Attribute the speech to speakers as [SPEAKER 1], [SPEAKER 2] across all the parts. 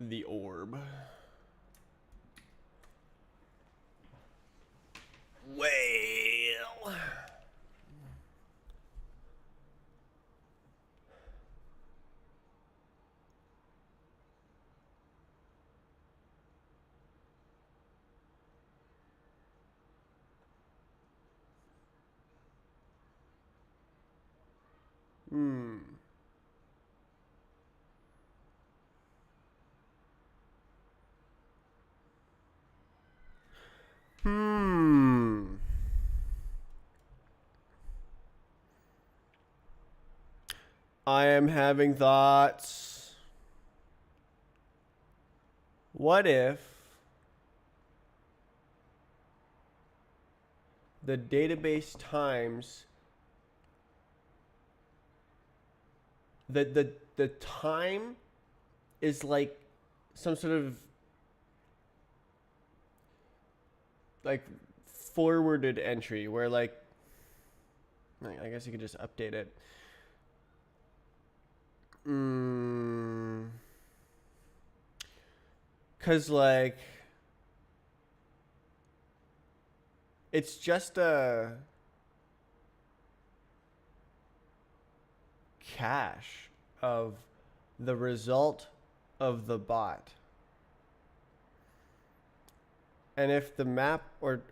[SPEAKER 1] the orb. Well. Hmm. Hmm. I am having thoughts. What if the database times the time is like some sort of like forwarded entry where like I guess you could just update it. Cause like it's just a cache of the result of the bot. And if the map or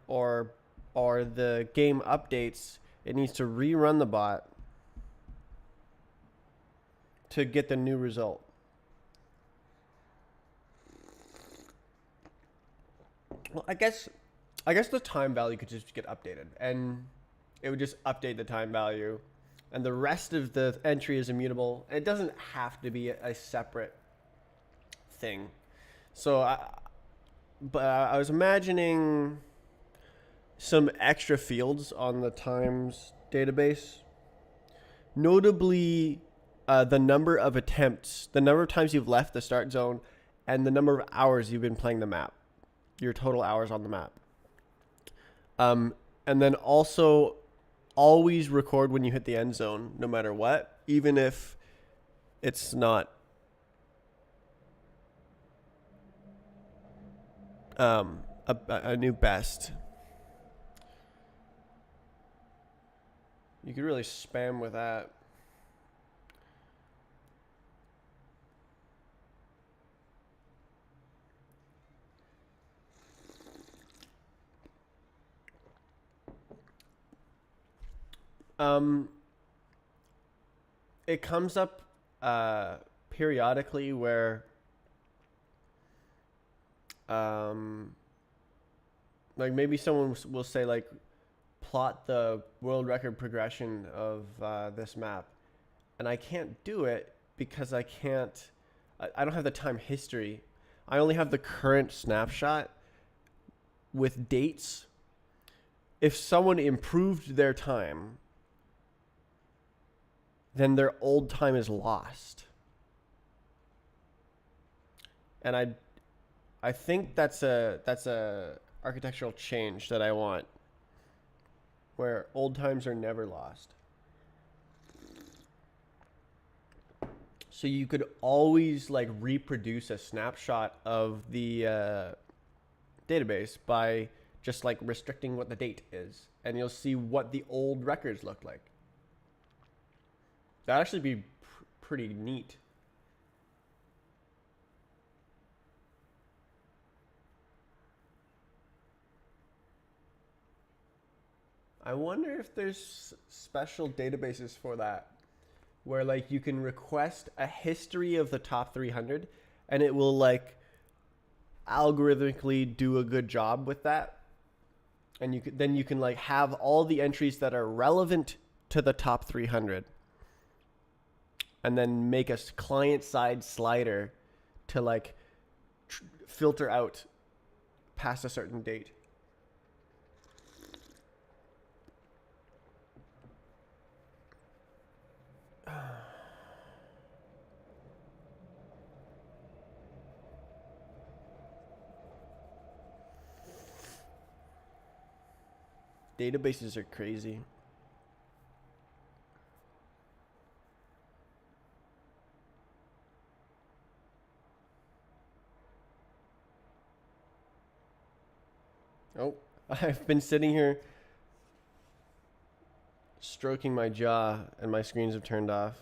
[SPEAKER 1] the game updates, it needs to rerun the bot to get the new result. Well, I guess the time value could just get updated, and it would just update the time value, and the rest of the entry is immutable. It doesn't have to be a separate thing. So I was imagining some extra fields on the times database, notably the number of attempts, the number of times you've left the start zone, and the number of hours you've been playing the map, your total hours on the map. And then also always record when you hit the end zone, no matter what, even if it's not a new best. You could really spam with that. It comes up periodically where like maybe someone will say like plot the world record progression of this map, and I can't do it because I don't have the time history. I only have the current snapshot with dates. If someone improved their time, then their old time is lost. And I think that's a architectural change that I want, where old times are never lost. So you could always like reproduce a snapshot of the database by just like restricting what the date is, and you'll see what the old records look like. That'd actually be pretty neat. I wonder if there's special databases for that, where like you can request a history of the top 300, and it will like algorithmically do a good job with that, and then you can like have all the entries that are relevant to the top 300, and then make a client side slider to like filter out past a certain date. Databases are crazy. Oh, I've been sitting here stroking my jaw and my screens have turned off.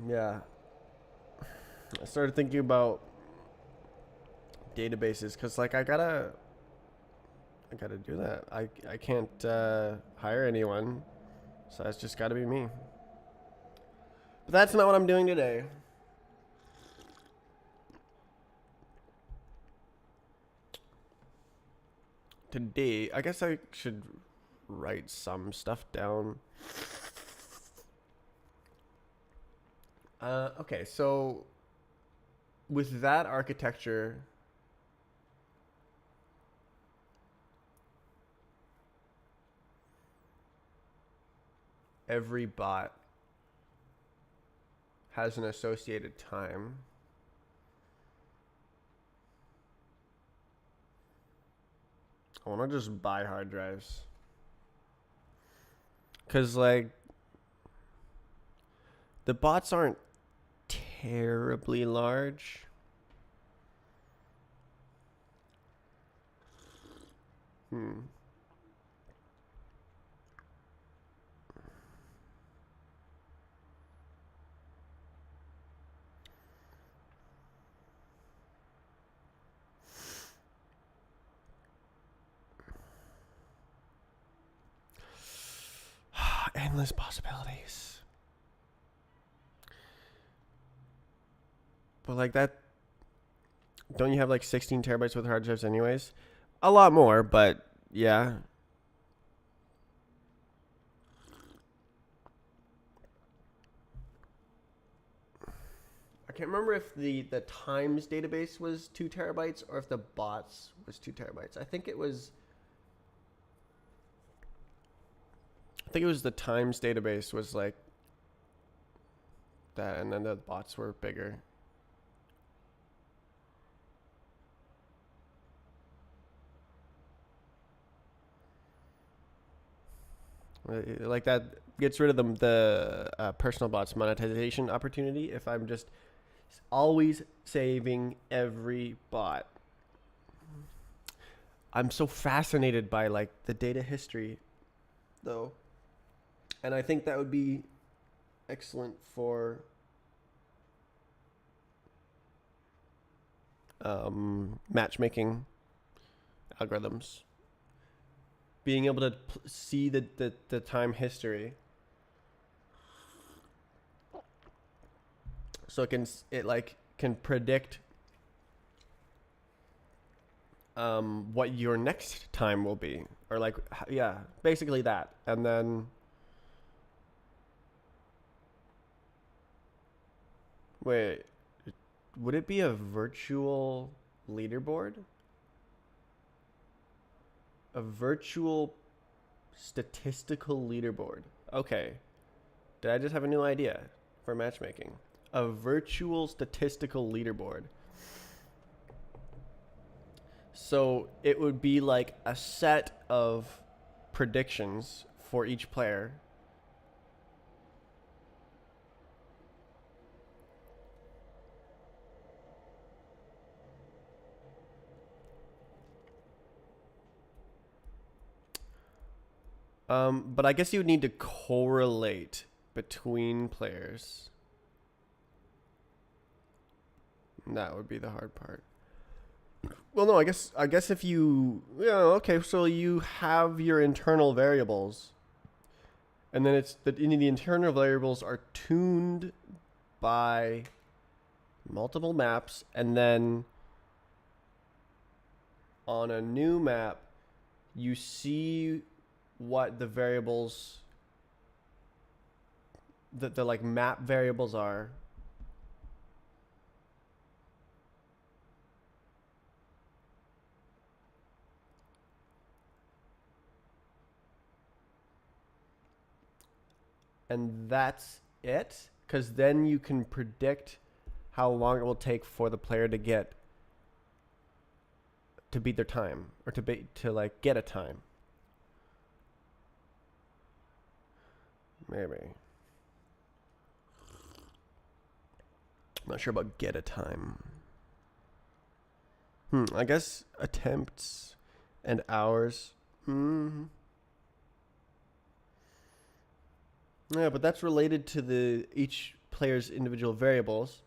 [SPEAKER 1] Yeah. I started thinking about databases because like I gotta do that. I can't hire anyone, so it's just gotta be me. But that's not what I'm doing today. Today, I guess I should write some stuff down. Okay, so with that architecture, every bot has an associated time. I want to just buy hard drives. Because, like, the bots aren't terribly large. Endless possibilities. But like that, don't you have like 16 terabytes with hard drives anyways? A lot more, but yeah. I can't remember if the Times database was 2 terabytes or if the bots was 2 terabytes. I think it was the Times database was like that, and then the bots were bigger. Like that gets rid of the personal bots monetization opportunity if I'm just always saving every bot. I'm so fascinated by like the data history though. And I think that would be excellent for matchmaking algorithms. Being able to see the time history, so it can predict what your next time will be, or like yeah, basically that, and then wait, would it be a virtual leaderboard? A virtual statistical leaderboard. Okay. Did I just have a new idea for matchmaking? A virtual statistical leaderboard. So it would be like a set of predictions for each player. But I guess you would need to correlate between players. That would be the hard part. Well, no, I guess if you, okay, so you have your internal variables, and then the internal variables are tuned by multiple maps, and then on a new map, you see what the variables, the like map variables are. And that's it, because then you can predict how long it will take for the player to beat their time, or to like get a time. Maybe. I'm not sure about get a time. I guess attempts and hours. Yeah, but that's related to the each player's individual variables,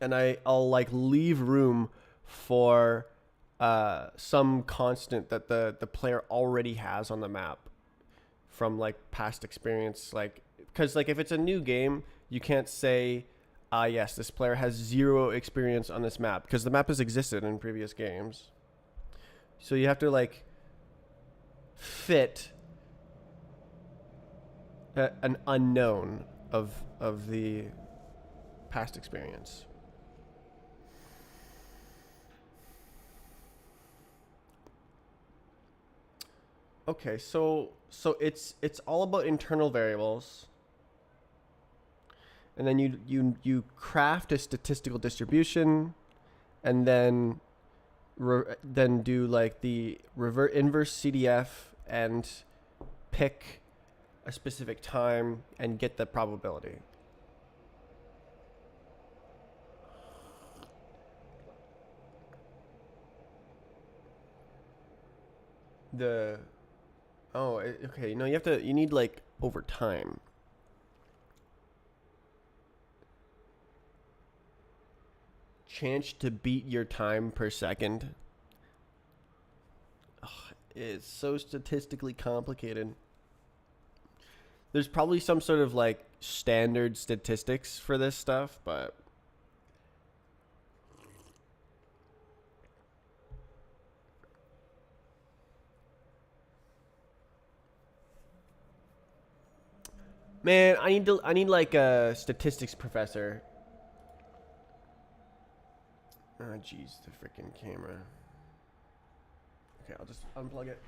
[SPEAKER 1] and I'll like leave room for some constant that the player already has on the map from like past experience. Like, because like if it's a new game, you can't say, yes, this player has 0 experience on this map, because the map has existed in previous games. So you have to like fit an unknown of the past experience. Okay, so it's all about internal variables, and then you craft a statistical distribution, and then then do like the inverse CDF and pick a specific time and get the probability. The okay, you need like over time. Chance to beat your time per second. Ugh, it's so statistically complicated. There's probably some sort of like standard statistics for this stuff, but man, I need like a statistics professor. Oh jeez, the freaking camera. Okay, I'll just unplug it.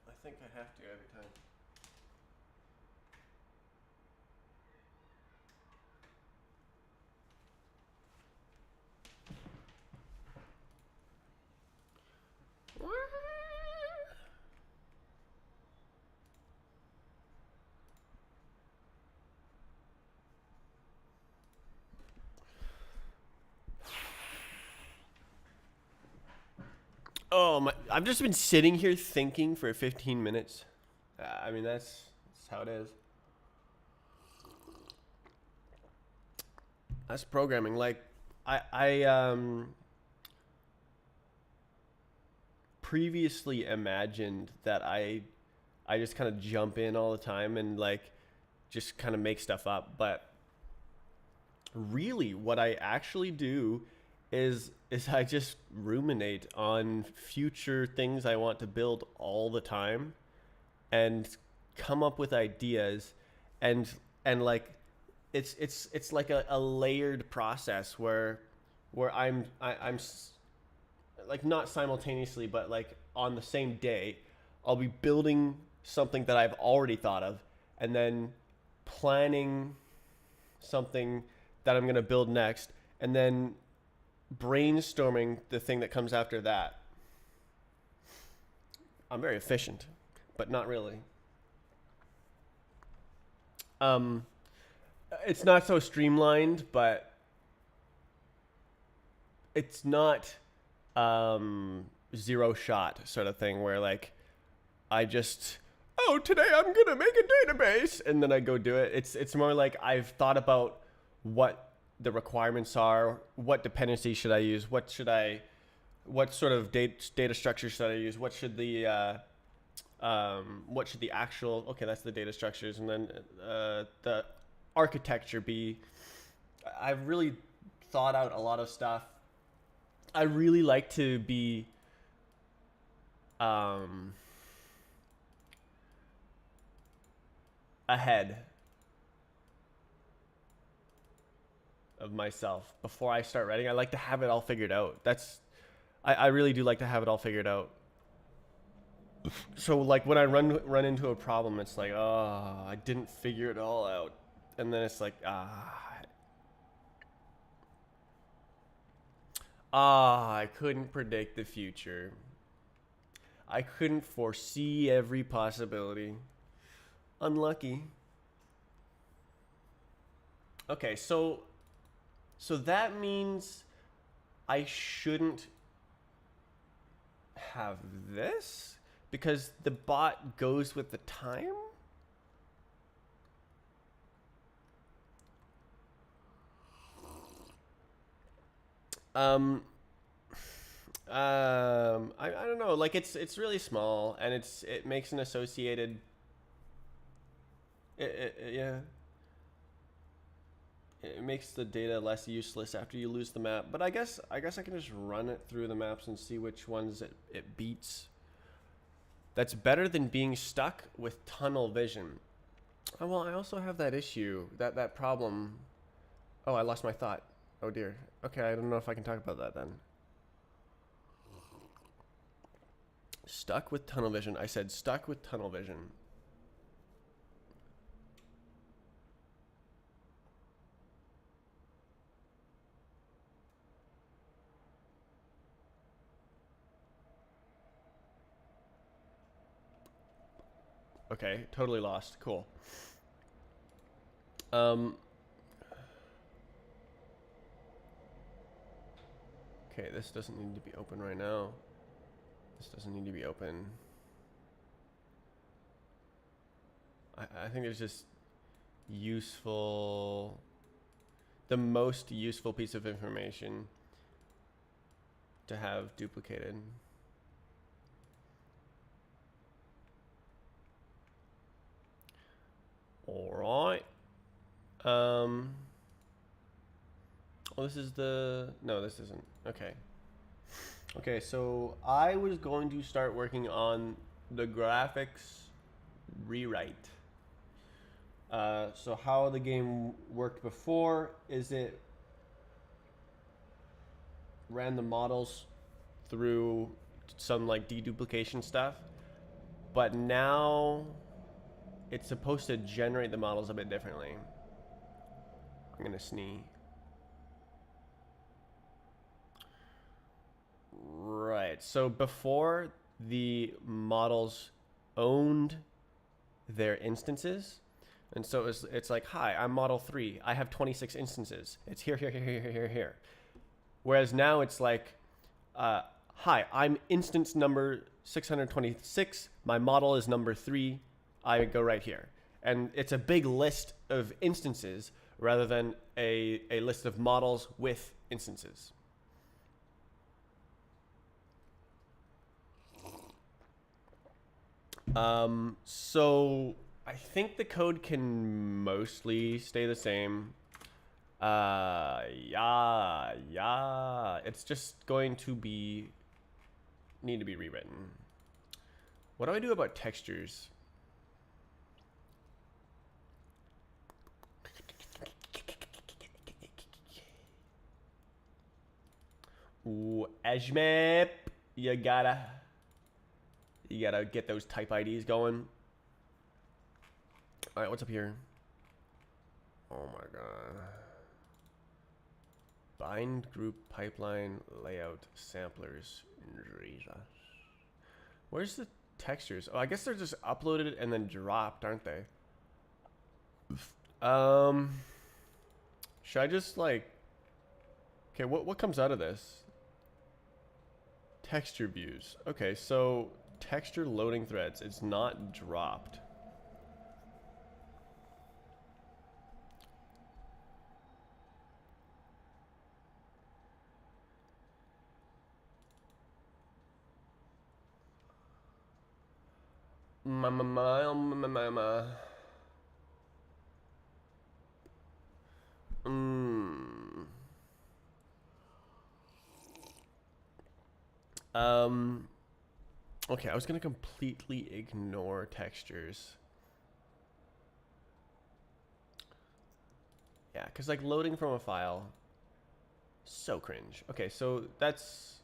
[SPEAKER 1] I think I have to every time. Oh my! I've just been sitting here thinking for 15 minutes. I mean, that's how it is. That's programming. Like, I previously imagined that I just kind of jump in all the time and like just kind of make stuff up, but really what I actually do is I just ruminate on future things I want to build all the time and come up with ideas, and like it's like a layered process where I'm like not simultaneously but like on the same day I'll be building something that I've already thought of, and then planning something that I'm going to build next, and then brainstorming the thing that comes after that. I'm very efficient, but not really. Um, it's not so streamlined, but it's not zero shot sort of thing where like I just, oh, today I'm gonna make a database and then I go do it. It's more like I've thought about what the requirements are, what dependencies should I use, what sort of data structure should I use, what should the actual, okay, that's the data structures, and then the architecture be. I've really thought out a lot of stuff. I really like to be ahead of myself before I start writing. I like to have it all figured out. I really do like to have it all figured out. So like when I run into a problem, it's like, oh, I didn't figure it all out, and then it's like, I couldn't predict the future. I couldn't foresee every possibility. Unlucky. Okay, so that means I shouldn't have this because the bot goes with the time. Um, I don't know. Like it's really small and it makes an associated. Yeah. It makes the data less useless after you lose the map. But I guess I can just run it through the maps and see which ones it beats. That's better than being stuck with tunnel vision. Oh, well, I also have that issue, that problem. Oh, I lost my thought. Oh dear. Okay, I don't know if I can talk about that then. Stuck with tunnel vision. I said stuck with tunnel vision. Okay, totally lost. Cool. Okay, this doesn't need to be open right now. This doesn't need to be open. I think it's just useful, the most useful piece of information to have duplicated. All right. Oh, this is the, no, this isn't. Okay. Okay, so I was going to start working on the graphics rewrite. So how the game worked before is it ran the models through some like deduplication stuff, but now it's supposed to generate the models a bit differently. I'm gonna sneeze. Right, so before the models owned their instances, and so it's like, hi, I'm model 3. I have 26 instances. It's here, here, here, here, here, here. Whereas now it's like, hi, I'm instance number 626. My model is number 3. I go right here. And it's a big list of instances rather than a list of models with instances. So I think the code can mostly stay the same. Yeah. It's just going to need to be rewritten. What do I do about textures? Ooh, Ejmep, you gotta get those type IDs going. All right, what's up here? Oh my god. Bind group pipeline layout samplers. Jesus. Where's the textures? Oh, I guess they're just uploaded and then dropped, aren't they? Should I just like, okay, what comes out of this? Texture views. Okay, so texture loading threads. It's not dropped. Okay, I was gonna completely ignore textures. Yeah, because like loading from a file, so cringe. Okay, so that's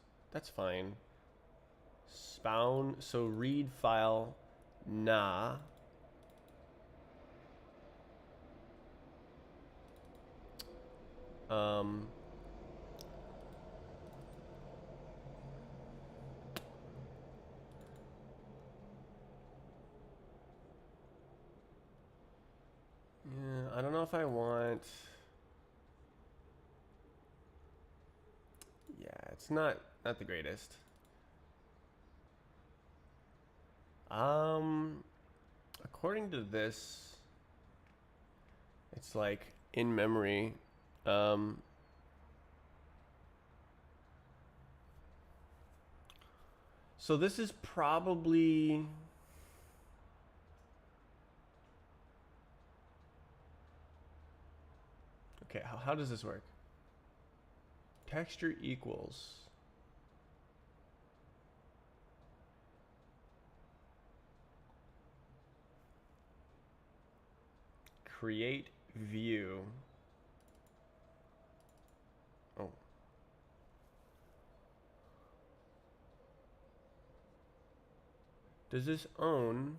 [SPEAKER 1] fine. Spawn, so read file, nah. Yeah, I don't know if I want. it's not the greatest. According to this, it's like in memory. So this is probably, okay, how does this work? Texture equals create view. Oh. Does this own?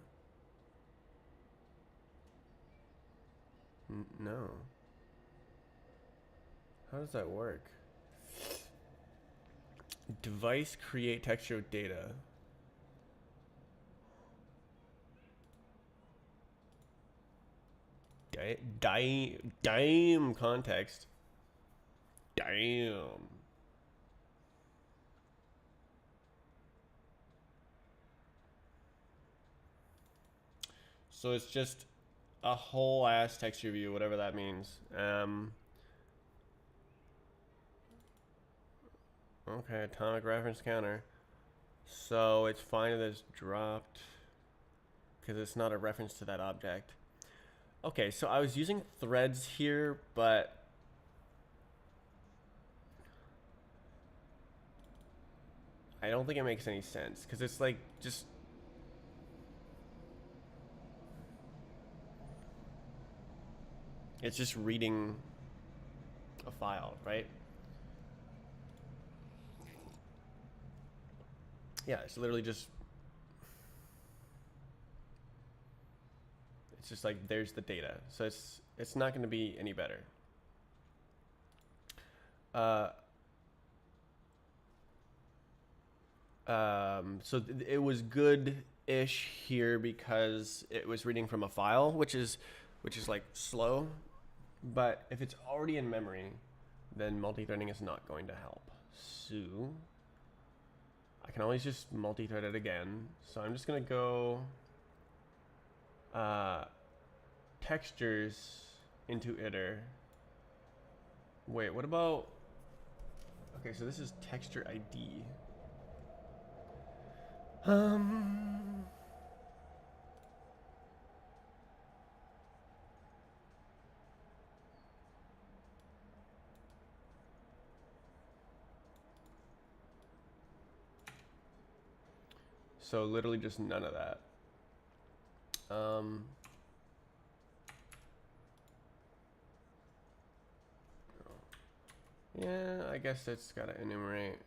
[SPEAKER 1] No. How does that work? Device create texture with data. Damn context. Damn. So it's just a whole ass texture view, whatever that means. Okay, atomic reference counter. So it's fine if it's dropped because it's not a reference to that object. Okay, so I was using threads here, but I don't think it makes any sense because it's like just it's just reading a file, right? Yeah, it's literally just like there's the data. So it's not going to be any better. So it was good-ish here because it was reading from a file, which is like slow. But if it's already in memory, then multi-threading is not going to help. So I can always just multi-thread it again. So I'm just gonna go textures into iter. Wait, what about? Okay, so this is texture ID. So literally just none of that. Yeah, I guess it's gotta enumerate.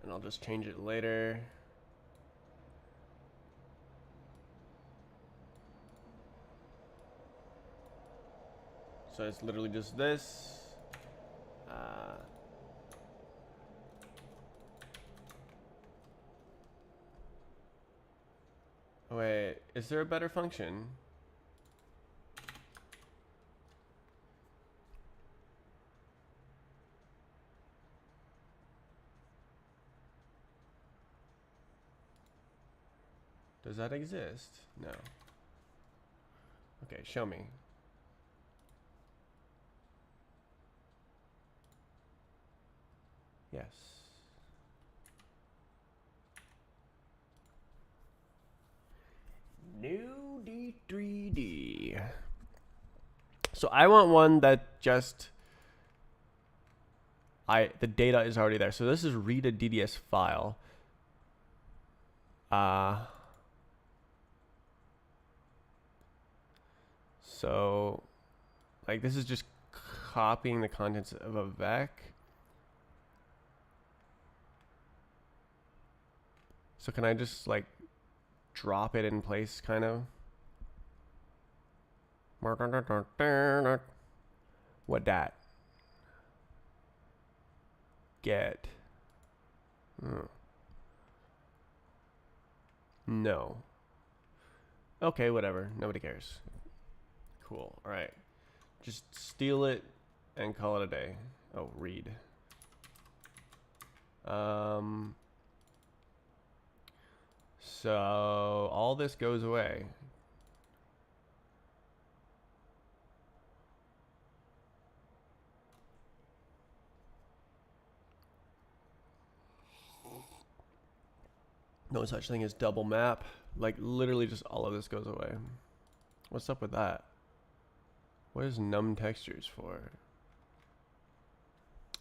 [SPEAKER 1] And I'll just change it later. So it's literally just this. Wait, is there a better function? Does that exist? No. Okay, show me. Yes. New D3D. So I want one that just the data is already there. So this is read a DDS file. So like this is just copying the contents of a vec. So can I just like drop it in place kind of? What dat? Get. No. Okay, whatever. Nobody cares. Cool. All right. Just steal it and call it a day. Oh, read. So all this goes away. No such thing as double map. Like literally just all of this goes away. What's up with that? What is num textures for?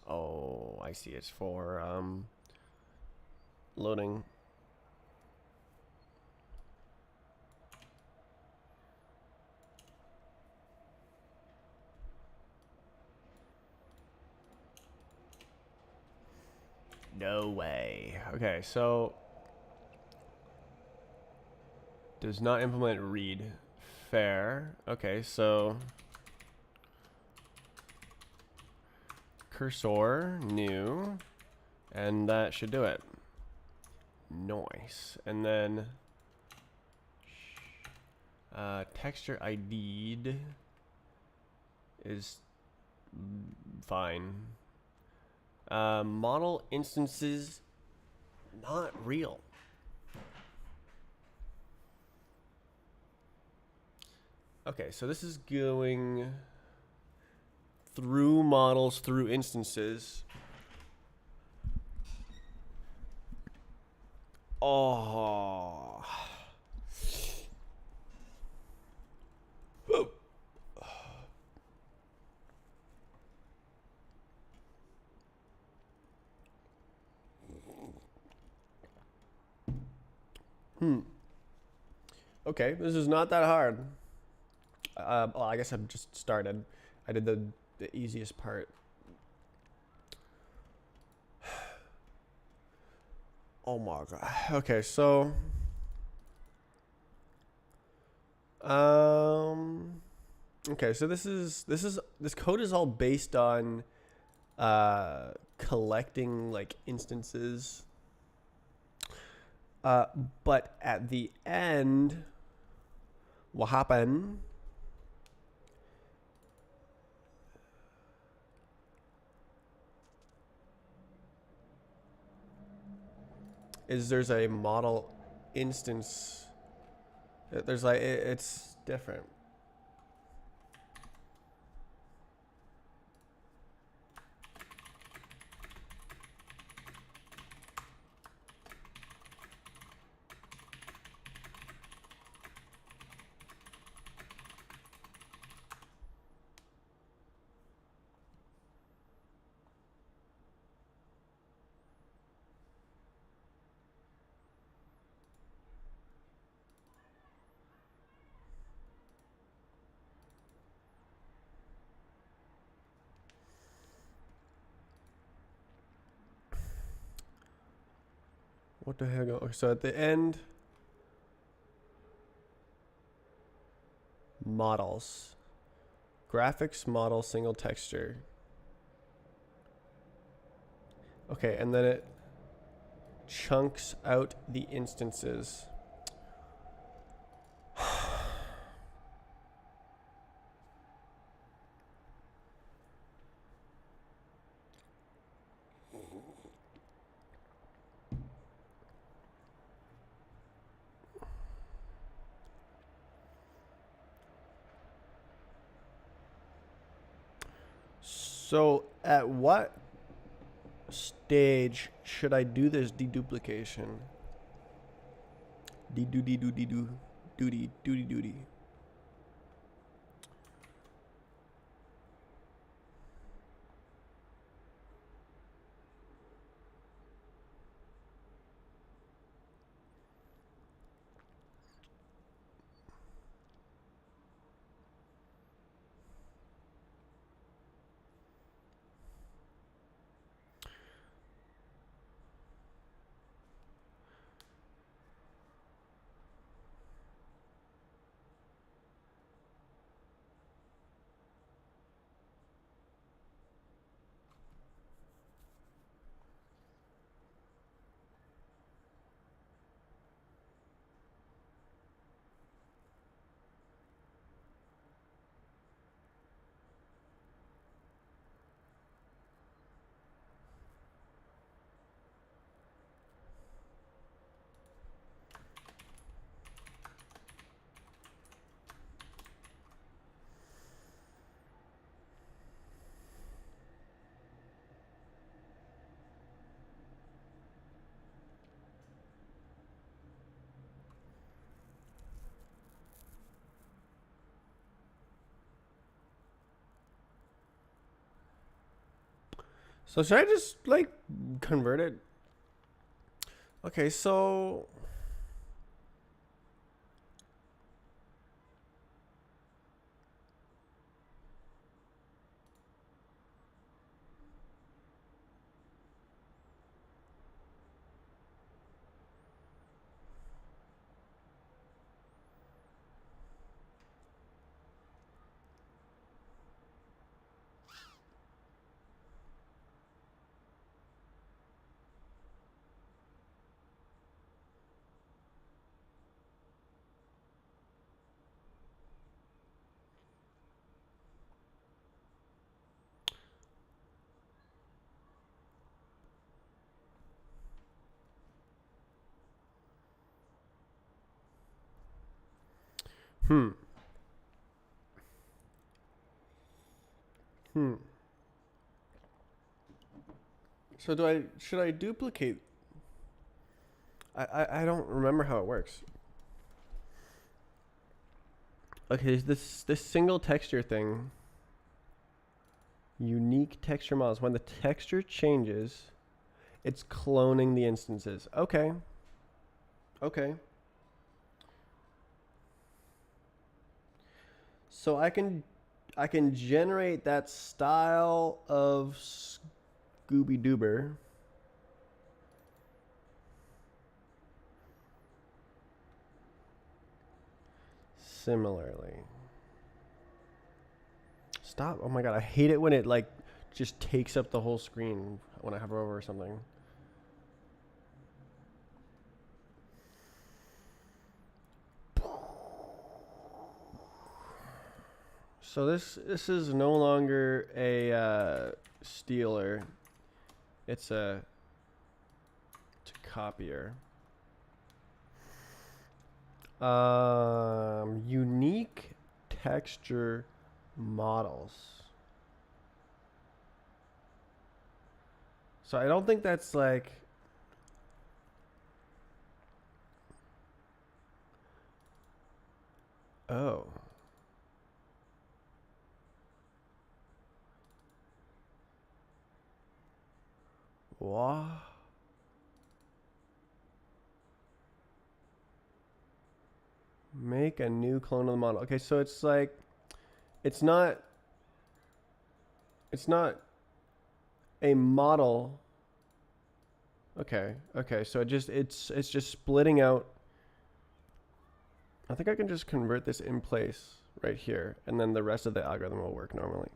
[SPEAKER 1] Oh, I see. It's for loading. No way. Okay, so does not implement read. Fair. Okay, so cursor new, and that should do it. Nice. And then texture ID'd is fine. Model instances not real. Okay, so this is going through models, through instances. Oh. Okay, this is not that hard. Well, I guess I've just started. I did the easiest part. Oh my god. Okay, so okay, so this code is all based on collecting like instances. But at the end, what happened is there's a model instance. There's like it's different. What the heck? Okay, so at the end, models, graphics model single texture. Okay, and then it chunks out the instances. So at what stage should I do this deduplication? Doody. So should I just like convert it? Okay, so hmm. Hmm. So should I duplicate? I don't remember how it works. Okay, this single texture thing. Unique texture models. When the texture changes, it's cloning the instances. Okay. Okay. So I can generate that style of Scooby Doober. Similarly. Stop. Oh my god, I hate it when it like just takes up the whole screen when I hover over something. So this is no longer a stealer. It's a copier. Unique texture models. So I don't think that's like. Oh. What? Make a new clone of the model. Okay, so it's like, it's not a model. Okay, okay, so it's just splitting out. I think I can just convert this in place right here, and then the rest of the algorithm will work normally.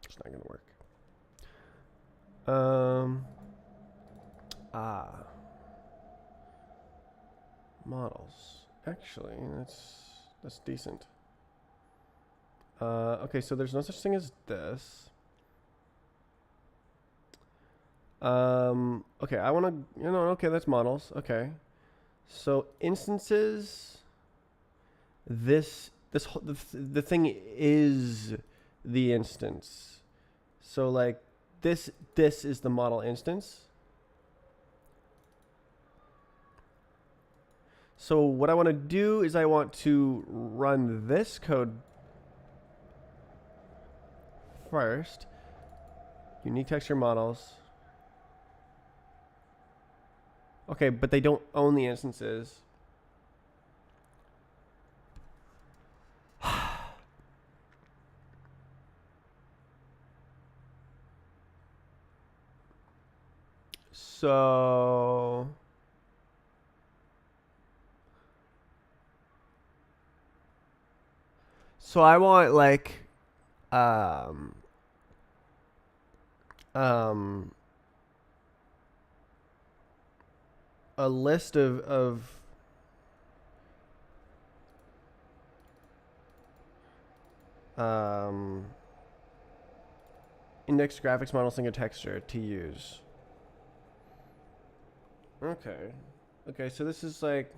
[SPEAKER 1] It's not gonna work. Models. Actually, that's decent. Okay, so there's no such thing as this. Okay, I want to, okay, that's models. Okay. So instances, the thing is the instance. So like this is the model instance. So what I want to do is I want to run this code first. Unique texture models. Okay, but they don't own the instances. So I want like um um a list of um index graphics model single texture to use. Okay. Okay, so this is like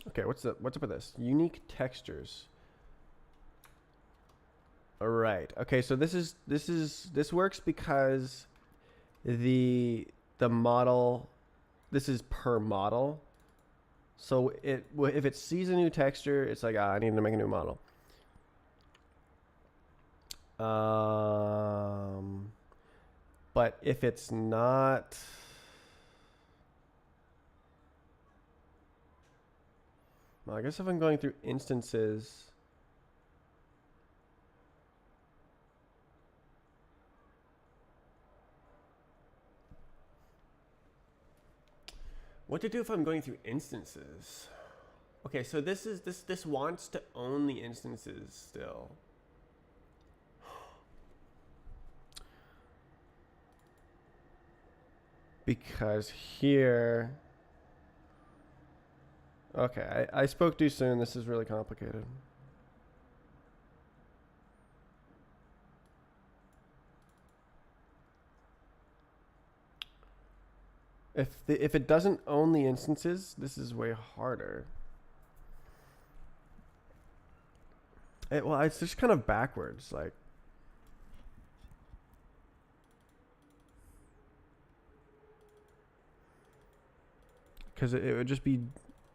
[SPEAKER 1] okay, what's up with this? Unique textures. All right. Okay. So this works because the model, this is per model. So if it sees a new texture, it's like, I need to make a new model. But if it's not, well, I guess if I'm going through instances, what to do if I'm going through instances? Okay, so this wants to own the instances still. Because here, okay, I spoke too soon. This is really complicated. If it doesn't own the instances, this is way harder. Well, it's just kind of backwards, like. Because it would just be,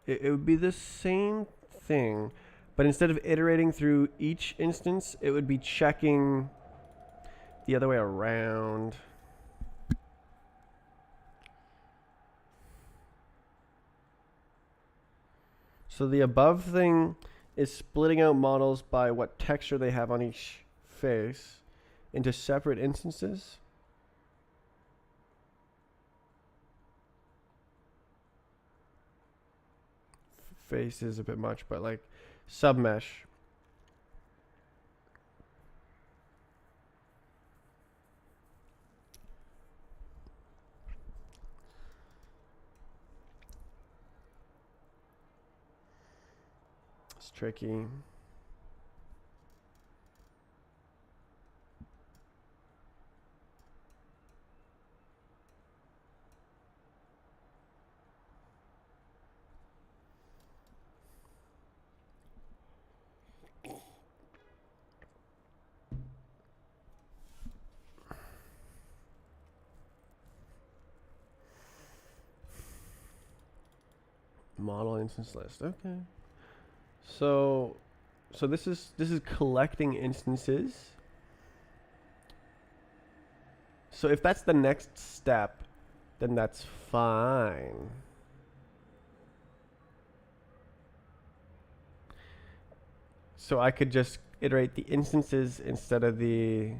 [SPEAKER 1] it would be the same thing, but instead of iterating through each instance, it would be checking the other way around. So the above thing is splitting out models by what texture they have on each face into separate instances. Face is a bit much, but like submesh. It's tricky. Model instance list. Okay. So this is collecting instances. So if that's the next step, then that's fine. So I could just iterate the instances instead of the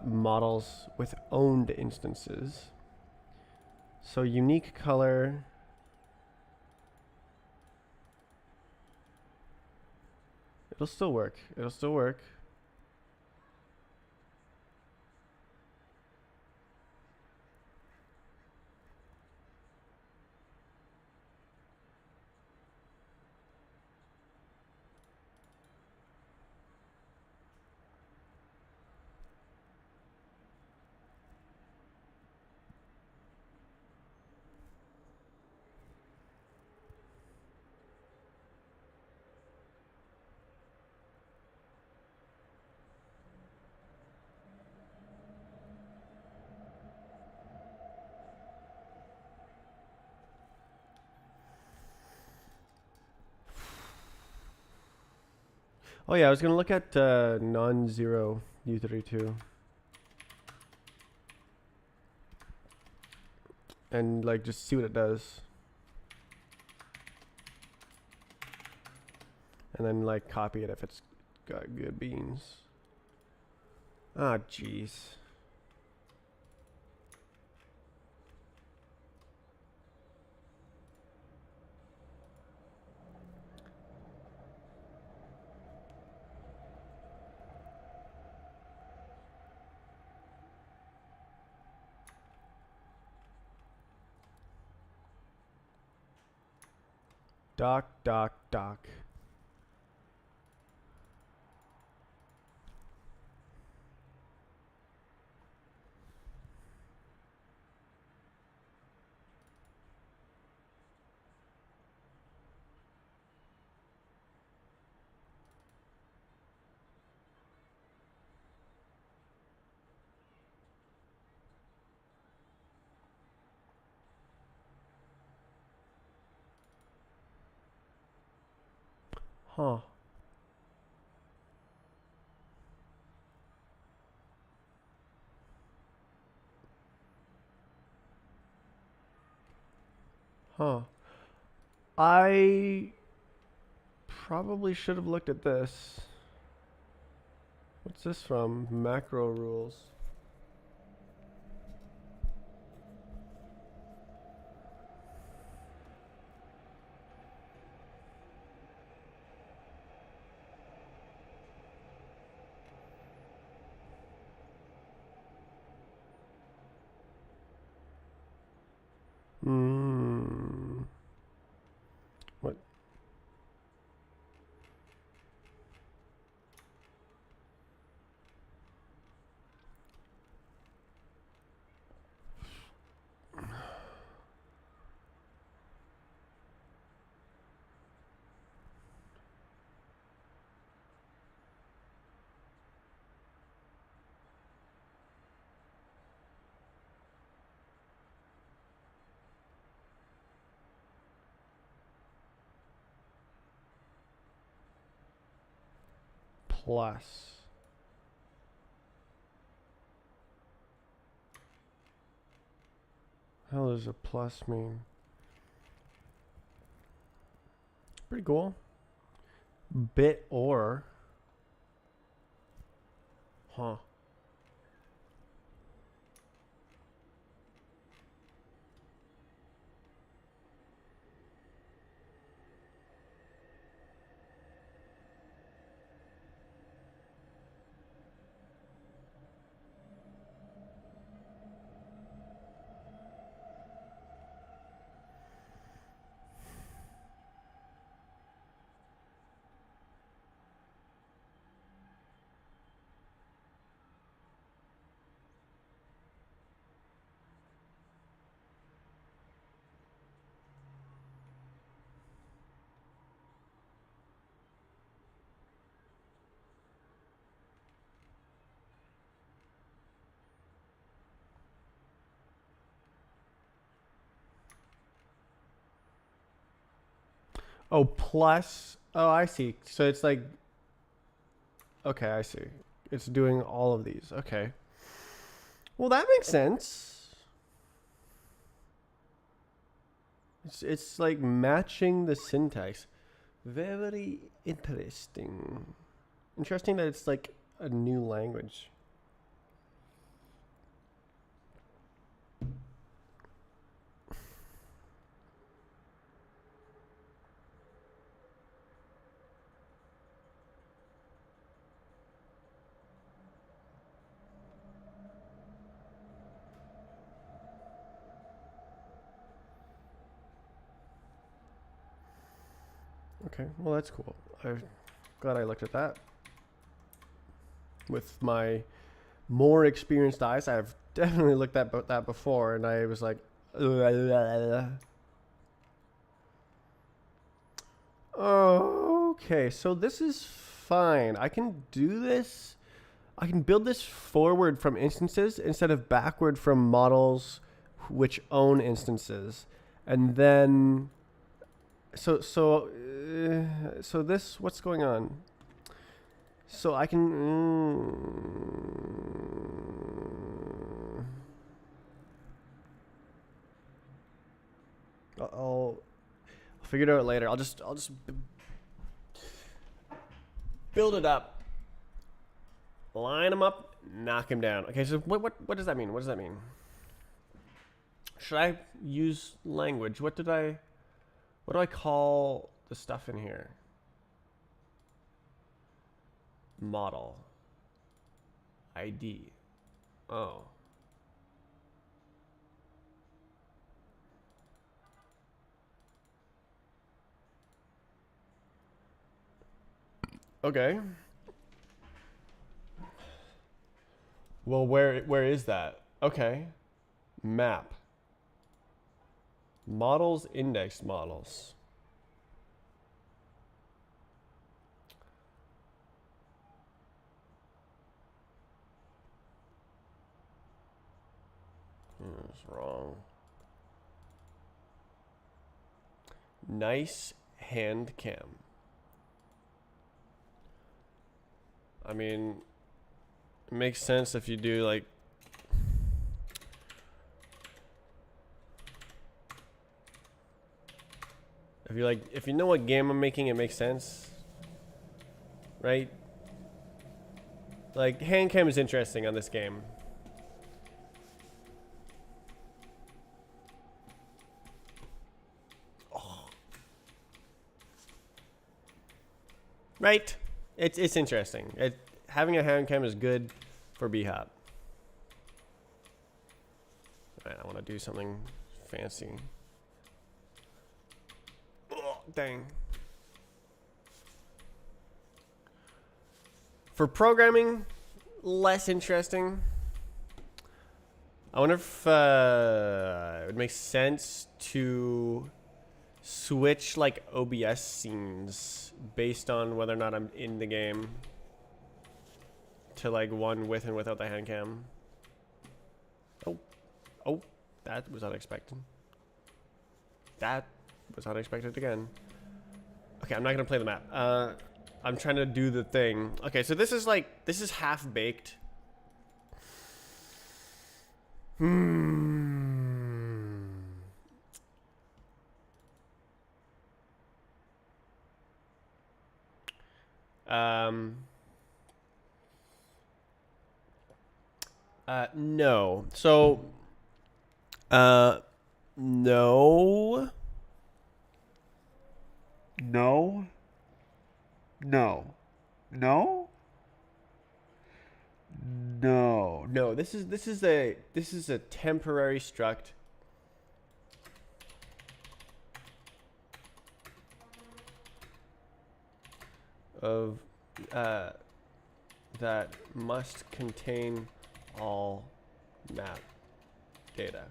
[SPEAKER 1] models with owned instances. So unique color. It'll still work. It'll still work. Oh yeah, I was gonna look at non-zero U32 and like just see what it does, and then like copy it if it's got good beans. Ah, jeez. Doc, doc, doc. Huh. Huh. I probably should have looked at this. What's this from? Macro rules. Hmm. What? Plus. How does a plus mean? Pretty cool. Bit or. Huh. Oh, plus. Oh, I see. So it's like. Okay, I see. It's doing all of these. Okay. Well, that makes sense. It's like matching the syntax. Very interesting. Interesting that it's like a new language. Okay, well that's cool. I'm glad I looked at that. With my more experienced eyes, I've definitely looked at that before, and I was like, okay, so this is fine. I can do this. I can build this forward from instances instead of backward from models which own instances, and then so this, what's going on? So I can. I'll figure it out later. I'll just build it up, line them up, knock him down. Okay, so what does that mean? What does that mean? Should I use language? What do I call the stuff in here? Model. ID. Oh. Okay. Well, where is that? Okay. Map. Models, index models. It's wrong. Nice hand cam. I mean, it makes sense if you do like if you know what game I'm making, it makes sense, right? Like hand cam is interesting on this game. Oh. Right? It's interesting. Having a hand cam is good for B-Hop. Alright, I want to do something fancy. Oh, dang. For programming, less interesting. I wonder if it would make sense to switch like OBS scenes based on whether or not I'm in the game to like one with and without the hand cam. Oh, that was unexpected. That was unexpected again. Okay, I'm not gonna play the map. I'm trying to do the thing. Okay, so this is half baked. No. So, no. No. No. No. No. No. This is a temporary struct. Of that must contain all map data.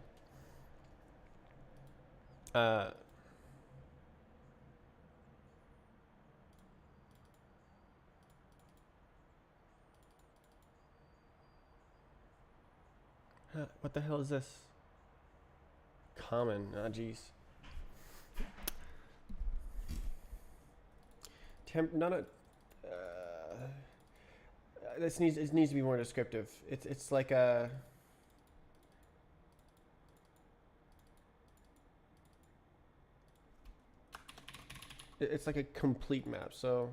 [SPEAKER 1] What the hell is this? Common. Ah, jeez. Not a. It needs to be more descriptive. It's like a. It's like a complete map. So.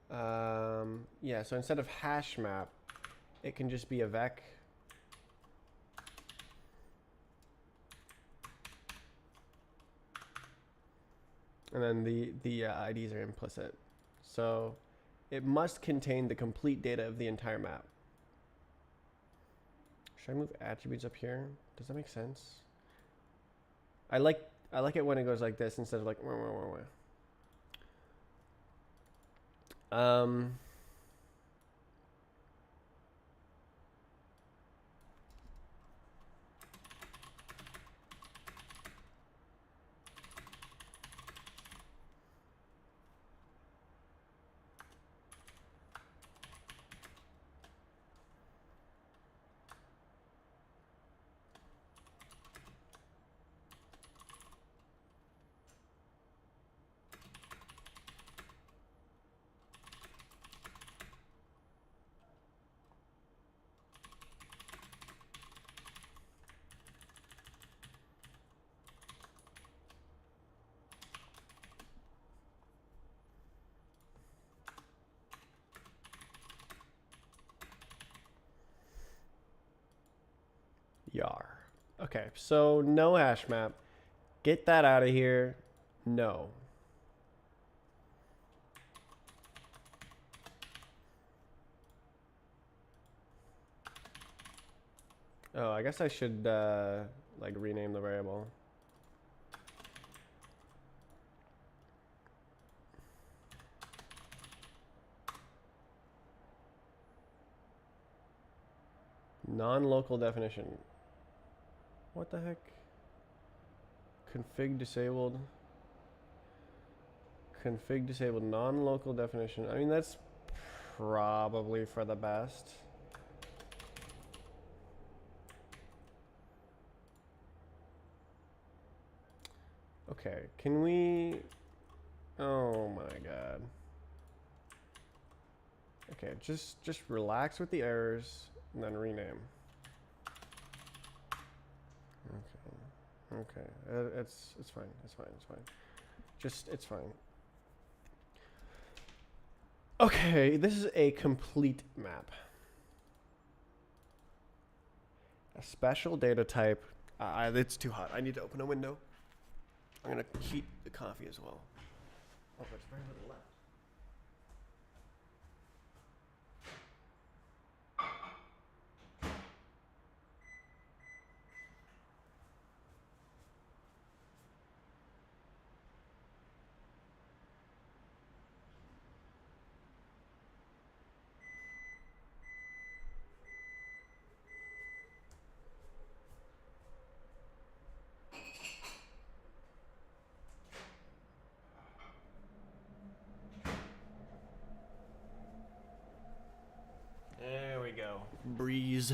[SPEAKER 1] Yeah. So instead of hash map, it can just be a vec. And then the IDs are implicit. So it must contain the complete data of the entire map. Should I move attributes up here? Does that make sense? I like it when it goes like this instead of like yar. Okay, so no hash map. Get that out of here. No. Oh, I guess I should like rename the variable. Non-local definition. What the heck? Config disabled. Config disabled non-local definition. I mean, that's probably for the best. Okay, can we... Oh my god. Okay, just relax with the errors and then rename. Okay, it's fine. It's fine. It's fine. It's fine. Okay, this is a complete map. A special data type. It's too hot. I need to open a window. I'm gonna heat the coffee as well. Oh, there's very little left. There we go. Breeze.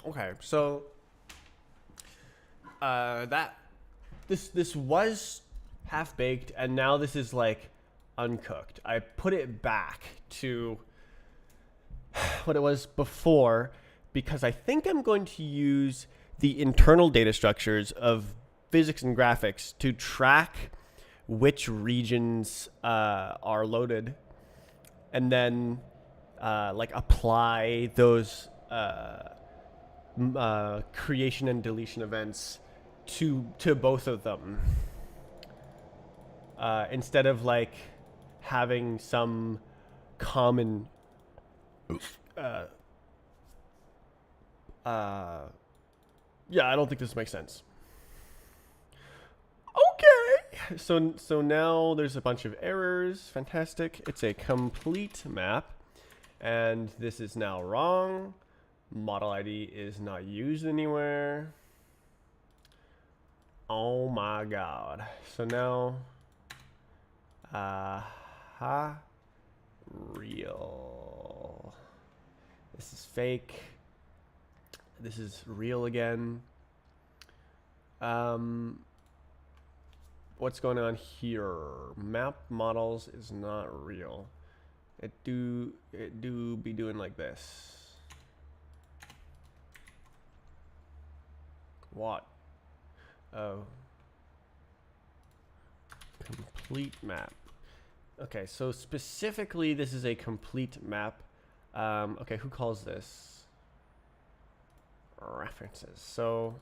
[SPEAKER 1] Okay, so this was half baked, and now this is like uncooked. I put it back to what it was before because I think I'm going to use the internal data structures of physics and graphics to track which regions are loaded, and then like apply those creation and deletion events to both of them instead of like having some common yeah, I don't think this makes sense. Okay. So now there's a bunch of errors. Fantastic. It's a complete map. And this is now wrong. Model ID is not used anywhere. Oh my god. So now real. This is fake. This is real again. What's going on here? Map models is not real. It do be doing like this. What? Oh. Complete map. Okay, so specifically this is a complete map. Okay, who calls this? References. So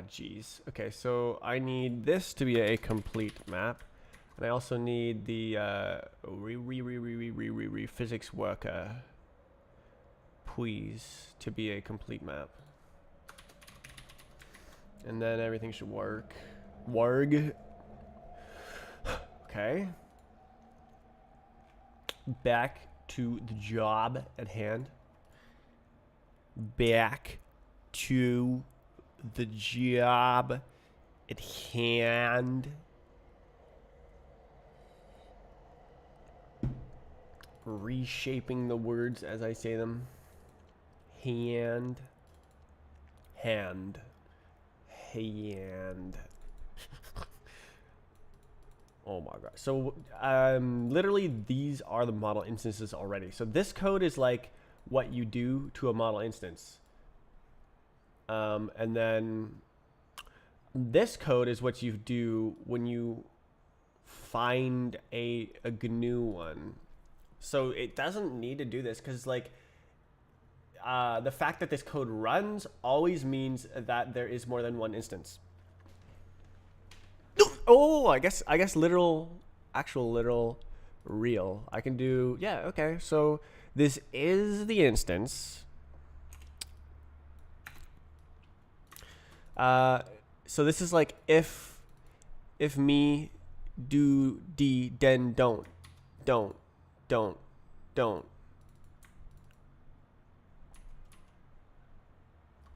[SPEAKER 1] geez. Okay, so I need this to be a complete map. And I also need the physics worker please to be a complete map. And then everything should work. Warg. Okay. Back to the job at hand. Back to the job at hand. Reshaping the words as I say them. Hand. Hand. Hand. Oh my god. So literally these are the model instances already. So this code is like what you do to a model instance. And then this code is what you do when you find a GNU one. So it doesn't need to do this because like the fact that this code runs always means that there is more than one instance. Oh, I guess literal, actual literal, real. I can do, yeah, okay. So this is the instance. So this is like if me do d then don't.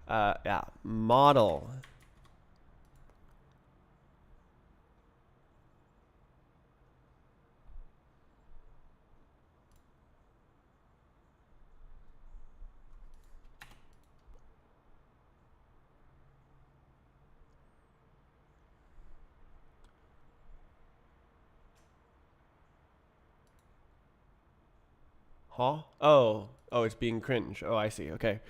[SPEAKER 1] Yeah, model. Huh? Oh, it's being cringe. Oh, I see. Okay.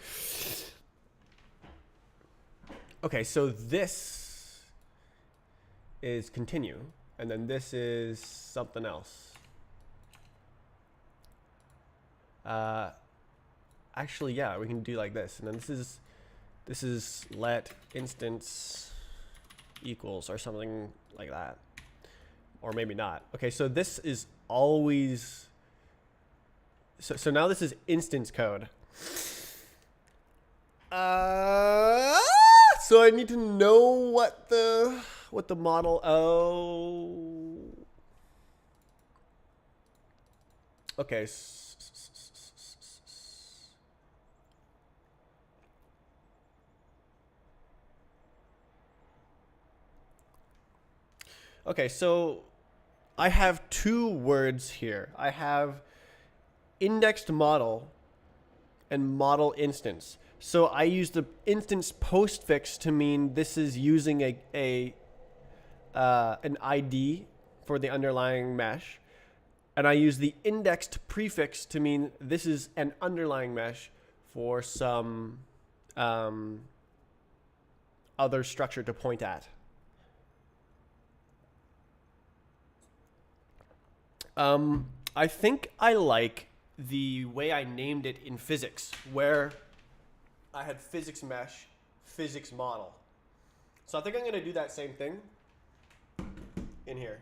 [SPEAKER 1] Okay, so this is continue, and then this is something else. Actually, yeah, we can do like this, and then this is let instance equals or something like that, or maybe not. Okay, so this is always so now this is instance code. So I need to know what the model. Oh, okay. Okay, so I have two words here. I have indexed model and model instance. So I use the instance postfix to mean this is using an ID for the underlying mesh, and I use the indexed prefix to mean this is an underlying mesh for some other structure to point at. I think I like the way I named it in physics, where I had physics mesh, physics model. So I think I'm going to do that same thing in here.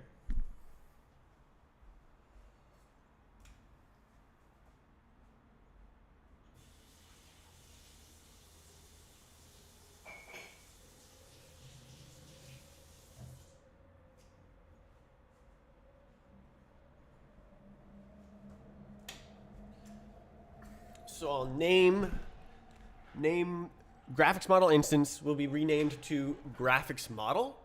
[SPEAKER 1] So I'll name graphics model instance will be renamed to graphics model,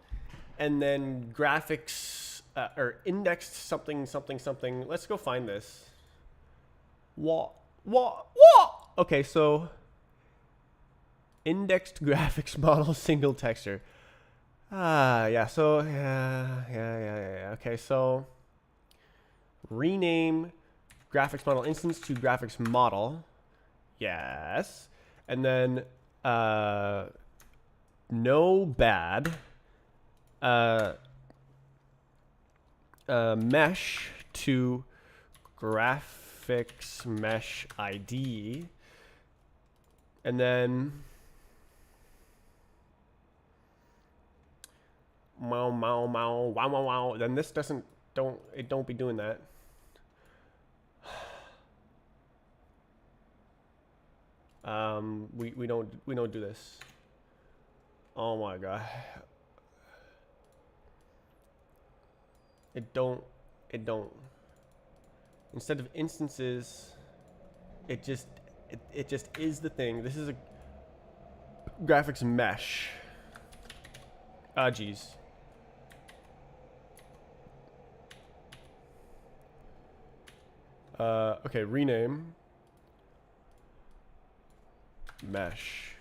[SPEAKER 1] and then graphics or indexed something something something. Let's go find this. What? Okay, so indexed graphics model single texture. Yeah. So yeah. Okay, so rename graphics model instance to graphics model. Yes. And then no bad mesh to graphics mesh ID. And then wow. Then this don't be doing that. We don't do this. Oh my god. It don't. Instead of instances, it just is the thing. This is a graphics mesh. Ah, geez. Okay, rename mesh.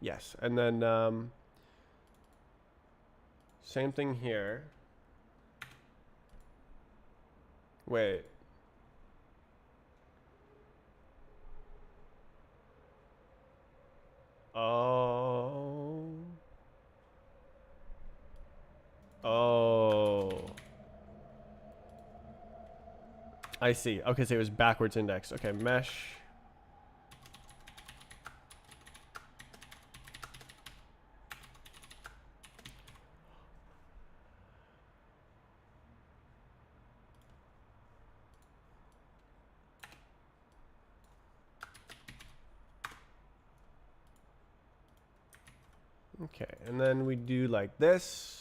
[SPEAKER 1] Yes, and then same thing here. Wait. Oh. I see. Okay, so it was backwards index. Okay, mesh. Okay, and then we do like this.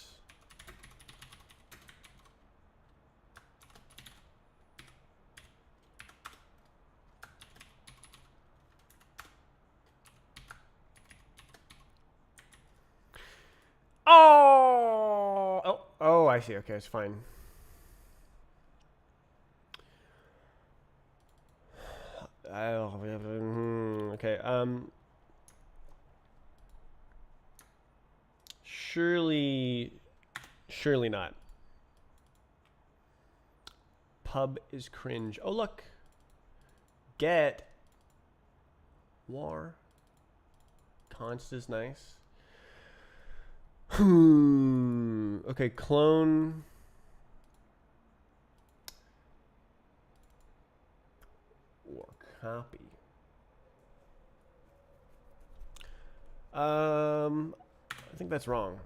[SPEAKER 1] Oh, I see. Okay, it's fine. Okay. Surely not. pub is cringe. Oh, look. Get war. Const is nice. Okay, clone. Or copy. I think that's wrong.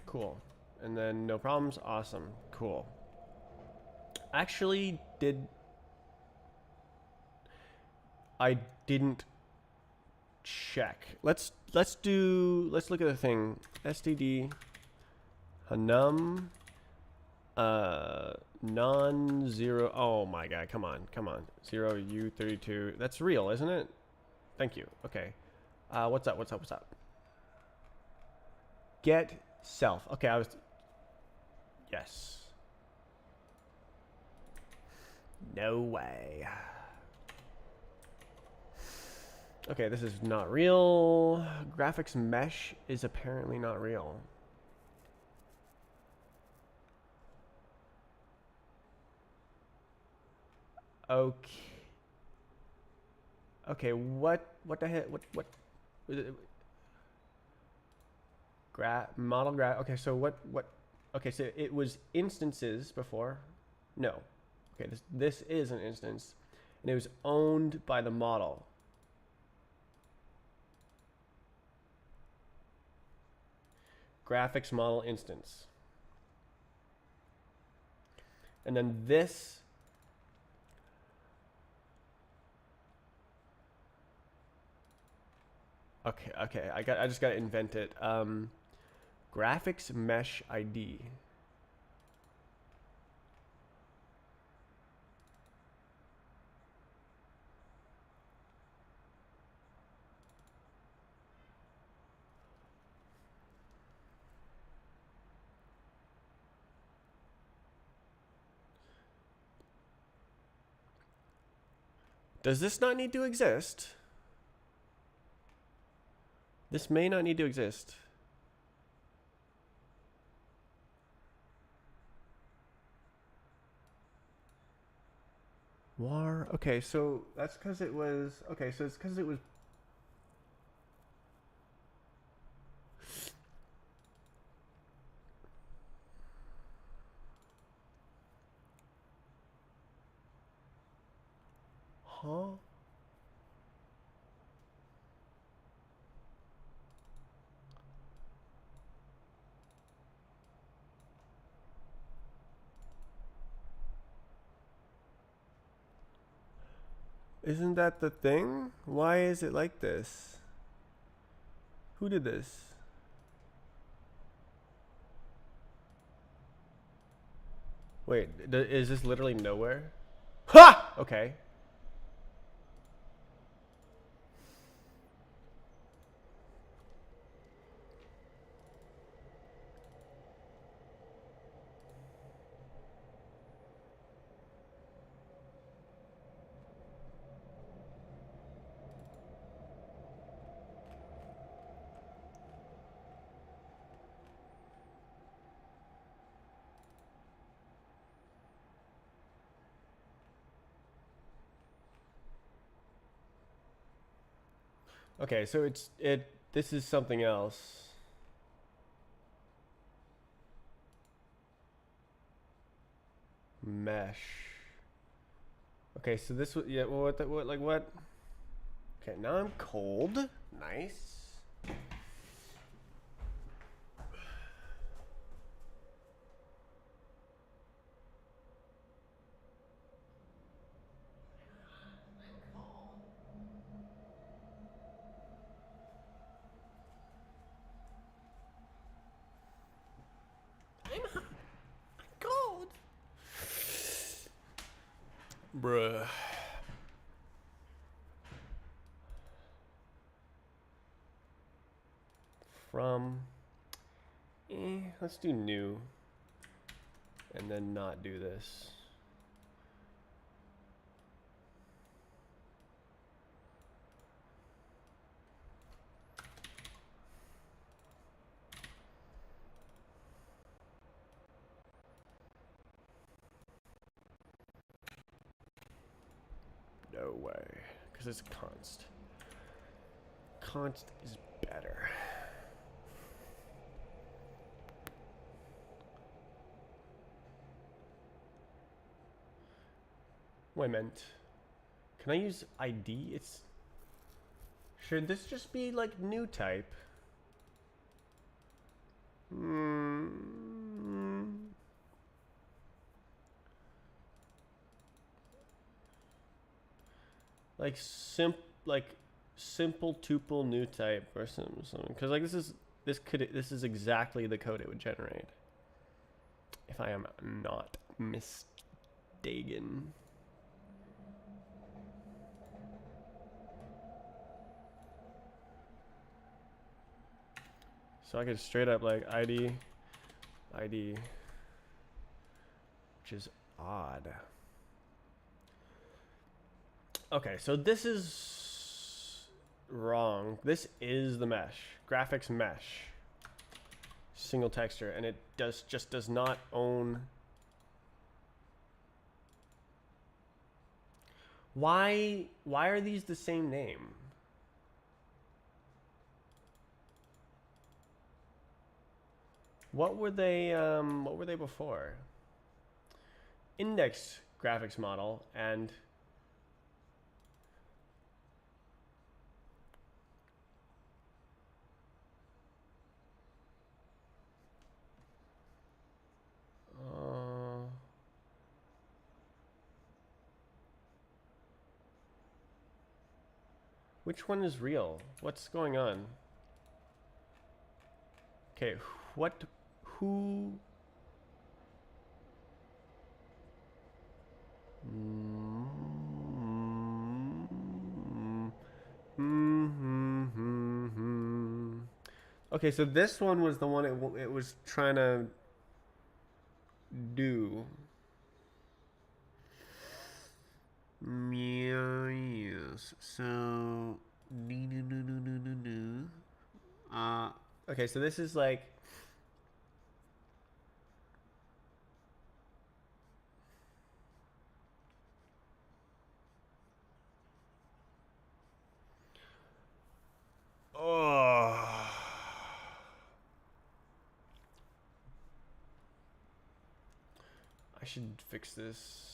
[SPEAKER 1] Cool. And then no problems. Awesome. Cool. Actually, I didn't check. Let's look at the thing. std hanum non-zero. Oh my god, come on. 0u32. That's real, isn't it? Thank you. Okay. What's up? Get self. Okay, yes. No way. Okay, this is not real. Graphics mesh is apparently not real. Okay. Okay, what the heck? What? Model graph. Okay, so what? Okay, so it was instances before. No. Okay, this is an instance, and it was owned by the model. Graphics model instance. And then this. Okay. I just got to invent it. Graphics mesh ID. Does this not need to exist? This may not need to exist. War. Okay, so that's because it was. Okay, so it's because it was. Huh? Isn't that the thing? Why is it like this? Who did this? Wait, is this literally nowhere? Ha! Okay. Okay, so this is something else. Mesh. Okay, so this yeah, well, what? Okay, now I'm cold. Nice. I'm cold. Bruh. From. Let's do new. And then not do this. No way, because it's const. Const is better. Wait a minute. Can I use ID? It's... Should this just be like new type? Like simple tuple new type or something. Because like this is exactly the code it would generate. If I am not mistaken. So I could straight up like ID, which is odd. Okay, so this is wrong. This is the mesh, graphics mesh, single texture, and it just does not own. Why are these the same name? What were they before? Index graphics model and which one is real? What's going on? Okay, who? Okay, so this one was the one it was trying to do. Yes. So okay, so this is like I should fix this.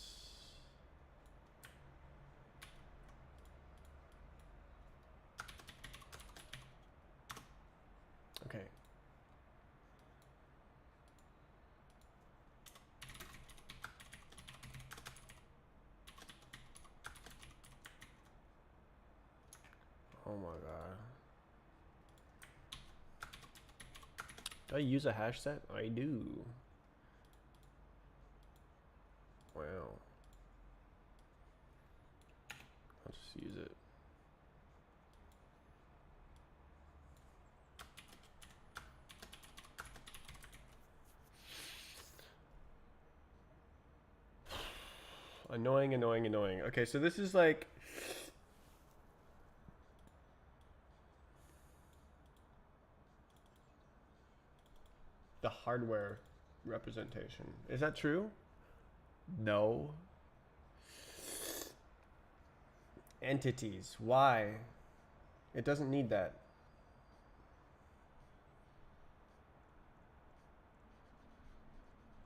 [SPEAKER 1] Okay. Oh my god. Do I use a hash set? I do. Wow. I'll just use it. Annoying. Okay, so this is like the hardware representation. Is that true? No. Entities. Why? It doesn't need that.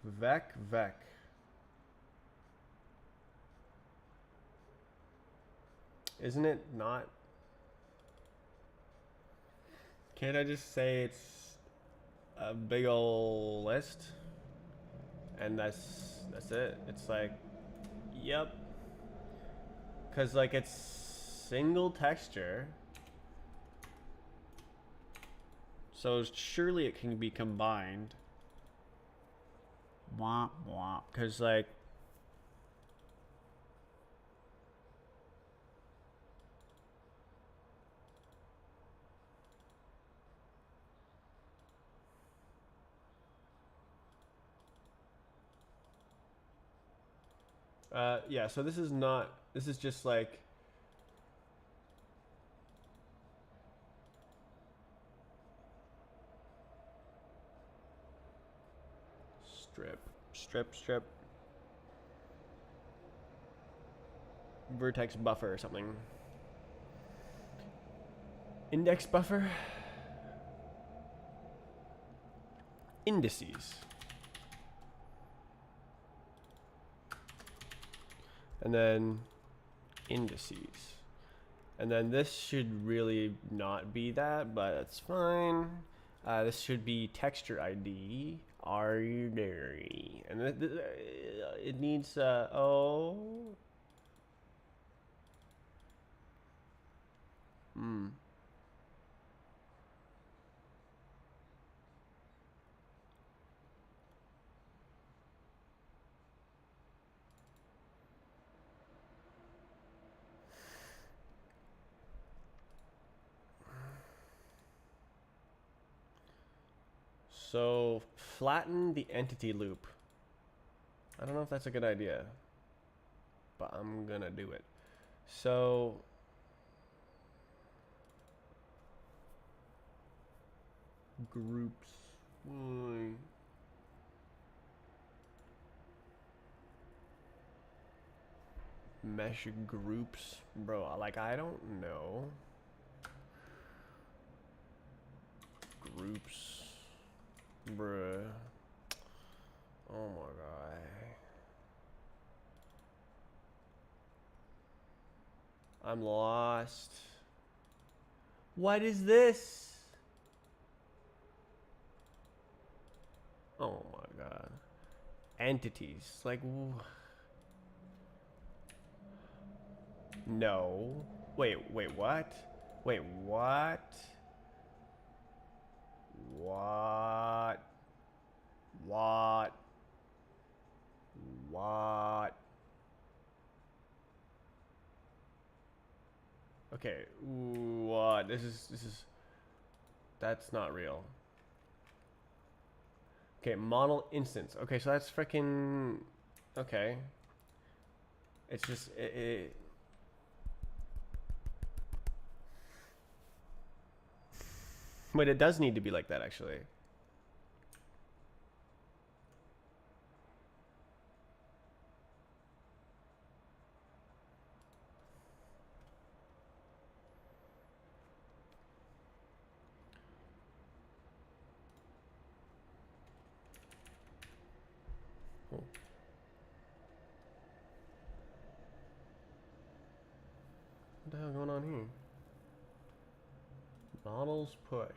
[SPEAKER 1] Vec. Isn't it not? Can't I just say it's a big ol' list? And that's it. It's like, yep. Cause like it's single texture. So surely it can be combined. Womp womp. Cause like yeah, so this is not, this is just like strip. vertex buffer or something. Index buffer. Indices. And then indices. And then this should really not be that, but that's fine. This should be texture ID. Arbitrary. And it needs, oh. So flatten the entity loop. I don't know if that's a good idea, but I'm gonna do it. So groups. Mesh groups, bro. Like, I don't know. Groups, bruh. Oh my god. I'm lost. What is this? Oh my god. Entities. Like, no. Wait, what? Wait, what? What? What? What? Okay, what? This is, that's not real. Okay, model instance. Okay, so that's freaking, okay. It's just, wait, it does need to be like that, actually. What the hell going on here? Models push.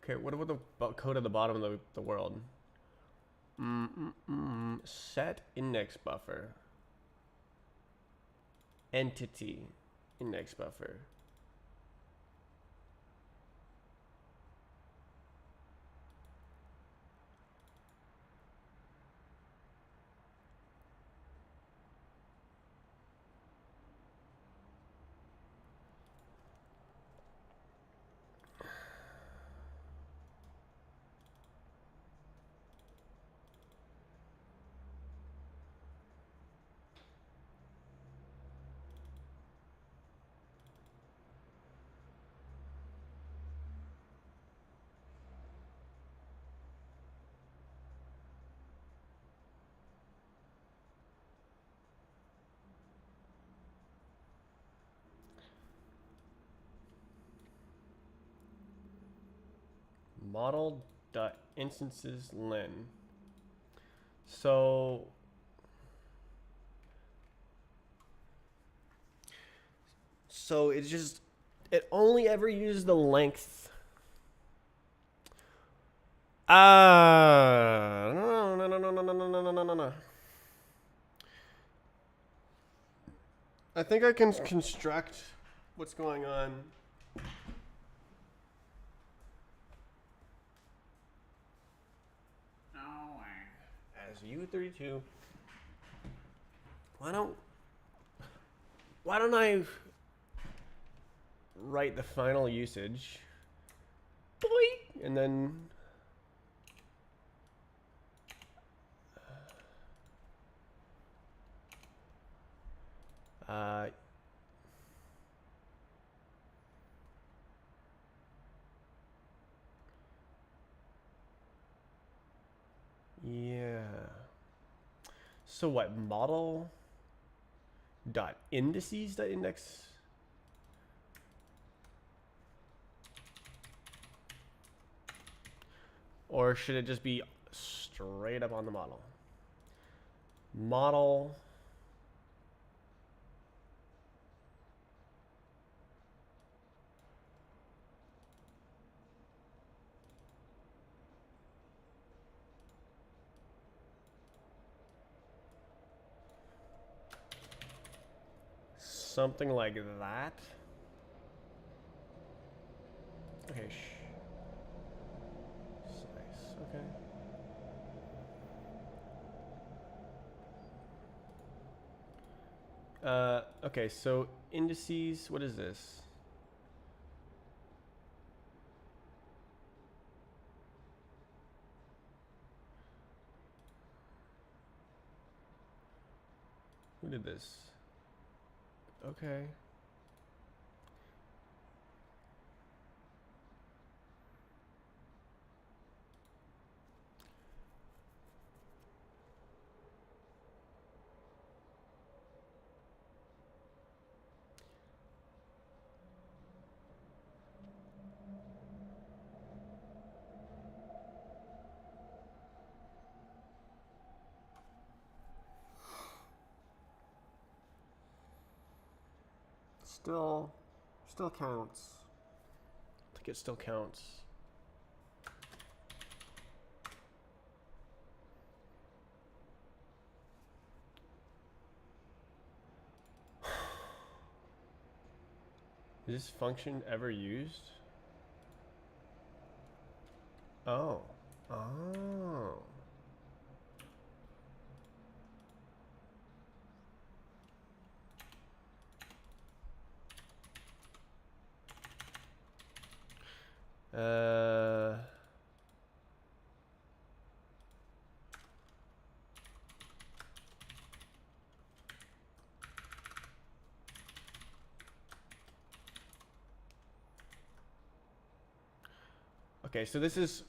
[SPEAKER 1] Okay, what about the code at the bottom of the world? Set index buffer. Entity index buffer. Model.instances len. So it's just, it only ever uses the length. No. I think I can construct what's going on. As U32. Why don't I write the final usage? Boing, and then Yeah. So what, model dot indices dot index? Or should it just be straight up on the model? Model something like that. Okay. Nice. Okay. Okay, so indices, what is this? Who did this? Okay. Still counts. I think it still counts. Is this function ever used? Oh. Oh. Uh, okay, so this is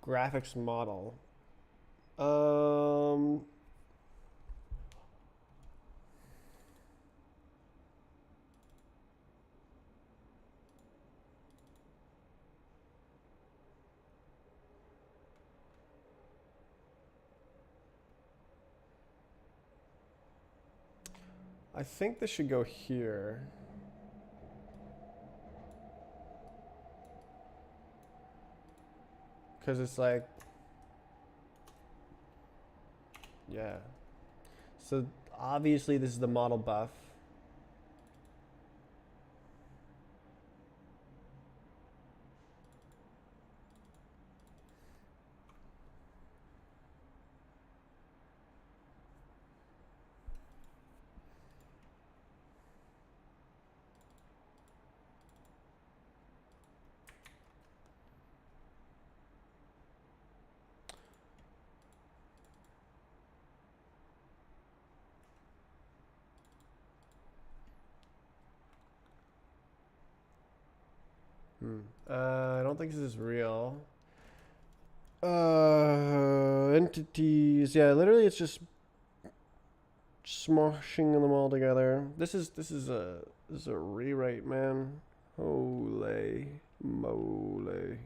[SPEAKER 1] graphics model. I think this should go here. Because it's like, yeah. So obviously this is the model buff. I don't think this is real. Entities. Yeah, literally, it's just smoshing them all together. This is a rewrite, man. Holy moly!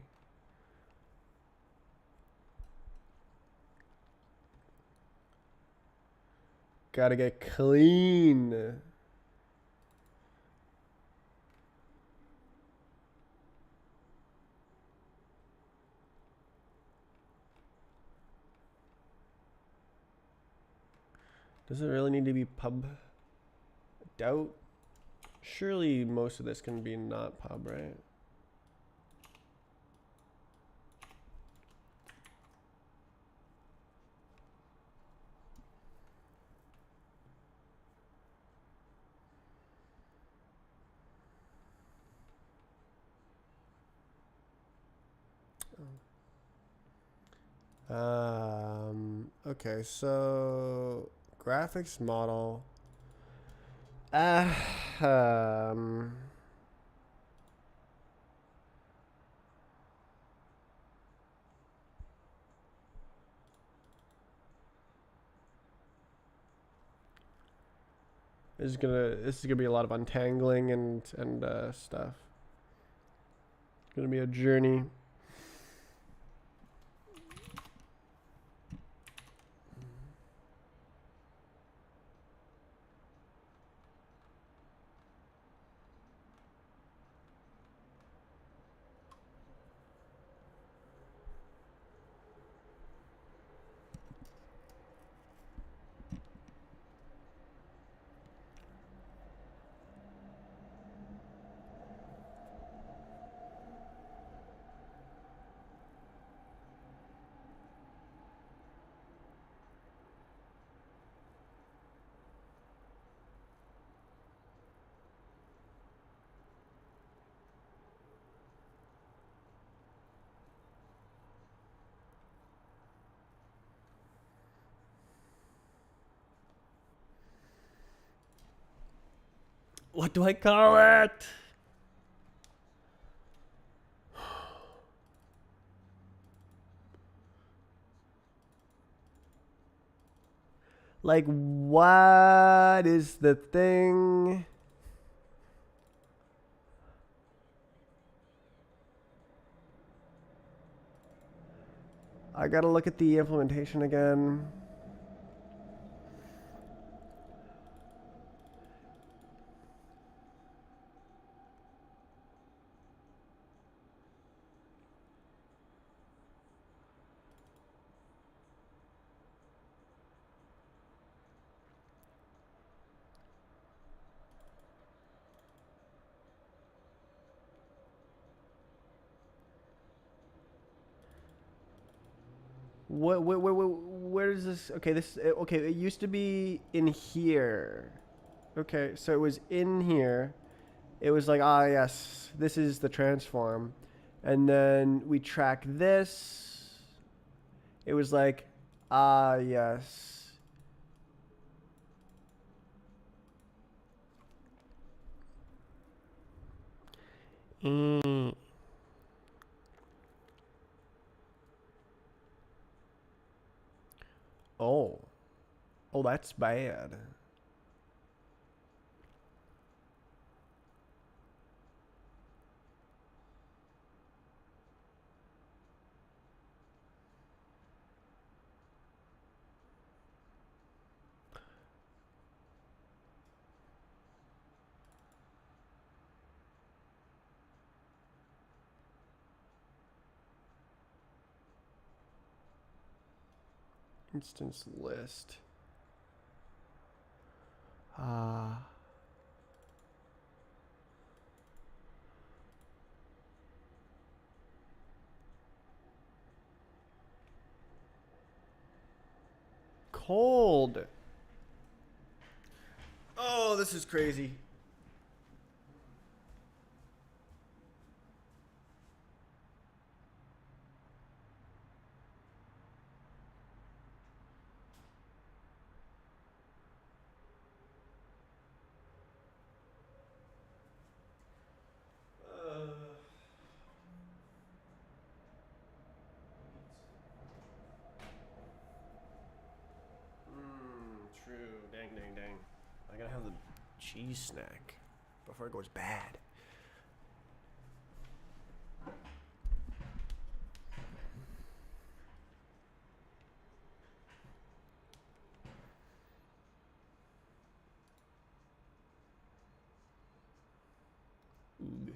[SPEAKER 1] Gotta get clean. Does it really need to be pub? Doubt. Surely most of this can be not pub, right? Okay, so graphics model. Um, This is gonna be a lot of untangling and stuff. It's gonna be a journey. What do I call it? Like, what is the thing? I gotta look at the implementation again. Where is this? Okay, okay, it used to be in here. Okay, so it was in here. It was like, ah, yes, this is the transform. And then we track this. It was like, ah, yes. Mm. Oh. Oh, that's bad. Instance list. Ah. Cold. Oh, this is crazy. True. Dang, dang, dang. I gotta have the cheese snack before it goes bad. Oog.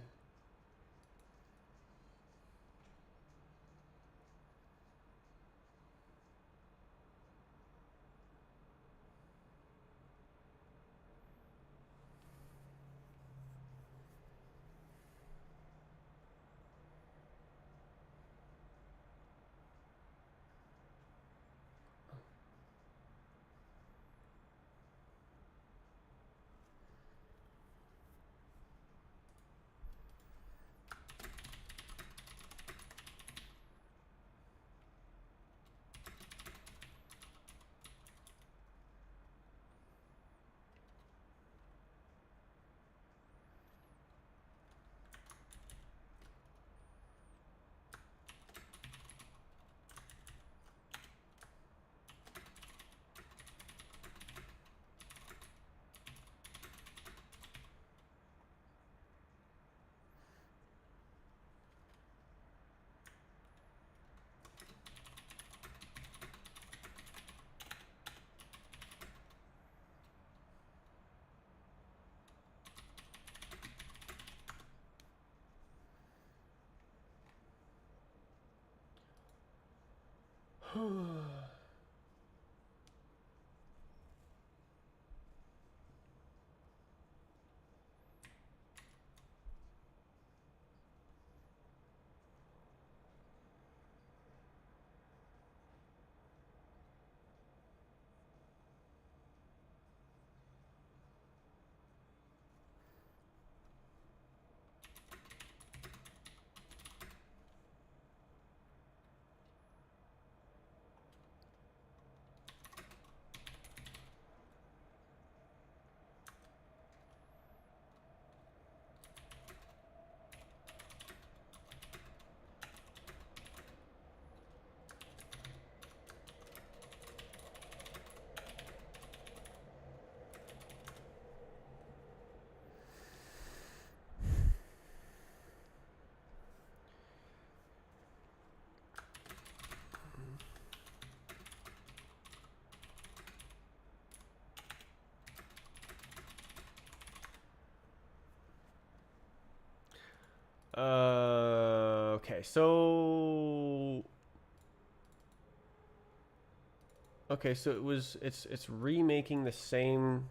[SPEAKER 1] Okay, so it's remaking the same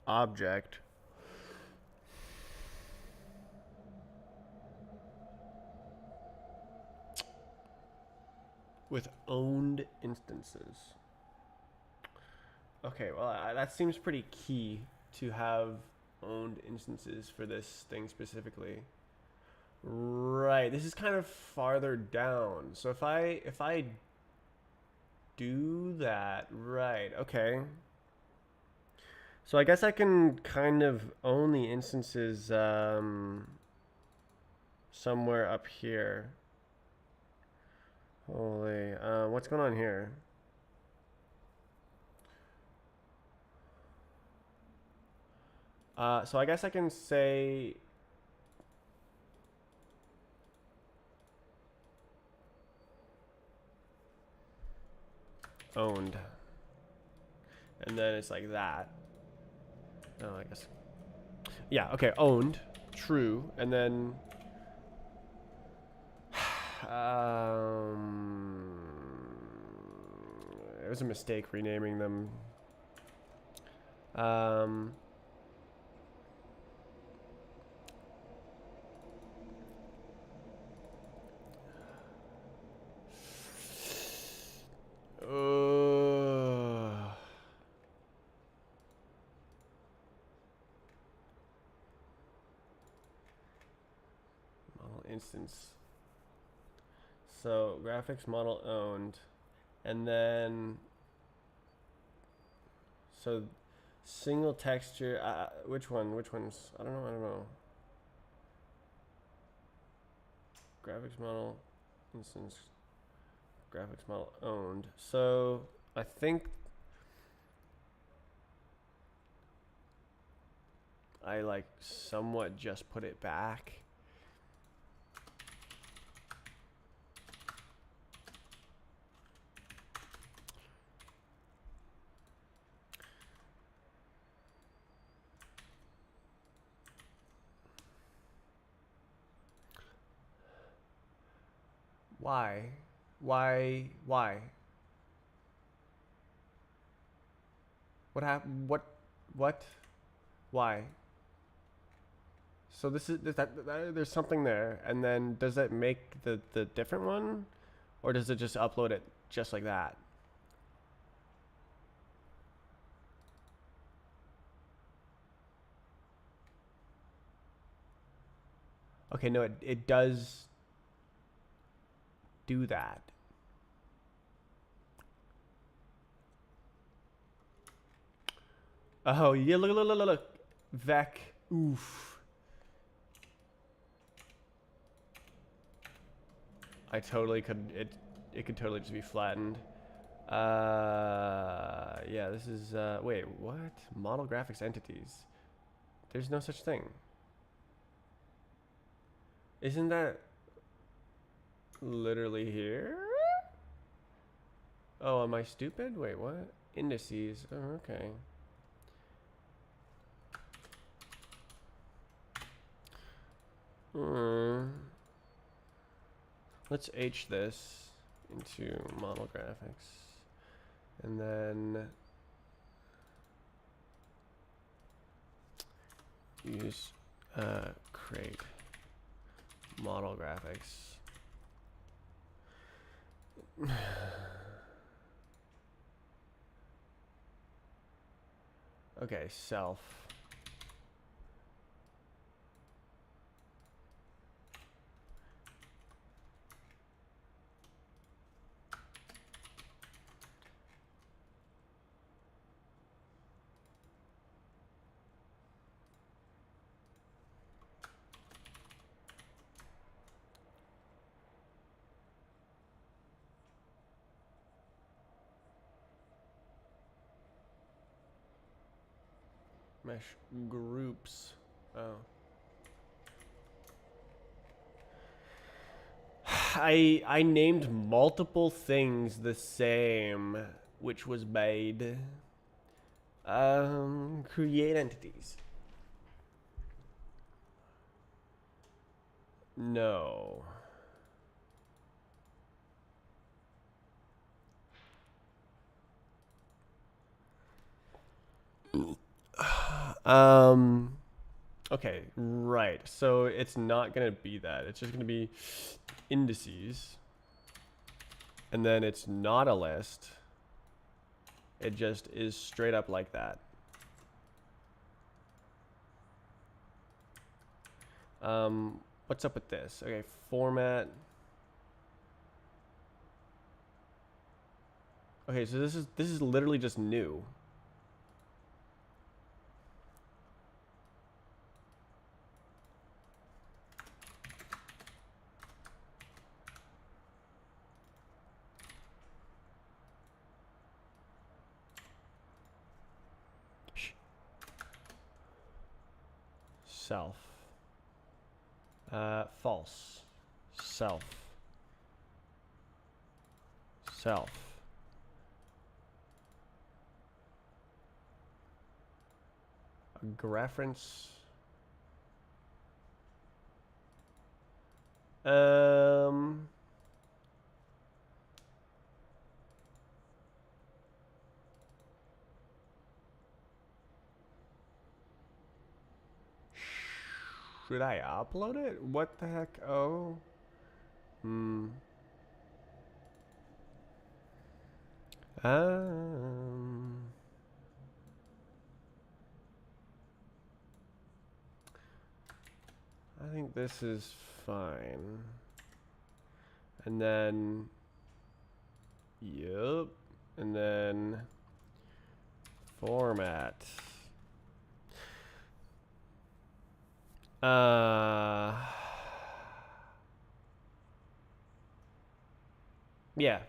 [SPEAKER 1] object with owned instances. Okay, well, that seems pretty key to have owned instances for this thing specifically. Right, this is kind of farther down. So if I do that, right, okay. So I guess I can kind of own the instances somewhere up here. Holy, what's going on here? So I guess I can say owned. And then it's like that. Oh, I guess. Yeah, okay, owned, true, and then it was a mistake renaming them. Model instance. So graphics model owned, and then so single texture. Which one? Which ones? I don't know. I don't know. Graphics model instance. Graphics model owned. So I think I like somewhat just put it back. Why? Why? Why? What happened? What? Why? So this is there's something there, and then does that make the different one, or does it just upload it just like that? Okay, no, it does do that. Oh yeah, look. Vec. Oof. I totally could it could totally just be flattened. Yeah, this is wait, what? Model graphics entities. There's no such thing. Isn't that literally here? Oh, am I stupid? Wait, what? Indices. Oh, okay. Let's H this. into model graphics, and then use create model graphics. Okay, self. Mesh groups. Oh. I named multiple things the same, which was bad. Create entities. No. Okay, right. So it's not gonna be that. It's just gonna be indices. And then it's not a list. It just is straight up like that. What's up with this? Okay, format. Okay, so this is literally just new. Self. False. Self. Self. A reference. Should I upload it? What the heck? Oh. I think this is fine. And then, yep. And then format. Yeah.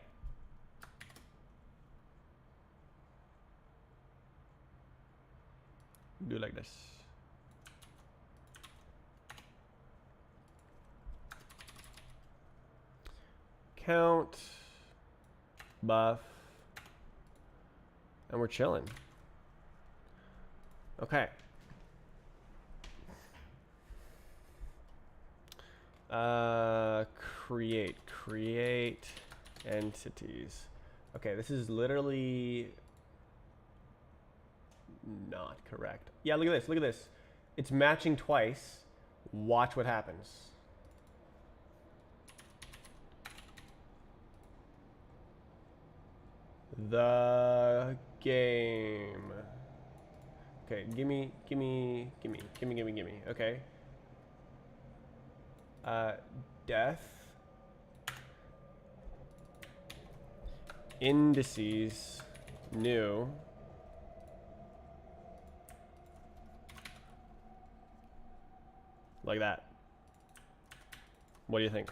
[SPEAKER 1] Do like this. Count, buff, and we're chilling. Okay. Create entities. Okay, this is literally not correct. Yeah, look at this, look at this. It's matching twice. Watch what happens. The game. Okay, gimme. Okay. Death. Indices. New. Like that. What do you think?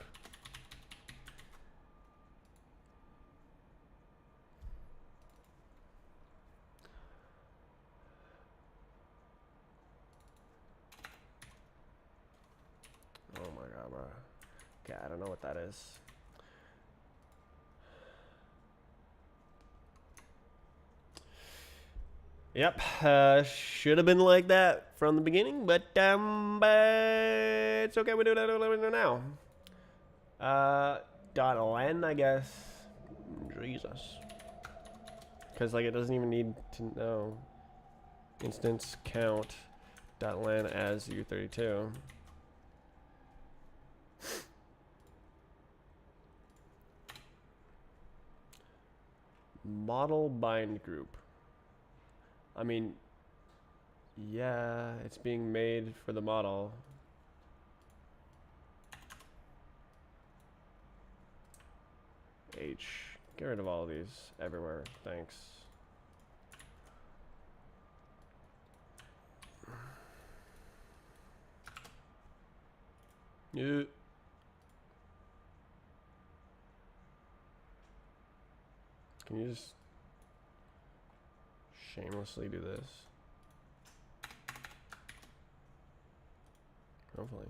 [SPEAKER 1] Oh my god, bro. Okay, I don't know what that is. Yep, should have been like that from the beginning, but it's okay. We do it now. .len, I guess. Jesus. Because like it doesn't even need to know. Instance count dot len as u32. Model bind group. I mean, yeah, it's being made for the model. H. Get rid of all of these everywhere. Thanks. Yeah. Can you just shamelessly do this? Hopefully.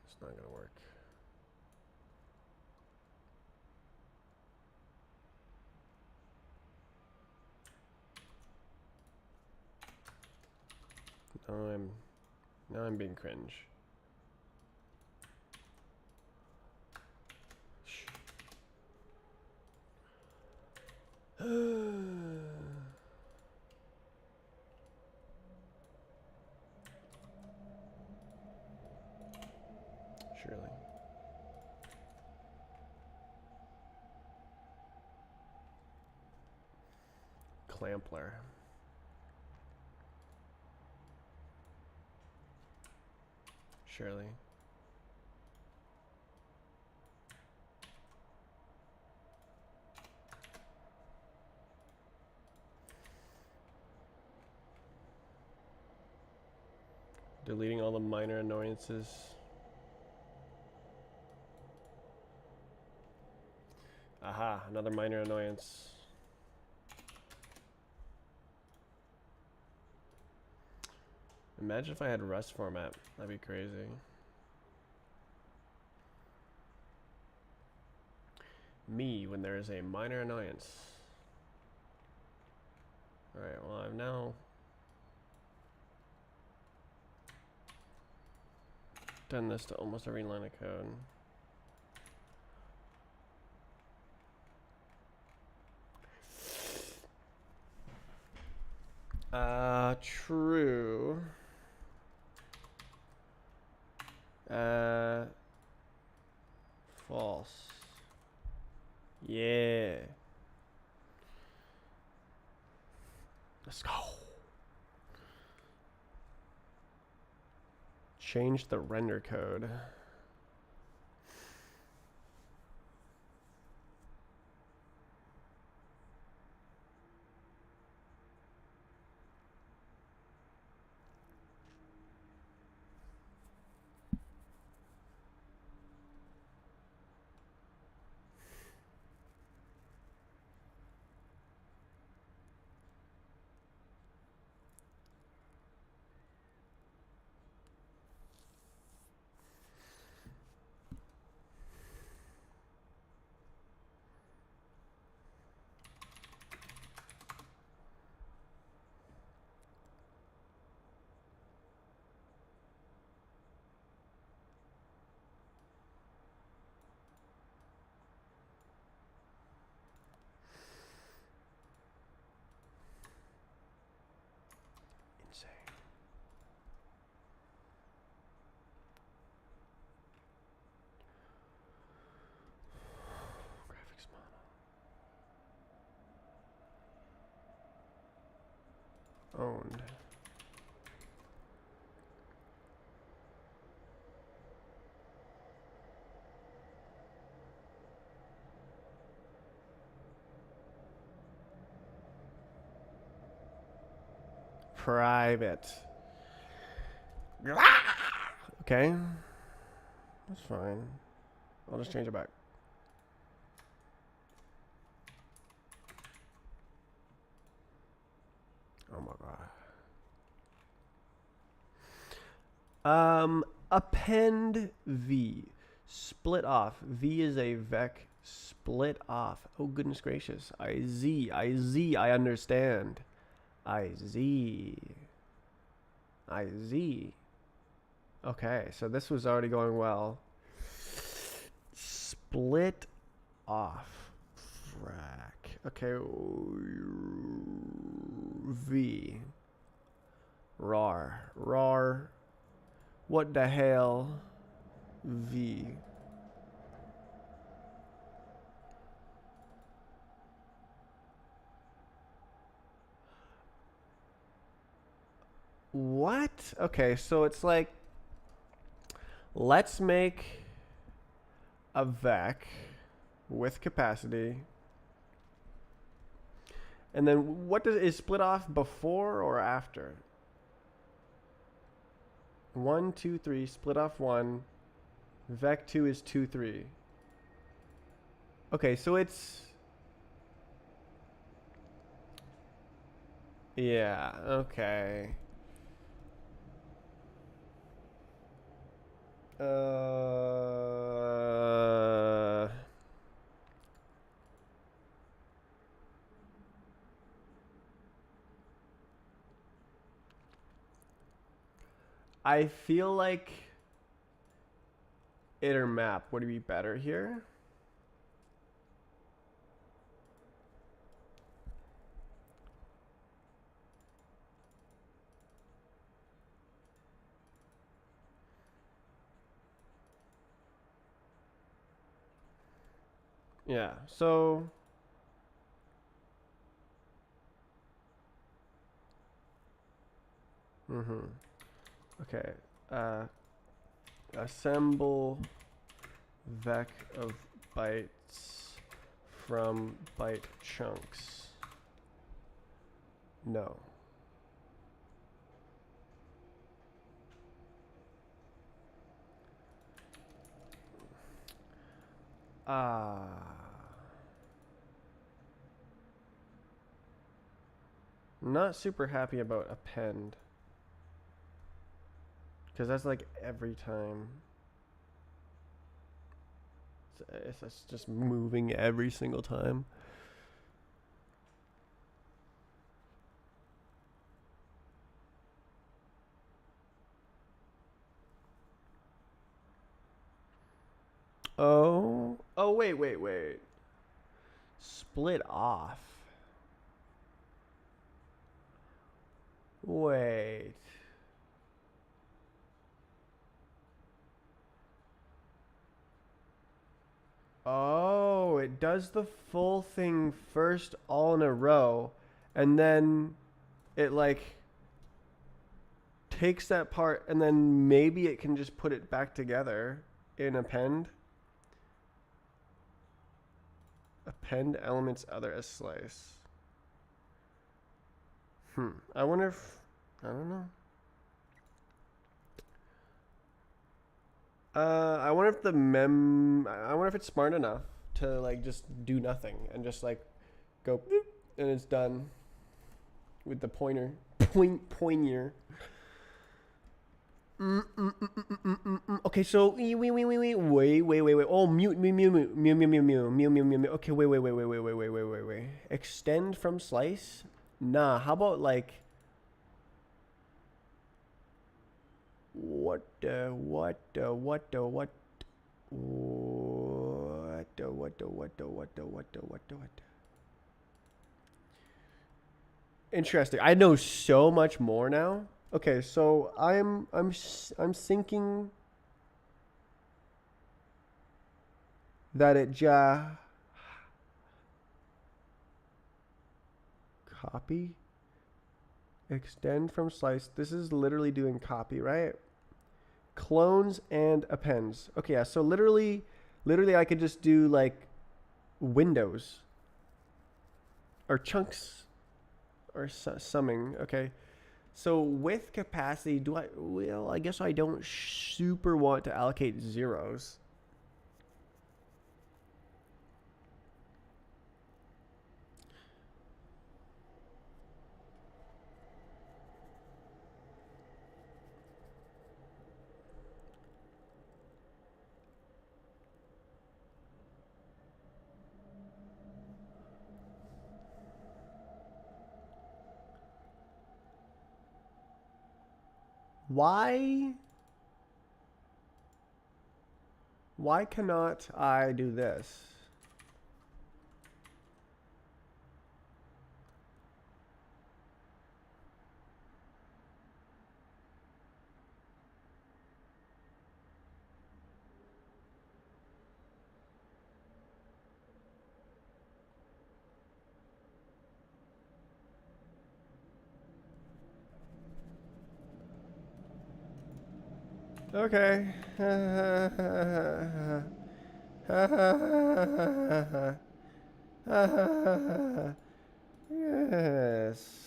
[SPEAKER 1] It's not gonna work. Now I'm being cringe. Surely. Clampler. Surely. Deleting all the minor annoyances. Aha, another minor annoyance. Imagine if I had Rust format. That'd be crazy. Me when there is a minor annoyance. Alright, well I've now done this to almost every line of code. True. False. Yeah. Let's go. Change the render code. Insane. Graphics model. Owned. Private. Okay. That's fine. I'll just change it back. Oh my god. Append V. Split off. V is a vec. Split off. Oh goodness gracious. I understand. I Z. Okay, so this was already going well. Split off. Frac. Okay. V. Rar. Rar. What the hell? V. What? Okay, so it's like, let's make a vec with capacity. And then what is split off before or after? 1, 2, 3, split off 1. Vec 2 is 2, 3. Okay, so it's... Yeah, okay. I feel like iter map would be better here. Yeah, so okay. Assemble vec of bytes from byte chunks. No. Not super happy about append. Because that's like every time. It's just moving every single time. Oh. Oh, wait. Split off. Wait. Oh, it does the full thing first all in a row, and then it like takes that part, and then maybe it can just put it back together in append. Append elements other as slice. I wonder if, I don't know. I wonder if I wonder if it's smart enough to like just do nothing and just like go boop, and it's done with the pointer. Pointer. Okay, so wait. Oh, mute. Okay, wait. Extend from slice. Nah. How about like what? Interesting. I know so much more now. Okay, so I'm thinking that it copy extend from slice. This is literally doing copy, right? Clones and appends. Okay, yeah. So literally I could just do like windows or chunks or summing. Okay. So with capacity, I guess I don't super want to allocate zeros. Why Why cannot I do this? Okay. Yes.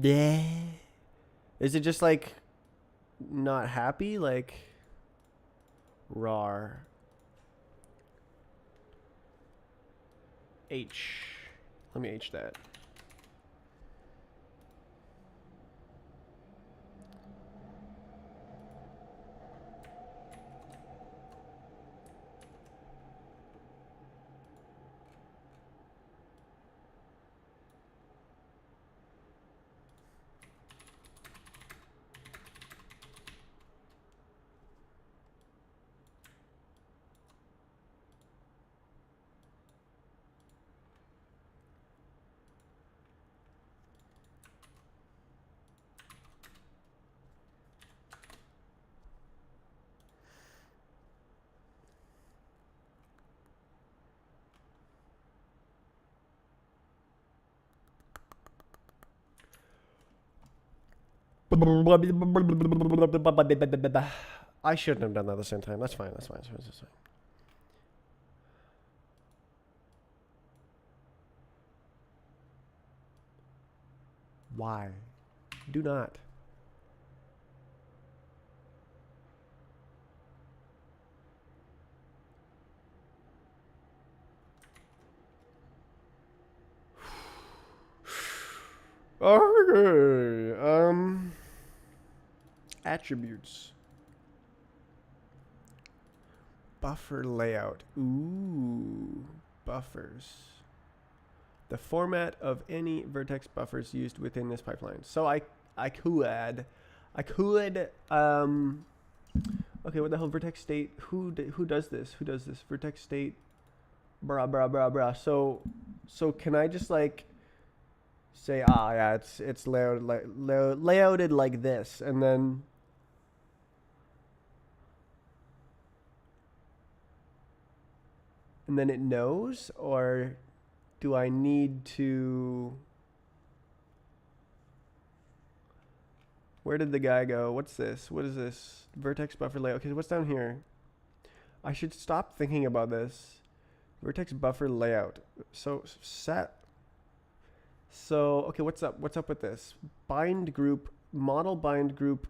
[SPEAKER 1] Yeah. Is it just like not happy? Like rar. H. Let me H that. I shouldn't have done that at the same time. That's fine. That's fine. That's fine. Why? Do not. Okay. Attributes. Buffer layout. Ooh. Buffers. The format of any vertex buffers used within this pipeline. So I could okay, what the hell, vertex state? Who does this? Who does this? Vertex state. Brah. So can I just like say, yeah, it's layouted like this, and then it knows, or do I need to? Where did the guy go? What's this? What is this? Vertex buffer layout. Okay, what's down here? I should stop thinking about this. Vertex buffer layout. So set. So okay, what's up? What's up with this? Bind group, model bind group,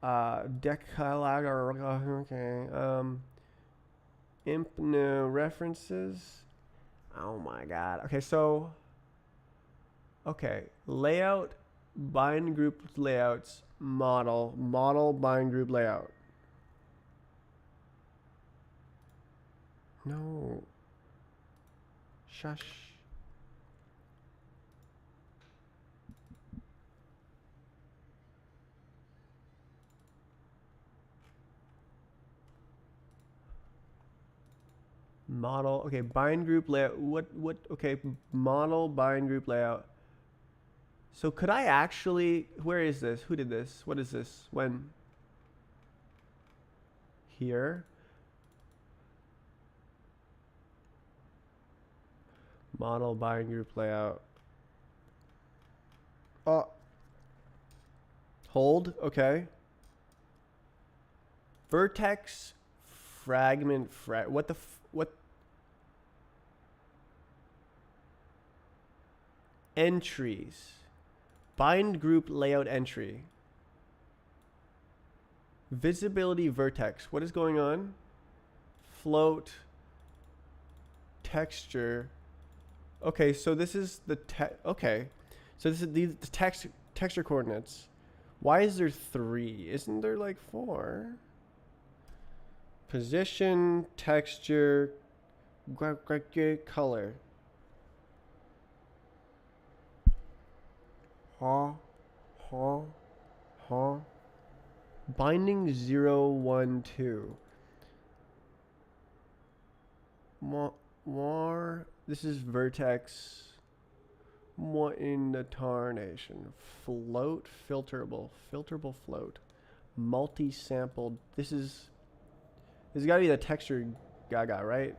[SPEAKER 1] okay. Imp no references. Oh my god. Okay, so okay, layout, bind group layouts, model bind group layout. No. Shush. Model, okay, bind group layout. What, okay, model bind group layout. So could I actually, where is this? Who did this? What is this? When? Here. Model bind group layout. Oh. Hold, okay. Vertex fragment, what the, what? Entries. Bind group layout entry. Visibility vertex. What is going on? Float. Texture. Okay, so this is the okay. So this is the texture coordinates. Why is there 3? Isn't there like 4? Position, texture, color. Binding 0, 1, 2. More. This is vertex. What in the tarnation? Float, filterable float. Multi-sampled. This has got to be the texture gaga, right?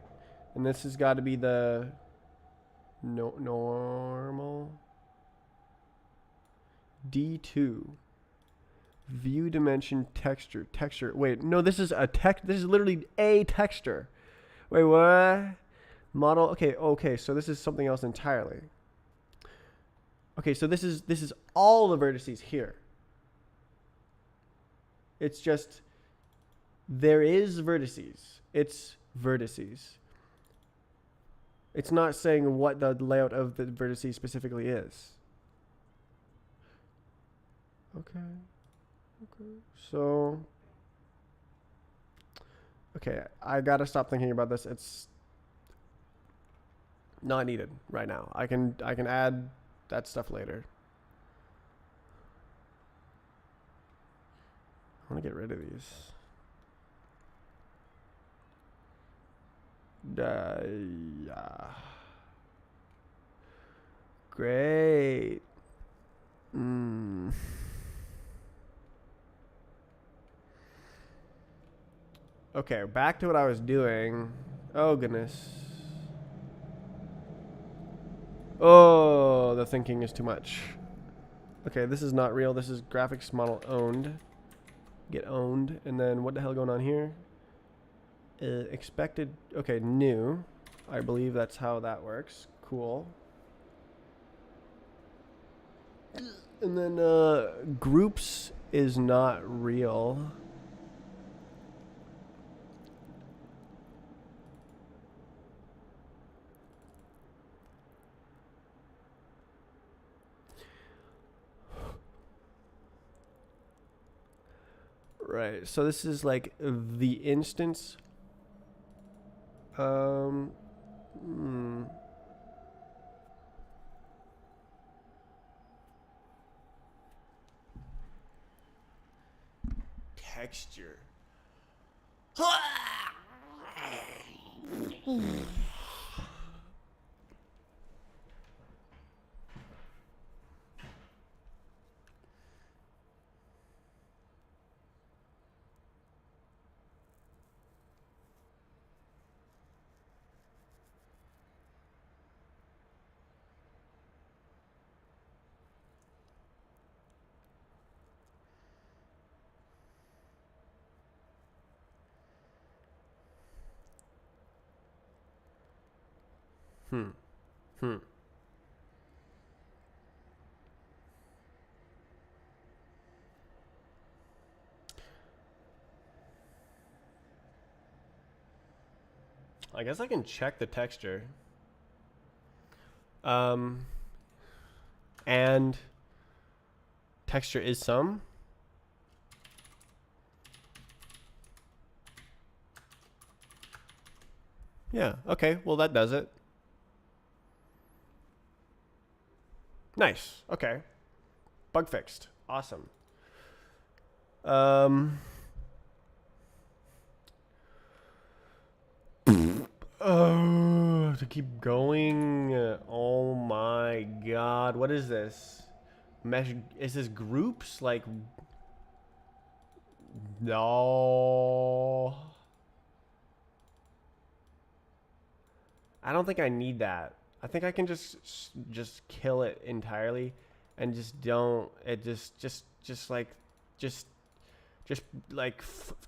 [SPEAKER 1] And this has got to be the normal. D2. View dimension texture. Wait, no, this is this is literally a texture. Wait, what? Model. Okay, so this is something else entirely. Okay, so this is all the vertices here. It's just there is vertices. It's vertices. It's not saying what the layout of the vertices specifically is. Okay. So I gotta stop thinking about this. It's not needed right now. I can add that stuff later. I want to get rid of these. Yeah. Great. Okay, back to what I was doing. Oh, goodness. Oh, the thinking is too much. Okay, this is not real. This is graphics model owned. Get owned. And then what the hell going on here? Expected. Okay, new. I believe that's how that works. Cool. And then groups is not real. Right. So this is like the instance. Texture. I guess I can check the texture. And texture is some. Yeah, okay, well that does it. Nice, okay. Bug fixed, awesome. Oh, to keep going. Oh my god, what is this? Mesh, is this groups? Like, no. I don't think I need that. I think I can just kill it entirely and just don't, it just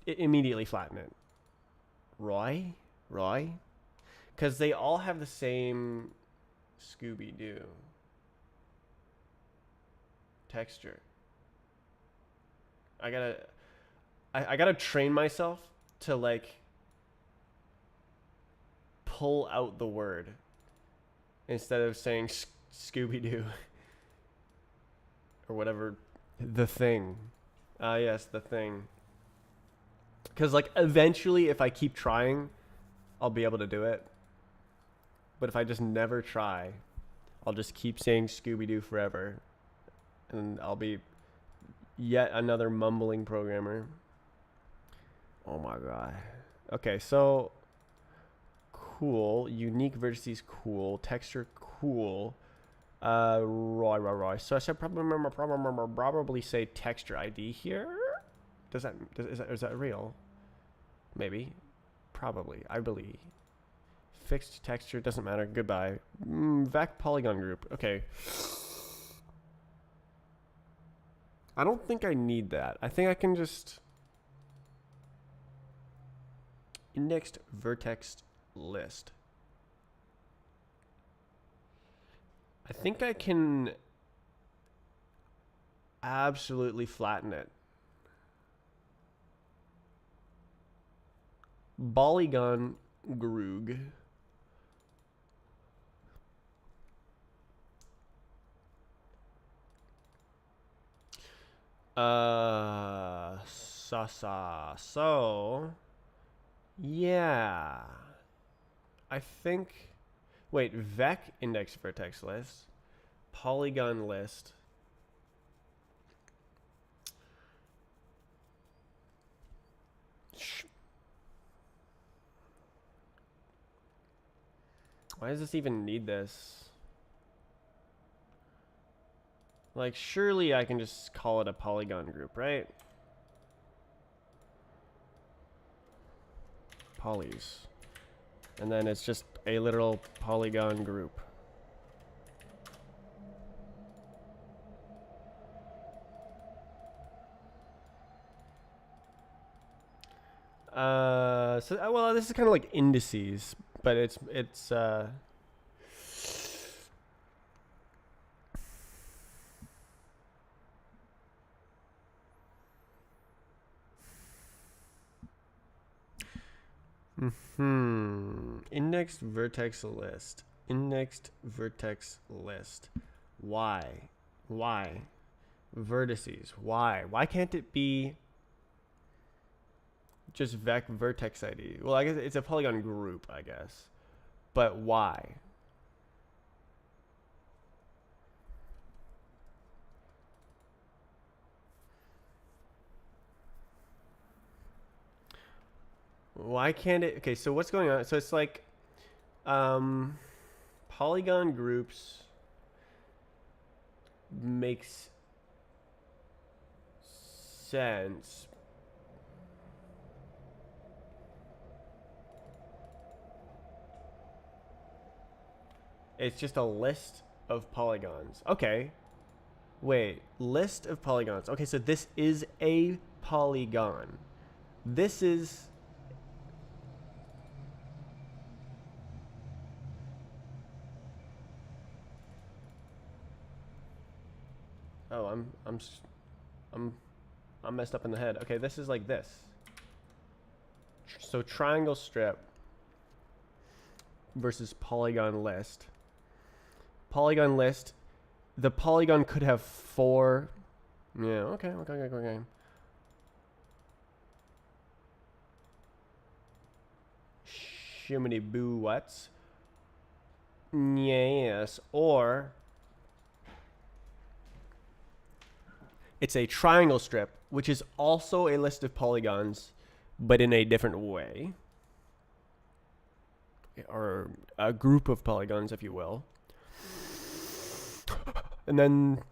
[SPEAKER 1] immediately flatten it. Roy? Because they all have the same Scooby-Doo texture. I gotta train myself to like pull out the word instead of saying Scooby-Doo. or whatever. The thing. Yes, the thing. Because, like, eventually, if I keep trying, I'll be able to do it. But if I just never try, I'll just keep saying Scooby-Doo forever. And I'll be yet another mumbling programmer. Oh my god. Okay, so cool. Unique vertices, cool. Texture, cool. Roy. So I should probably say texture ID here. Is that real? Maybe. Probably. I believe. Fixed texture, doesn't matter. Goodbye. Vec polygon group. Okay. I don't think I need that. I think I can just indexed vertex list. I think I can absolutely flatten it. Polygon Groog. So, yeah. I think, wait, vec index vertex list, polygon list. Why does this even need this? Like, surely I can just call it a polygon group, right? Polys. And then it's just a literal polygon group. Well, this is kind of like indices, but it's indexed vertex list. Indexed vertex list. Why? Vertices. Why can't it be just vec vertex ID? Well, I guess it's a polygon group, I guess. But why? Why can't it? Okay, so what's going on? So it's like polygon groups makes sense. It's just a list of polygons. Okay. Wait, list of polygons. Okay, so this is a polygon. This is I'm messed up in the head. Okay, this is like this. So triangle strip versus polygon list. Polygon list, the polygon could have 4. Yeah, okay. Shimmy boo what's? Yes, or it's a triangle strip, which is also a list of polygons, but in a different way. Or a group of polygons, if you will. And then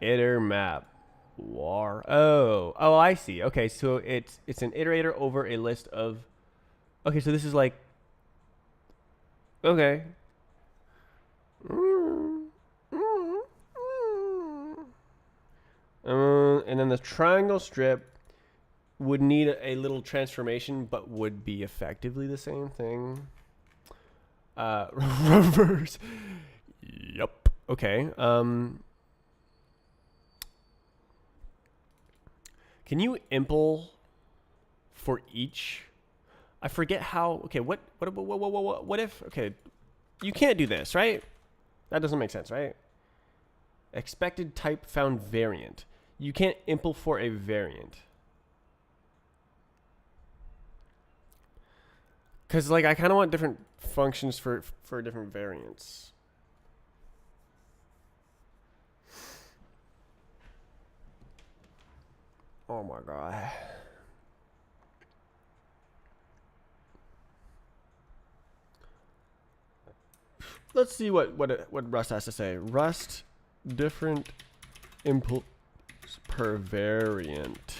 [SPEAKER 1] iter map war. Oh, I see. Okay, so it's an iterator over a list of. Okay, so this is like. Okay. And then the triangle strip would need a little transformation, but would be effectively the same thing. Reverse. Yep. Okay. Can you impl for each? I forget how. Okay. What if? Okay. You can't do this, right? That doesn't make sense, right? Expected type found variant. You can't impl for a variant. Because like I kind of want different functions for different variants. Oh my god. Let's see what Rust has to say. Rust different impl per variant.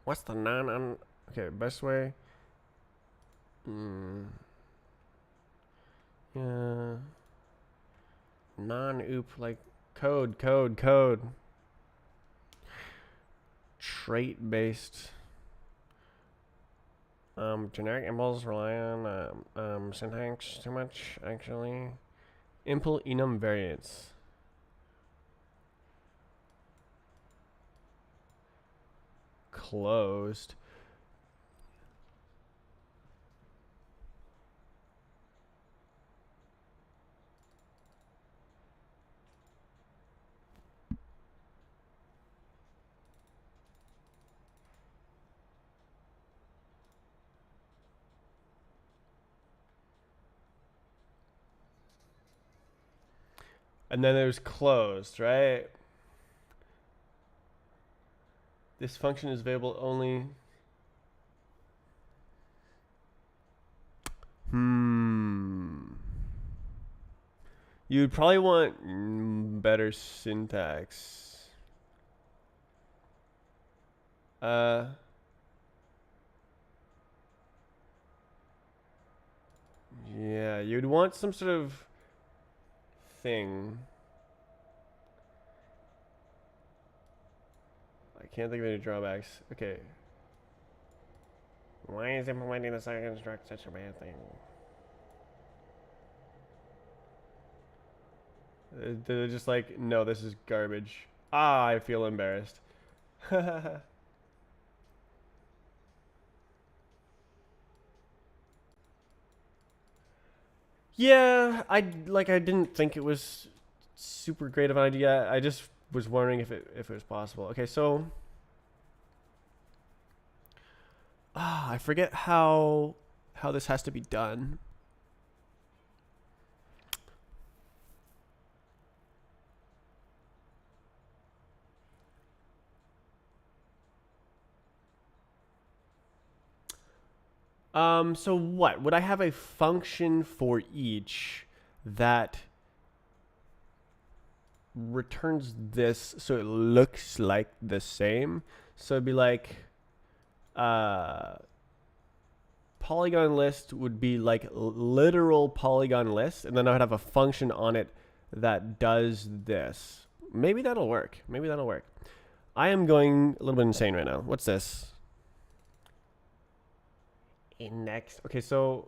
[SPEAKER 1] What's the non okay, best way? Yeah. Non-oop like code. Trait based. Generic impulse rely on syntax too much actually. Impl enum variants. Closed. And then there's closed, right? This function is available only. You'd probably want better syntax. Yeah, you'd want some sort of thing. I can't think of any drawbacks. Okay. Why is implementing the second construct such a bad thing? They're just like, no, this is garbage. Ah, I feel embarrassed. Yeah, I didn't think it was super great of an idea. I just was wondering if it was possible. Okay, so I forget how this has to be done. So what? Would I have a function for each that returns this so it looks like the same? So it'd be like polygon list would be like literal polygon list, and then I would have a function on it that does this. Maybe that'll work. I am going a little bit insane right now. What's this? Index. Okay, so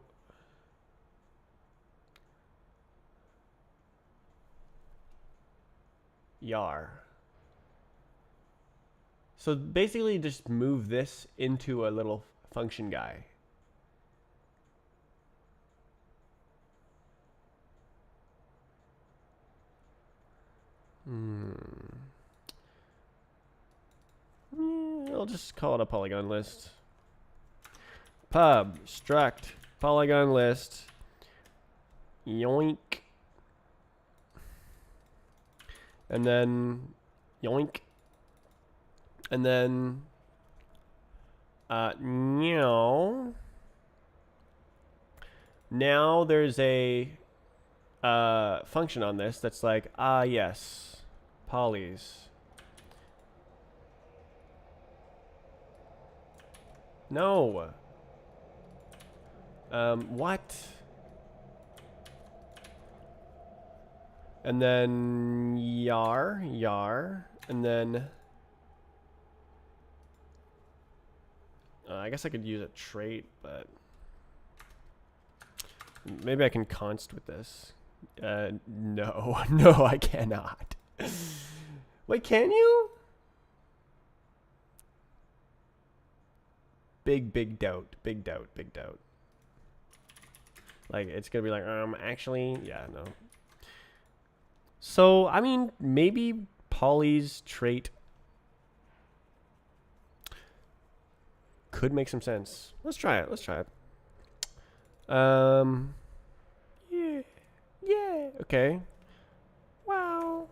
[SPEAKER 1] yar. So basically just move this into a little function guy. I'll just call it a polygon list. Pub struct polygon list. Yoink. And then yoink. And then now there's a function on this that's like, yes, polys. No. What? And then yar, and then I guess I could use a trait, but maybe I can const with this. No, no, I cannot. Wait, can you? Big doubt, big doubt, big doubt. Like, it's gonna be like, actually, yeah, no. So, I mean, maybe Polly's trait could make some sense. Let's try it. Let's try it. Yeah. Yeah. Okay. Wow.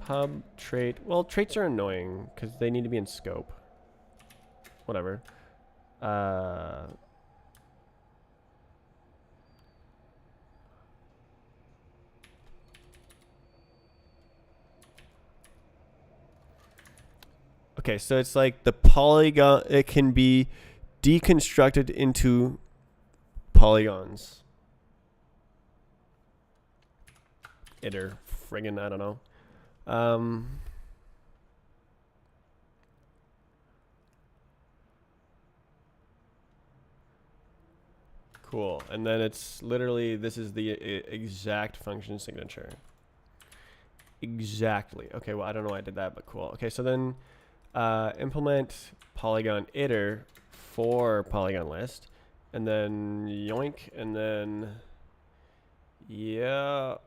[SPEAKER 1] Pub trait. Well, traits are annoying because they need to be in scope. Whatever. Okay, so it's like the polygon, it can be deconstructed into polygons. Iter, friggin', I don't know. Cool, and then it's literally, this is the exact function signature. Exactly. Okay, well, I don't know why I did that, but cool. Okay, so then implement polygon iter for polygon list, and then yoink, and then yep.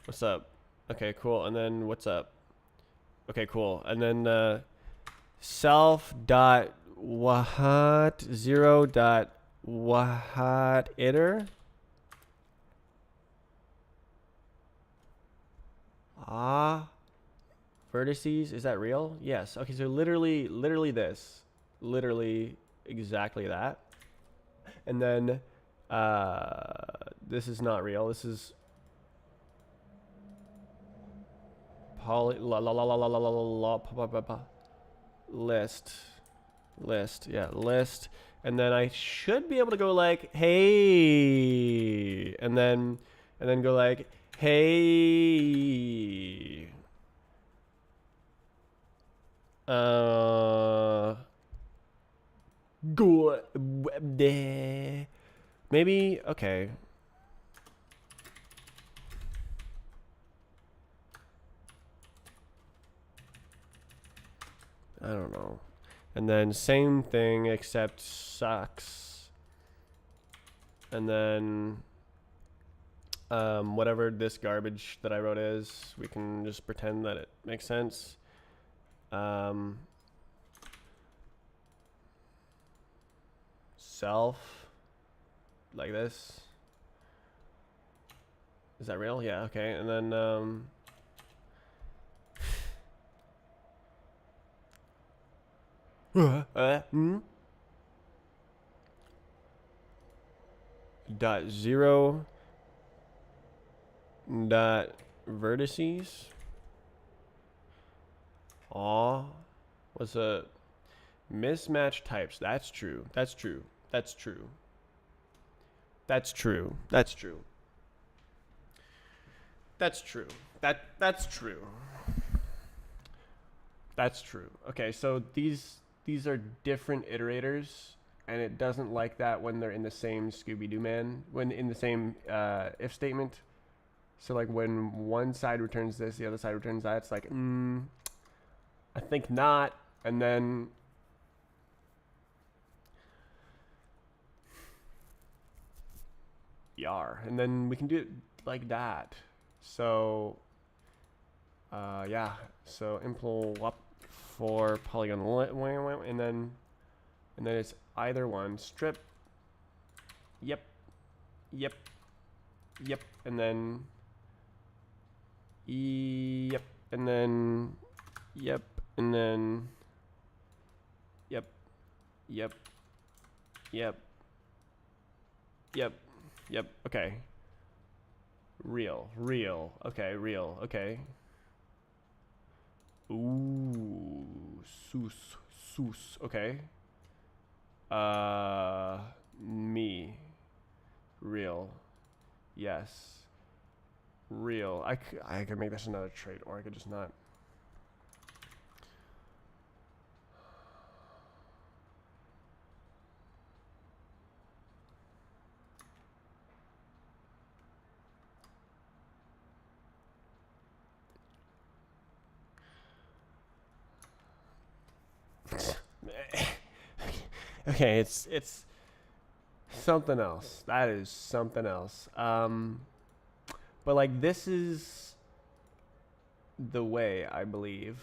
[SPEAKER 1] What's up? Okay, cool. And then what's up? Okay, cool. And then self dot what 0 dot what iter. Vertices, is that real? Yes. Okay, so literally this. Literally exactly that. And then this is not real. This is list, yeah, list. And then I should be able to go like, hey, and then go like, hey, go maybe, okay. I don't know. And then same thing except sucks. And then whatever this garbage that I wrote is, we can just pretend that it makes sense. Self, like this. Is that real? Yeah, okay. And then dot 0 dot vertices. Aw, what's a mismatch types? That's true. That's true. That's true. That's true. That's true. That's true. That's true. That's true. Okay, so these are different iterators, and it doesn't like that when they're in the same Scooby-Doo man, when in the same if statement. So like when one side returns this, the other side returns that, it's like, I think not. And then yar. And then we can do it like that. So yeah. So impl for polygon, and then it's either one. Strip. Yep. Yep. Yep. And then yep. And then yep. And then yep. Yep. Yep. Yep. Yep. Okay. Real. Okay, real. Okay. Ooh. Sus. Okay. Me. Real. Yes. Real. I could make this another trait, or I could just not. Okay, it's something else. That is something else. But like this is the way, I believe.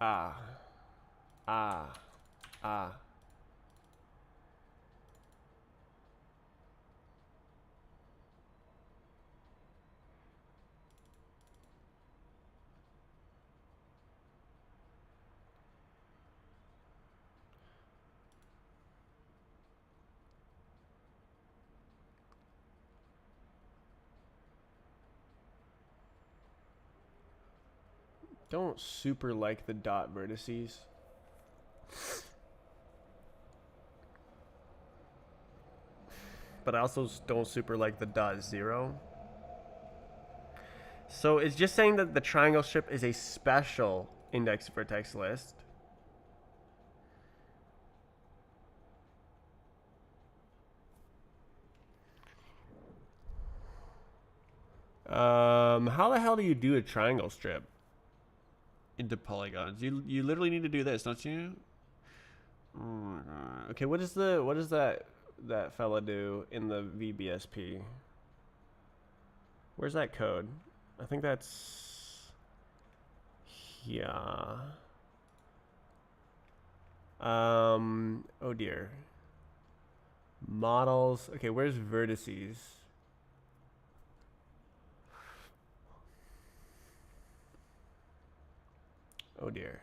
[SPEAKER 1] Ah, ah, ah. Don't super like the dot vertices. But I also don't super like the dot zero. So it's just saying that the triangle strip is a special index vertex list. How the hell do you do a triangle strip into polygons? You literally need to do this, don't you? Okay, what is that fella do in the VBSP? Where's that code? I think that's yeah. Oh dear. Models. Okay, where's vertices? Oh dear.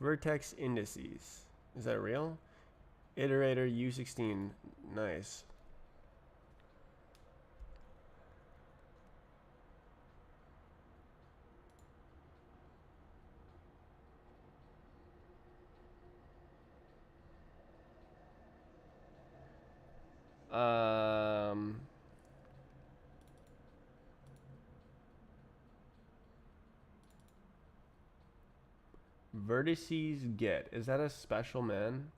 [SPEAKER 1] Vertex indices. Is that real? Iterator U16. Nice. Um, Vertices get. Is that a special man?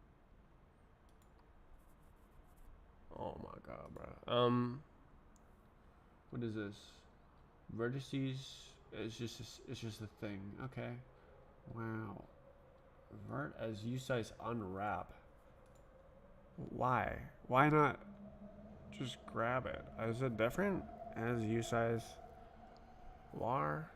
[SPEAKER 1] Oh my god, bro. What is this? Vertices. It's just a thing. Okay. Wow. Vert as U size unwrap. Why? Why not just grab it? Is it different as U size var?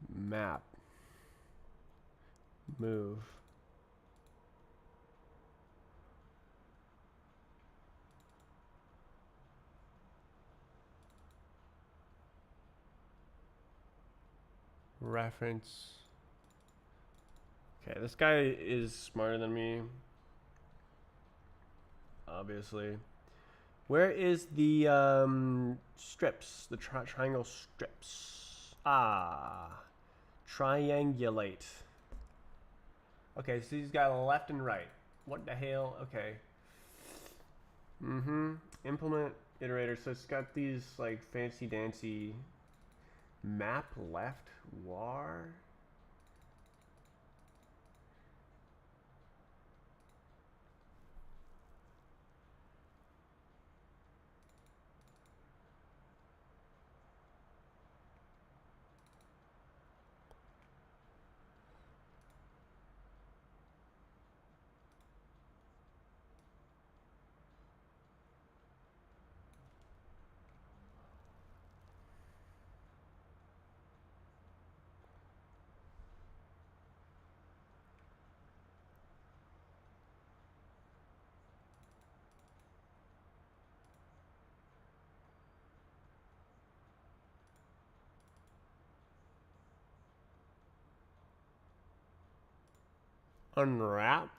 [SPEAKER 1] Map. Move. Reference. Okay, this guy is smarter than me. Obviously. Where is the strips? The triangle strips. Ah. Triangulate. Okay, so he's got left and right. What the hell? Okay. Implement iterator. So it's got these like fancy dancy map left var. Unwrap.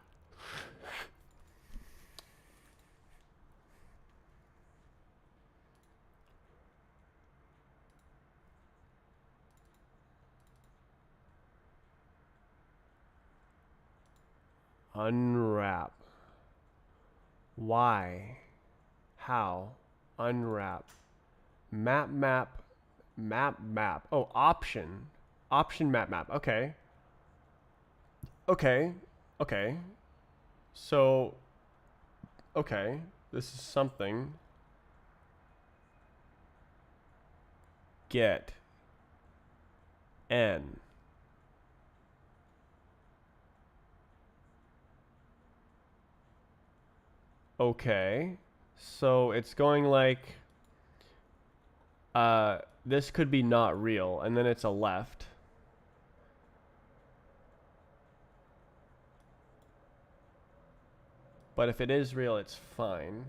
[SPEAKER 1] Unwrap. Why? How? Unwrap. Map, map, map, map. Oh, option. Option, map, map. Okay. Okay. Okay. So, okay. This is something. Get n. Okay. So it's going like this could be not real, and then it's a left. But if it is real, it's fine.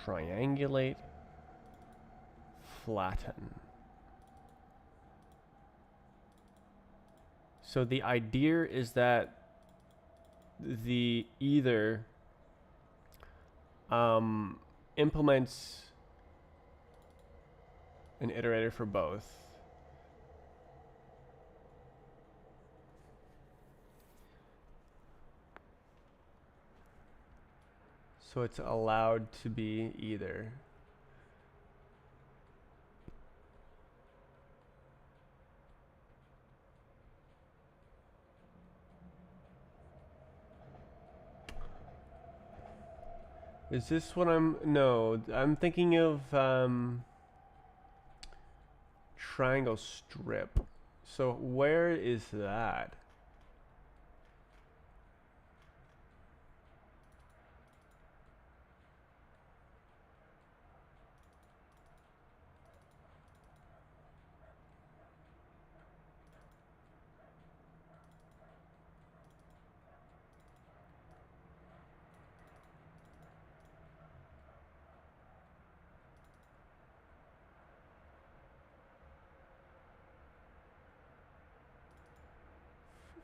[SPEAKER 1] Triangulate, flatten. So the idea is that the either implements an iterator for both. So it's allowed to be either. Is this what I'm, no, I'm thinking of triangle strip. So where is that?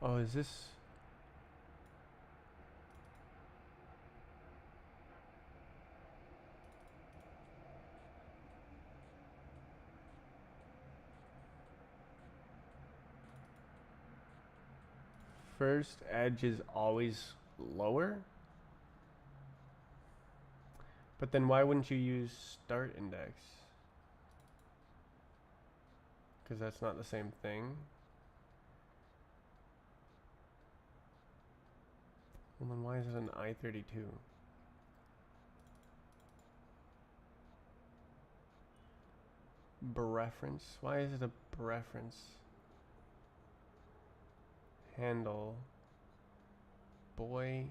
[SPEAKER 1] Oh, is this? First edge is always lower? But then why wouldn't you use start index? Because that's not the same thing. Well, then why is it an I-32? Preference. Why is it a preference? Handle. Boy.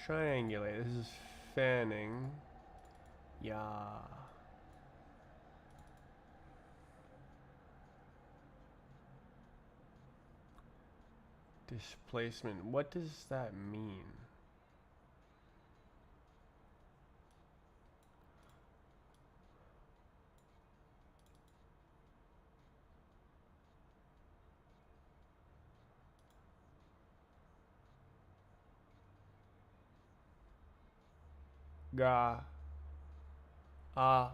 [SPEAKER 1] Triangulate. This is fanning. Yeah. Displacement. What does that mean? Ga. Ah.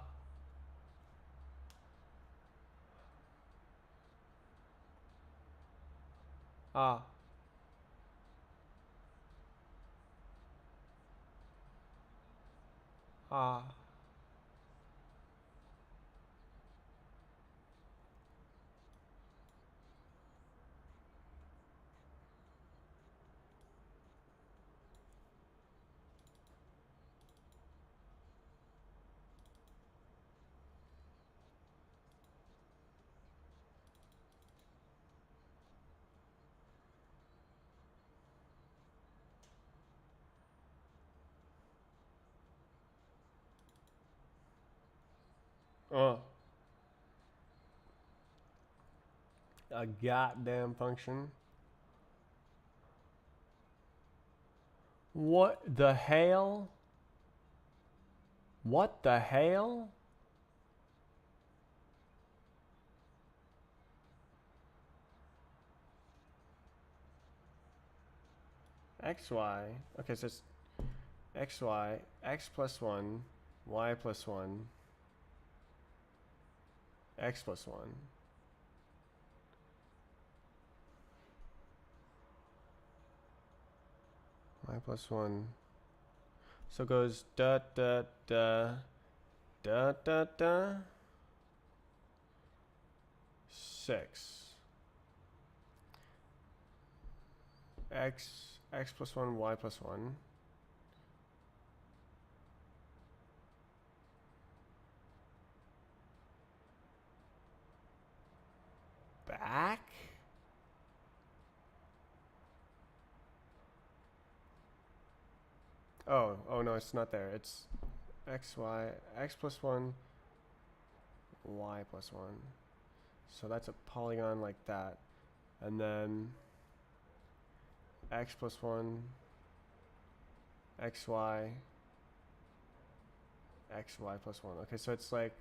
[SPEAKER 1] Ah. Ah. A goddamn function. What the hell? What the hell? xy. Okay, so it's xy, x plus 1, y plus 1, x plus 1. Y plus 1. So it goes da da da da da da 6. X plus 1, y plus 1. Back? Oh no, it's not there. It's x plus 1, y plus 1. So that's a polygon like that. And then x plus 1, xy, xy plus 1. Okay, so it's like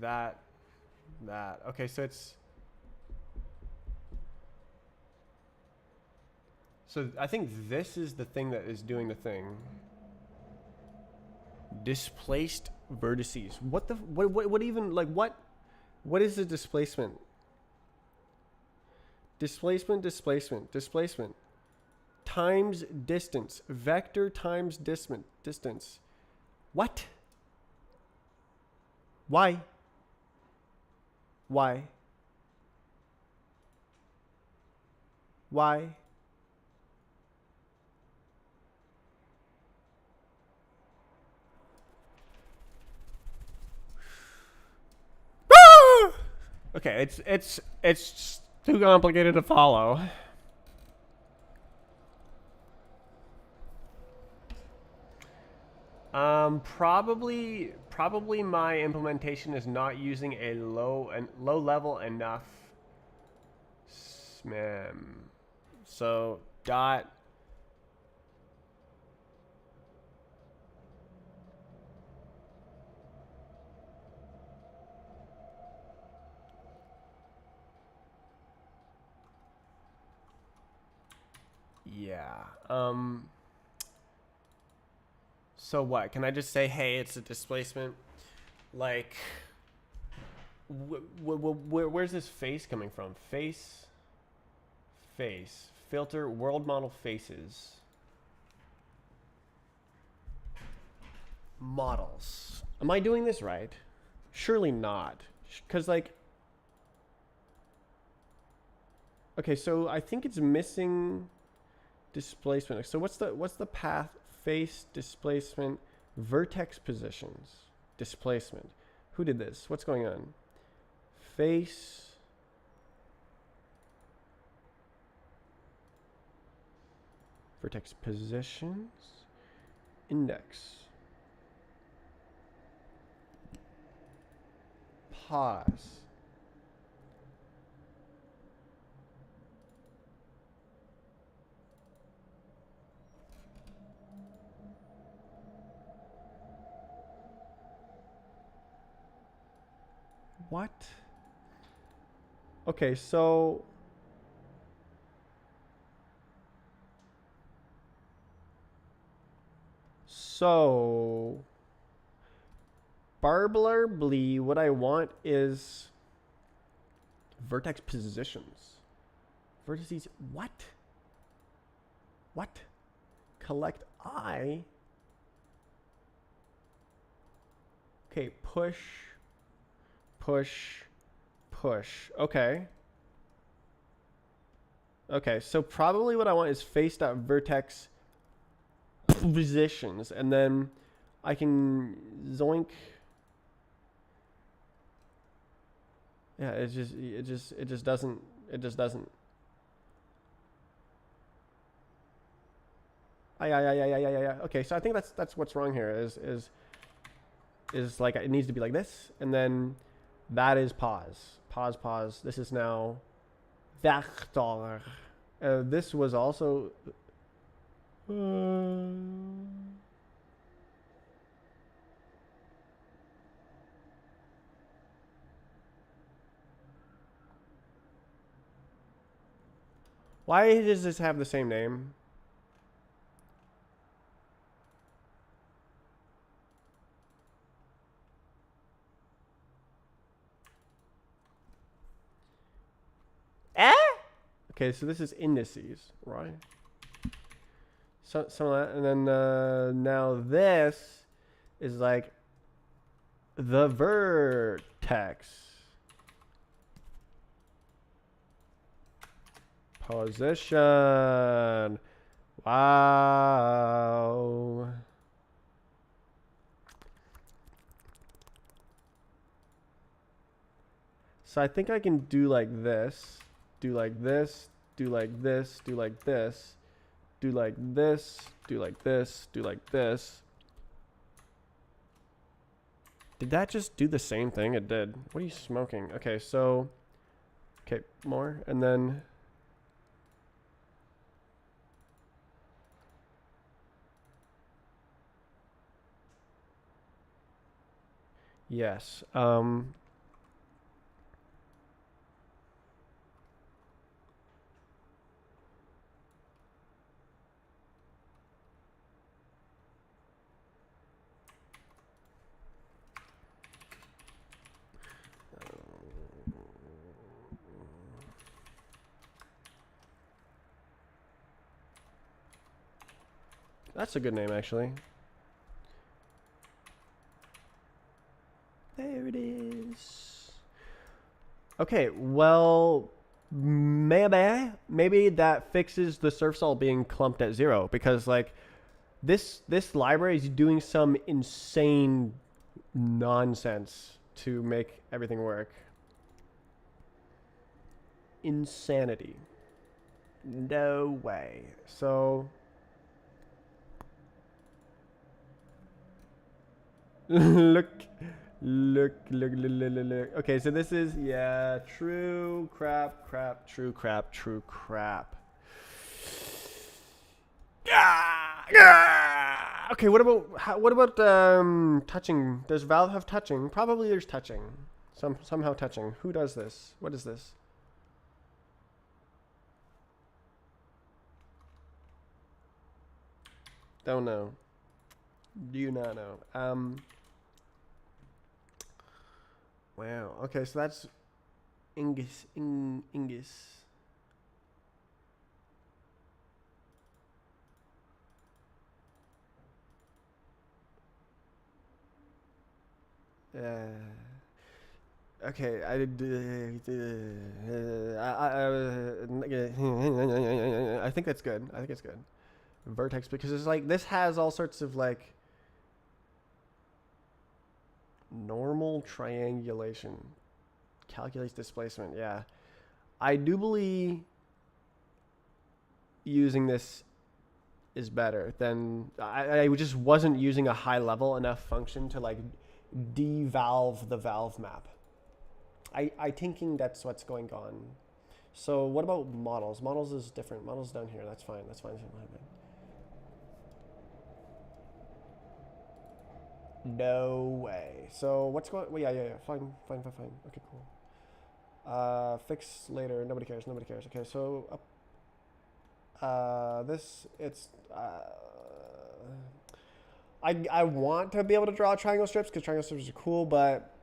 [SPEAKER 1] that. Okay, so it's, so I think this is the thing that is doing the thing. Displaced vertices. What the, what even, like, what is the displacement? Displacement times distance, vector times distance. What? Why? Okay, it's too complicated to follow. Probably my implementation is not using a low level enough smem. So dot yeah. So what? Can I just say, hey, it's a displacement? Like, where's this face coming from? Face, filter, world model faces. Models. Am I doing this right? Surely not. Because, like, okay, so I think it's missing displacement. So what's the path? Face, displacement, vertex positions, displacement. Who did this? What's going on? Face, vertex positions, index, pause. What? Okay, so barblarly, what I want is vertex positions. Vertices, what? Collect I. Okay, push. Okay. Okay, so probably what I want is face.vertex positions, and then I can zoink. Yeah, it just doesn't. Yeah. Okay, so I think that's what's wrong here. Is like it needs to be like this, and then that is pause. This is now Refactor. This was also. Why does this have the same name? Okay, so this is indices, right? So, some of that, and then now this is like the vertex. Position. Wow. So I think I can do like this, do like this, do like this, do like this, do like this, do like this, do like this. Did that just do the same thing? It did. What are you smoking? Okay, so, okay, more, and then. Yes. That's a good name, actually. There it is. Okay, well, maybe that fixes the surf all being clumped at 0, because like this library is doing some insane nonsense to make everything work. Insanity. No way. So look. Okay, so this is, yeah, true crap, true crap. Okay, what about touching? Does Valve have touching? Probably there's touching. Somehow touching. Who does this? What is this? Don't know. Do not know. Wow. Okay, so that's Ingus. Ingus. Okay, I think that's good. I think it's good. Vertex, because it's like this has all sorts of like normal triangulation, calculates displacement. Yeah, I do believe using this is better than I just wasn't using a high level enough function to like devalve the valve map. I thinking that's what's going on. So what about models? Models is different. Models down here. That's fine. That's fine. No way. So what's going? Well, yeah. Fine. Okay, cool. Fix later. Nobody cares. Okay, so this it's. I want to be able to draw triangle strips because triangle strips are cool, but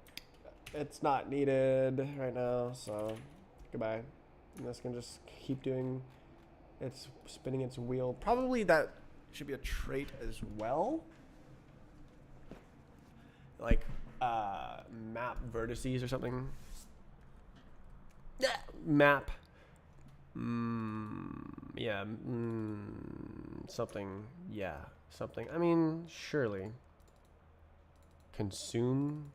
[SPEAKER 1] it's not needed right now. So goodbye. And this can just keep doing. It's spinning its wheel. Probably that should be a trait as well. Like map vertices or something. Yeah. Map. Yeah. Something. Yeah. Something. I mean, surely. Consume.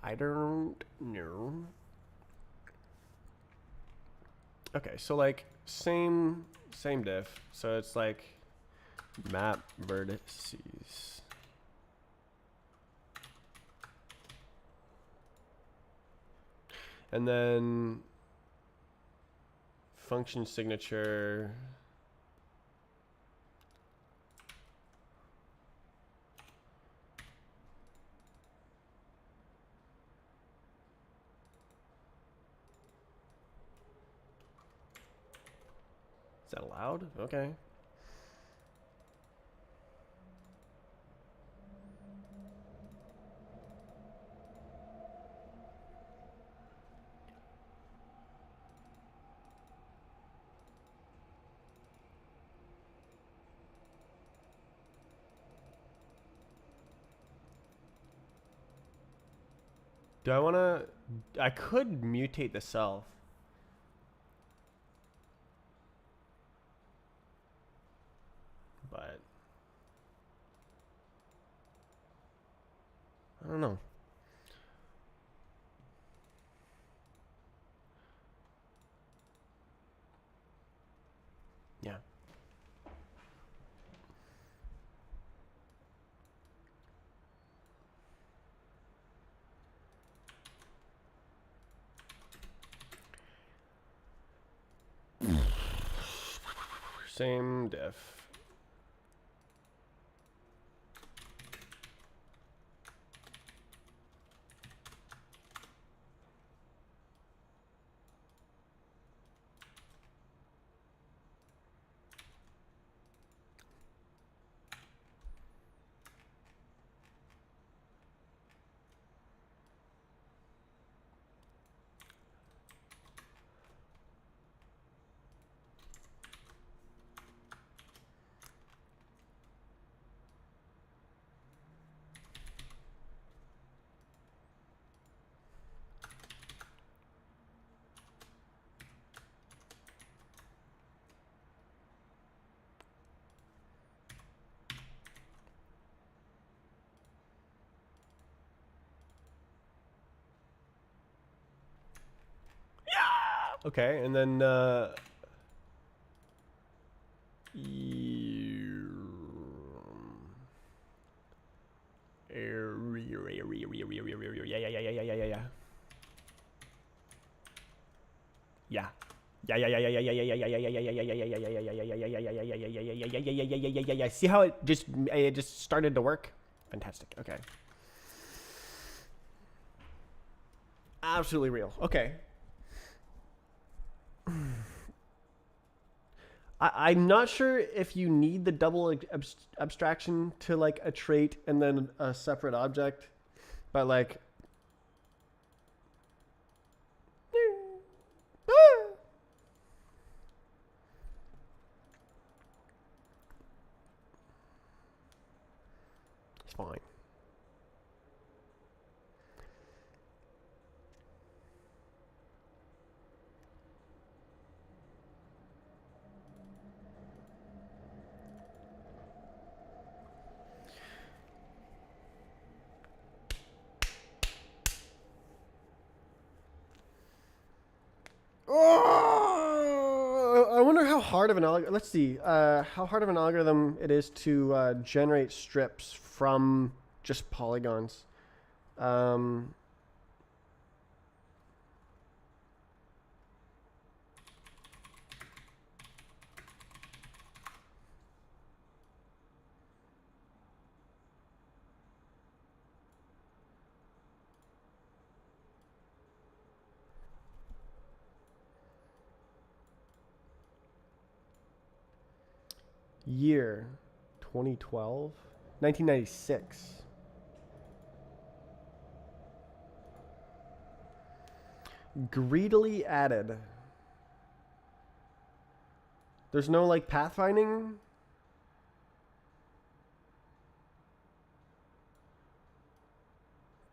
[SPEAKER 1] I don't know. Okay, so like same diff. So it's like map vertices. And then function signature. Is that allowed? Okay. Do I want to... I could mutate the self. But... I don't know. Yeah. Same diff. Okay, and then yeah. Yeah. See how it just started to work? Fantastic. Okay. Absolutely real. Okay. I'm not sure if you need the double abstraction to like a trait and then a separate object, but like it's fine. Oh, I wonder how hard of an algorithm. Let's see. How hard of an algorithm it is to generate strips from just polygons. Um, year 2012, 1996. Greedily added. There's no like pathfinding.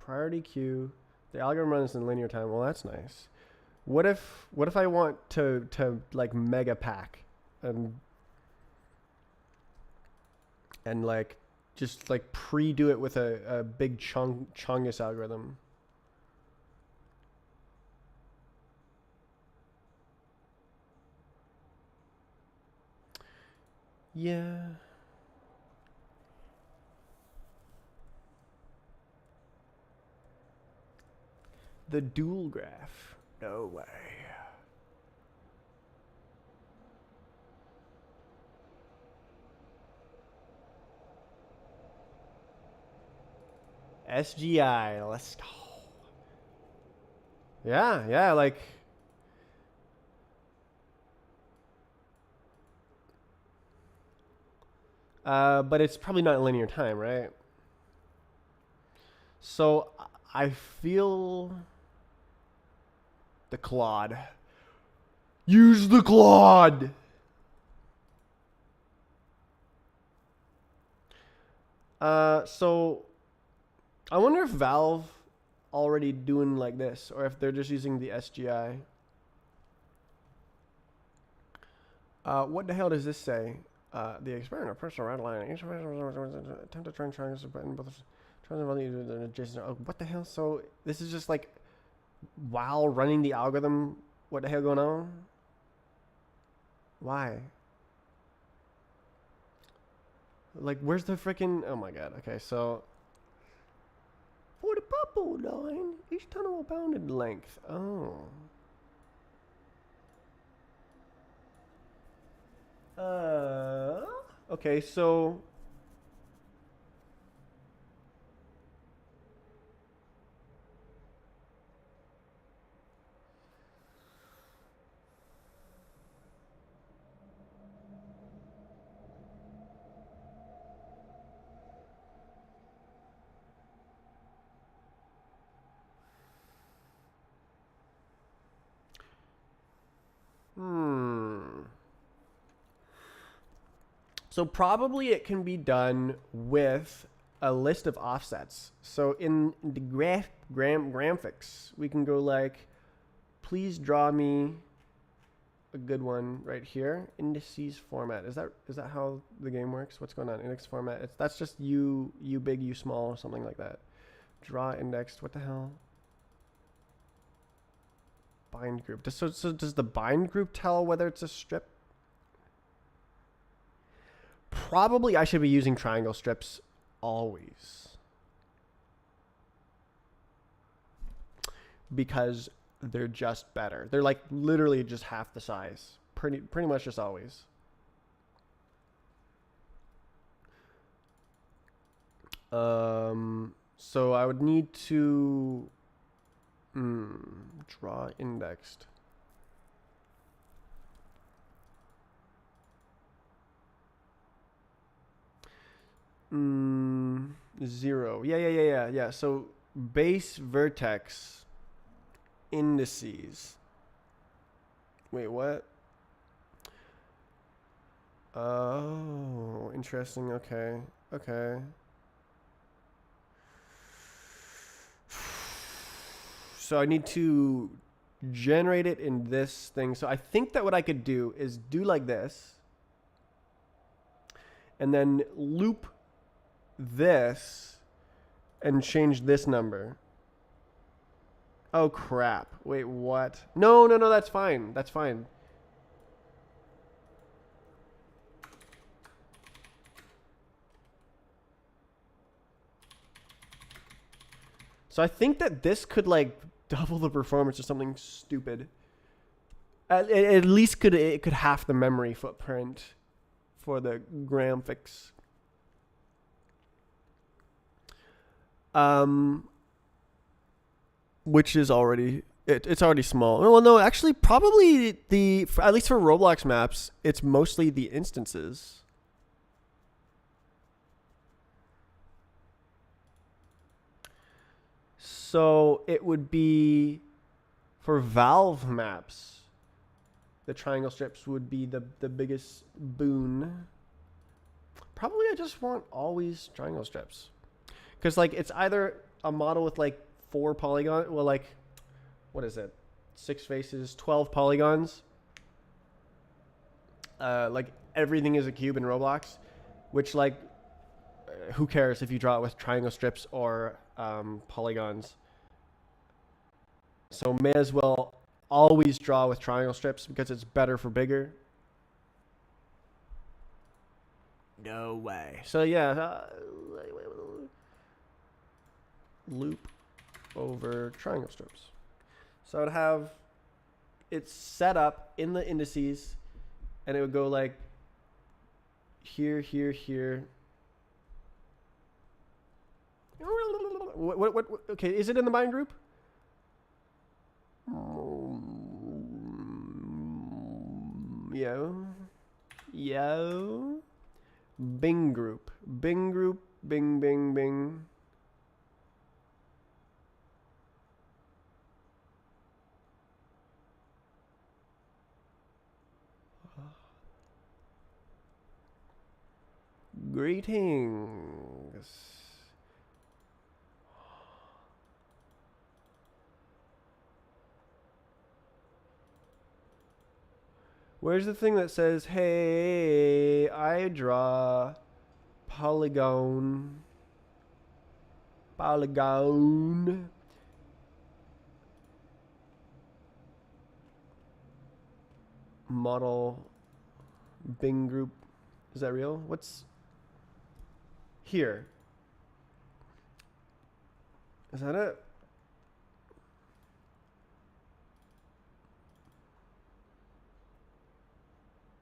[SPEAKER 1] Priority queue. The algorithm runs in linear time. Well, that's nice. What if I want to like mega pack and like just like pre-do it with a big Chongus algorithm? Yeah. The dual graph. No way. SGI. Let's go. Yeah, like But it's probably not linear time, right? So I feel the Claude. Use the Claude. So I wonder if Valve already doing like this, or if they're just using the SGI. What the hell does this say? The experiment of personal red line. Attempt to turn triangles to button both adjacent. Oh, what the hell? So this is just like while running the algorithm. What the hell going on? Why? Like, where's the freaking? Oh my god. Okay, so for the purple line, each tunnel bounded length. Oh. Okay, so So probably it can be done with a list of offsets. So in the graphics, we can go like, please draw me a good one right here. Indices format. Is that how the game works? What's going on? Index format. That's just U big, U small, something like that. Draw indexed. What the hell? Bind group. So does the bind group tell whether it's a strip? Probably I should be using triangle strips always, because they're just better. They're like literally just half the size. Pretty much just always. So I would need to draw indexed. Zero. Yeah. So base vertex indices. Wait, what? Oh, interesting. Okay. So I need to generate it in this thing. So I think that what I could do is do like this, and then loop this and change this number. Oh crap. Wait, what? No, that's fine. That's fine. So I think that this could like double the performance or something stupid. At least it could half the memory footprint for the graphics. Which is already it's already small. Well, no, actually, probably at least for Roblox maps, it's mostly the instances. So it would be for Valve maps, the triangle strips would be the biggest boon. Probably I just want always triangle strips, because like it's either a model with like 4 polygons, well, like what is it, 6 faces, 12 polygons, like everything is a cube in Roblox, which like who cares if you draw it with triangle strips or polygons. So may as well always draw with triangle strips because it's better for bigger. No way. So yeah, loop over triangle strips. So I would have it set up in the indices, and it would go like here. What? Okay, is it in the bind group? Yo. Bing group. Bing group. Bing, bing, bing. Greetings. Where's the thing that says, hey, I draw polygon. Polygon. Model. Bing group. Is that real? What's here? Is that it?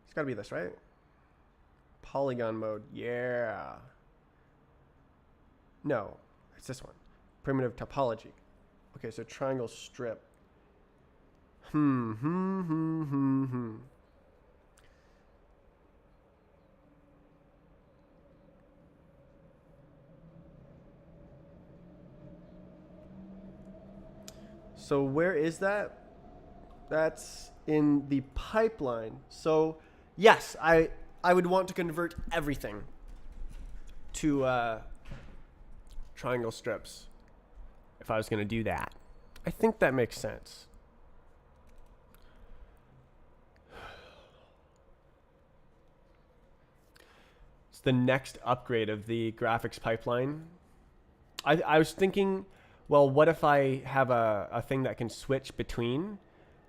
[SPEAKER 1] It's gotta be this, right? Polygon mode. Yeah. No, it's this one. Primitive topology. Okay, so triangle strip. So where is that? That's in the pipeline. So yes, I would want to convert everything to triangle strips if I was going to do that. I think that makes sense. It's the next upgrade of the graphics pipeline. I was thinking, well, what if I have a thing that can switch between?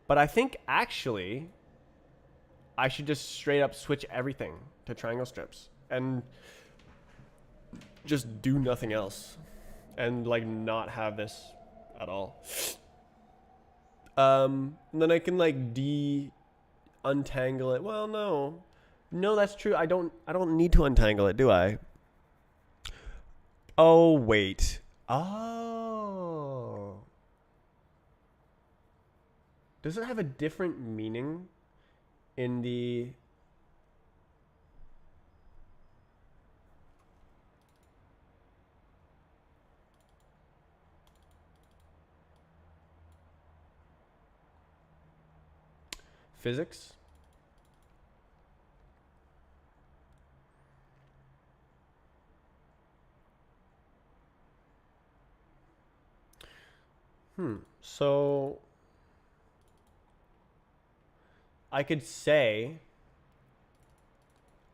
[SPEAKER 1] But I think actually I should just straight up switch everything to triangle strips and just do nothing else and like not have this at all. And then I can like untangle it. Well, no, that's true. I don't need to untangle it, do I? Oh, wait. Oh. Does it have a different meaning in the... physics? So I could say,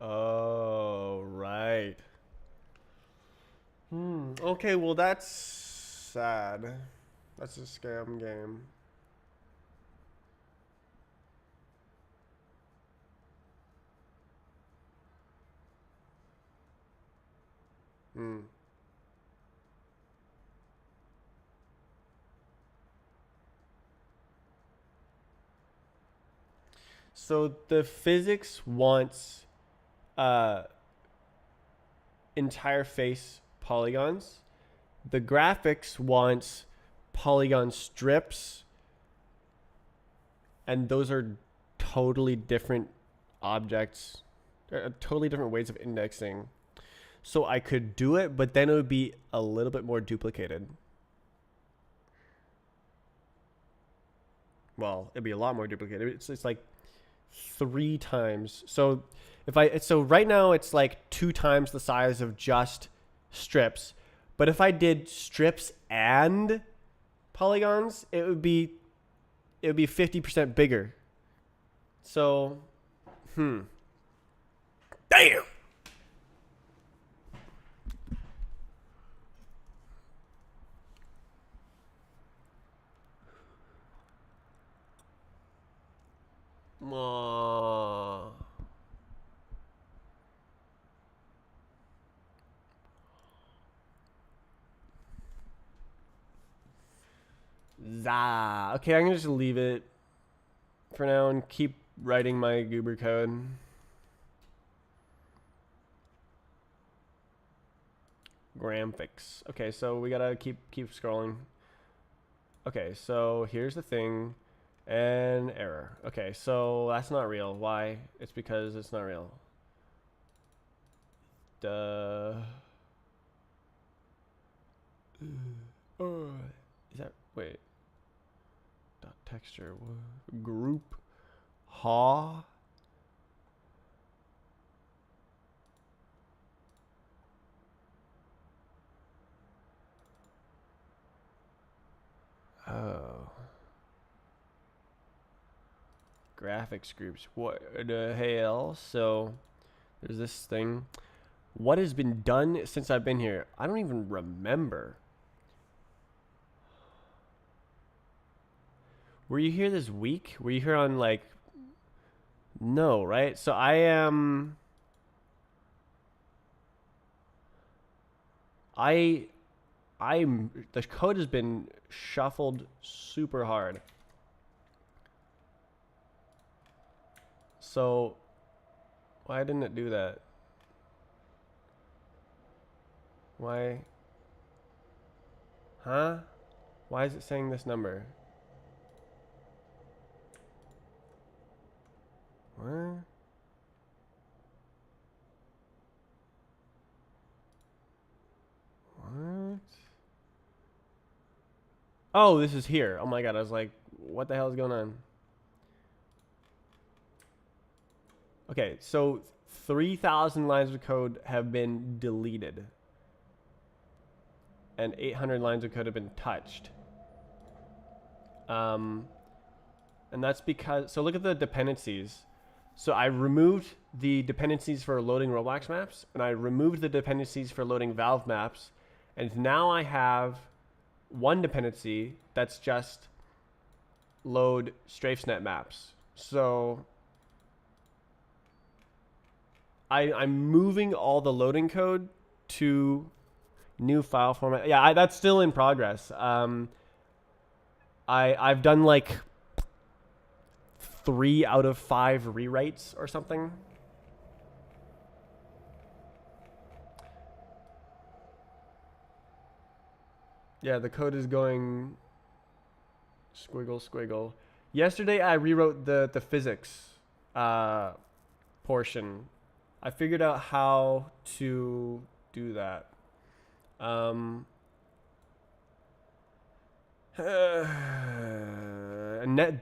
[SPEAKER 1] oh, right. Okay, well, that's sad. That's a scam game. So the physics wants entire face polygons. The graphics wants polygon strips. And those are totally different objects. Totally different ways of indexing. So I could do it, but then it would be a little bit more duplicated. Well, it'd be a lot more duplicated. It's like 3 times. So right now it's like 2 times the size of just strips. But if I did strips and polygons, it would be 50% bigger. So, damn. Okay, I'm gonna just leave it for now and keep writing my goober code. Graphics. Okay, so we gotta keep scrolling. Okay, so here's the thing. And error. Okay, so that's not real. Why? It's because it's not real. Is that, wait, dot texture, group, ha. Oh. Graphics groups. What the hell? So there's this thing. What has been done since I've been here? I don't even remember. Were you here this week? Were you here on like... No, right? So I'm the code has been shuffled super hard. So why didn't it do that? Why? Huh? Why is it saying this number? What? What? Oh, this is here. Oh my god, I was like, what the hell is going on? Okay, so 3,000 lines of code have been deleted. And 800 lines of code have been touched. And that's because, so look at the dependencies. So I removed the dependencies for loading Roblox maps, and I removed the dependencies for loading Valve maps, and now I have one dependency that's just load StrafesNet maps. So I'm moving all the loading code to new file format. Yeah, that's still in progress. I've done like 3 out of 5 rewrites or something. Yeah, the code is going squiggle squiggle. Yesterday I rewrote the physics portion. I figured out how to do that. And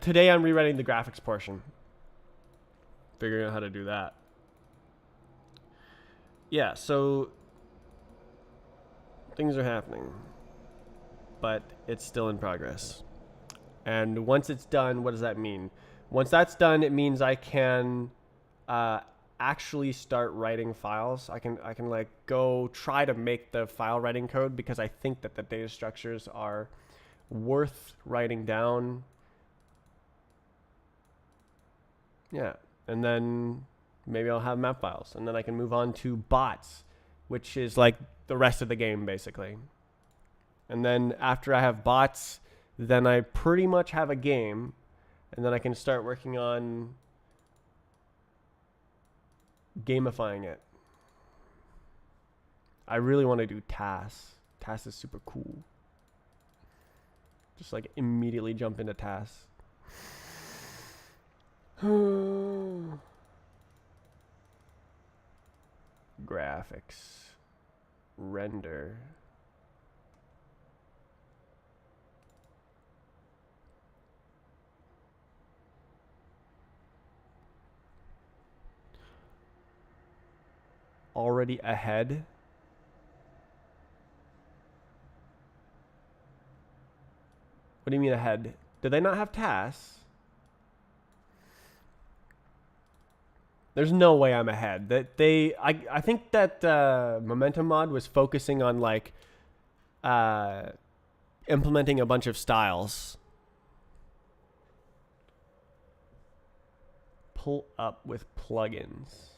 [SPEAKER 1] today I'm rewriting the graphics portion. Figuring out how to do that. Yeah, so things are happening, but it's still in progress. And once it's done, what does that mean? Once that's done, it means I can actually start writing files. I can like go try to make the file writing code, because I think that the data structures are worth writing down. Yeah, and then maybe I'll have map files, and then I can move on to bots, which is like the rest of the game basically. And then after I have bots, then I pretty much have a game, and then I can start working on gamifying it. I really want to do TAS. TAS is super cool. Just like immediately jump into TAS. Graphics. Render. Already ahead. What do you mean ahead? Do they not have tasks? There's no way I'm ahead. That I think that Momentum Mod was focusing on like implementing a bunch of styles. Pull up with plugins.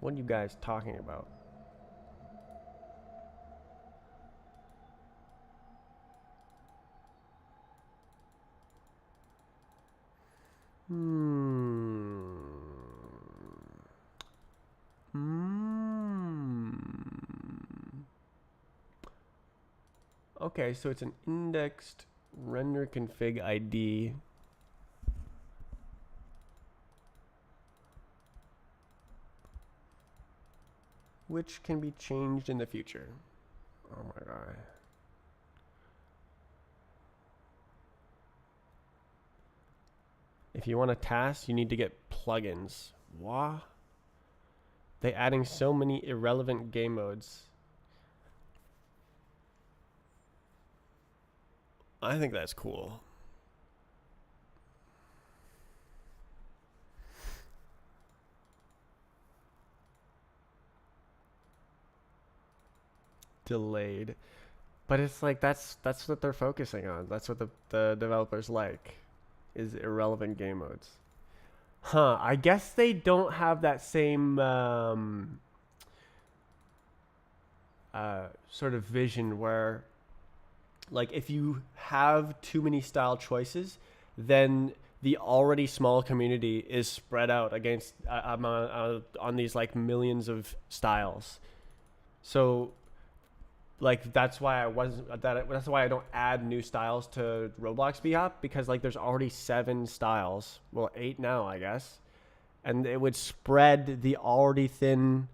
[SPEAKER 1] What are you guys talking about? Okay, so it's an indexed render config ID. which can be changed in the future. Oh my god. If you want a task, you need to get plugins. What? They adding so many irrelevant game modes. I think that's cool. Delayed. But it's like that's what they're focusing on. That's what the developers like, is irrelevant game modes. Huh, I guess they don't have that same sort of vision where, like, if you have too many style choices, then the already small community is spread out against on these like millions of styles. So like that's why that's why I don't add new styles to Roblox BHop, because like there's already 7 styles. Well, 8 now, I guess. And it would spread the already thin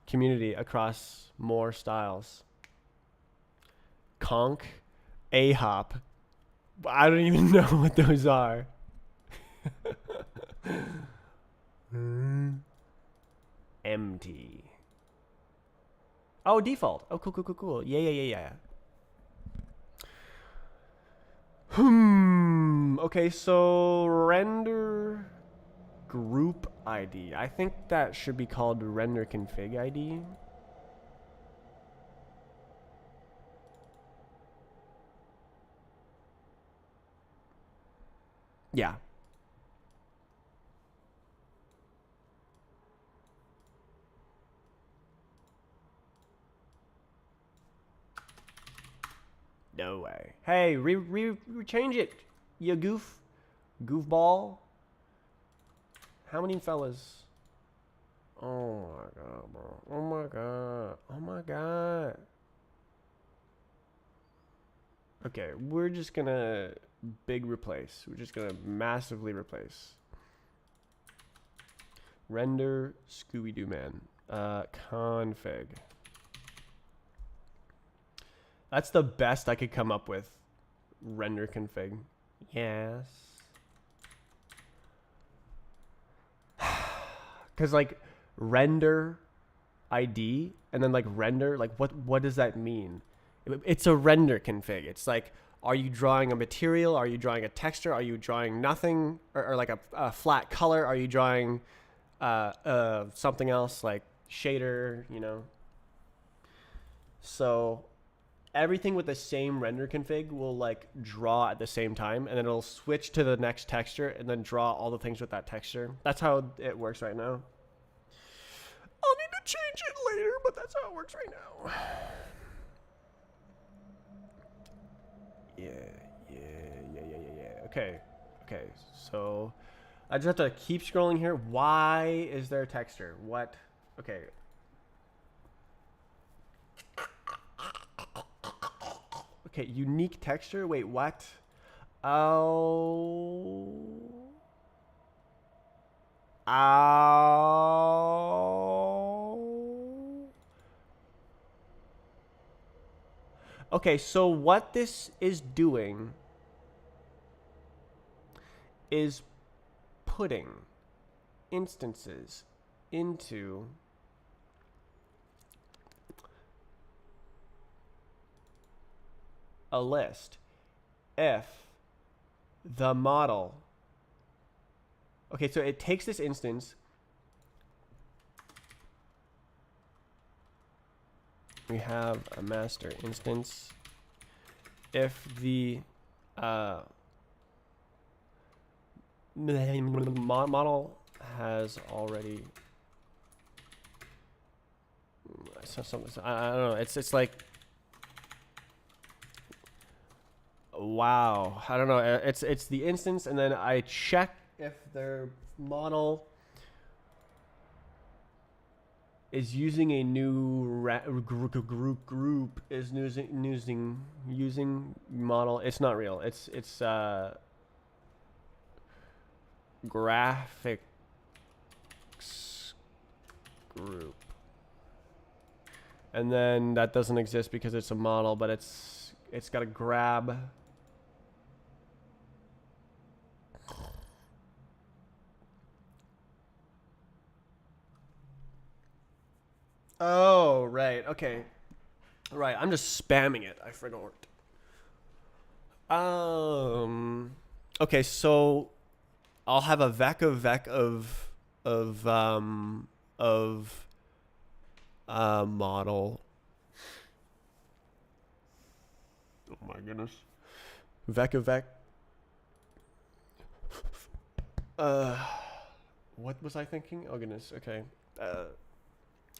[SPEAKER 1] community across more styles. Conk, A-hop. I don't even know what those are. Empty. Oh, default. Oh, cool. Yeah. Okay, so render group ID. I think that should be called render config ID. Yeah. No way. Hey, change it, you goofball. How many fellas? Oh my god, bro. Oh my god. Okay, we're just gonna big replace. We're just gonna massively replace. Render Scooby-Doo man. Config. That's the best I could come up with. Render config. Yes. Because like render ID and then like render, like what does that mean? It's a render config. It's like, are you drawing a material? Are you drawing a texture? Are you drawing nothing? Or like a flat color? Are you drawing something else like shader, you know? So everything with the same render config will like draw at the same time, and then it'll switch to the next texture and then draw all the things with that texture. That's how it works right now. I'll need to change it later, but that's how it works right now. Yeah. Okay, so I just have to keep scrolling here. Why is there texture? What? Okay. Okay, unique texture? Wait, what? Oh. Okay, so what this is doing is putting instances into a list if the model. Okay, so it takes this instance. We have a master instance. If the model has already, I don't know. It's like, wow. I don't know. It's the instance, and then I check if their model is using a new group is using model. It's not real. It's graphics group. And then that doesn't exist because it's a model, but it's got to grab. Oh, right. Okay. Right. I'm just spamming it. I forgot. Okay, so I'll have a vec of model. Oh my goodness. Vec of vec. What was I thinking? Oh goodness. Okay.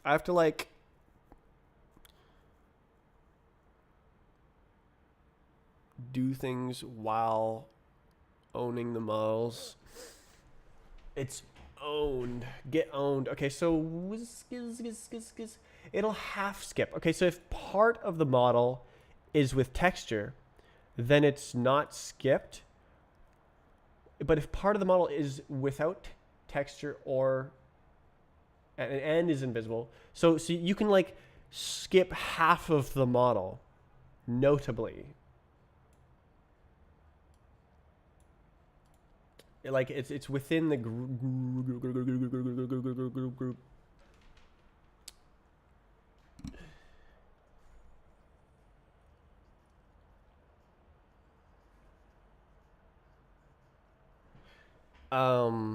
[SPEAKER 1] I have to like do things while owning the models. It's owned. Get owned. Okay, so it'll half skip. Okay, so if part of the model is with texture, then it's not skipped. But if part of the model is without texture or and is invisible, so you can like skip half of the model, notably. Like it's within the group.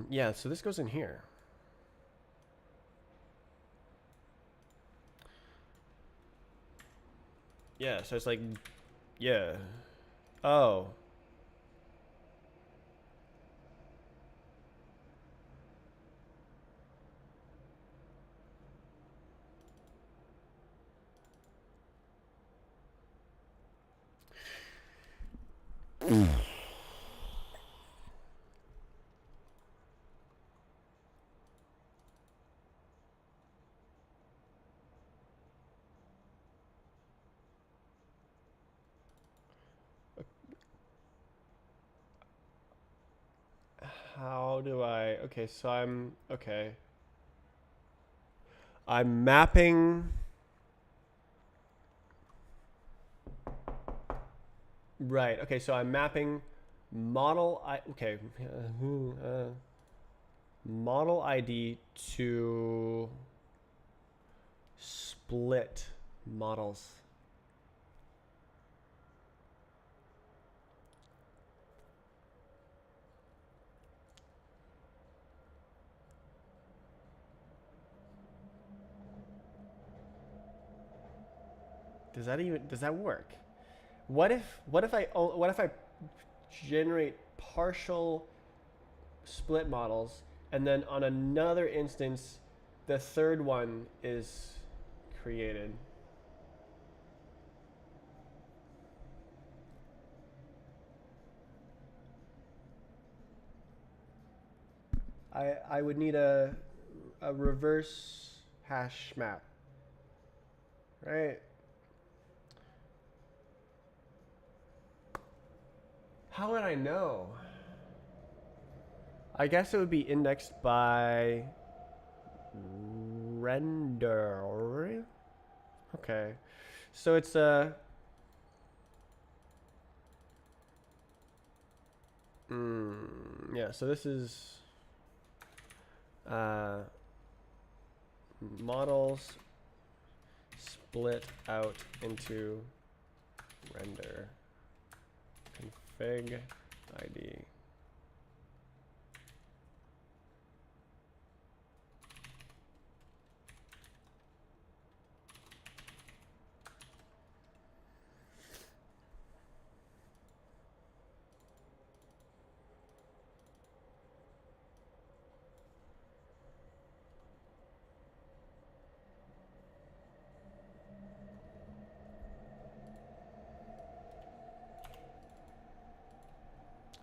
[SPEAKER 1] Yeah, so this goes in here. Yeah, so it's like, yeah. Oh. How do I? Okay, so okay. I'm mapping. Right. Okay, so I'm mapping model model ID to split models. Does that work? What if I generate partial split models and then on another instance the third one is created? I would need a reverse hash map, right? How would I know? I guess it would be indexed by render. Okay, so it's a yeah. So this is models split out into render config ID.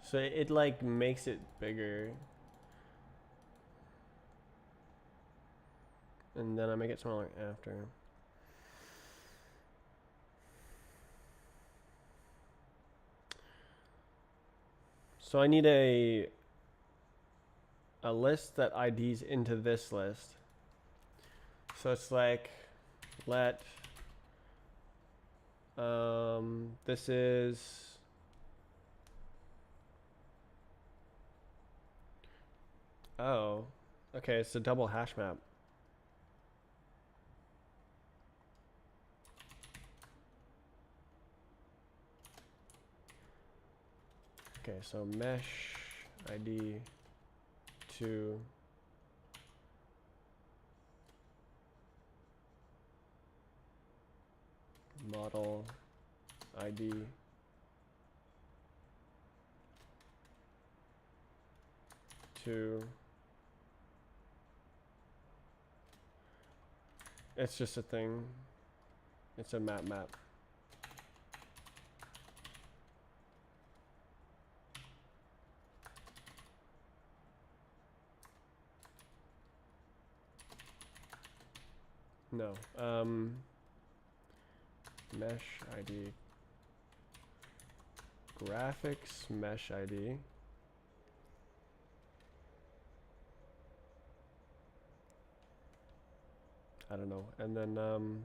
[SPEAKER 1] So it like makes it bigger. And then I make it smaller after. So I need a list that IDs into this list. So it's like let This is oh, okay. It's a double hash map. Okay, so mesh ID to model ID to, it's just a thing. It's a map. No. Mesh ID. Graphics mesh ID. I don't know. And then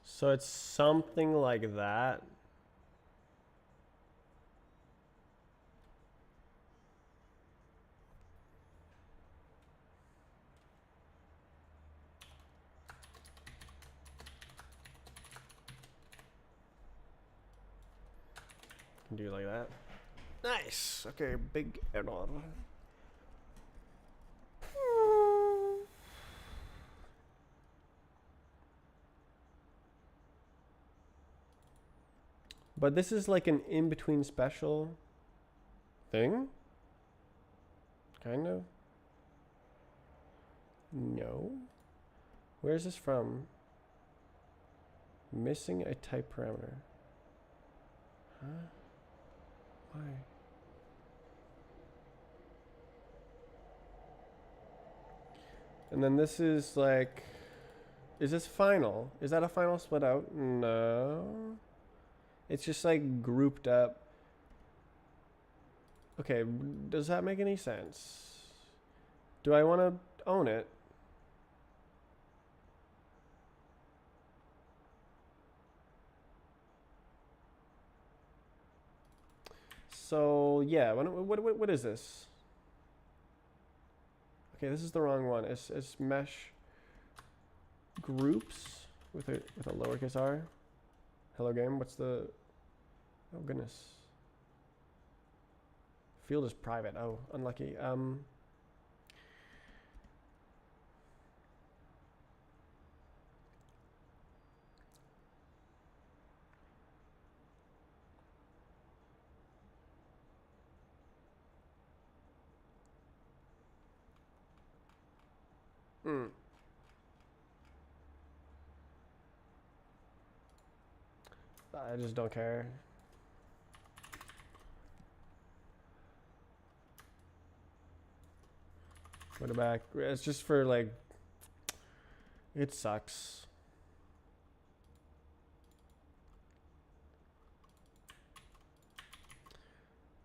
[SPEAKER 1] so it's something like that. Can do it like that. Nice. Okay, big error. But this is like an in-between special thing? Kind of? No. Where's this from? Missing a type parameter. Huh? Why? And then this is like, is this final? Is that a final split out? No. It's just like grouped up. Okay, does that make any sense? Do I want to own it? So yeah, what is this? Okay, this is the wrong one. It's mesh groups with a lowercase r. Hello game. What's the? Oh goodness. Field is private. Oh, unlucky. I just don't care. Put it back. It's just for like, it sucks.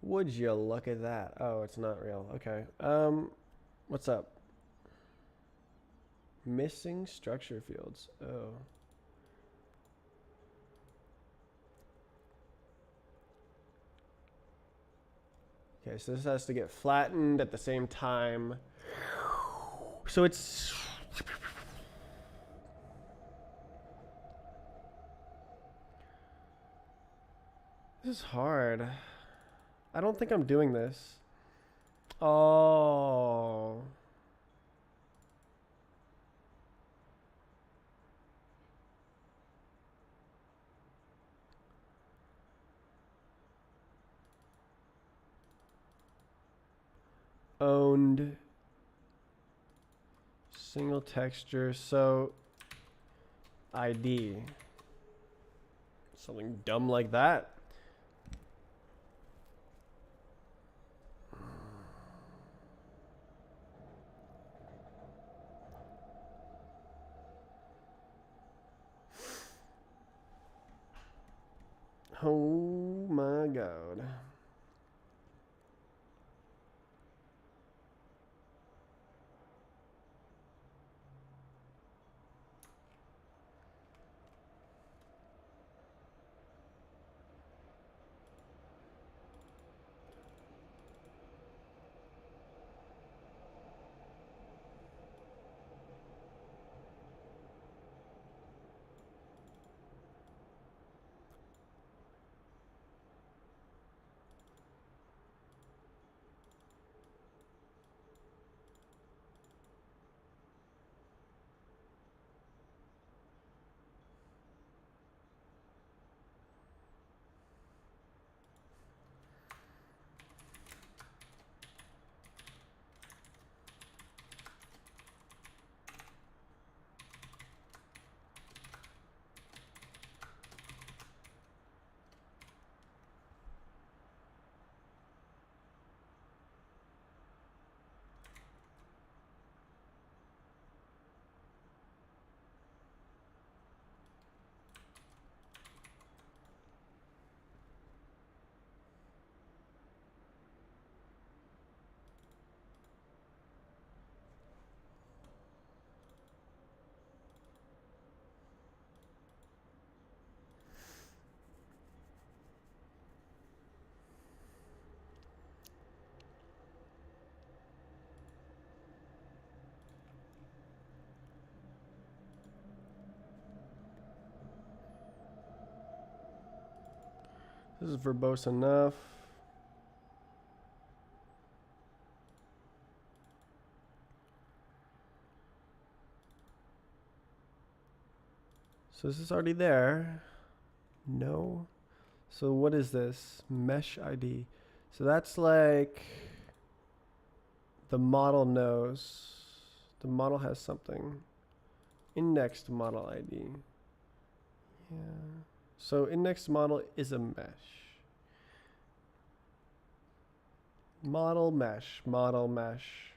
[SPEAKER 1] Would you look at that? Oh, it's not real. Okay. What's up? Missing structure fields. Oh. Okay, so this has to get flattened at the same time. So it's... This is hard. I don't think I'm doing this. Oh. Owned. Single texture. So ID. Something dumb like that. Oh my god. This is verbose enough. So this is already there. No. So what is this? Mesh ID. So that's like the model knows. The model has something. Indexed model ID. Yeah. So indexed model is a mesh. Model mesh. Model mesh.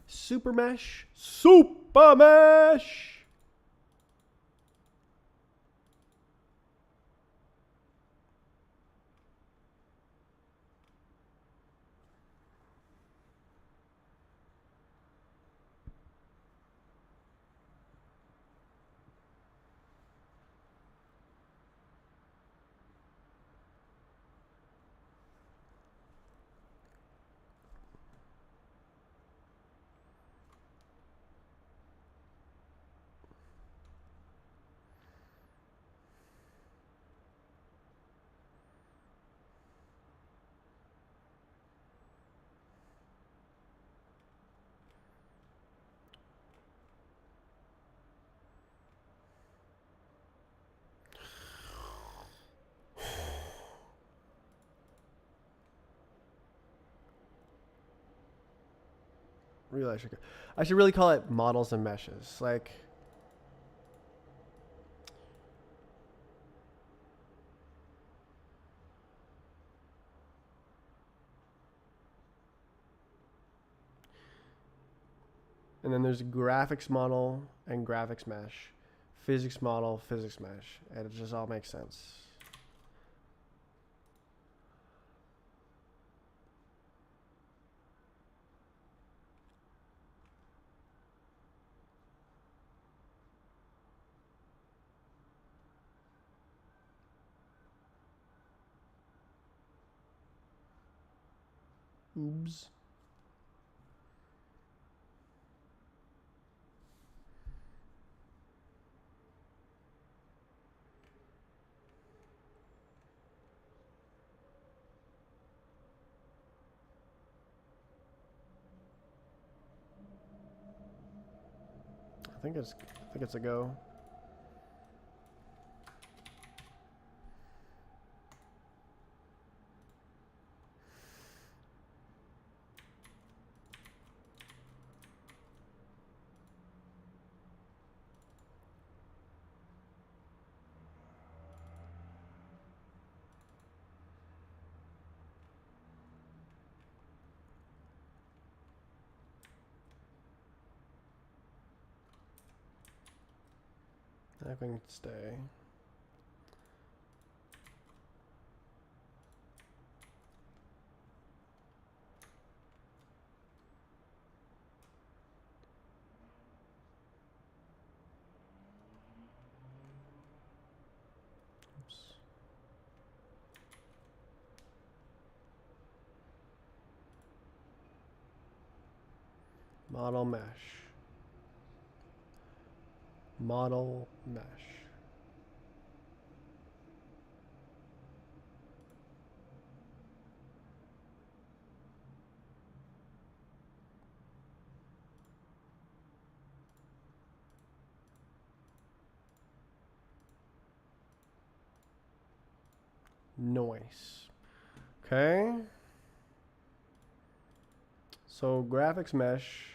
[SPEAKER 1] Super mesh. Super mesh. Really, I should really call it models and meshes. Like, and then there's graphics model and graphics mesh, physics model, physics mesh, and it just all makes sense. Oops. I think it's a go. I can stay. Oops. Model mesh. Model mesh. Noise. Okay. So graphics mesh.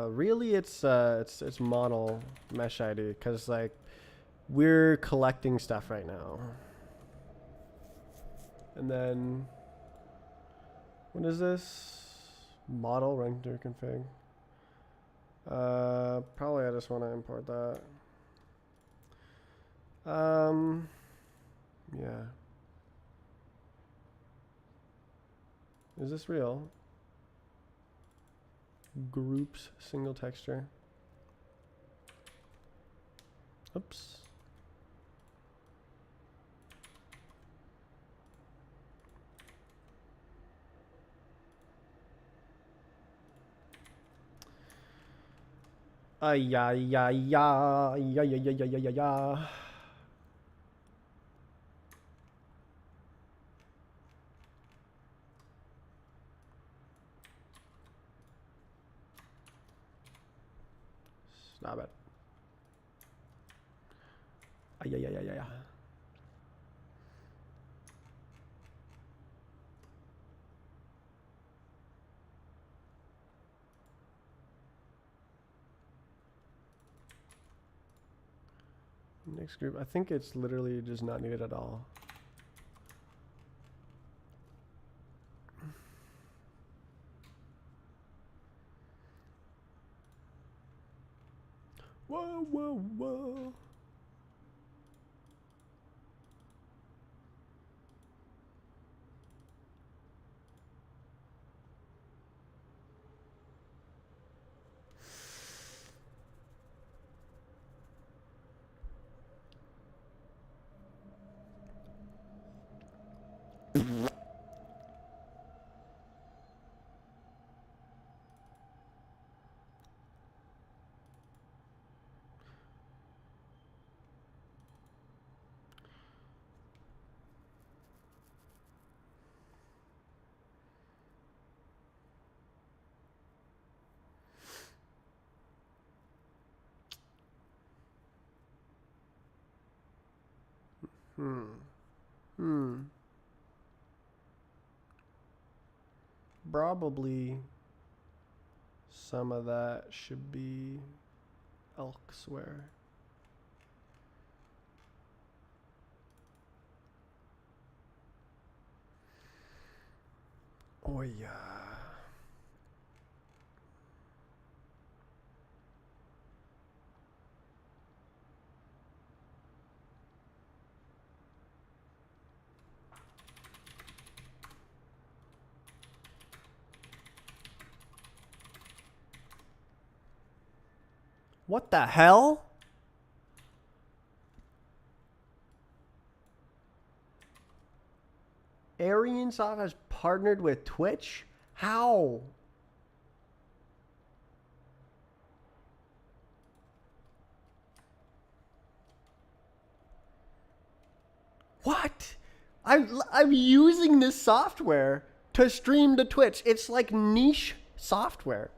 [SPEAKER 1] Really, it's model mesh ID because like we're collecting stuff right now. And then what is this? Model render config. Probably I just want to import that. Yeah. Is this real? Groups, single texture. Oops. Yeah, yeah, yeah, yeah, yeah, yeah, yeah, yeah, yeah. Stop it. Yeah, yeah, yeah, yeah, yeah. Next group. I think it's literally just not needed at all. Whoa, whoa, whoa. Probably some of that should be elsewhere. Oh yeah. What the hell? Ariansoft has partnered with Twitch? How? What? I'm using this software to stream to Twitch. It's like niche software.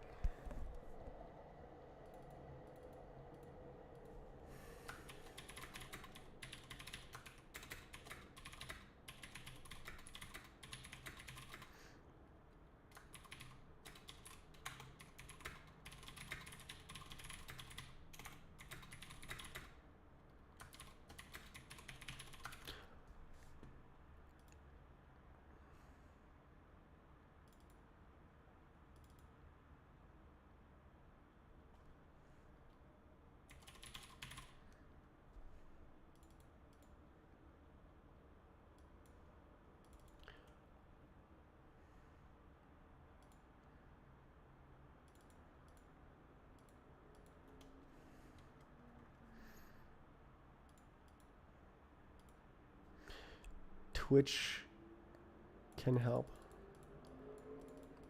[SPEAKER 1] Twitch can help.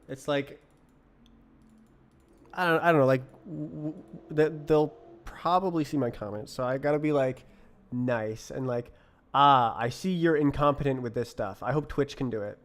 [SPEAKER 1] It's like, I don't know, like they'll probably see my comments, so I gotta be like nice and like, I see you're incompetent with this stuff. I hope Twitch can do it.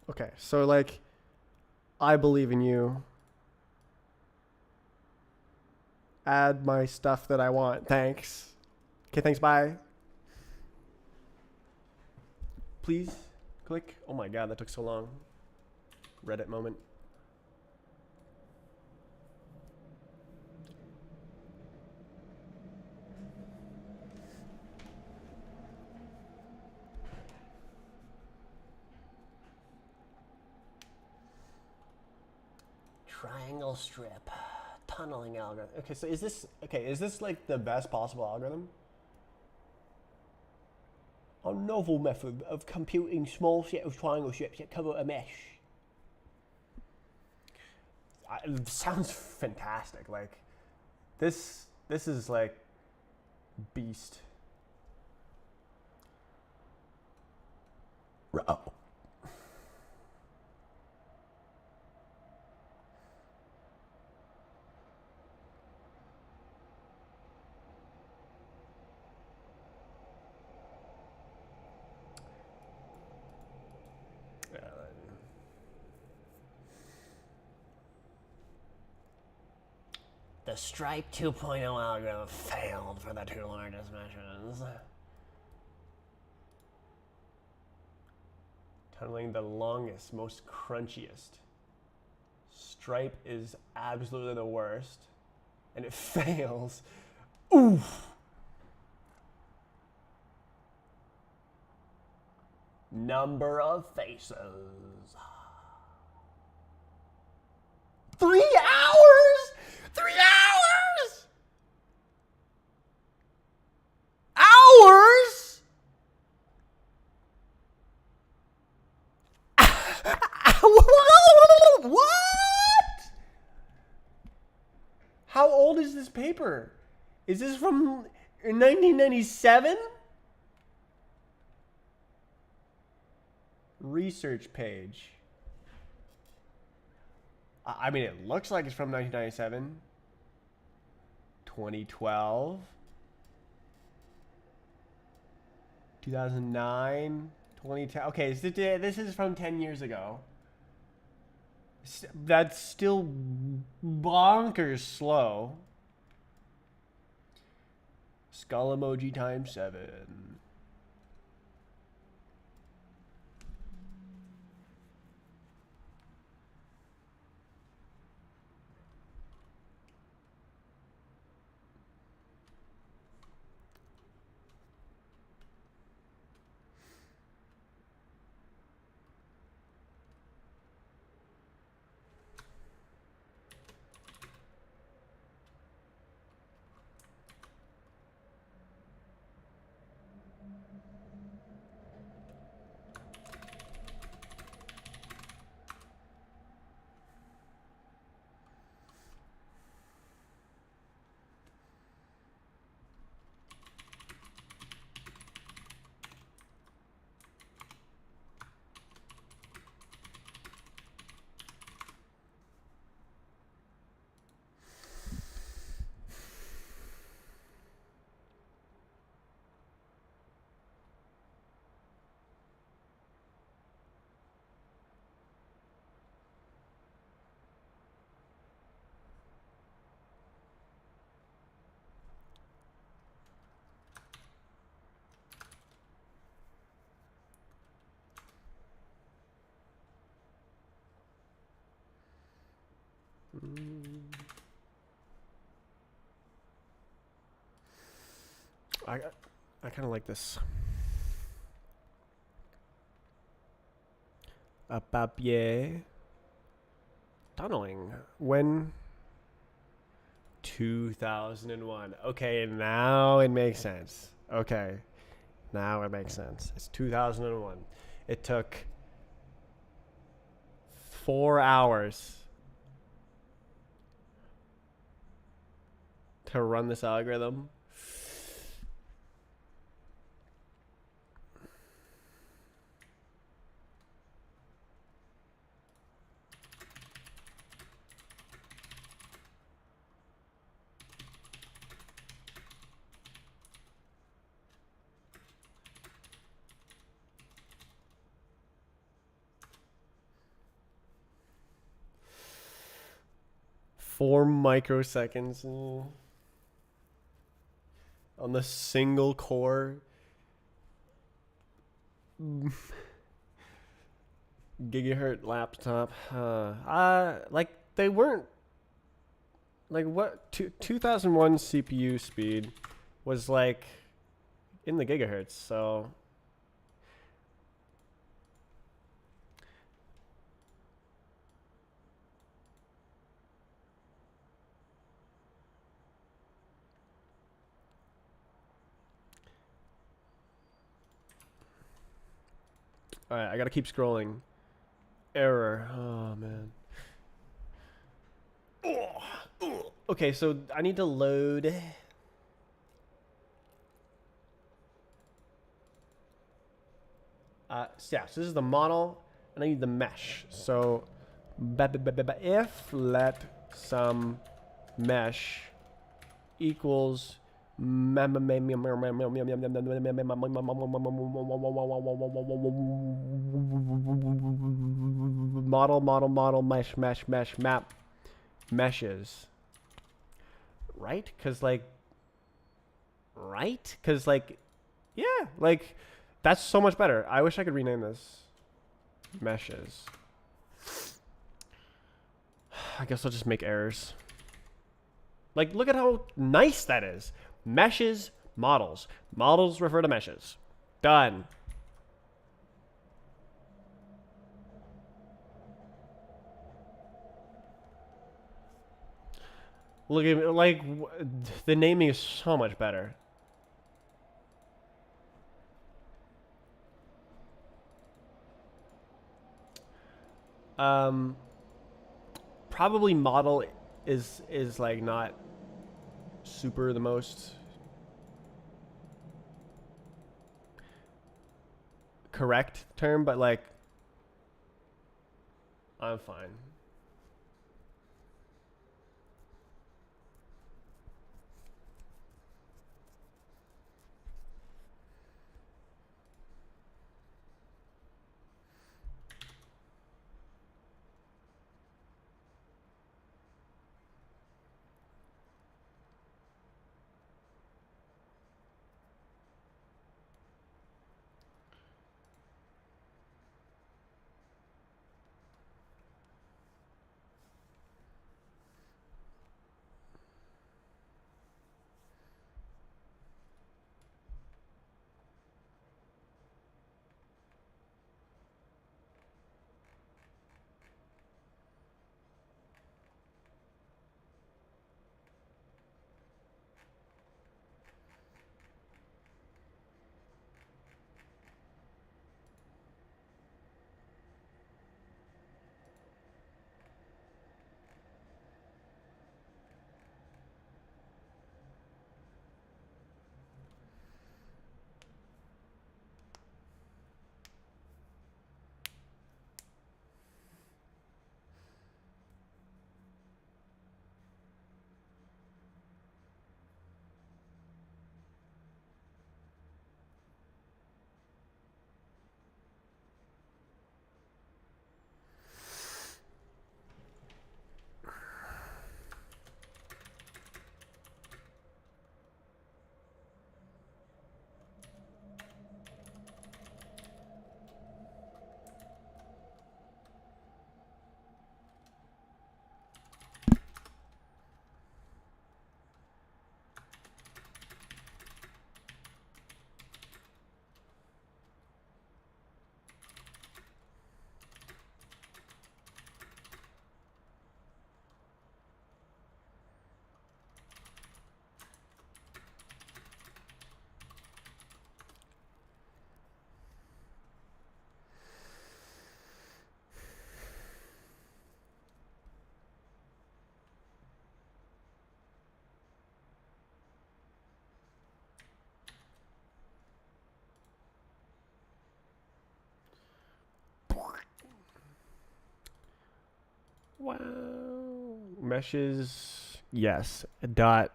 [SPEAKER 1] Okay, so like, I believe in you. Add my stuff that I want. Thanks. Okay, thanks. Bye. Please click. Oh my god, that took so long. Reddit moment. Triangle strip. Tunneling algorithm. Okay, so is this like the best possible algorithm? A novel method of computing small set of triangle strips that cover a mesh. It sounds fantastic. Like, this is like beast. Oh. The Stripe 2.0 algorithm failed for the two largest meshes. Tunneling the longest, most crunchiest. Stripe is absolutely the worst. And it fails. Oof! Number of faces. 3 hours? 3 hours? Hours? What? How old is this paper? Is this from 1997? Research page. I mean, it looks like it's from 1997. 2012. 2009. 2010. Okay, so this is from 10 years ago. That's still bonkers slow. Skull emoji times 7. I kind of like this. A papier. Tunneling. When? 2001. Okay, now it makes sense. Okay. Now it makes sense. It's 2001. It took 4 hours to run this algorithm. Four microseconds on the single core gigahertz laptop. Like they weren't like what 2001 CPU speed was like in the gigahertz. So all right, I gotta keep scrolling. Error. Oh man. Okay, so I need to load. So this is the model, and I need the mesh. So, if let some mesh equals model mesh map meshes, right? Because yeah, like that's so much better. I wish I could rename this meshes. I guess I'll just make errors. Like, look at how nice that is. Meshes, models. Models refer to meshes. Done. Look at like the naming is so much better. Probably model is like not super the most correct term, but like I'm fine. wow. Meshes, yes. Dot.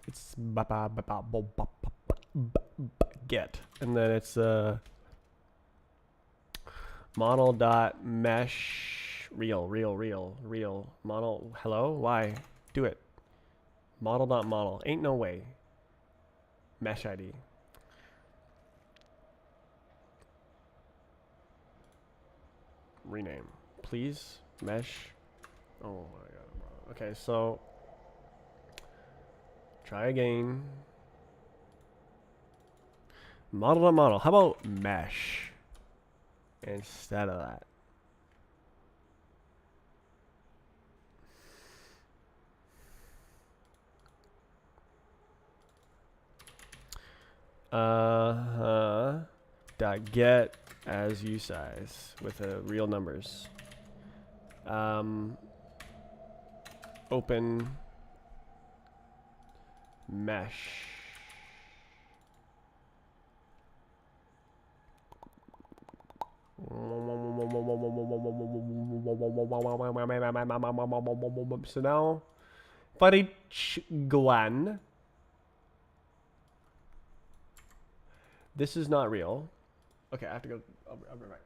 [SPEAKER 1] It's get, and then it's model dot mesh real model. Hello, why? Do it. Model dot model. Ain't no way. Mesh ID. Rename, please. Mesh. Oh my god. Okay, so try again. Model dot model. How about mesh instead of that? Dot get as usize with real numbers. Open mesh. So now, Glen. This is not real. Okay, I have to go. I'll be right back.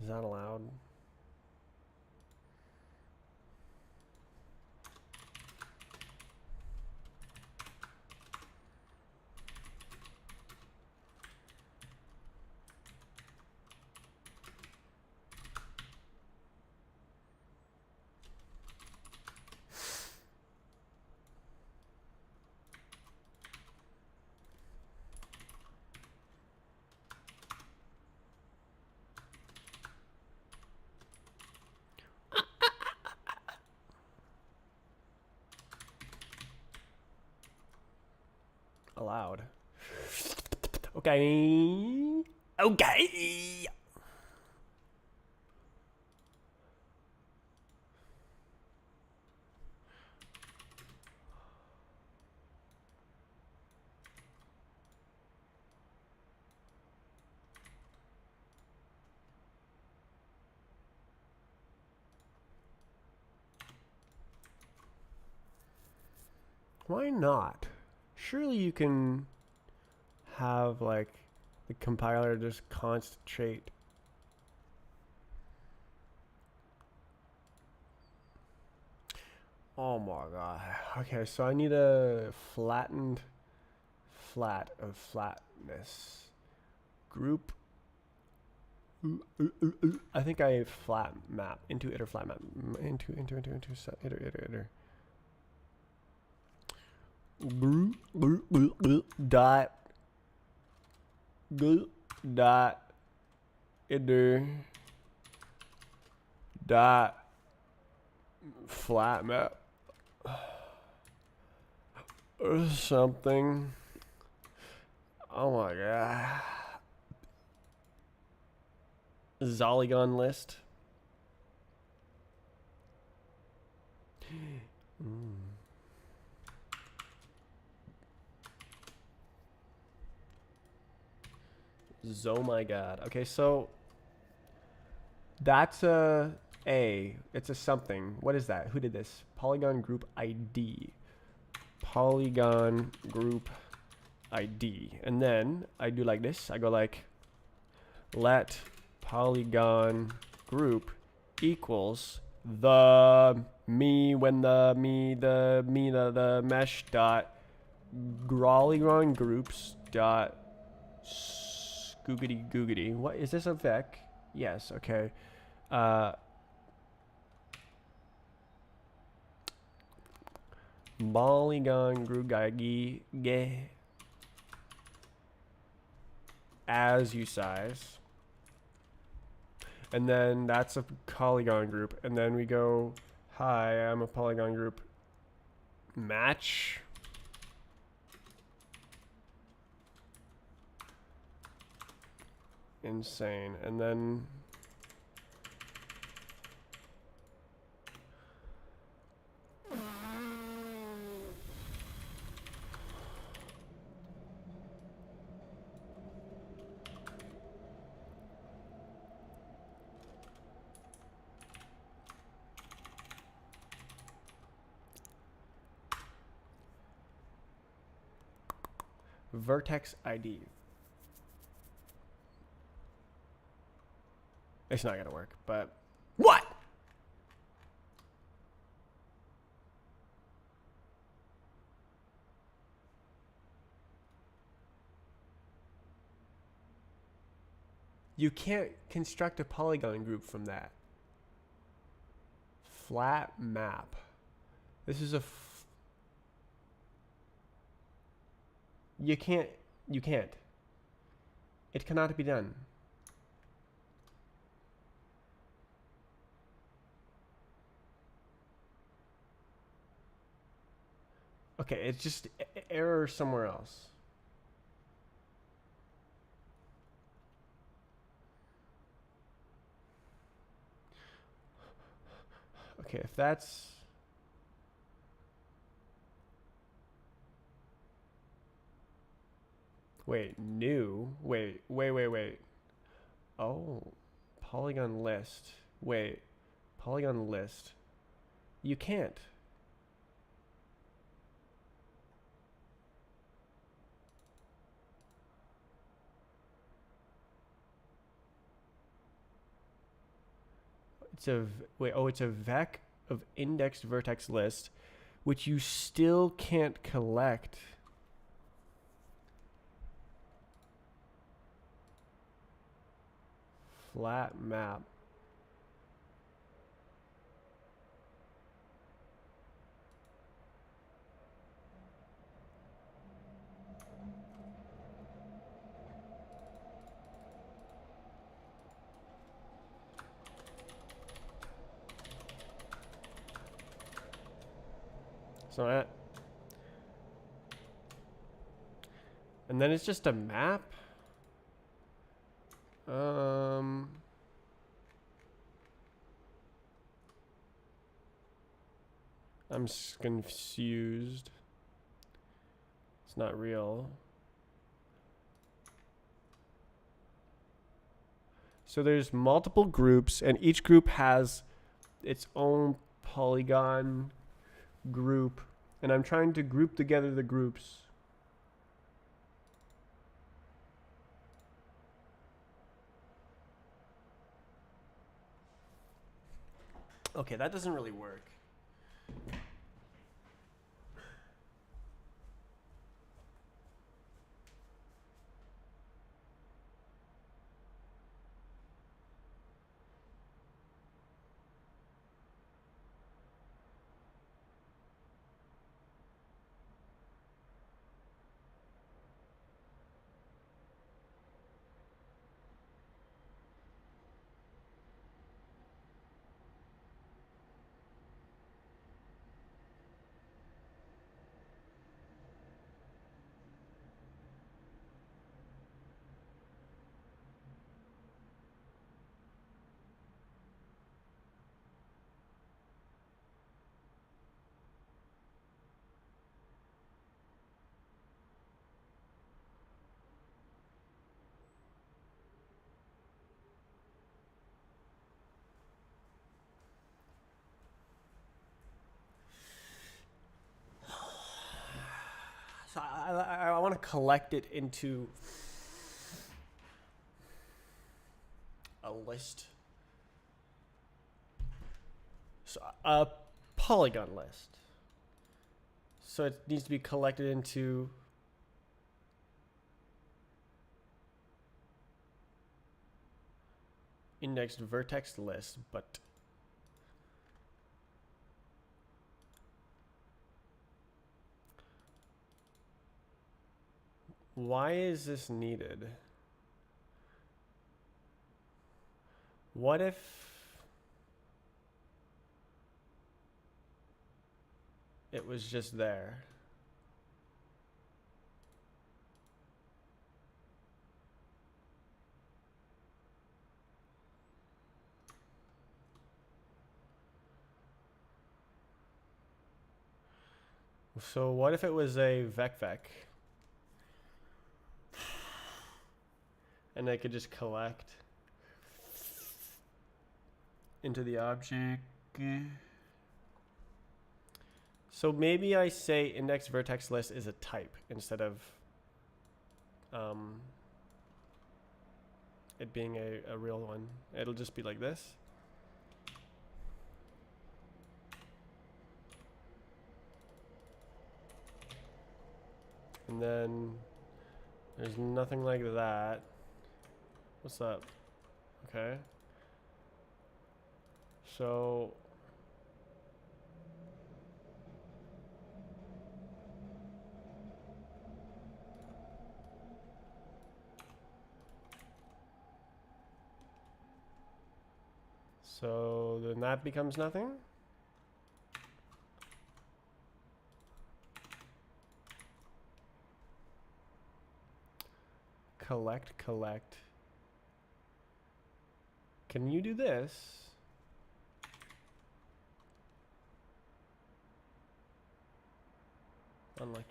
[SPEAKER 1] Is that allowed? allowed. Okay. Okay. Why not? Surely you can have like the compiler just concentrate. Oh my god. Okay, so I need a flattened flat of flatness. Group. I think I flat map into iter flat map into iter. Dot dot iter dot flat map or something. Oh my god. Polygon list. Oh my god. Okay, so that's a A. It's a something. What is that? Who did this? Polygon group ID. Polygon group ID. And then I do like this. I go like let polygon group equals the mesh dot polygon groups dot googity googity. What is this, a vec? Yes. Okay. Polygon group ge as you size, and then that's a polygon group, and then we go hi, I'm a polygon group match. Insane. And then vertex ID. It's not gonna work, but what? You can't construct a polygon group from that. Flat map. This is a you can't. It cannot be done. Okay, it's just error somewhere else. Okay, if that's... Wait, new? Wait. Oh, polygon list. Wait, polygon list. You can't. It's a it's a vec of indexed vertex list, which you still can't collect. Flat map. So that And then it's just a map. I'm confused. It's not real. So there's multiple groups, and each group has its own polygon group, and I'm trying to group together the groups. Okay, that doesn't really work. So I want to collect it into a list. So a polygon list. So it needs to be collected into indexed vertex list, but why is this needed? What if it was just there? So what if it was a vec and I could just collect into the object? So maybe I say index vertex list is a type instead of it being a real one. It'll just be like this. And then there's nothing like that. What's up? Okay. So then that becomes nothing. Collect. Can you do this? Unlucky.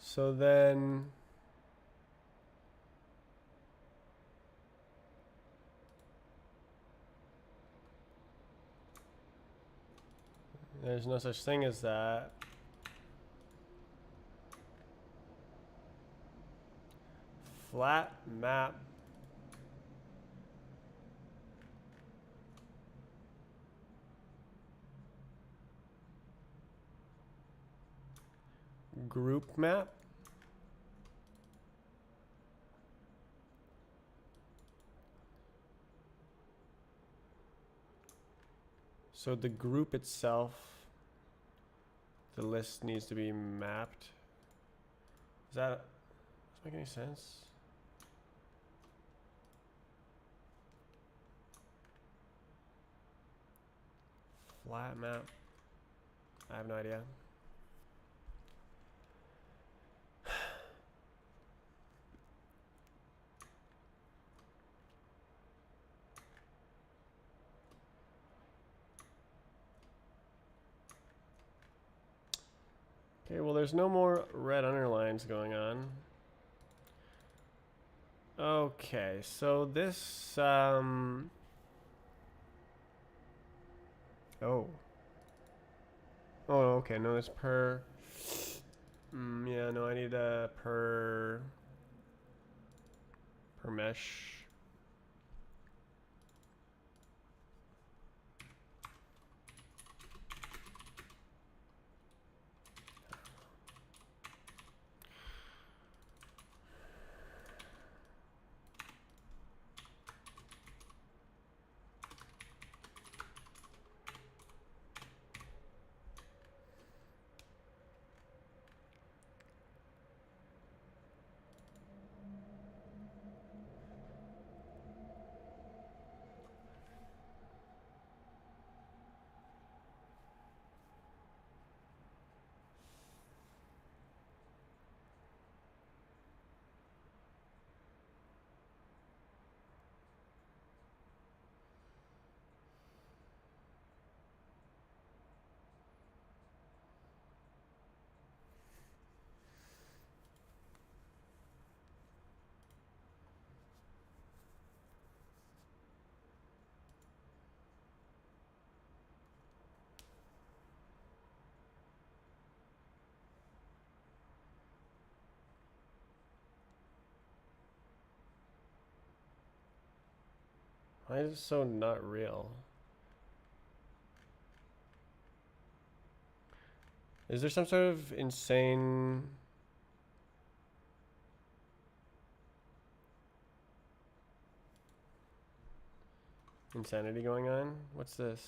[SPEAKER 1] So then there's no such thing as that. Flat map group map. So the group itself, the list needs to be mapped. Does that make any sense? Flat map. I have no idea. Okay, well there's no more red underlines going on. Okay, so this, oh. Oh, okay, no, it's per, yeah, no, I need a per mesh. Why is it so not real? Is there some sort of insane insanity going on? What's this?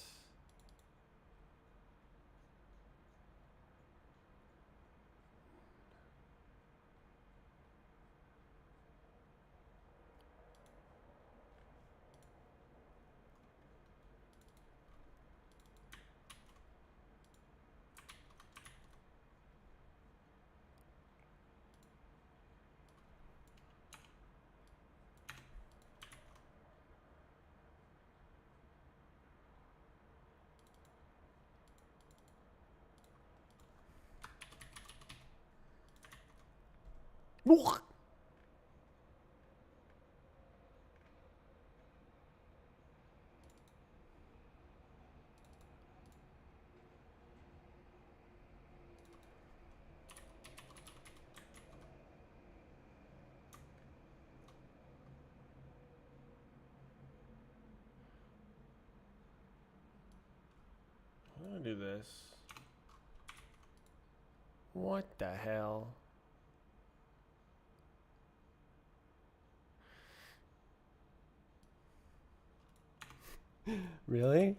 [SPEAKER 1] How do I do this? What the hell? Really?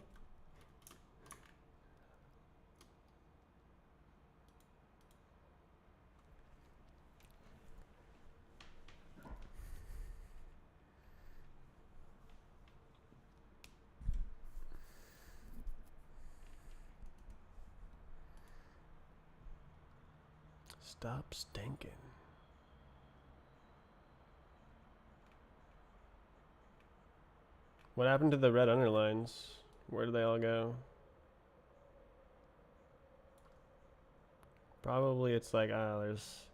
[SPEAKER 1] Stop stinking. What happened to the red underlines? Where did they all go? Probably it's like, there's...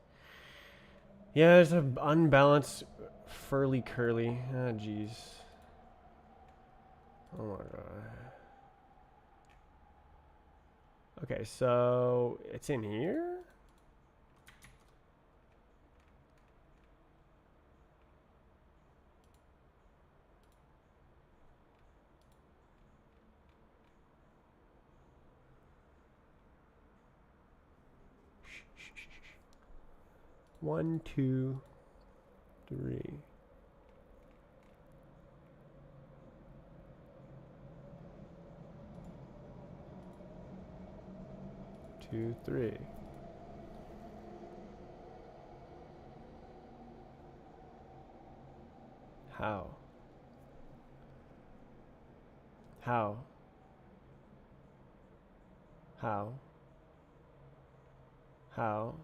[SPEAKER 1] Yeah, there's an unbalanced furly curly. Ah, jeez. Oh my god. Okay, so it's in here? One, two, three. 2, 3. How? How? How? How?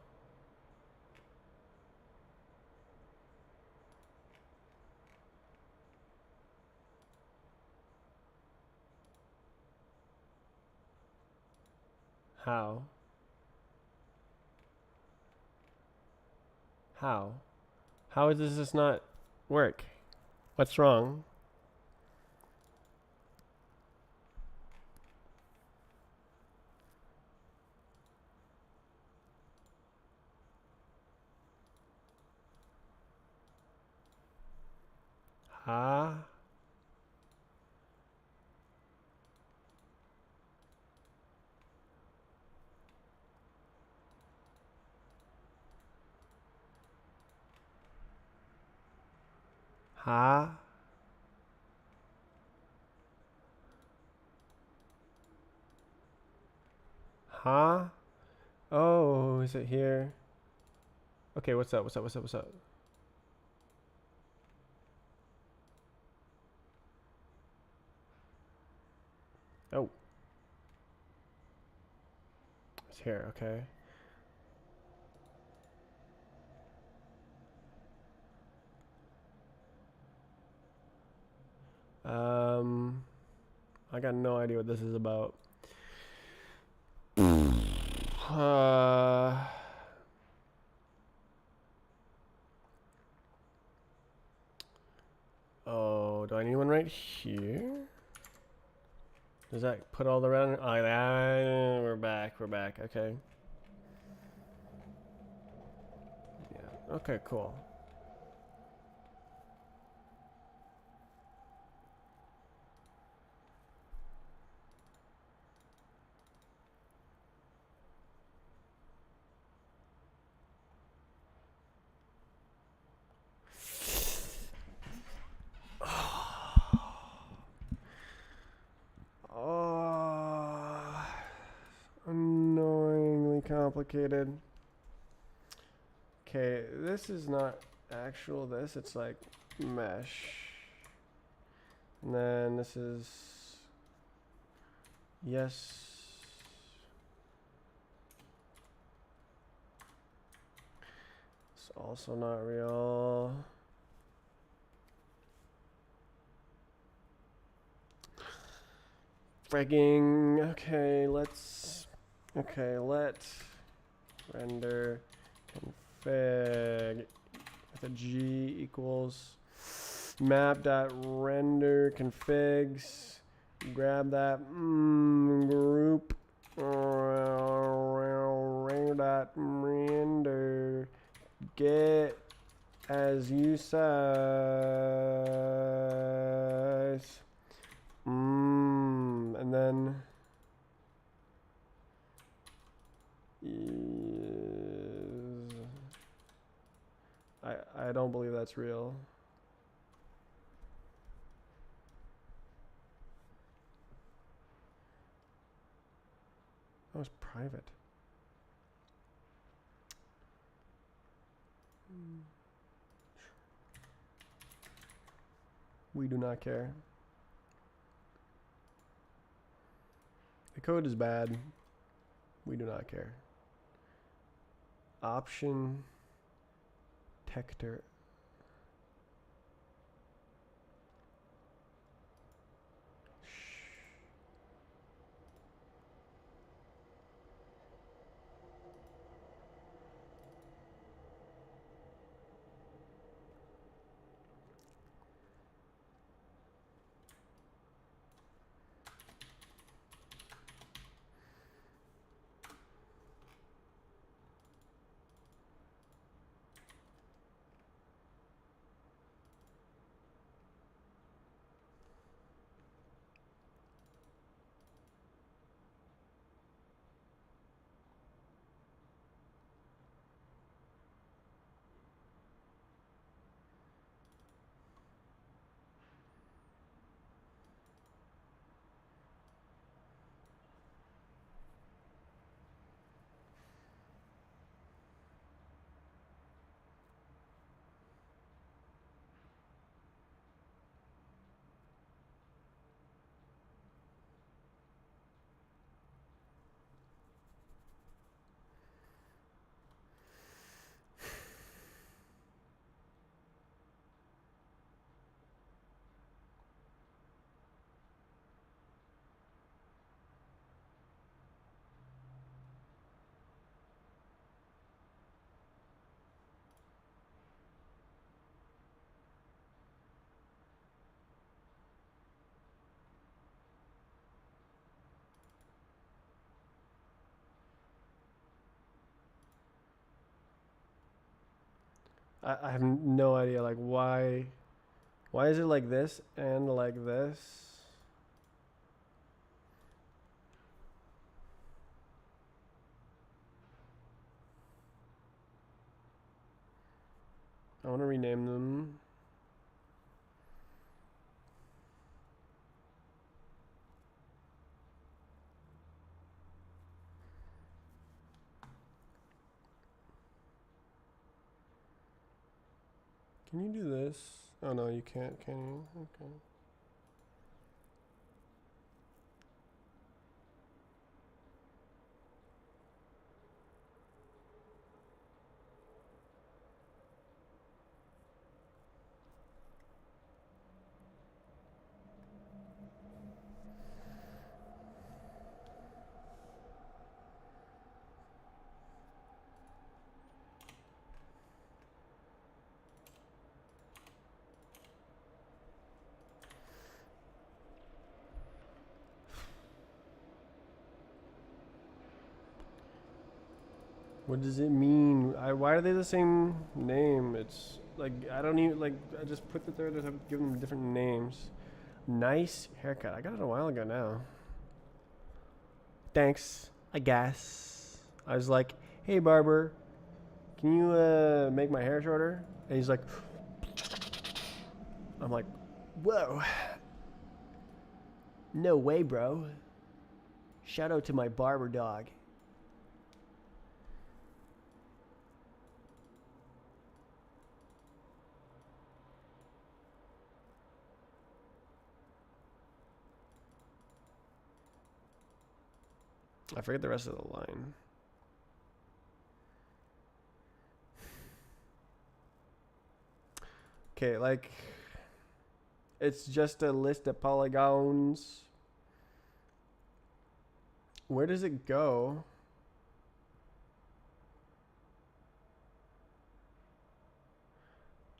[SPEAKER 1] How? How? How does this not work? What's wrong? Huh? Huh? Huh? Oh, is it here? Okay, what's up? What's up? What's up? What's up? Oh, it's here. Okay. I got no idea what this is about. Oh, do I need one right here? Does that put all the round? Oh, we're back. We're back. Okay. Yeah. Okay, cool. Oh, annoyingly complicated. Okay, this is not actual this, it's like mesh. And then this is yes. It's also not real. Frigging, okay, let render config with a G equals map.render configs. Grab that group render get as you size. And then I don't believe that's real. That was private. We do not care. The code is bad. We do not care. Option Tector. I have no idea, like, why is it like this and like this? I want to rename them. Can you do this? Oh no, you can't, can you? Okay. What does it mean? Why are they the same name? It's like, I don't even, like, I just put that there to give them different names. Nice haircut. I got it a while ago now. Thanks, I guess. I was like, hey, barber, can you make my hair shorter? And he's like, I'm like, whoa. No way, bro. Shout out to my barber dog. I forget the rest of the line. Okay, like, it's just a list of polygons. Where does it go?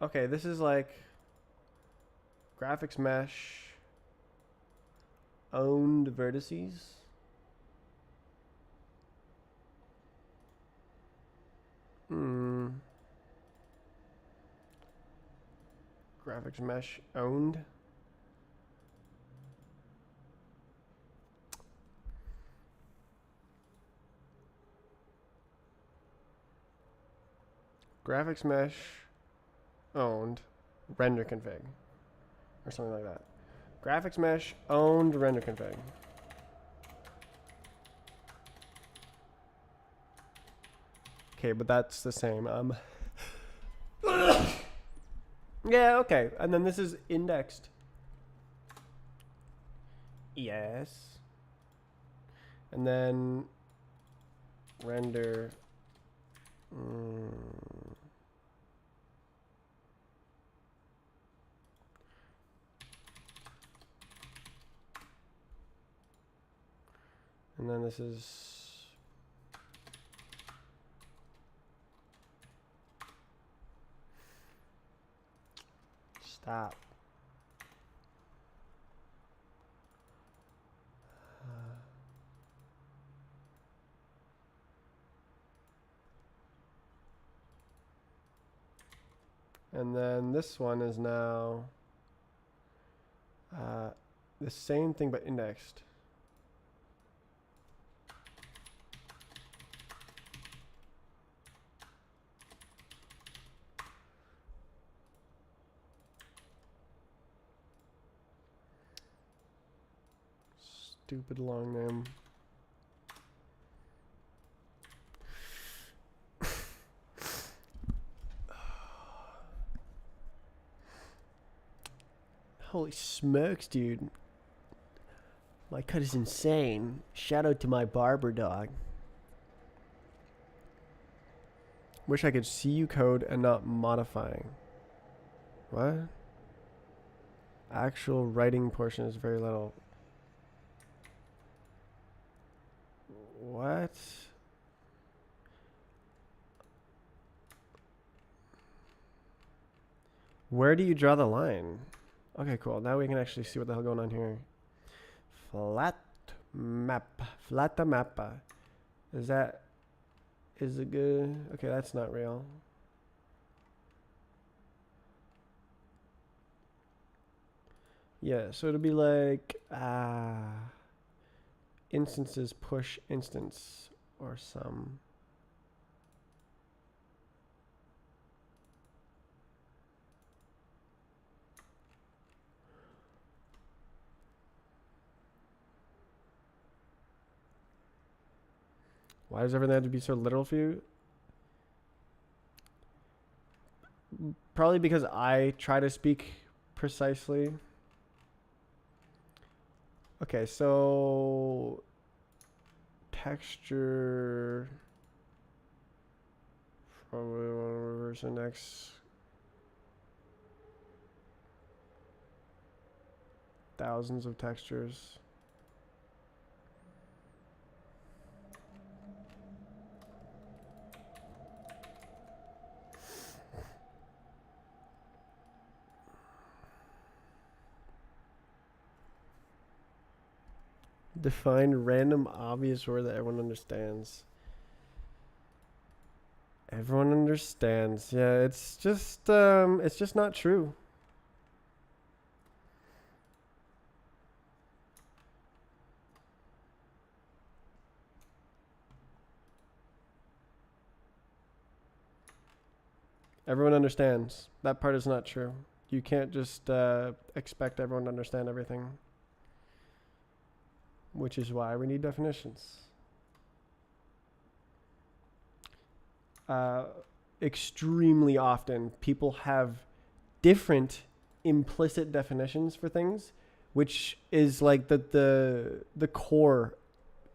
[SPEAKER 1] Okay, this is like graphics mesh, owned vertices. Graphics mesh owned. Graphics mesh owned render config or something like that. Graphics mesh owned render config. Okay, but that's the same. Yeah, okay. And then this is indexed. Yes. And then render. And then this is stop. And then this one is now the same thing but indexed. Stupid long name. Holy smokes, dude. My cut is insane. Shout out to my barber dog. Wish I could see you code and not modifying. What? Actual writing portion is very little. What? Where do you draw the line? Okay, cool. Now we can actually see what the hell going on here. Flat map. Flatta mappa. Is it good? Okay, that's not real. Yeah, so it'll be like instances push instance or some. Why does everything have to be so literal for you? Probably because I try to speak precisely. Okay, so texture. Probably want to reverse index. Thousands of textures. Define random obvious word that everyone understands. Everyone understands. Yeah, it's just not true. Everyone understands. That part is not true. You can't just expect everyone to understand everything. Which is why we need definitions. Extremely often, people have different implicit definitions for things, which is like the core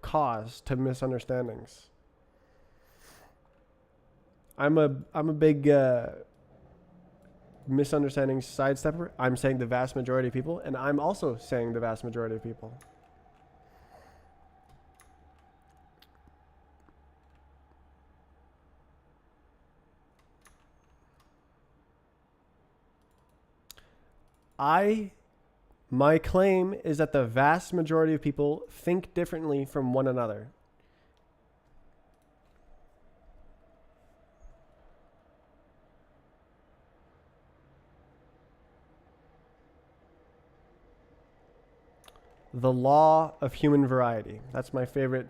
[SPEAKER 1] cause to misunderstandings. I'm a big misunderstanding sidestepper. I'm saying the vast majority of people, and I'm also saying the vast majority of people. My claim is that the vast majority of people think differently from one another. The law of human variety. That's my favorite.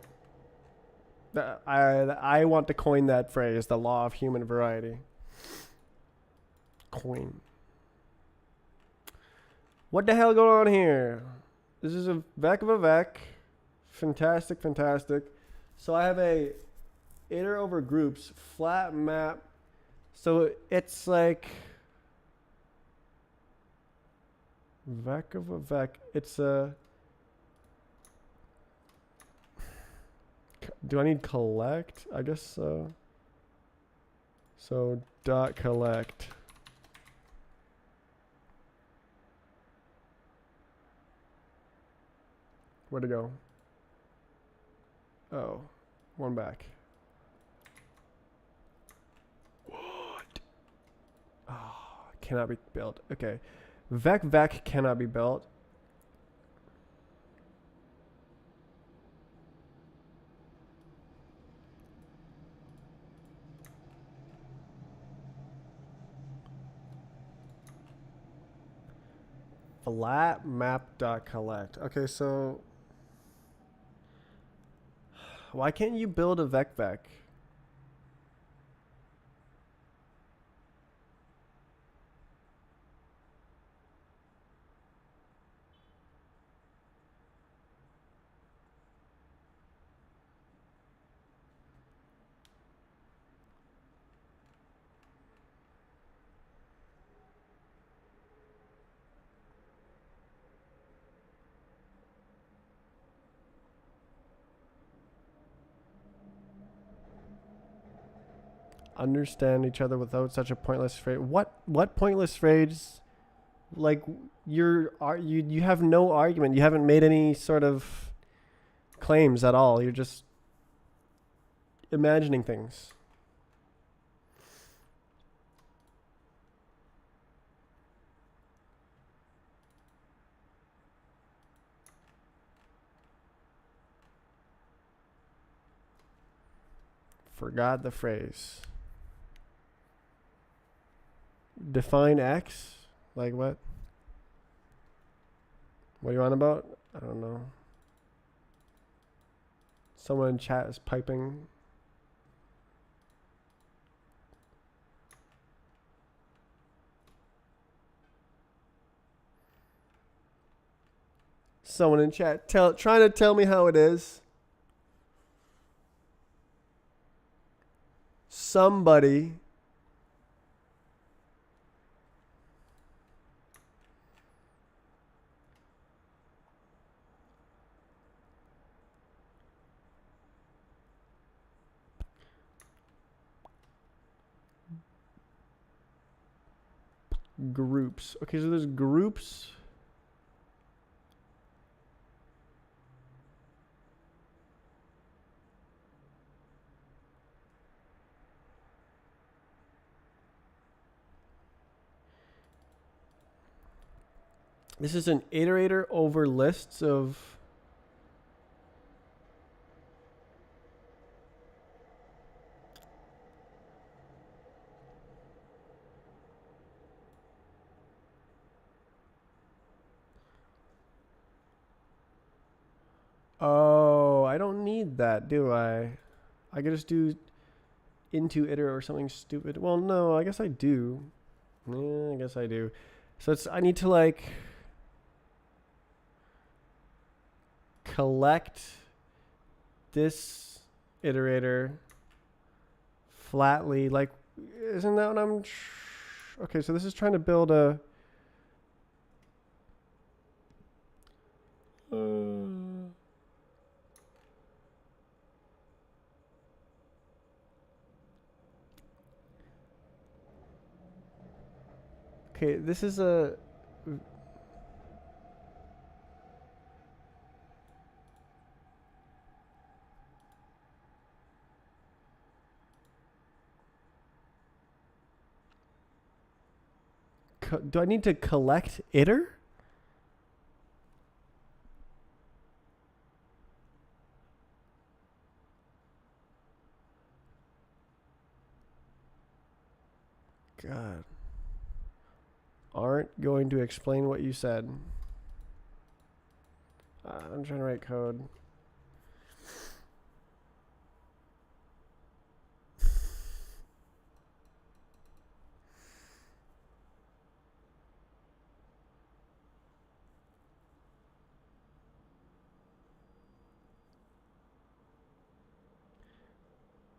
[SPEAKER 1] I want to coin that phrase, the law of human variety. Coin. What the hell going on here? This is a vec of a vec. Fantastic, fantastic. So I have a iter over groups flat map. So it's like vec of a vec. It's a. Do I need collect? I guess so. So dot collect. Where'd it go? Oh, one back. What? Oh, cannot be built. Okay. Vec cannot be built. Flat map dot collect. Okay, so why can't you build a vec? Understand each other without such a pointless phrase. What pointless phrase? Like you have no argument. You haven't made any sort of claims at all. You're just imagining things. Forgot the phrase. Define X? Like what? What are you on about? I don't know. Someone in chat is piping. Someone in chat trying to tell me how it is. Somebody. Groups. Okay, so there's groups. This is an iterator over lists of... Oh, I don't need that, do I? I could just do into iter or something stupid. Well, no, I guess I do. Yeah, I guess I do. So it's, I need to like collect this iterator flatly. Like, isn't that what I'm... Okay, so this is trying to build a... Okay, this is a... Do I need to collect iter? God. Aren't going to explain what you said. I'm trying to write code.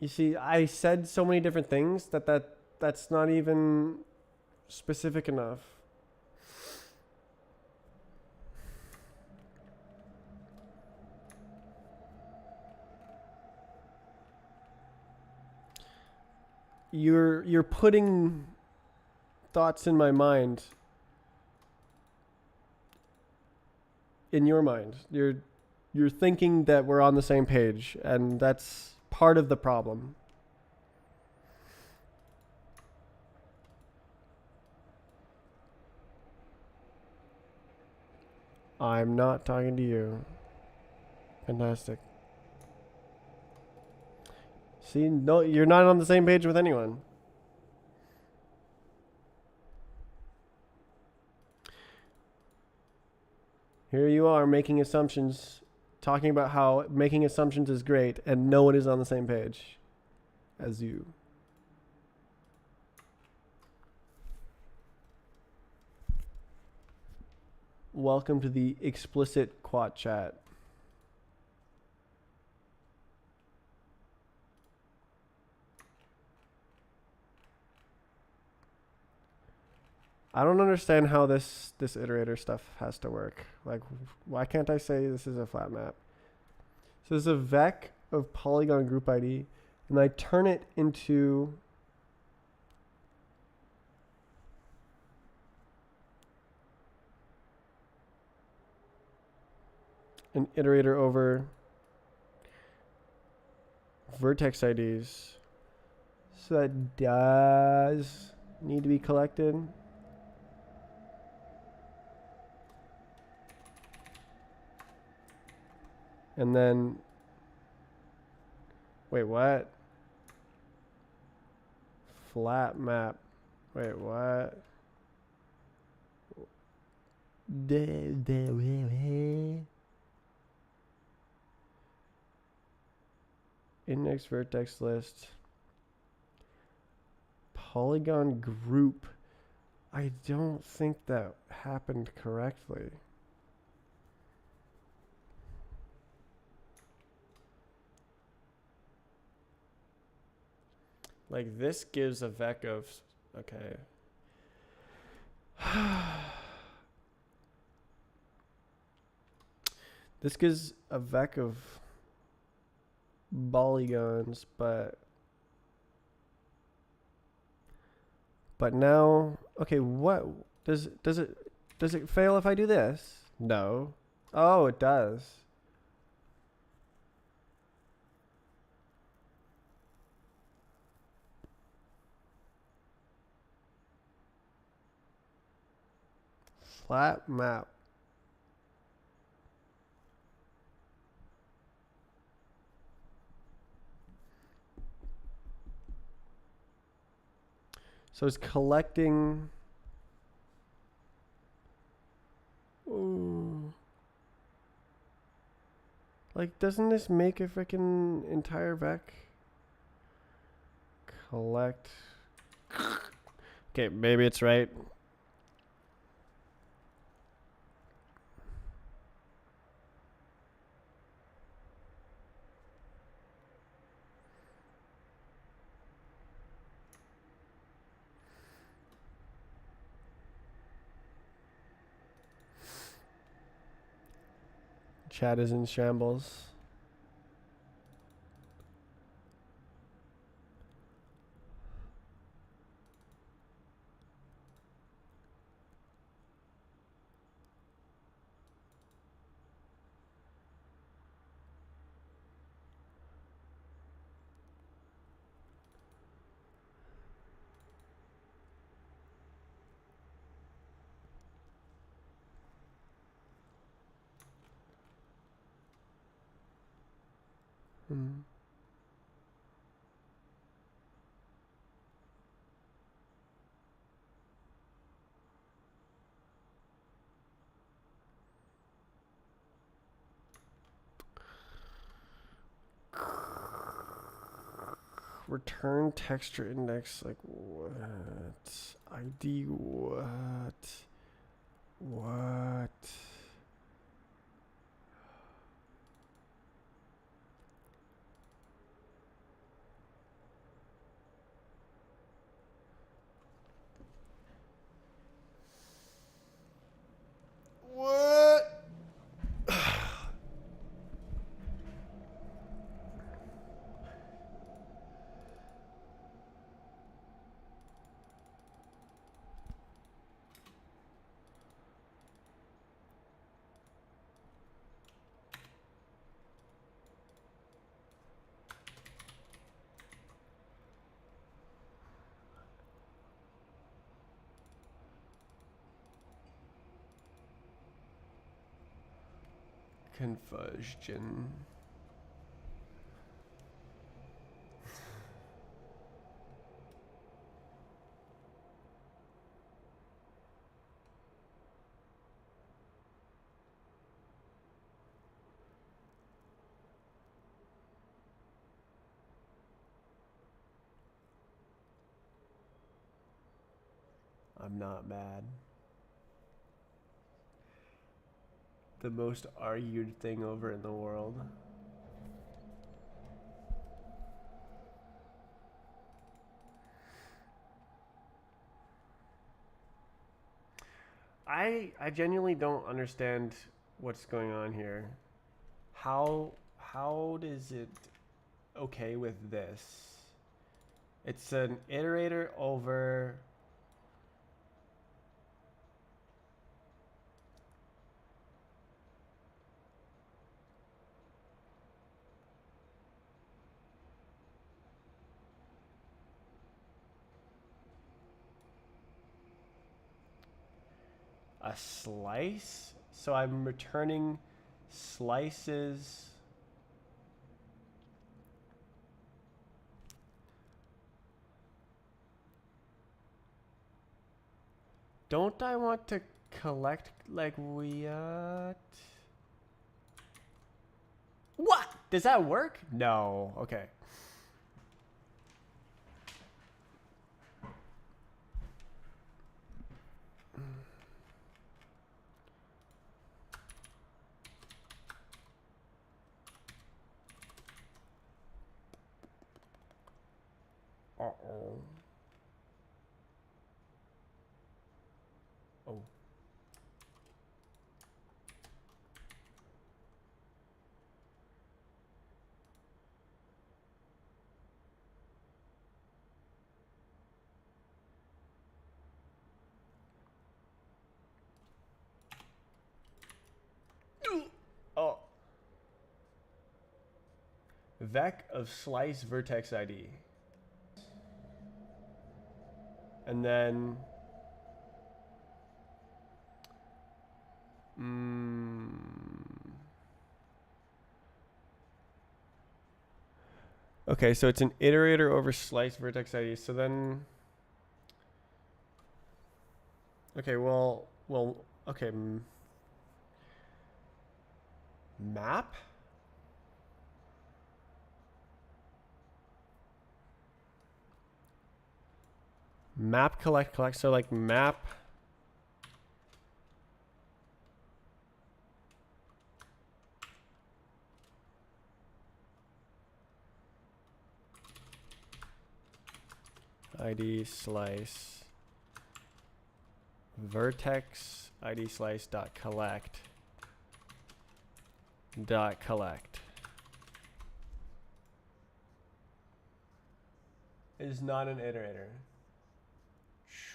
[SPEAKER 1] You see, I said so many different things that's not even specific enough. You're putting thoughts in my mind. In your mind. You're thinking that we're on the same page, and that's part of the problem. I'm not talking to you. Fantastic. See, no, you're not on the same page with anyone. Here you are making assumptions, talking about how making assumptions is great, and no one is on the same page as you. Welcome to the explicit quad chat. I don't understand how this iterator stuff has to work. Like, why can't I say this is a flat map? So there's a vec of polygon group ID, and I turn it into an iterator over vertex IDs. So that does need to be collected. And then, wait, what? Flat map. Wait, what? Index vertex list. Polygon group. I don't think that happened correctly. Like this gives a vec of, okay. This gives a vec of polygons, but now, okay, what does it fail if I do this? No. Oh, it does. Flat map. So it's collecting. Ooh. Like, doesn't this make a freaking entire vec? Collect. Okay, maybe it's right. Chat is in shambles. Hmm. Return texture index, like what? ID what? What? What? Confusion. I'm not mad. The most argued thing over in the world. I genuinely don't understand what's going on here. How does it okay with this? It's an iterator over a slice. So I'm returning slices. Don't I want to collect like what? Does that work? No. Okay. Uh-oh. Oh. Oh. Vec of slice vertex ID. And then okay, so it's an iterator over slice vertex ID. So then okay, well okay, map. Map collect. So like map ID slice vertex ID slice dot collect is not an iterator.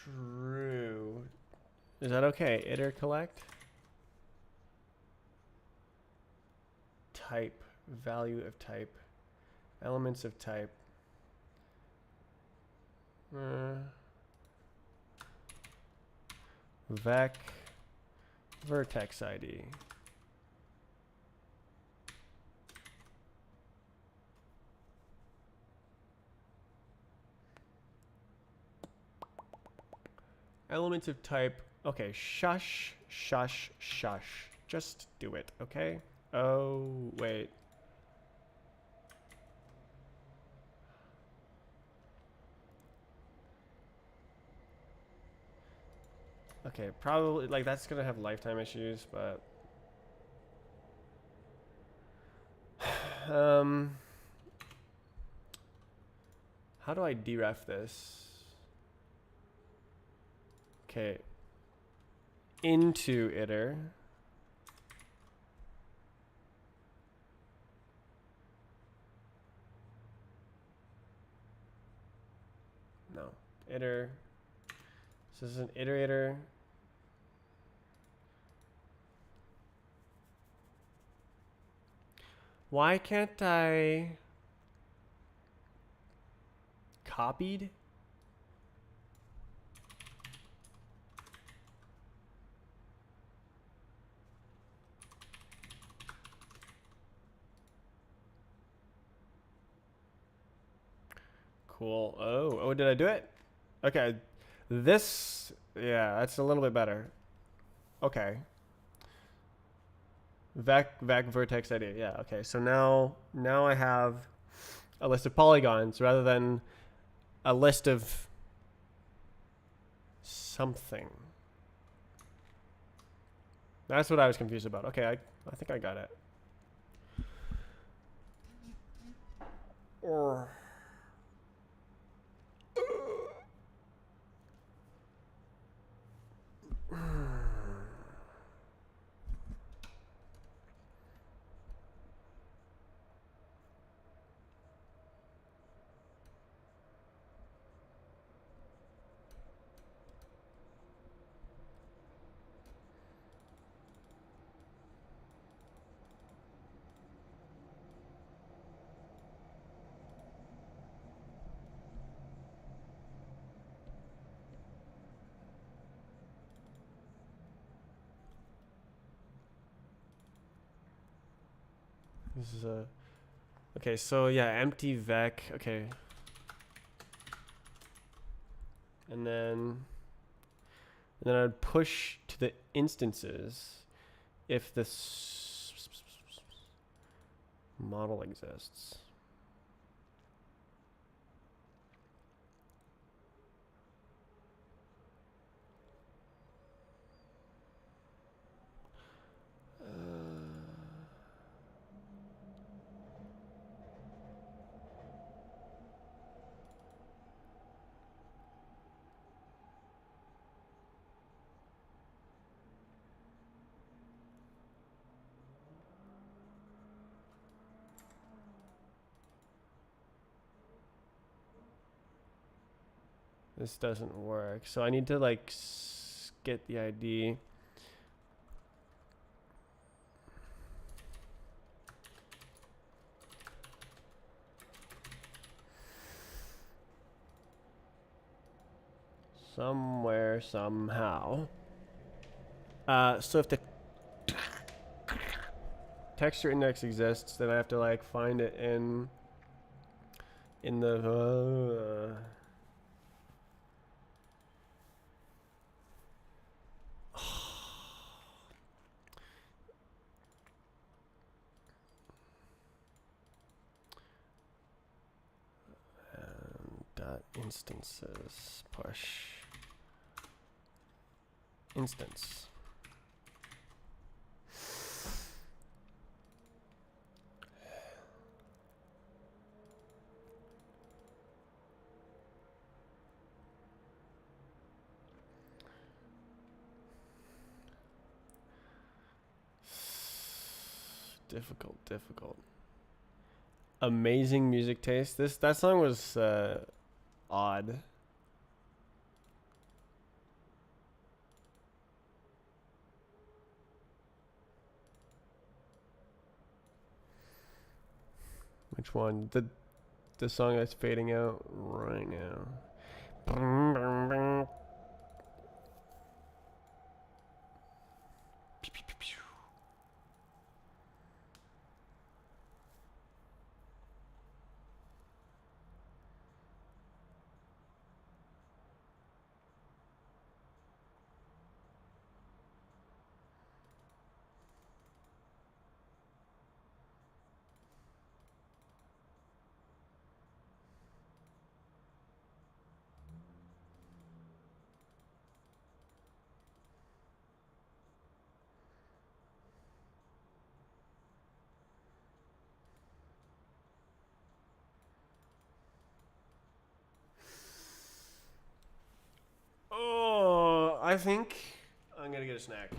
[SPEAKER 1] True. Is that okay? Iter collect type, value of type, elements of type. Vec vertex ID. Elements of type. Okay, shush. Just do it, okay? Oh, wait. Okay, probably, like, that's gonna have lifetime issues, but... how do I deref this? Okay. Into iter. No. Iter. So this is an iterator. Why can't I copied? Cool. Oh, did I do it? Okay. This, yeah, that's a little bit better. Okay. Vec vertex ID. Yeah, okay. So now I have a list of polygons rather than a list of something. That's what I was confused about. Okay, I think I got it. Or this is a okay, so yeah, empty vec. Okay. And then And then I'd push to the instances if this model exists. This doesn't work. So I need to like get the ID. Somewhere, somehow. So if the texture index exists, then I have to like find it in the dot instances push instance. Difficult. Amazing music taste. That song was odd. Which one? The song that's fading out right now. Oh, I think I'm gonna get a snack.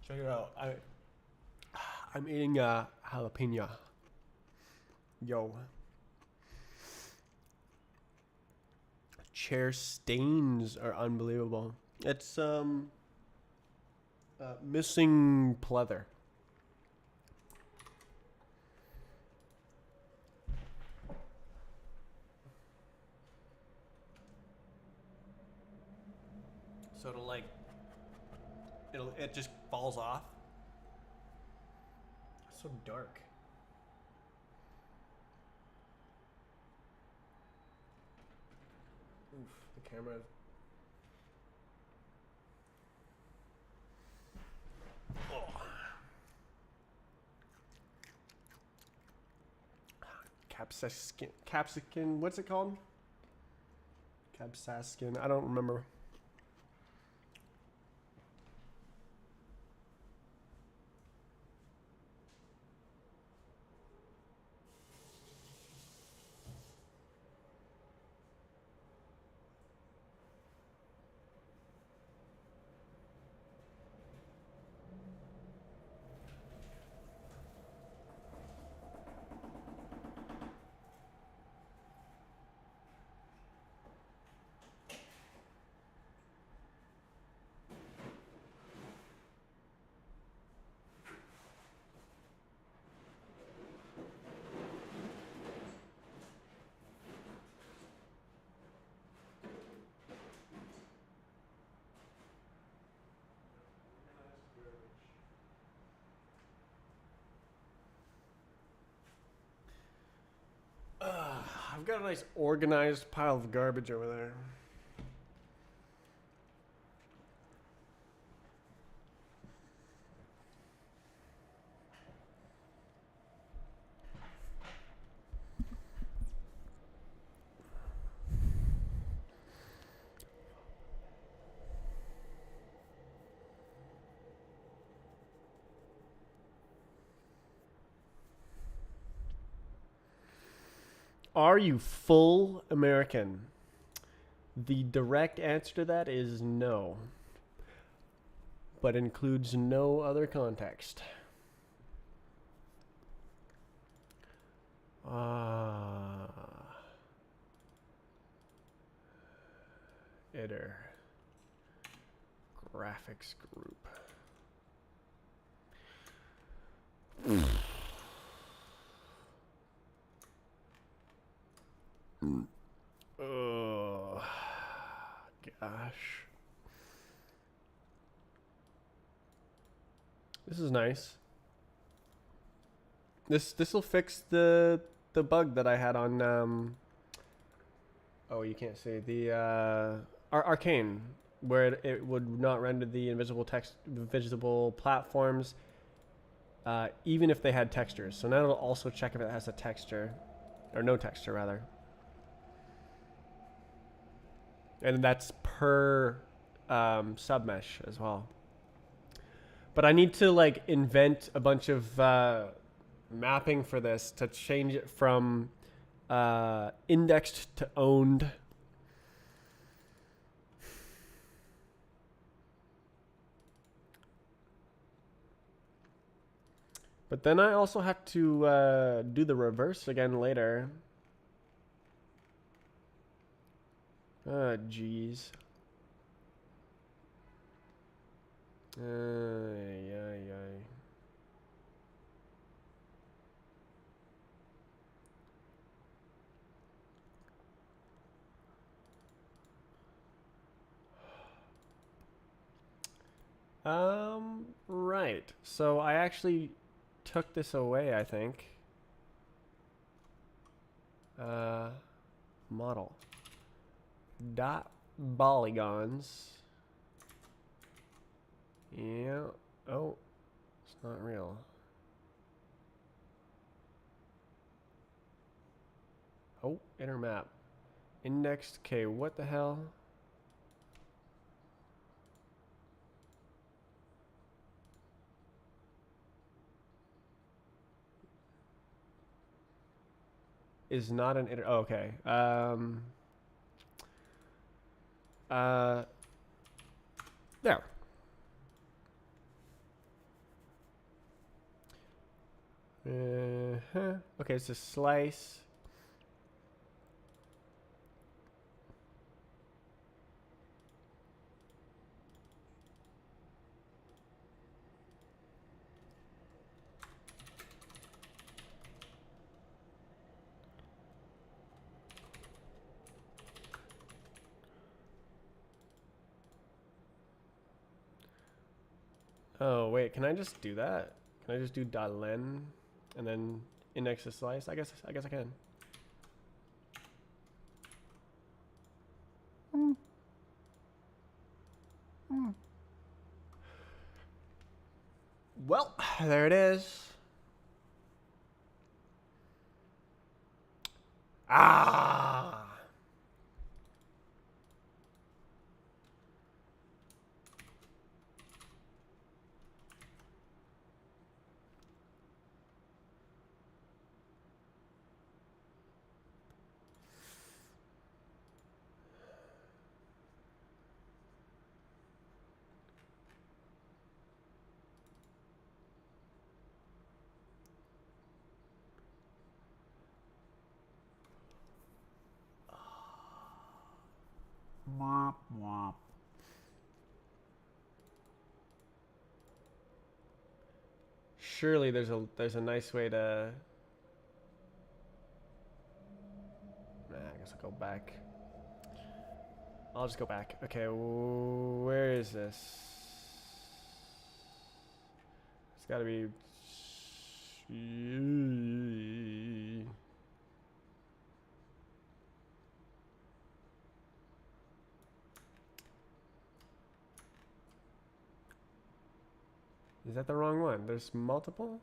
[SPEAKER 1] Check it out. I'm eating jalapeno. Yo. Chair stains are unbelievable. It's missing pleather. So it'll like, it just falls off. It's so dark. Oof, the camera. Oh. Capsicum, what's it called? Capsaskin, I don't remember. I've got a nice organized pile of garbage over there. Are you full American? The direct answer to that is no, but includes no other context. Editor. Graphics group. Oh, gosh. This is nice. This will fix the bug that I had on oh, you can't see the Arcane, where it would not render the invisible platforms even if they had textures. So now it'll also check if it has a texture, or no texture rather. And that's per submesh as well. But I need to like invent a bunch of mapping for this to change it from indexed to owned. But then I also have to do the reverse again later. Jeez. Right. So I actually took this away, I think. Model. Dot polygons. Yeah. Oh, it's not real. Oh, inner map. Indexed. Okay, what the hell? Is not an inner. Oh, okay. There. Okay, it's a slice. Oh wait, can I just do that? Can I just do .len and then index the slice? I guess I can. Well, there it is. Ah.
[SPEAKER 2] Womp womp.
[SPEAKER 1] Surely there's a nice way to. Nah, I guess I'll go back. I'll just go back. Okay, where is this? It's got to be. Is that the wrong one? There's multiple?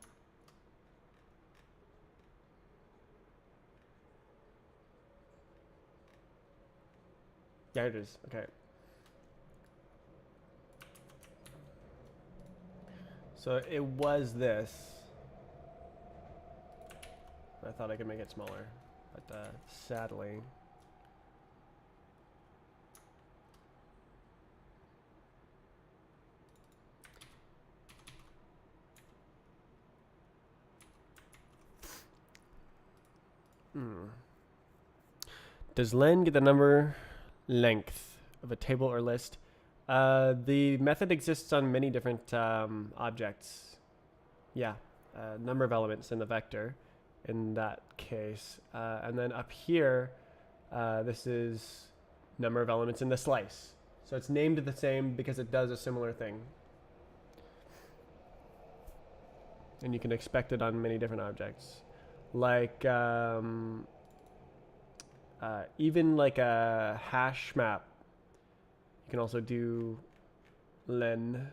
[SPEAKER 1] Yeah, it is. Okay. So it was this. I thought I could make it smaller, but sadly. Does len get the number length of a table or list? The method exists on many different objects. Yeah, number of elements in the vector in that case. And then up here, this is number of elements in the slice. So it's named the same because it does a similar thing. And you can expect it on many different objects. Like, even like a hash map, you can also do len.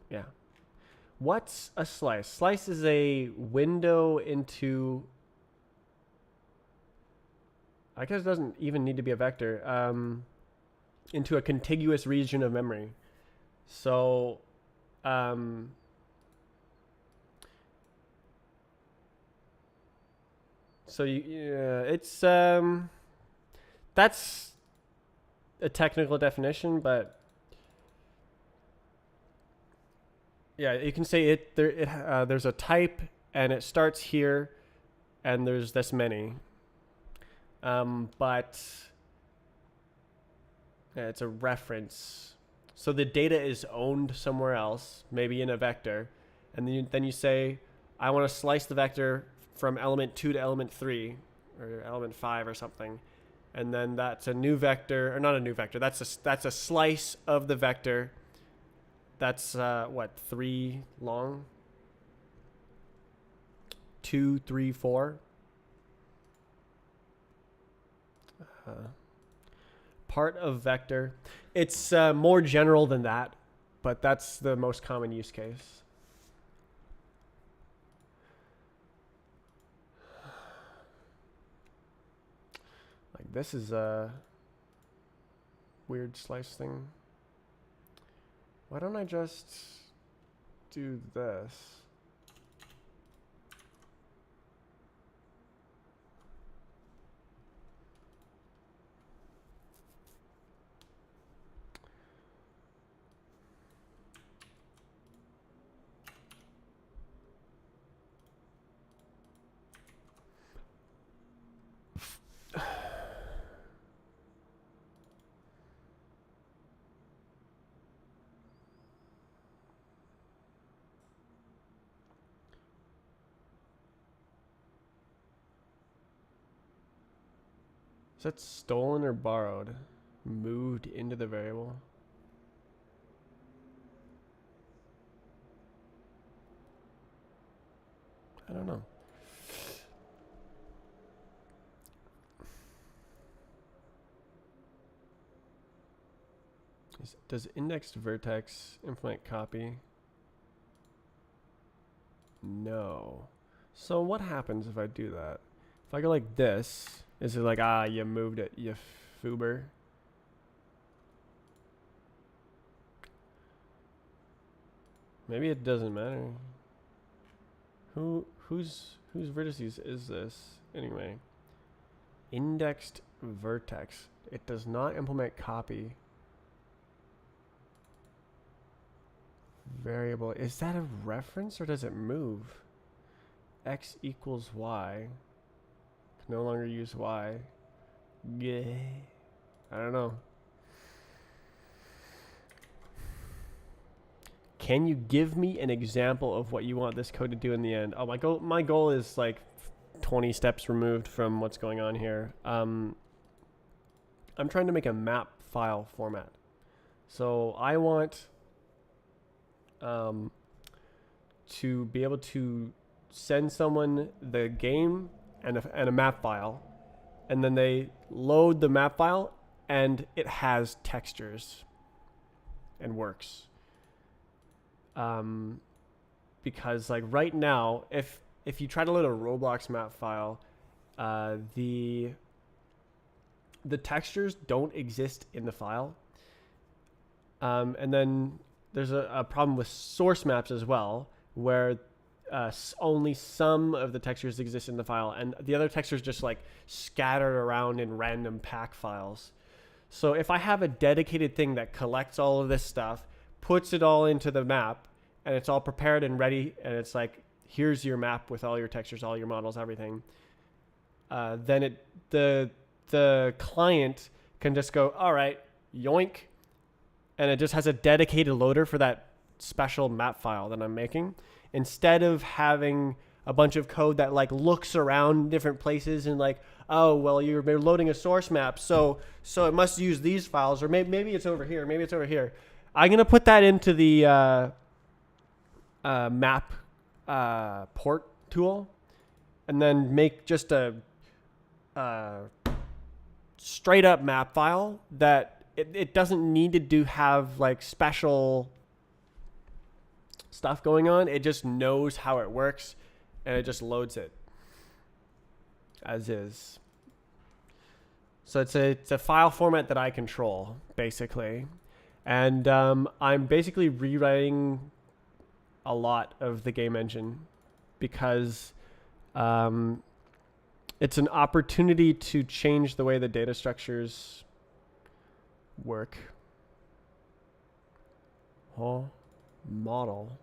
[SPEAKER 1] Yeah. What's a slice? Slice is a window into. I guess it doesn't even need to be a vector. Into a contiguous region of memory. So, it's that's a technical definition, but yeah, you can say it. There's a type, and it starts here, and there's this many. But yeah, it's a reference. So the data is owned somewhere else, maybe in a vector, and then you say, I want to slice the vector from element 2 to element 3, or element 5 or something, and then that's a new vector, or not a new vector. That's a slice of the vector. That's what, 3 long? 2, 3, 4. Part of vector. It's more general than that, but that's the most common use case. Like this is a weird slice thing. Why don't I just do this? Is that stolen or borrowed? moved into the variable. I don't know. Does indexed vertex implement copy? No. So what happens if I do that? If I go like this, is it like, ah, you moved it, you foober? Maybe it doesn't matter. Whose vertices is this anyway? Indexed vertex. It does not implement copy. Variable. Is that a reference or does it move? X equals Y. Can no longer use Y. Yeah. I don't know. Can you give me an example of what you want this code to do in the end? Oh, my goal is like 20 steps removed from what's going on here. I'm trying to make a map file format. So I want to be able to send someone the game and a map file, and then they load the map file and it has textures and works. Because like right now, if you try to load a Roblox map file, the textures don't exist in the file. And then there's a problem with source maps as well, where only some of the textures exist in the file, and the other textures just like scattered around in random pack files. So if I have a dedicated thing that collects all of this stuff, puts it all into the map, and it's all prepared and ready, and it's like, here's your map with all your textures, all your models, everything, then the client can just go, all right, yoink, and it just has a dedicated loader for that special map file that I'm making, instead of having a bunch of code that like looks around different places and like, oh, well, you're loading a source map, so it must use these files, or maybe it's over here, maybe it's over here. I'm going to put that into the map port tool, and then make just a straight up map file that it doesn't need to have like special stuff going on. It just knows how it works, and it just loads it as is. So it's a file format that I control, basically. And I'm basically rewriting a lot of the game engine because it's an opportunity to change the way the data structures work. Oh, model.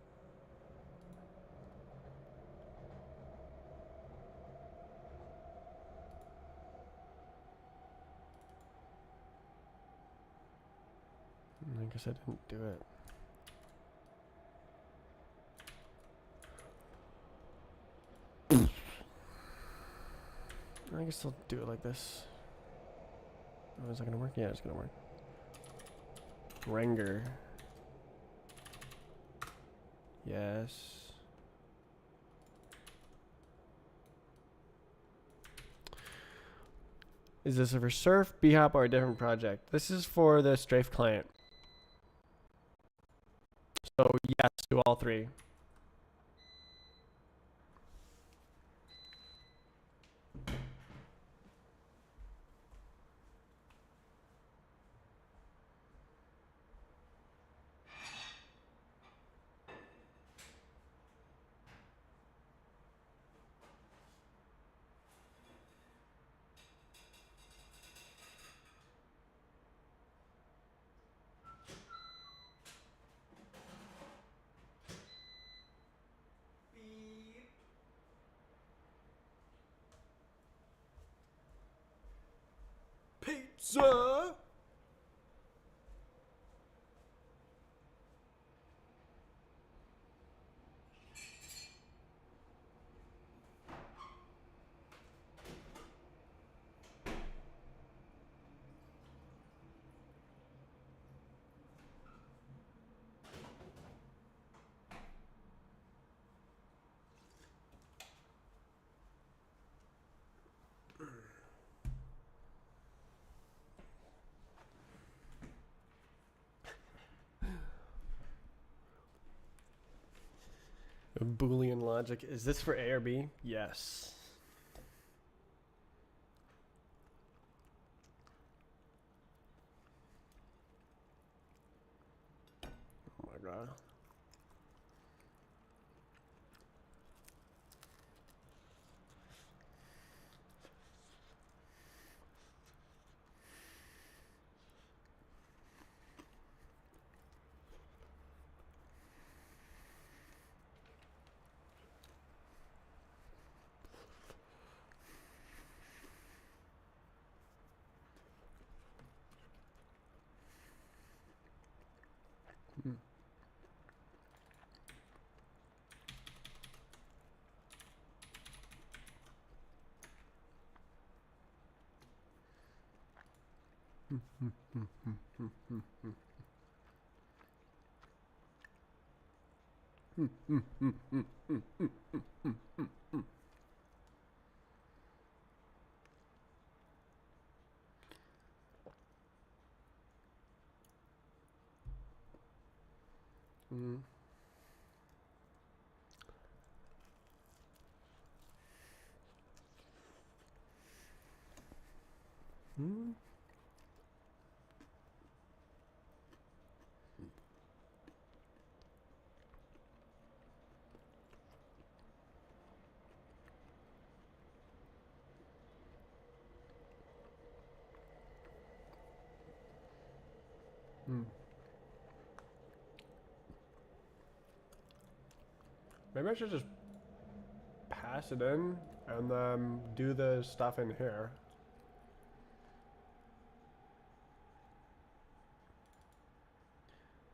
[SPEAKER 1] I guess I didn't do it. I guess I'll do it like this. Oh, is that gonna work? Yeah, it's gonna work. Renger. Yes. Is this for Surf, bhop, or a different project? This is for the Strafe client. So yes to all three. Pizza. Boolean logic. Is this for A or B? Yes. Oh my god. Maybe I should just pass it in and then do the stuff in here.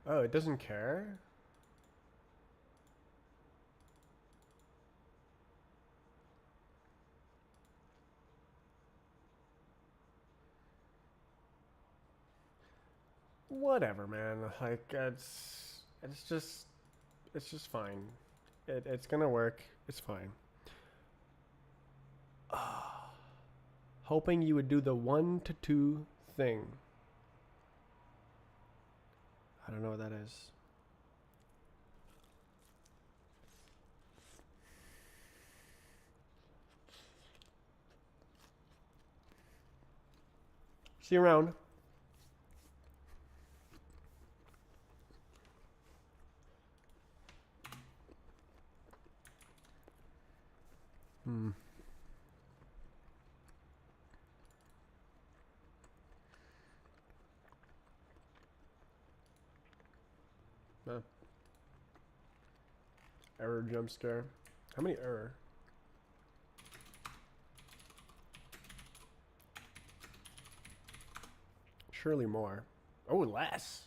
[SPEAKER 1] Oh, it doesn't care? Whatever, man. Like, it's just fine. It's gonna work. It's fine. Hoping you would do the 1 to 2 thing. I don't know what that is. See you around. No. Error jump scare. How many error? Surely more. Oh, less.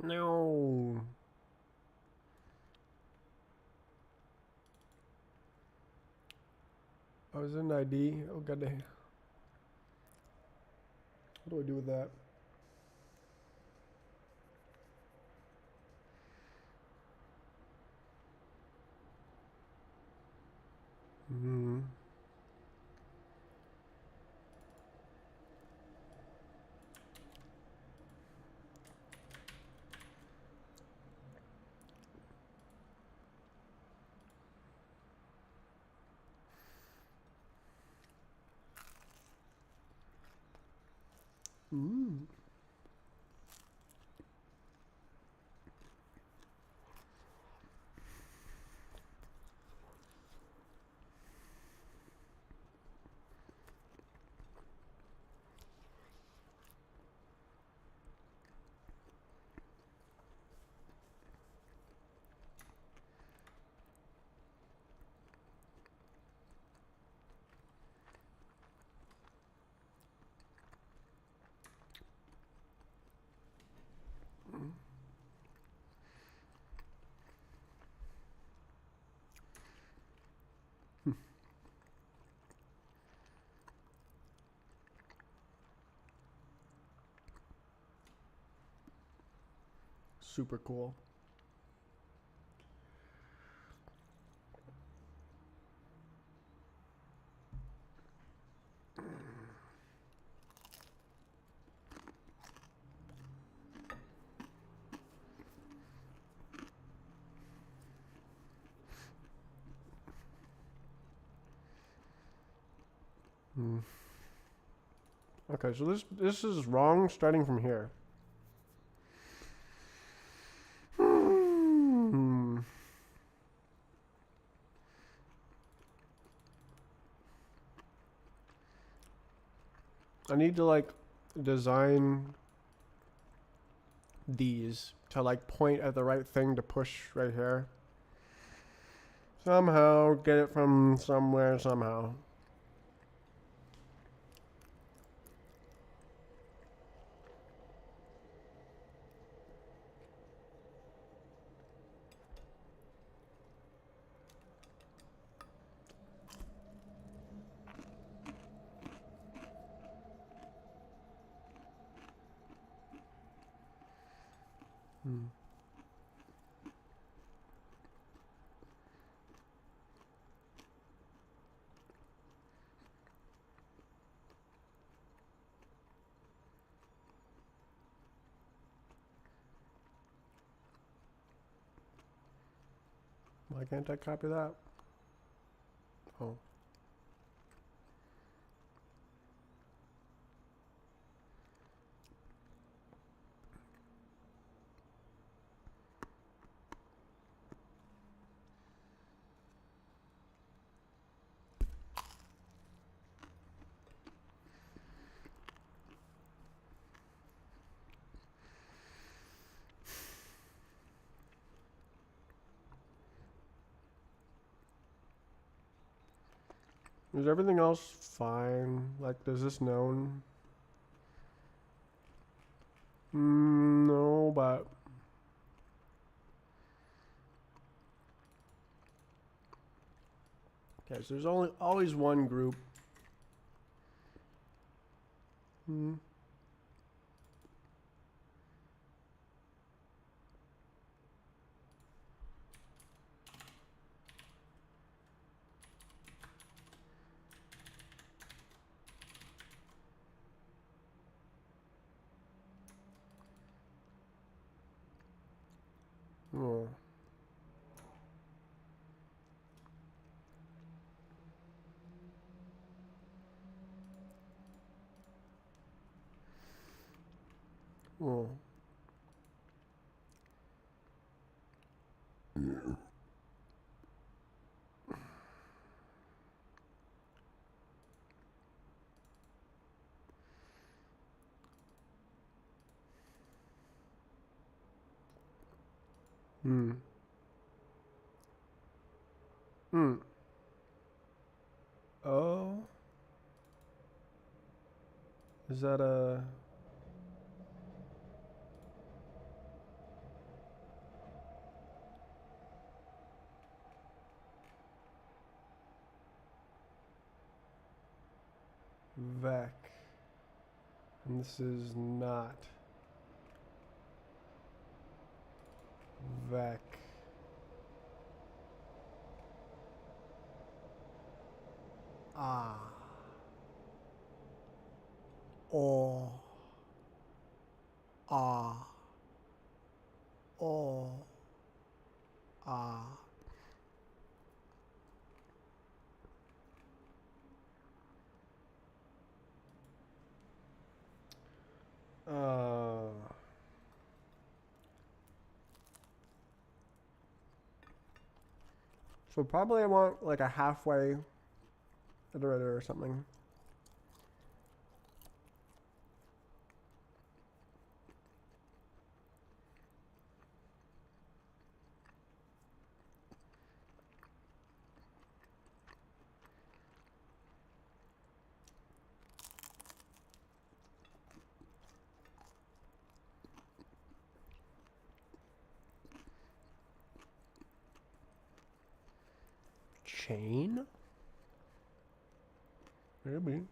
[SPEAKER 1] No. I was in ID. Oh god dang. What do I do with that? Hmm. Mm. Super cool. Mm. Okay, so this is wrong starting from here. Hmm. I need to like design these to like point at the right thing to push right here. Somehow get it from somewhere somehow. Hmm. Why can't I copy that? Oh. Is everything else fine? Like, is this known? No, but okay. So there's only always one group. Hmm. Oh. Oh. Hmm. Hmm. Oh. Is that a... Vec. And this is not Vec. Ah. Oh. Ah. Oh. Ah. Uh. So probably I want like a halfway iterator or something. Chain? Maybe.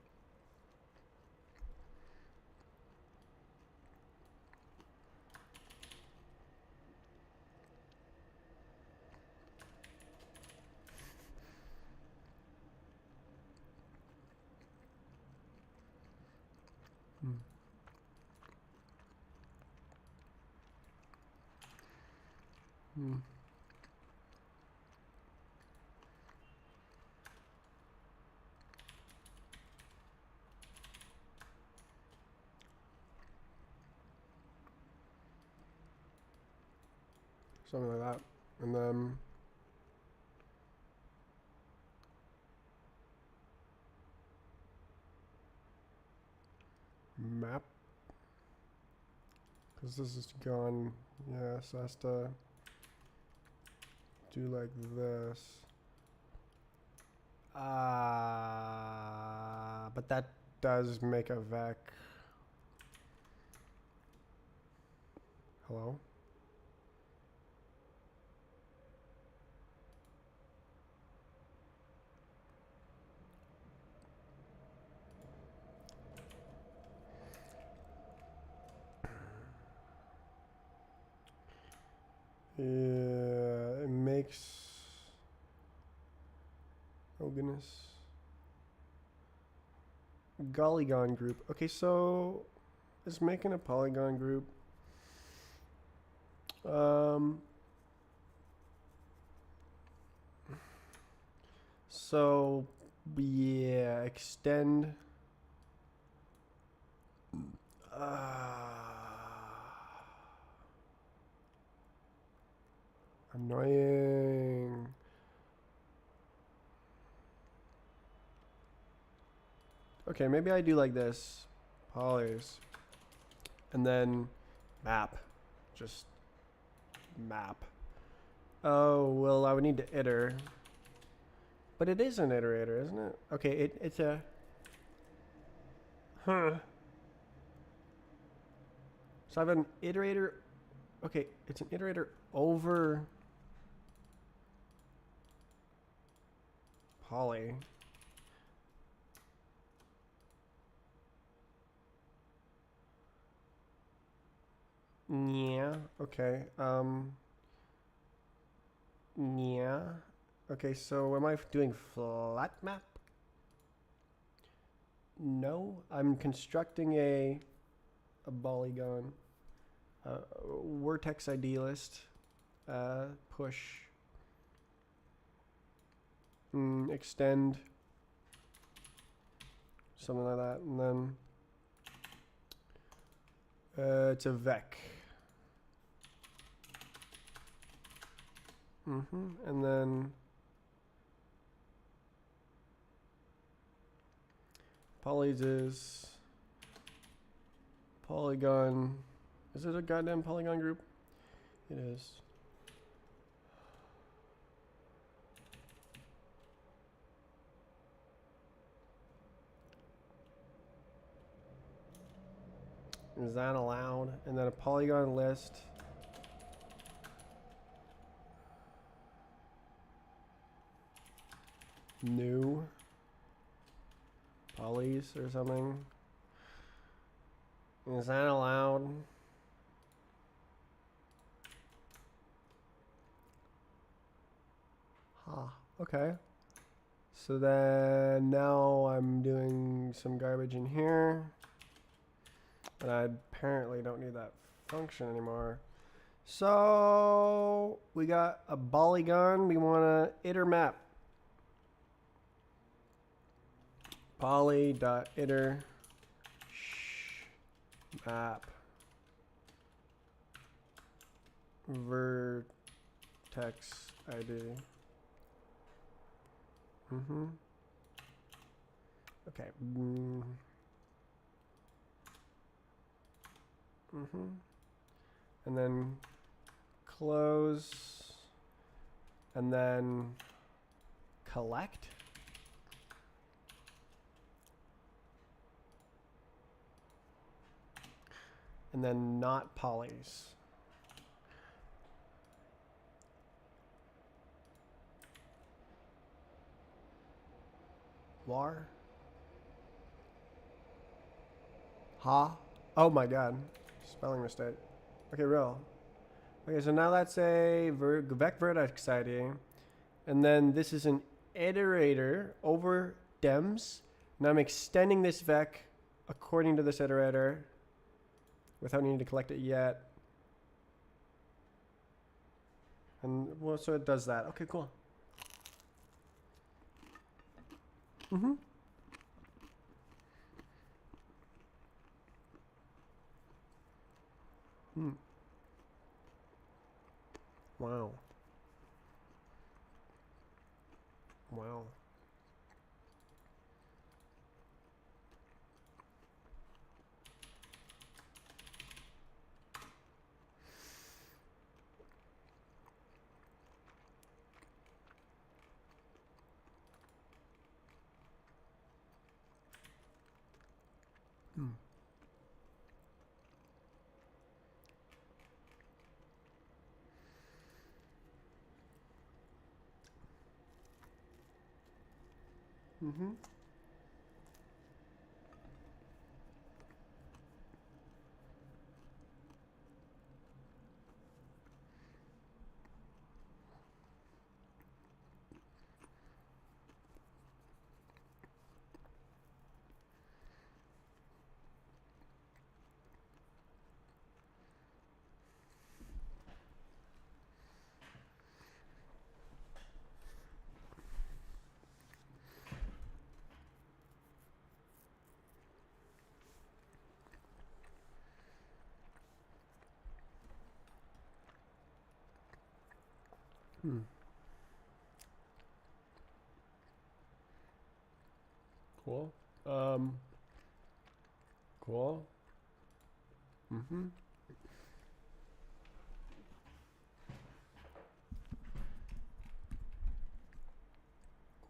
[SPEAKER 1] Hmm. Hmm. Something like that. And then map. Because this is gone. Yeah, so it has to do like this. But that does make a vec. Hello? Yeah, it makes... Oh goodness. Polygon group. Okay, so it's making a polygon group. So yeah, extend. Annoying. Okay, maybe I do like this. Polys. And then map. Just map. Oh, well, I would need to iter. But it is an iterator, isn't it? Okay, it's a... Huh. So I have an iterator... Okay, it's an iterator over... Poly. Yeah, okay. Yeah. Okay, so am I doing flat map? No, I'm constructing a polygon. Vertex idealist. Push. Extend. Something like that. And then it's a vec. And then polys is polygon. Is it a goddamn polygon group? It is. Is that allowed? And then a polygon list. New polys or something. Is that allowed? Huh. Okay. So then now I'm doing some garbage in here. And I apparently don't need that function anymore. So we got a polygon. We want to iter map. Poly.iter map vertex ID. Okay. And then close, and then collect. And then not polys. War. Ha. Oh my god. Spelling mistake. Okay, real. Okay, so now that's a vec vertex ID. And then this is an iterator over dems. And I'm extending this vec according to this iterator without needing to collect it yet. And well, so it does that. Okay, cool. Wow. Wow. Cool. Cool.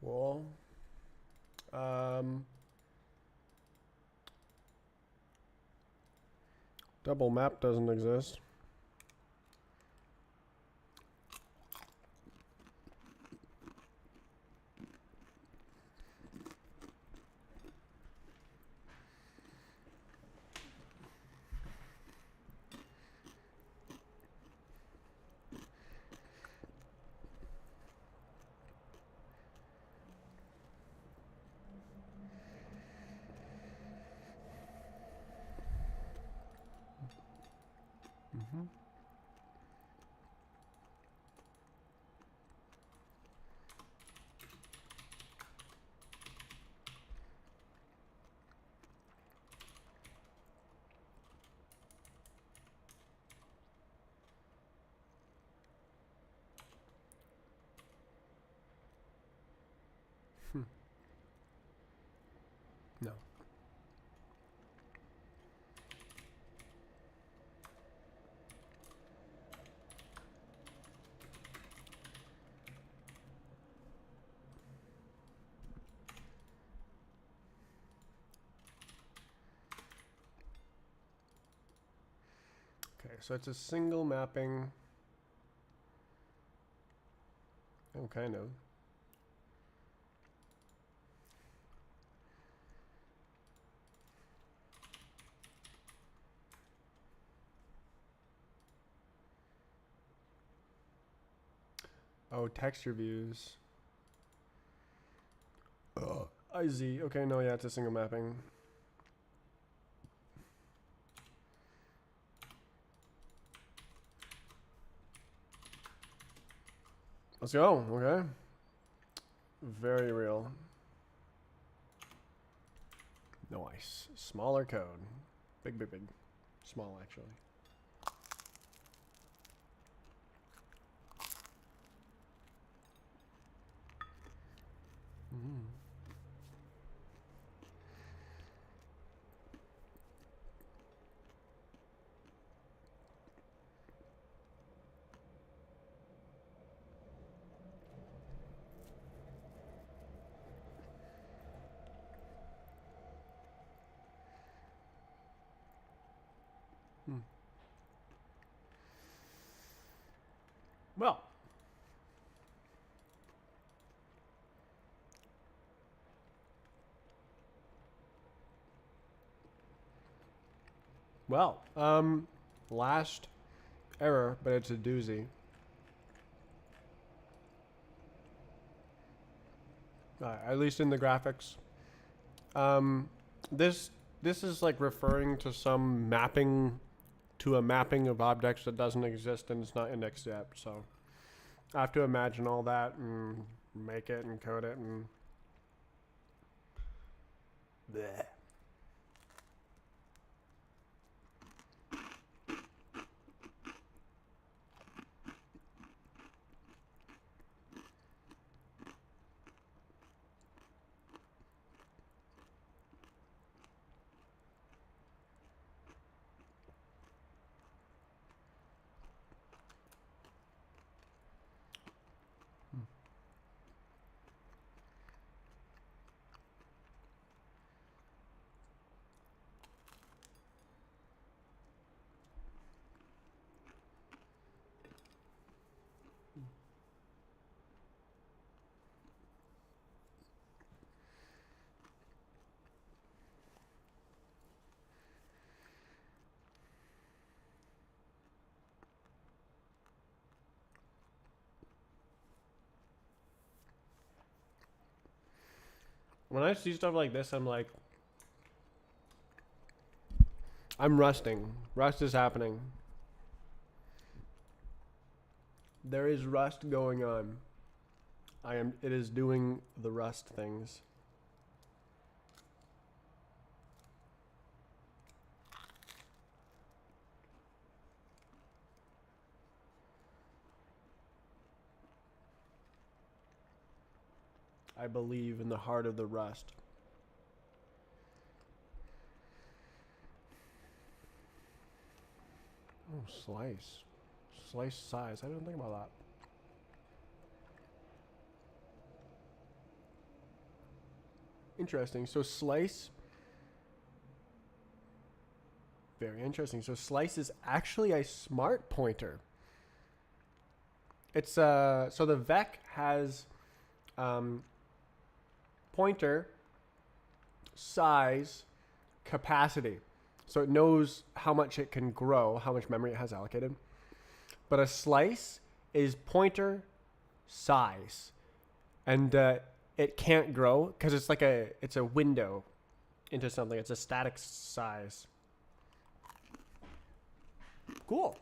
[SPEAKER 1] Cool. Double map doesn't exist. No. so it's a single mapping. Oh, kind of. Oh, texture views. IZ. Okay, no, yeah, it's a single mapping. Let's go. Okay. Very real. Nice. Smaller code. Big, big, big. Small, actually. Mm. Hmm. Well, last error, but it's a doozy. At least in the graphics. This is like referring to some mapping to a mapping of objects that doesn't exist and it's not indexed yet. So I have to imagine all that and make it and code it and. Bleh. When I see stuff like this, I'm like, I'm rusting. Rust is happening. There is rust going on. It is doing the rust things. I believe in the heart of the rust. Oh, slice. Slice size. I didn't think about that. Interesting. So slice. Very interesting. So slice is actually a smart pointer. It's so the vec has pointer, size, capacity. So it knows how much it can grow, how much memory it has allocated. But a slice is pointer, size, and it can't grow because it's a window into something. It's a static size. Cool.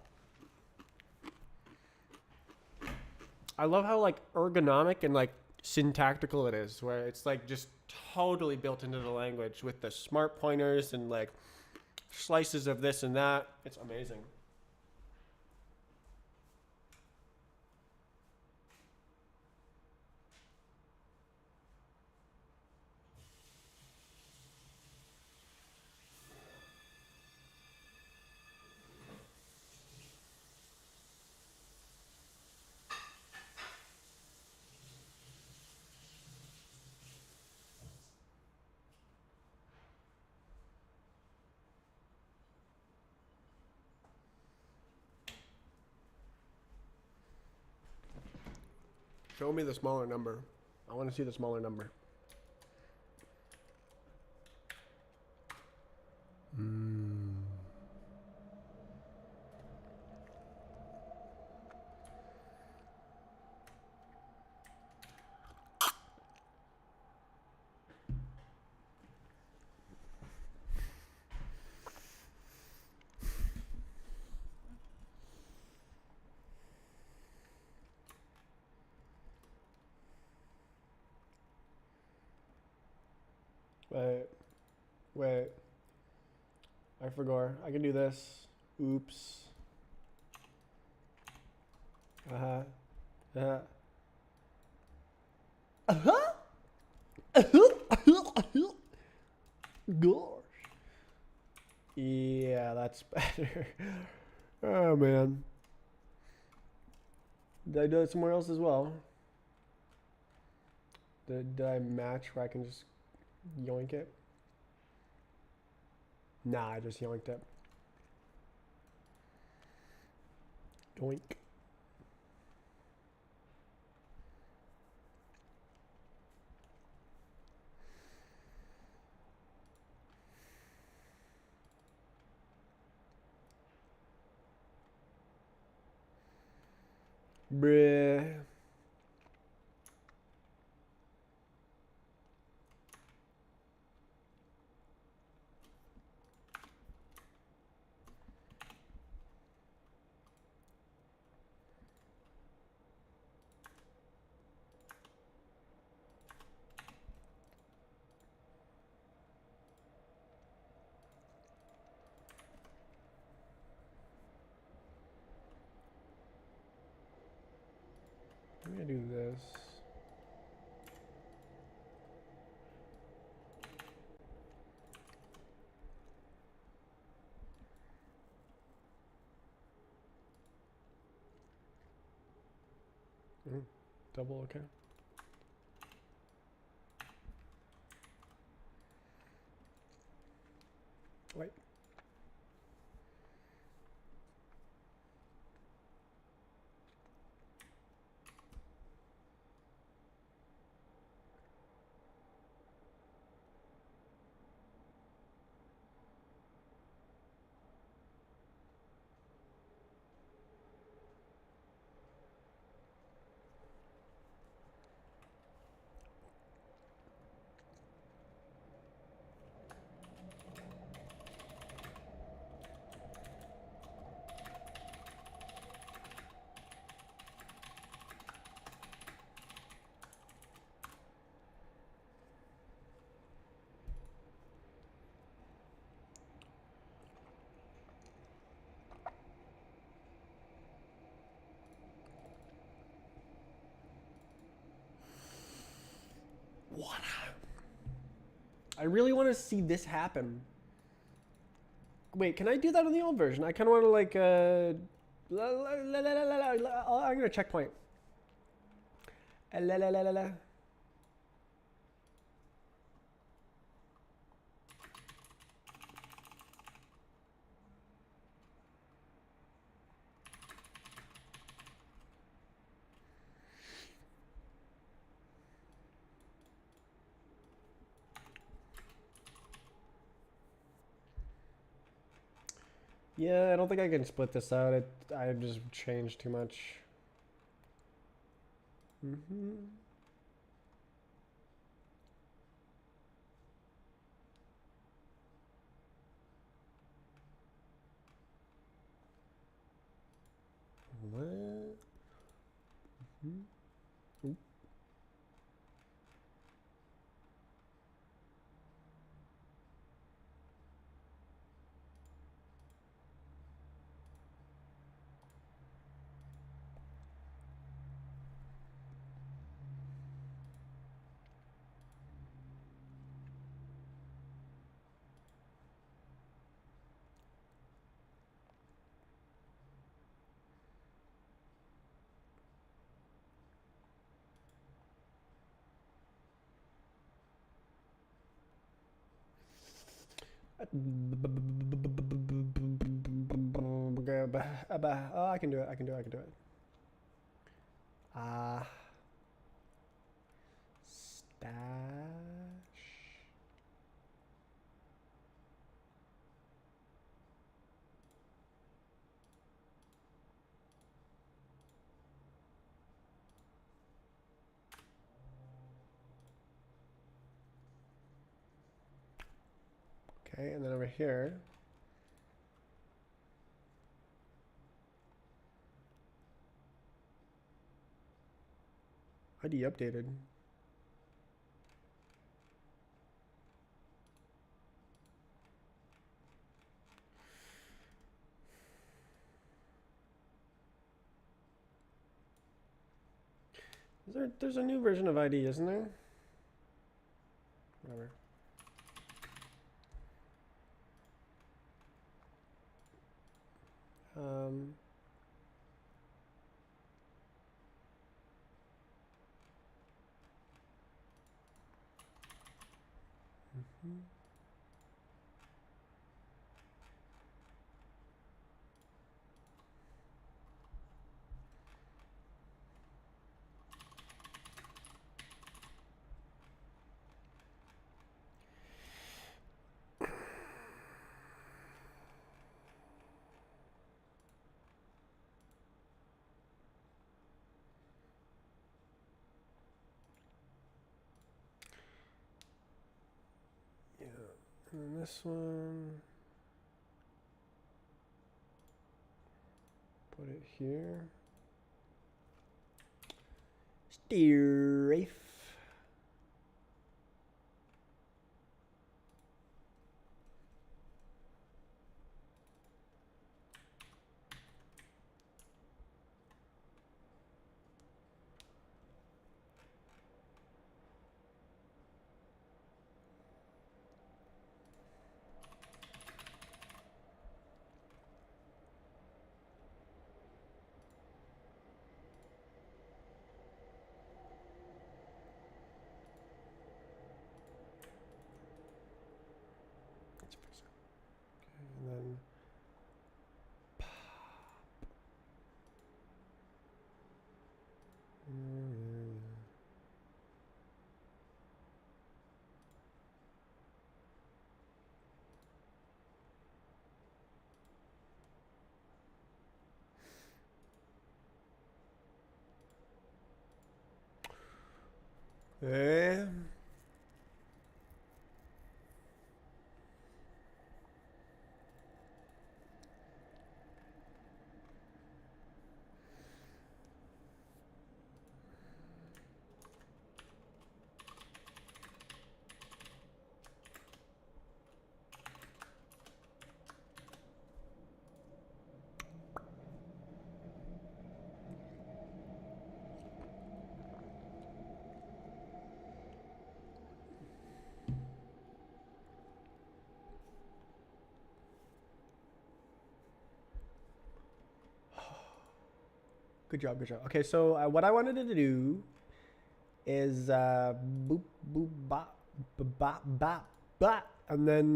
[SPEAKER 1] I love how like ergonomic and like syntactical it is, where it's like just totally built into the language with the smart pointers and like slices of this and that. It's amazing. Show me the smaller number. I want to see the smaller number. Wait. I forgot. I can do this. Oops. Uh-huh. Uh-huh. Gosh. Yeah, that's better. Oh, man. Did I do it somewhere else as well? Did I match where I can just yoink it? Nah, I just yoinked it. Yoink. Bruh. I'm gonna do this. Double, okay. Wait. What? I really want to see this happen. Wait, can I do that on the old version? I kind of want to like, I'm gonna checkpoint. Yeah, I don't think I can split this out. I just changed too much. What? Oop. Oh, I can do it. I can do it. I can do it. dash. Okay, and then over here, ID updated. There's a new version of ID, isn't there? Whatever. Yeah, and then this one, put it here. Strafe. And then pop. Eh. Good job, good job. Okay, so what I wanted to do is boop, boop, bop, bop, bop, bop, and then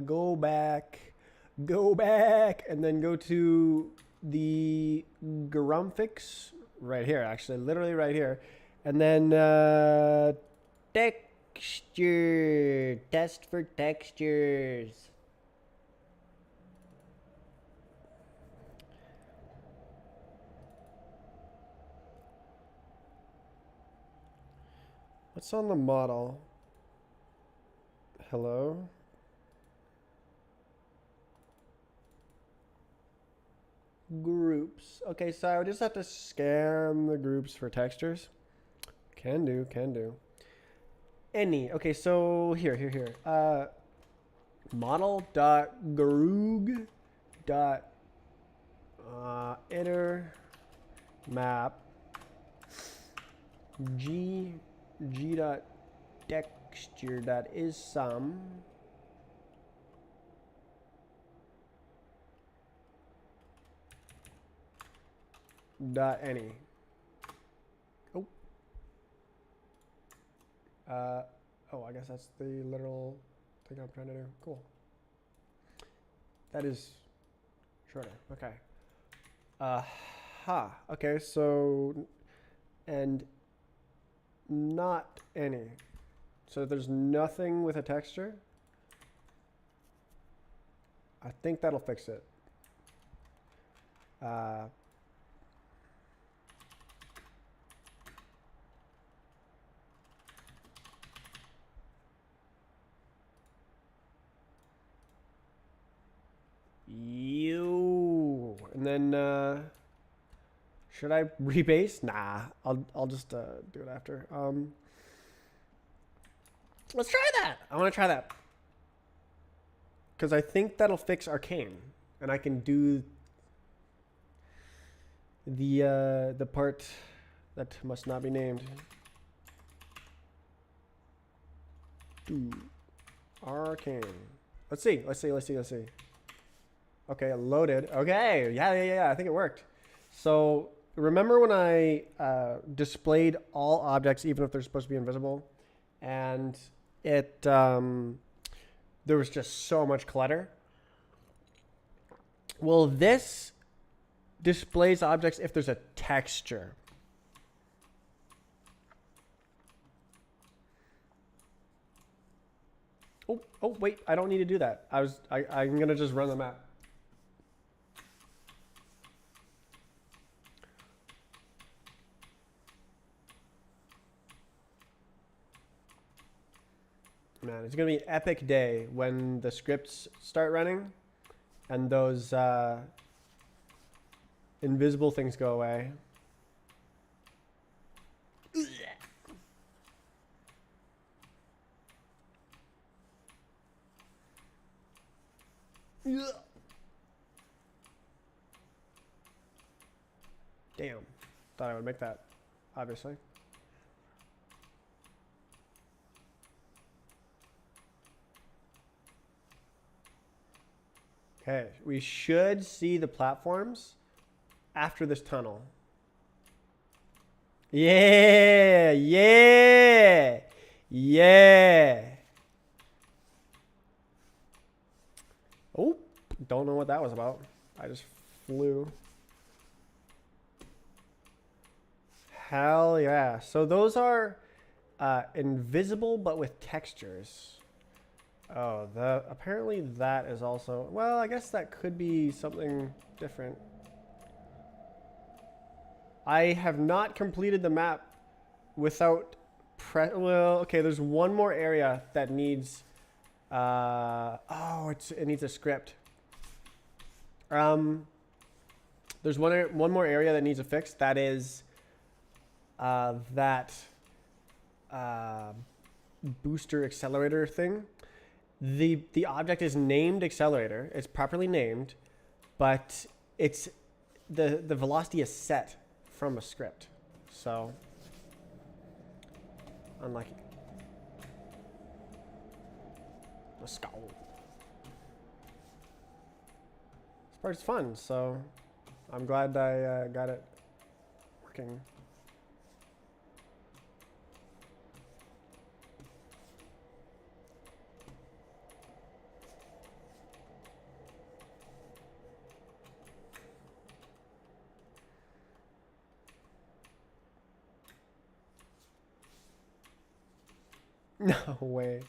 [SPEAKER 1] go back, and then go to the Grumfix right here, actually, literally right here. And then texture, test for textures. What's on the model? Hello? Groups. Okay, so I would just have to scan the groups for textures. Can do, can do. Any. Okay, so here. Model dot garug dot iter map g dot texture dot is some dot any. Oh. Oh, I guess that's the literal thing I'm trying to do. Cool. That is shorter. Okay. Okay, so and not any. So there's nothing with a texture. I think that'll fix it. And then should I rebase? Nah, I'll just do it after. Let's try that. I want to try that because I think that'll fix Arcane, and I can do the part that must not be named. Arcane. Let's see. Okay, loaded. Okay, yeah. I think it worked. So remember when I displayed all objects, even if they're supposed to be invisible, and it there was just so much clutter? Well, this displays objects if there's a texture. Oh wait, I don't need to do that. I'm gonna just run the map. Man, it's gonna be an epic day when the scripts start running and those invisible things go away. Damn. Thought I would make that, obviously. Okay, we should see the platforms after this tunnel. Yeah. Oh, don't know what that was about. I just flew. Hell yeah. So those are invisible but with textures. Oh, apparently that is also, well, I guess that could be something different. I have not completed the map without well, okay, there's one more area that needs it needs a script. There's one more area that needs a fix. That is that booster accelerator thing. The object is named accelerator. It's properly named, but it's the velocity is set from a script. So unlucky. Let's go. This part's fun, so I'm glad I got it working. No way.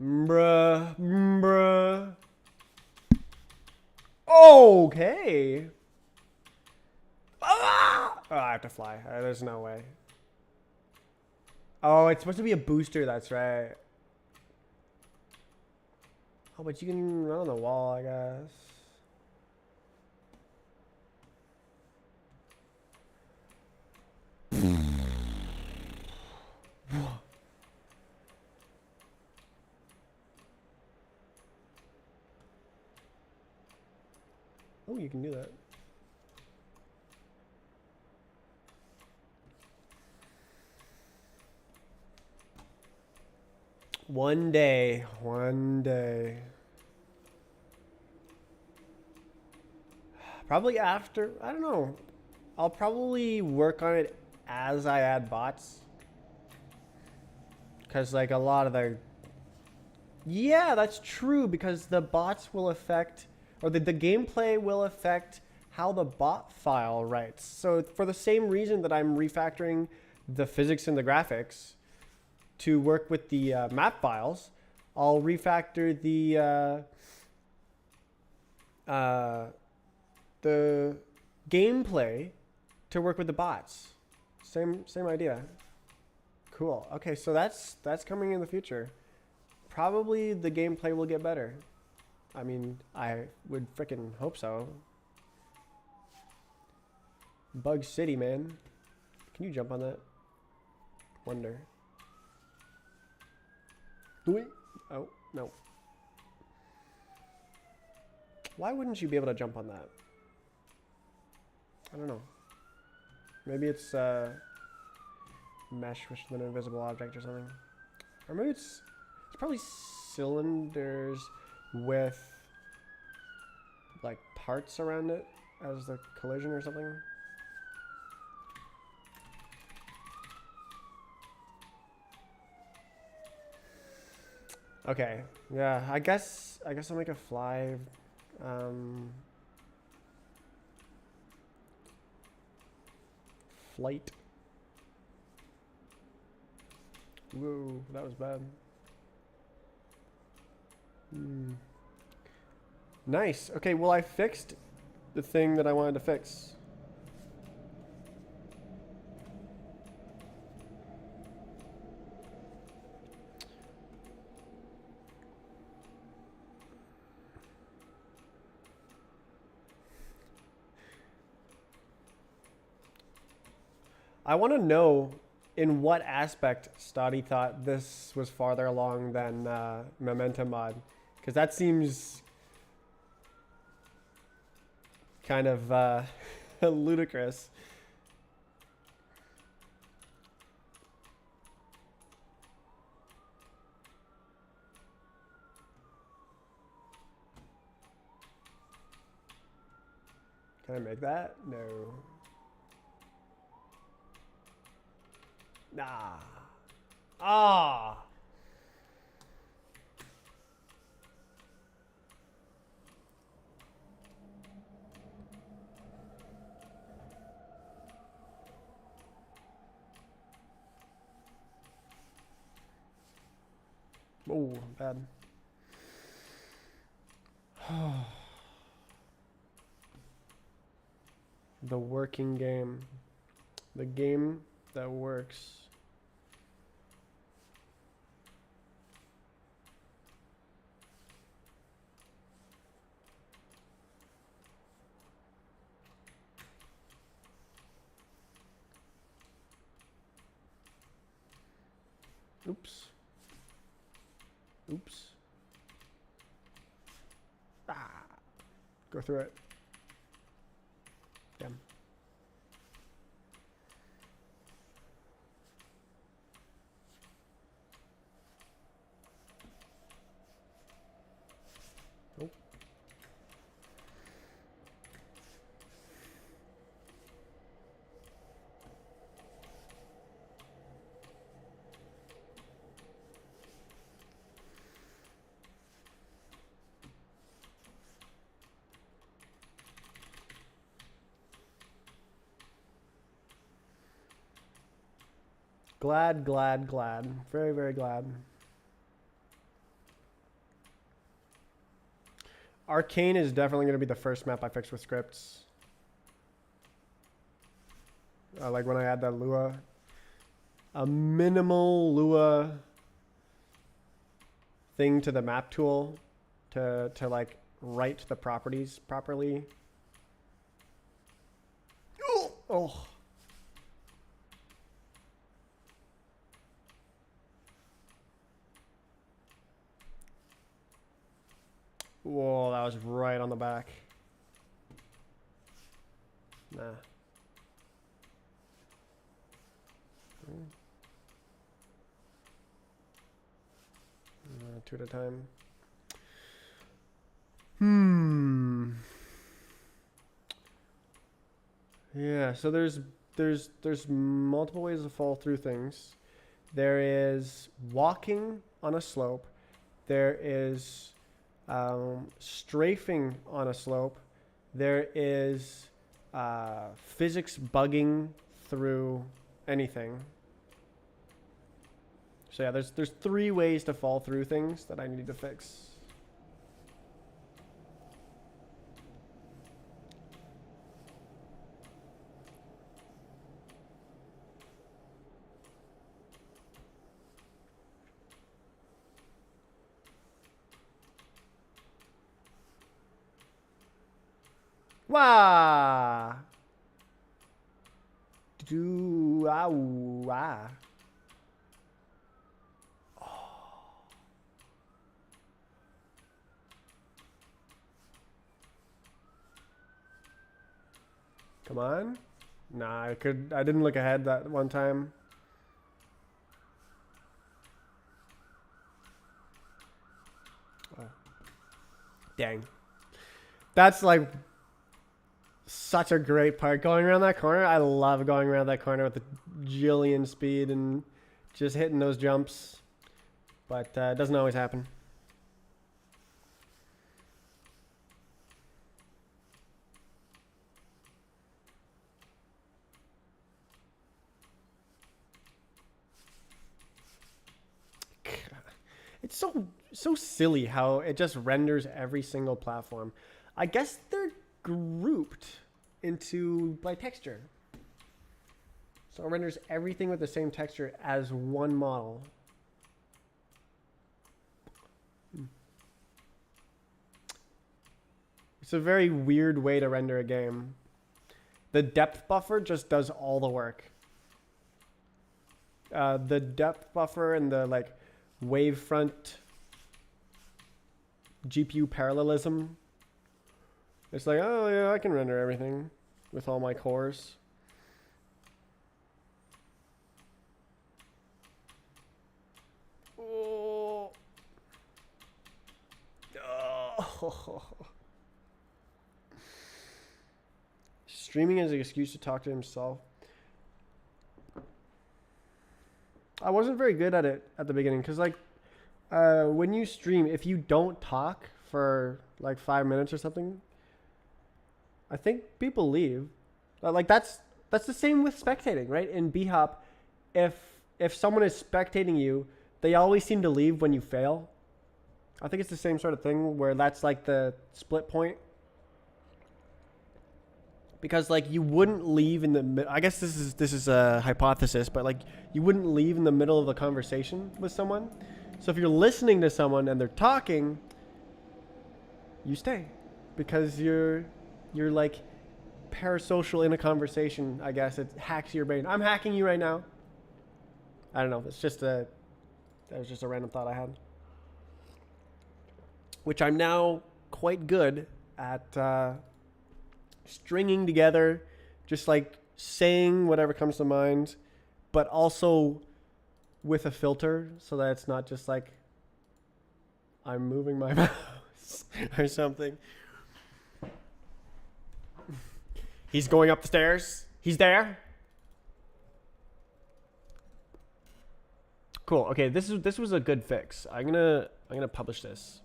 [SPEAKER 1] Bruh. Okay. Ah! Oh, I have to fly. There's no way. Oh, it's supposed to be a booster. That's right. Oh, but you can run on the wall, I guess. Oh, you can do that. One day. Probably after, I don't know. I'll probably work on it as I add bots. Because like a lot of the... Yeah, that's true, because the bots will affect, or the gameplay will affect how the bot file writes. So for the same reason that I'm refactoring the physics and the graphics to work with the map files, I'll refactor the gameplay to work with the bots. Same idea. Cool. Okay, so that's coming in the future. Probably the gameplay will get better. I mean, I would frickin' hope so. Bug City, man. Can you jump on that? Wonder. Oh, no. Why wouldn't you be able to jump on that? I don't know. Maybe it's mesh with an invisible object or something. Or maybe it's probably cylinders with like parts around it as the collision or something. Okay, yeah, I guess I'll make a fly. Flight. Whoa, that was bad. Nice. Okay, well, I fixed the thing that I wanted to fix. I want to know in what aspect Stoddy thought this was farther along than Momentum Mod, because that seems kind of ludicrous. Can I make that? No. Nah. Ah. Oh, bad. The working game. The game that works. Oops. Oops. Ah. Go through it. Damn. Nope. Glad, glad, glad. Very, very glad. Arcane is definitely going to be the first map I fix with scripts. Like when I add that Lua. A minimal Lua thing to the map tool to like write the properties properly. Oh. Whoa, that was right on the back. Nah. Two at a time. Yeah, so there's multiple ways to fall through things. There is walking on a slope. There is strafing on a slope. There is physics bugging through anything. So yeah, there's 3 ways to fall through things that I need to fix. Wah! Do ah. Come on. Nah, I didn't look ahead that one time. Oh. Dang. That's like such a great part. Going around that corner, I love going around that corner with the jillion speed and just hitting those jumps. But it doesn't always happen. It's so silly how it just renders every single platform. I guess they're grouped into by texture. So it renders everything with the same texture as one model. It's a very weird way to render a game. The depth buffer just does all the work. The depth buffer and the like wavefront GPU parallelism. It's like, oh yeah, I can render everything with all my cores. Oh. Oh. Streaming as an excuse to talk to himself. I wasn't very good at it at the beginning because like when you stream, if you don't talk for like 5 minutes or something, I think people leave. Like that's the same with spectating, right? In BHOP, if someone is spectating you, they always seem to leave when you fail. I think it's the same sort of thing where that's like the split point. Because like you wouldn't leave in the I guess this is a hypothesis, but like you wouldn't leave in the middle of a conversation with someone. So if you're listening to someone and they're talking, you stay because you're like parasocial in a conversation. I guess it hacks your brain. I'm hacking you right now. I don't know. That was just a random thought I had, which I'm now quite good at. Stringing together, just like saying whatever comes to mind, but also with a filter so that it's not just like I'm moving my mouse or something. He's going up the stairs. He's there. Cool. Okay, this was a good fix. I'm gonna publish this.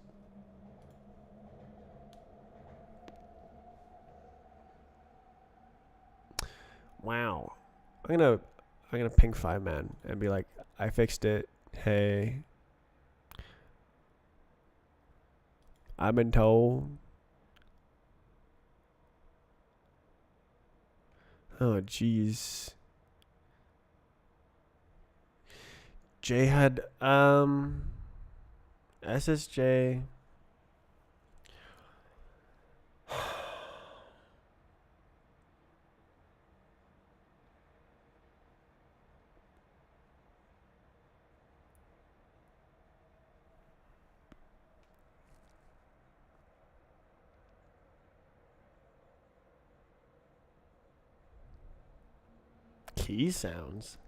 [SPEAKER 1] Wow. I'm gonna ping 5man and be like, I fixed it. Hey, I've been told. Oh jeez. J had SSJ. Key sounds.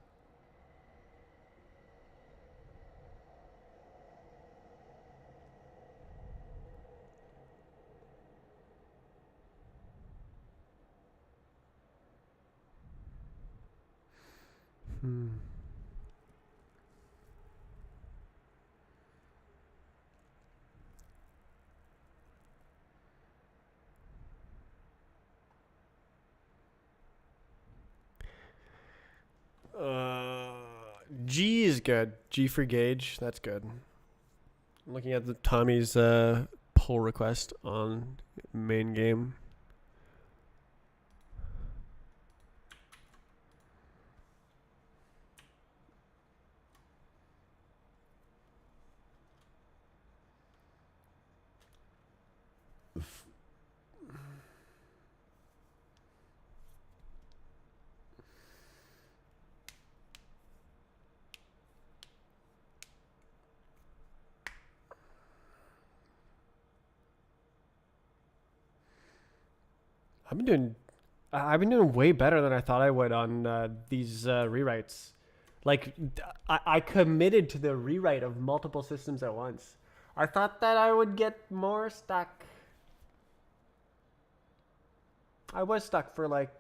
[SPEAKER 1] G is good. G for gauge. That's good. I'm looking at the Tommy's pull request on main game. I've been doing way better than I thought I would on these rewrites. Like, I committed to the rewrite of multiple systems at once. I thought that I would get more stuck. I was stuck for like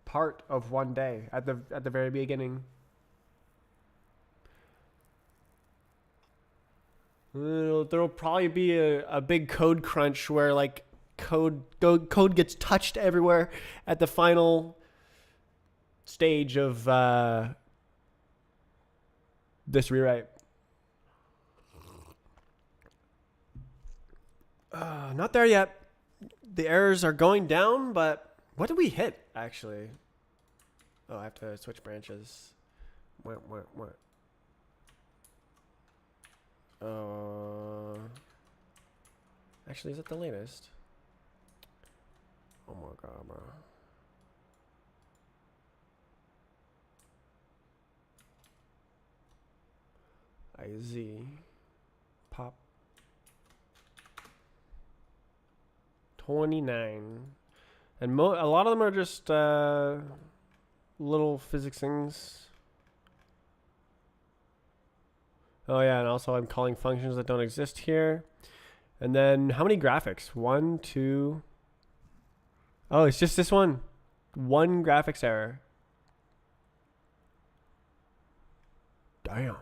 [SPEAKER 1] part of one day at the very beginning. There'll probably be a big code crunch where like code gets touched everywhere at the final stage of this rewrite. Not there yet. The errors are going down, but what did we hit actually? Oh, I have to switch branches. What? Actually, is it the latest? Oh my god, bro. IZ pop 29, and a lot of them are just little physics things. Oh yeah, and also I'm calling functions that don't exist here. And then how many graphics? 1, 2. Oh, it's just this one. One graphics error. Damn.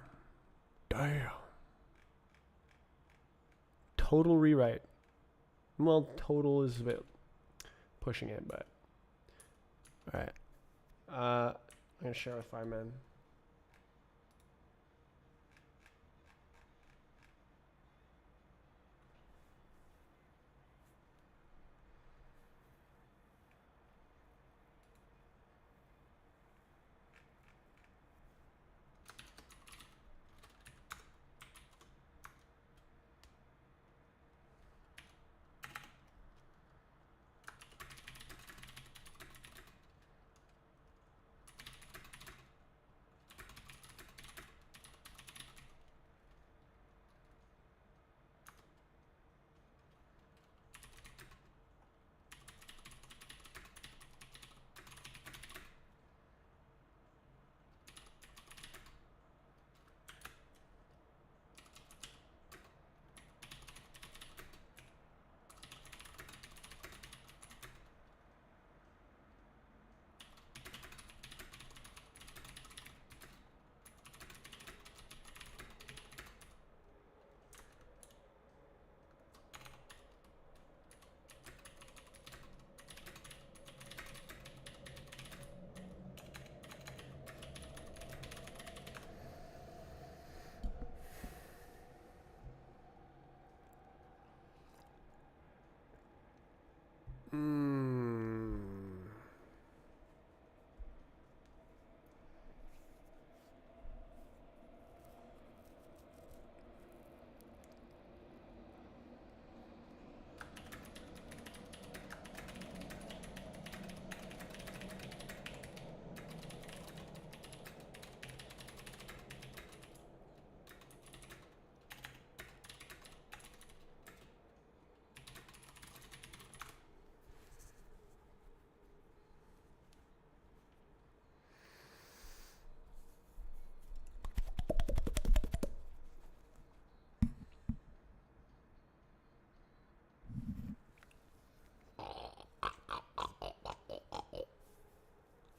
[SPEAKER 1] Total rewrite. Well, total is a bit pushing it, but all right. I'm gonna share with Fireman.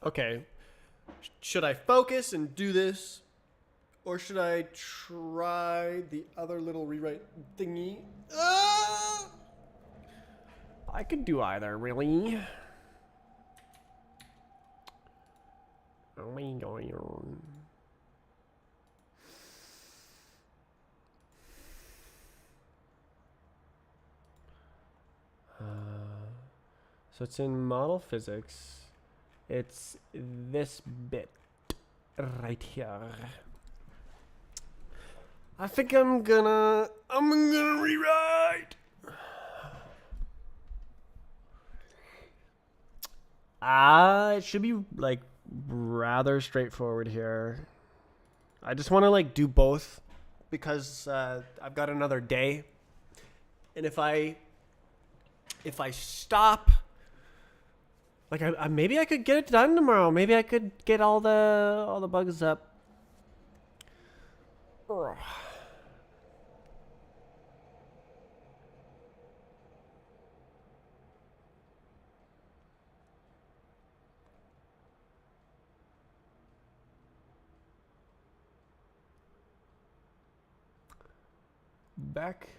[SPEAKER 1] Okay. Should I focus and do this? Or should I try the other little rewrite thingy? I could do either, really. So it's in model physics. It's this bit right here. I think I'm gonna rewrite. It should be like rather straightforward here. I just want to like do both because I've got another day, and if I stop, like maybe I could get it done tomorrow. Maybe I could get all the bugs up. Ugh. Back.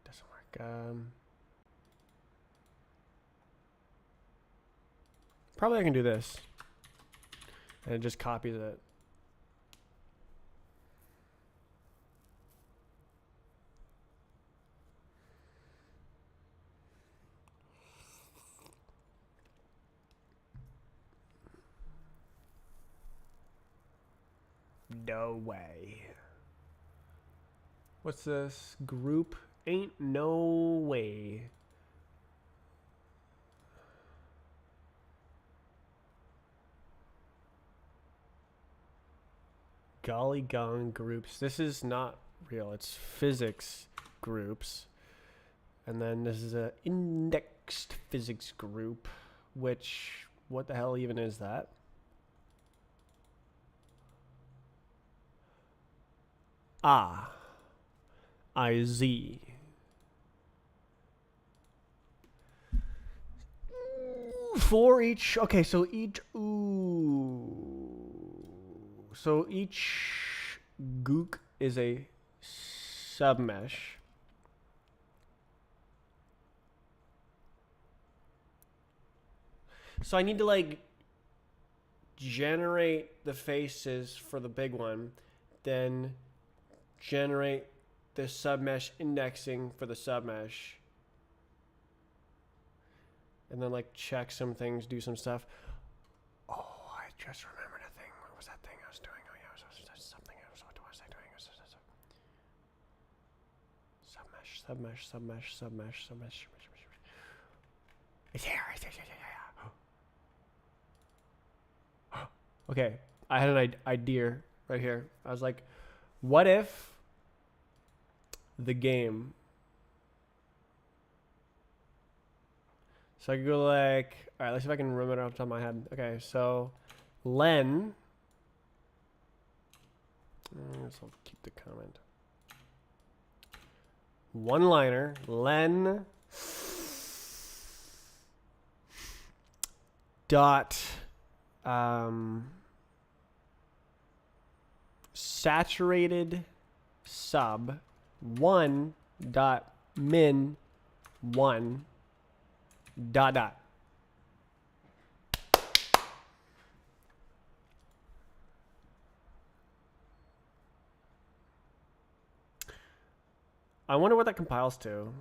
[SPEAKER 1] Doesn't work. Probably I can do this. And it just copies it. No way. What's this? Group? Ain't no way. Golly gong groups. This is not real. It's physics groups. And then this is a indexed physics group, which, what the hell even is that? IZ. For each, okay, so each, so each gook is a submesh. So I need to like generate the faces for the big one, then generate the submesh indexing for the submesh, and then like check some things, do some stuff. Oh, I just remembered a thing. What was that thing I was doing? Oh yeah, it was something else. What was I doing? Submesh. It's here. Okay, I had an idea right here. I was like, what if the game... So I could go like, all right, let's see if I can remember it off the top of my head. Okay, so len, I guess I'll keep the comment. One liner, len dot saturated sub 1 dot min 1 dot. I wonder what that compiles to.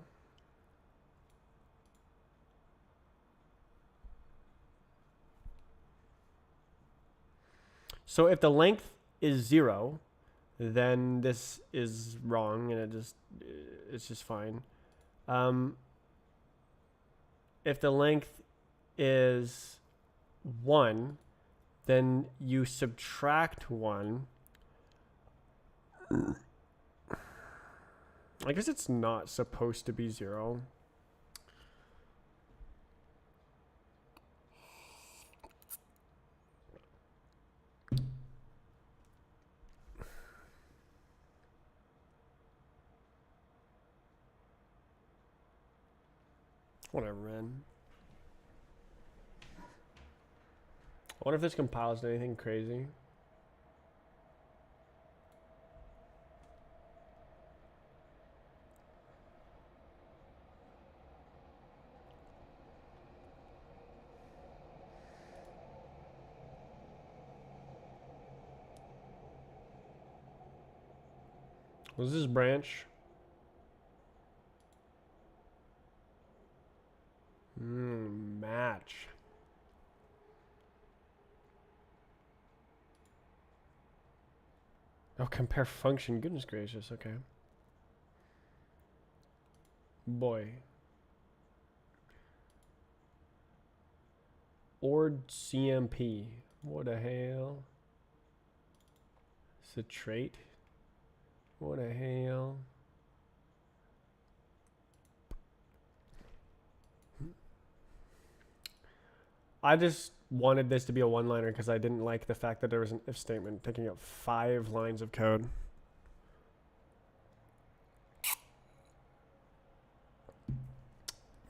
[SPEAKER 1] So if the length is 0, then this is wrong, and it's just fine. If the length is 1, then you subtract 1. I guess it's not supposed to be 0. Whatever, man. I wonder if this compiles to anything crazy. Was this branch? Match. Oh, compare function. Goodness gracious. Okay. Boy. Ord CMP. What the hell? It's a trait. What the hell? I just wanted this to be a one-liner because I didn't like the fact that there was an if statement taking up 5 lines of code.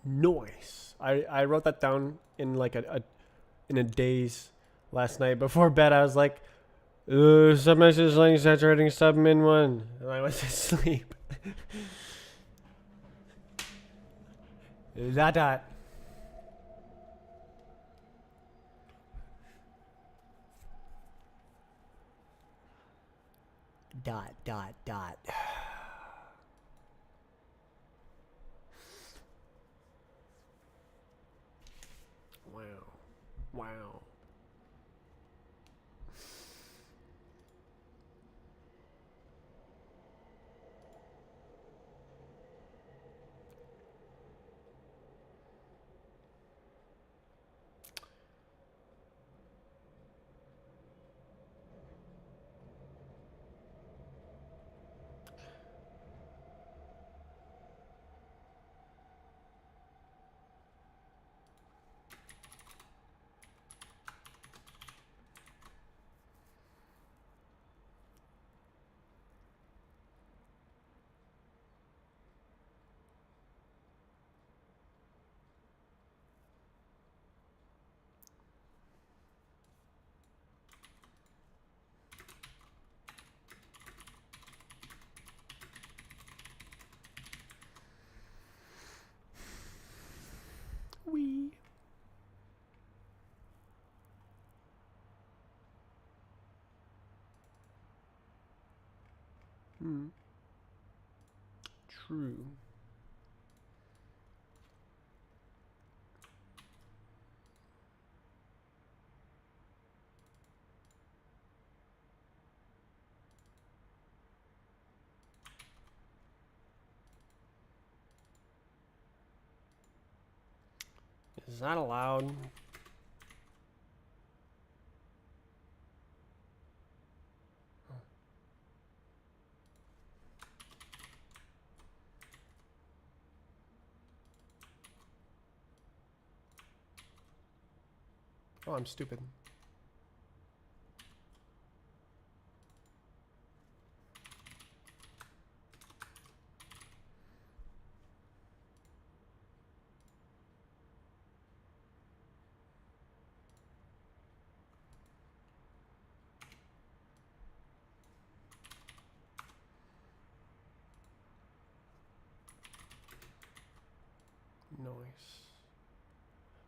[SPEAKER 1] Nice. I wrote that down in like in a daze last night before bed. I was like, submeshes link saturating submin 1. And I went to sleep. Dot. Dot. Wow. Wee. True. Is that allowed? Oh, I'm stupid. Nice.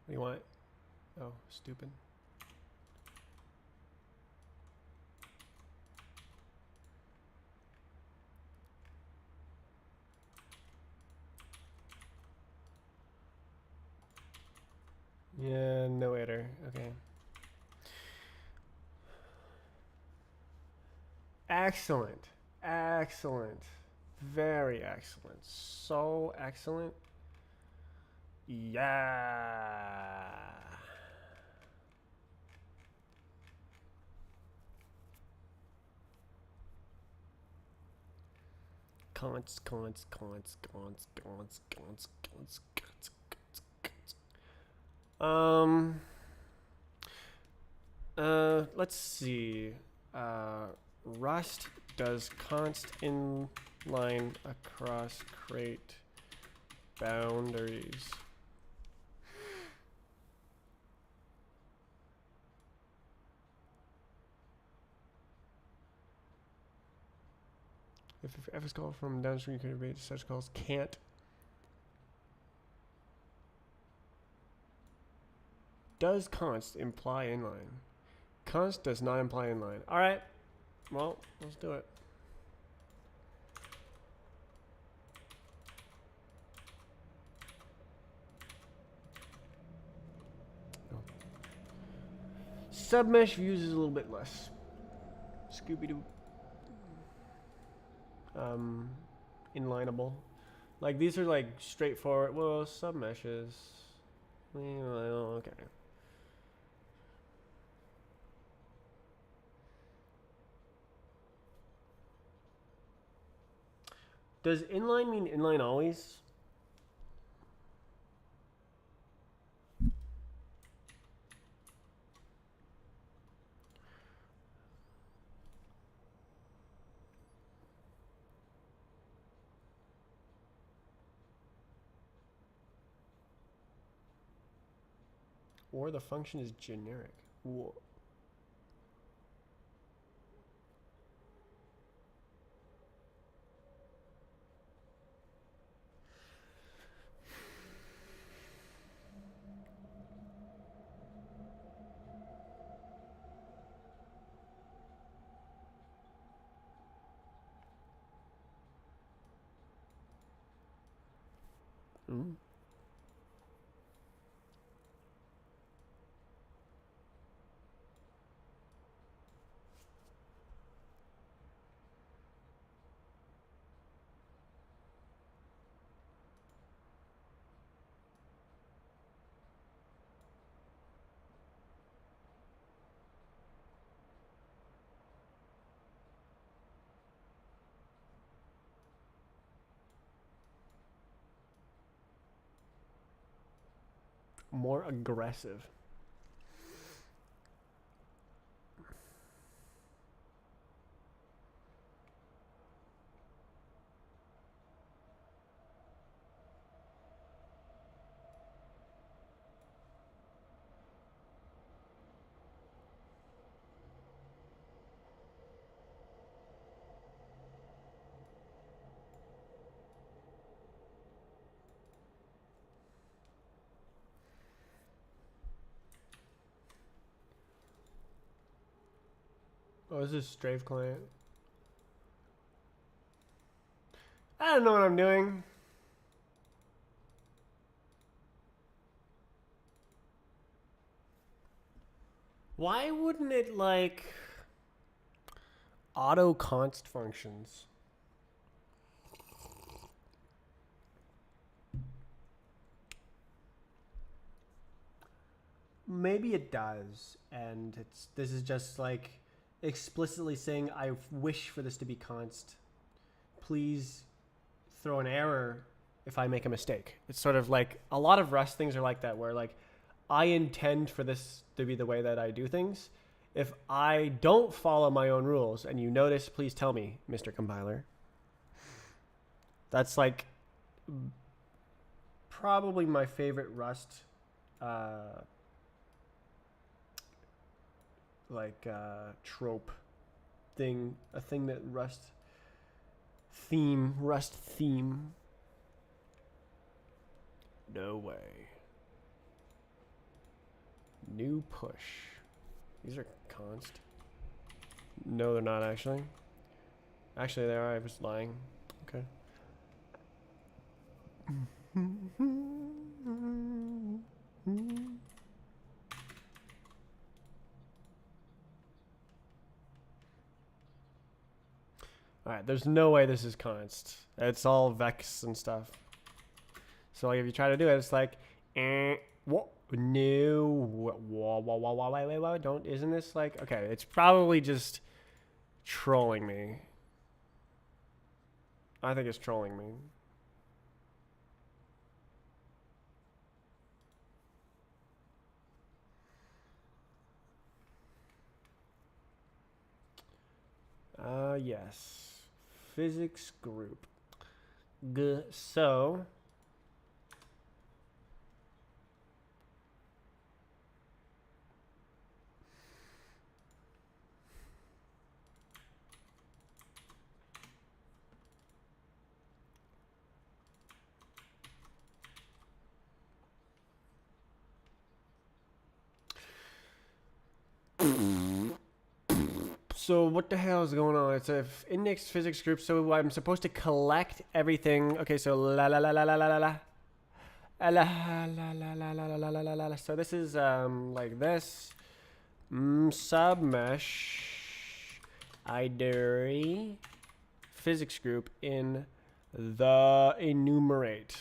[SPEAKER 1] What do you want? Oh, stupid. Yeah, no iter. Okay. Excellent. Excellent. Very excellent. So excellent. Yeah. Cons. Let's see. Rust does const inline across crate boundaries. If f is called from downstream, you can read such calls can't. Does const imply inline? Const does not imply inline. All right. Well, let's do it. Submesh views is a little bit less. Scooby-Doo. Inlineable. Like these are like straightforward. Well, submeshes. Okay. Does inline mean inline always? Or the function is generic. Whoa. Mm. More aggressive. Oh, this is strafe client. I don't know what I'm doing. Why wouldn't it like auto const functions? Maybe it does, and this is just like explicitly saying I wish for this to be const. Please throw an error if I make a mistake. It's sort of like a lot of Rust things are like that, where like I intend for this to be the way that I do things. If I don't follow my own rules and you notice, please tell me, Mr. Compiler. That's like probably my favorite Rust trope thing, a thing that Rust theme. No way. New push. These are const. No, they're not actually. Actually, they are. I was lying. Okay. Alright, there's no way this is const. It's all vex and stuff. So like if you try to do it, it's like, what? No, wait, don't, isn't this like, okay, it's probably just trolling me. I think it's trolling me. Yes. Physics group. So So what the hell is going on? It's a indexed physics group, so I'm supposed to collect everything. Okay, so la la la la la la la la. La la la la la la la la la la. So this is like this. Submesh id physics group in the enumerate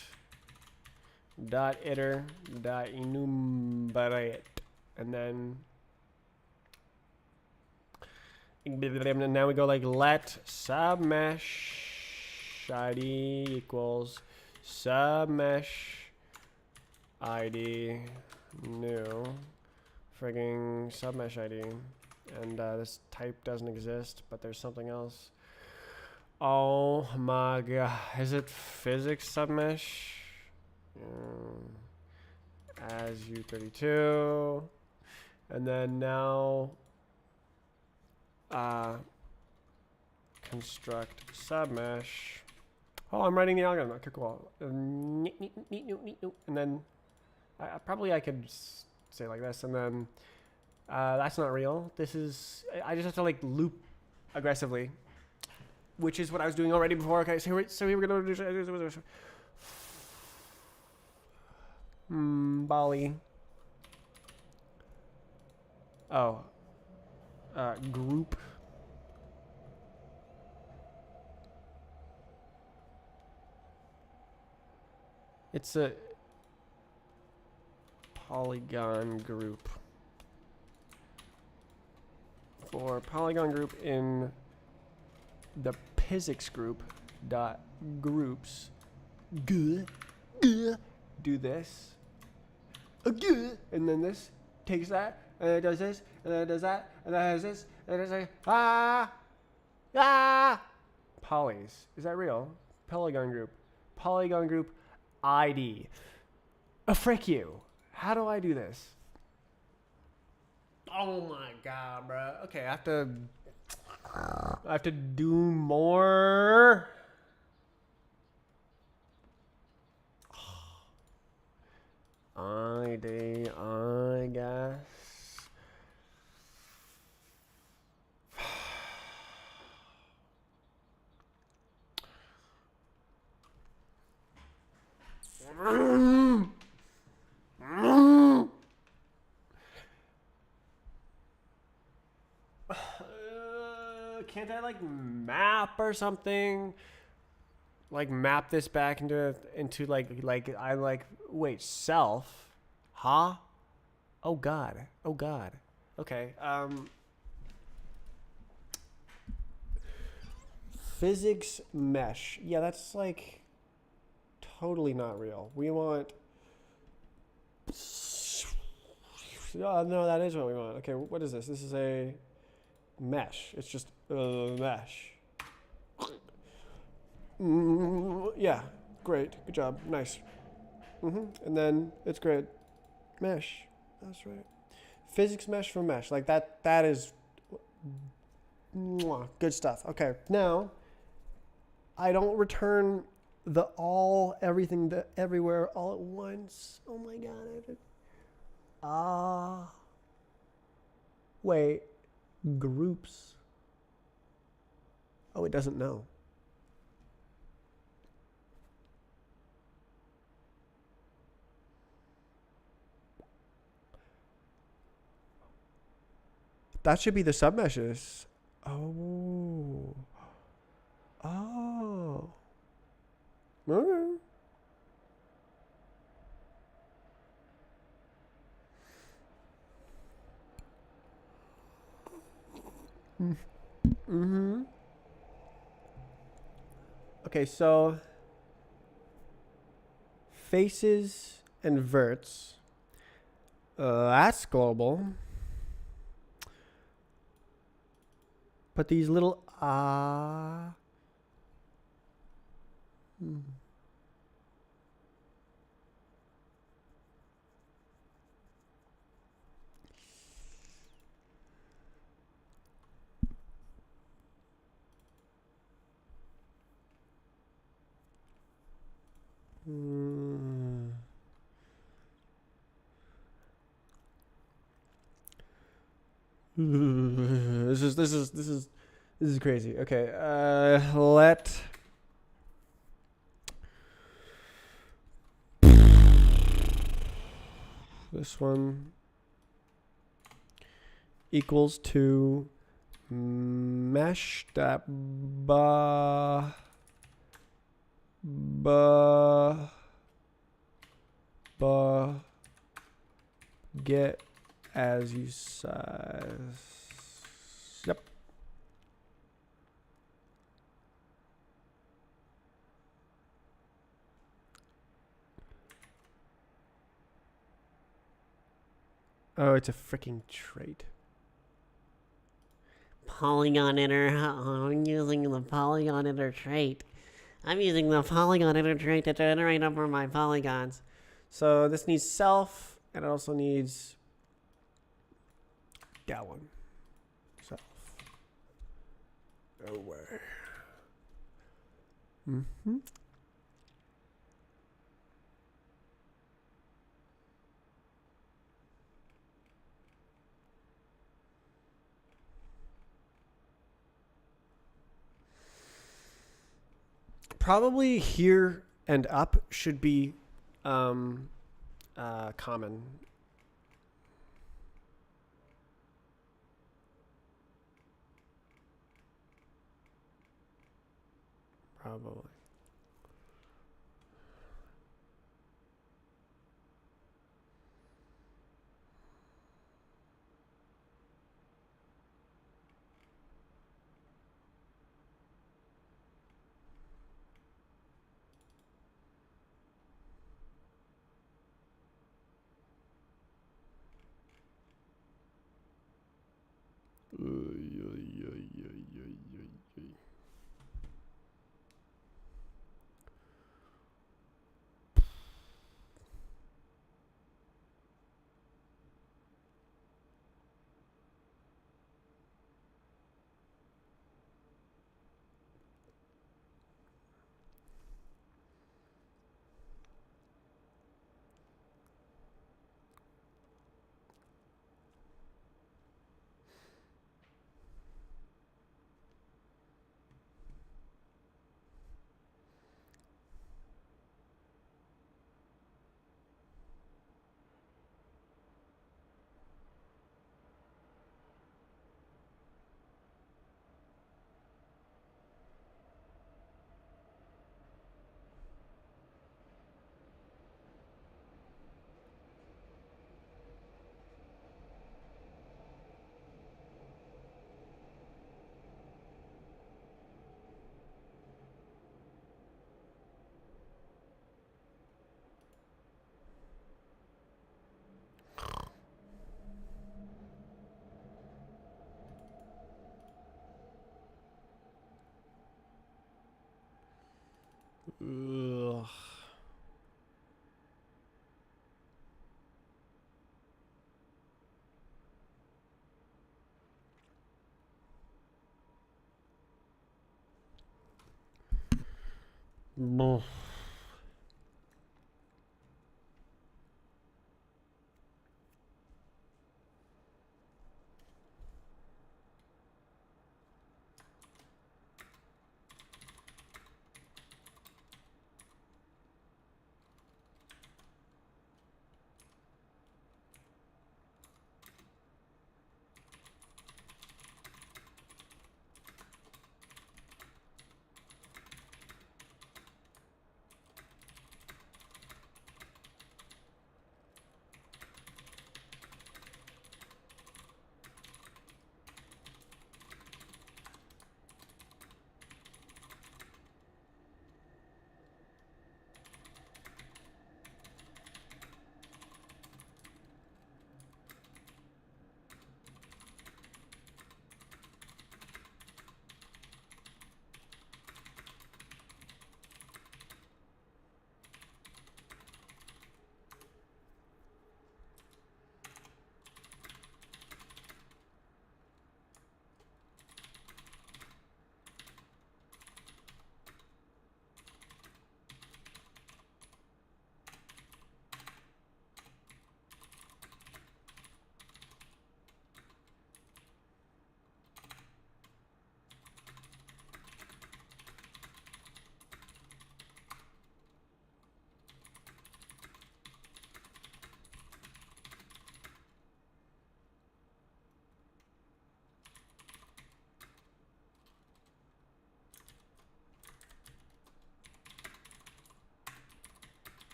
[SPEAKER 1] dot iter dot enumerate, and then now we go like let submesh id equals submesh id new frigging submesh id, and this type doesn't exist, but there's something else. Oh my god, is it physics submesh as u32, and then now construct submesh. Oh, I'm writing the algorithm. Okay, cool. And then I could say like this, and then that's not real. This is, I just have to like loop aggressively, which is what I was doing already before. Okay, so here we're gonna do Bali. Oh, group. It's a polygon group. For polygon group in the physics group dot groups. Do this. And then this takes that, and it does this, and then it does that, and then it has this, and then it's like polys. Is that real? Polygon group ID. Frick you. How do I do this? Oh my god, bro. Okay, I have to do more. ID, I guess. Can't I like map or something? Like map this back into I like wait, self? Huh? Oh god. Oh god. Okay. Physics mesh. Yeah, that's like totally not real. We want no, that is what we want. Okay, what is this? This is a mesh. It's just a mesh. Yeah, great. Good job. Nice. And then it's great. Mesh. That's right. Physics mesh for mesh. Like that is good stuff. Okay, now I don't return the all, everything, the everywhere, all at once. Oh my god. Wait. Groups. Oh, it doesn't know. That should be the submeshes. Oh. Oh. Okay. Okay, so faces and verts. That's global. But these little This is crazy. Okay, let this one equals to mesh that get as you size. Yep. Oh, it's a freaking trait.
[SPEAKER 2] Polygon inner. I'm using the polygon inner trait. I'm using the polygon inner trait to generate over my polygons.
[SPEAKER 1] So this needs self, and it also needs that one. Self. Away. Mm-hmm. Probably here and up should be common. Probably. Ugh.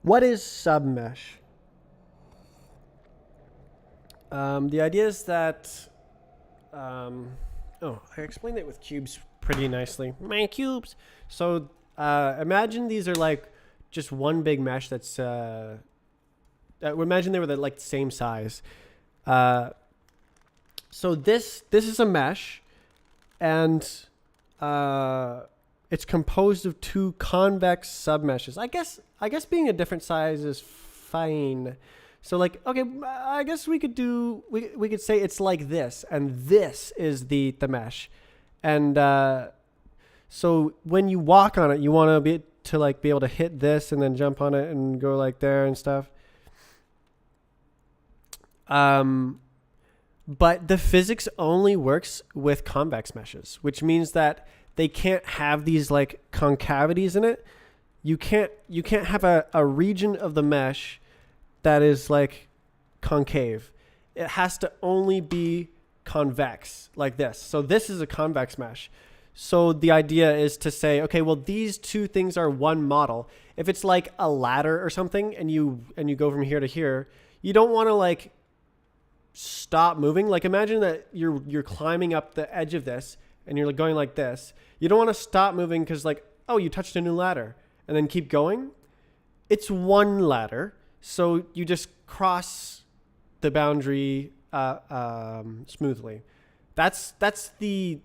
[SPEAKER 1] what is submesh? The idea is that, I explained it with cubes pretty nicely. My cubes. So imagine these are like just one big mesh that's, imagine they were the like same size. So this is a mesh, and it's composed of two convex submeshes. I guess being a different size is fine. So like, okay, I guess we could say it's like this, and this is the mesh, and so when you walk on it, you want to be able to hit this and then jump on it and go like there and stuff. But the physics only works with convex meshes, which means that they can't have these like concavities in it. You can't have a region of the mesh that is like concave. It has to only be convex like this. So this is a convex mesh. So the idea is to say, okay, well, these two things are one model. If it's like a ladder or something and you go from here to here, you don't want to like stop moving. Like imagine that you're climbing up the edge of this and you're like going like this. You don't want to stop moving because like, oh, you touched a new ladder and then keep going. It's one ladder. So you just cross the boundary smoothly. That's the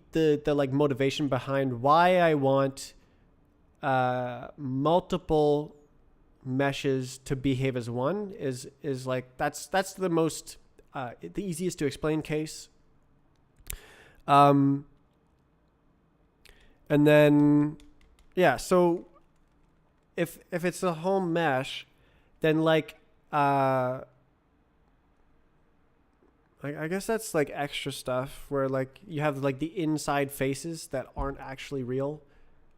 [SPEAKER 1] like motivation behind why I want multiple meshes to behave as one is like that's the most the easiest to explain case. And then yeah, so if it's a whole mesh, then like I guess that's like extra stuff where like you have like the inside faces that aren't actually real,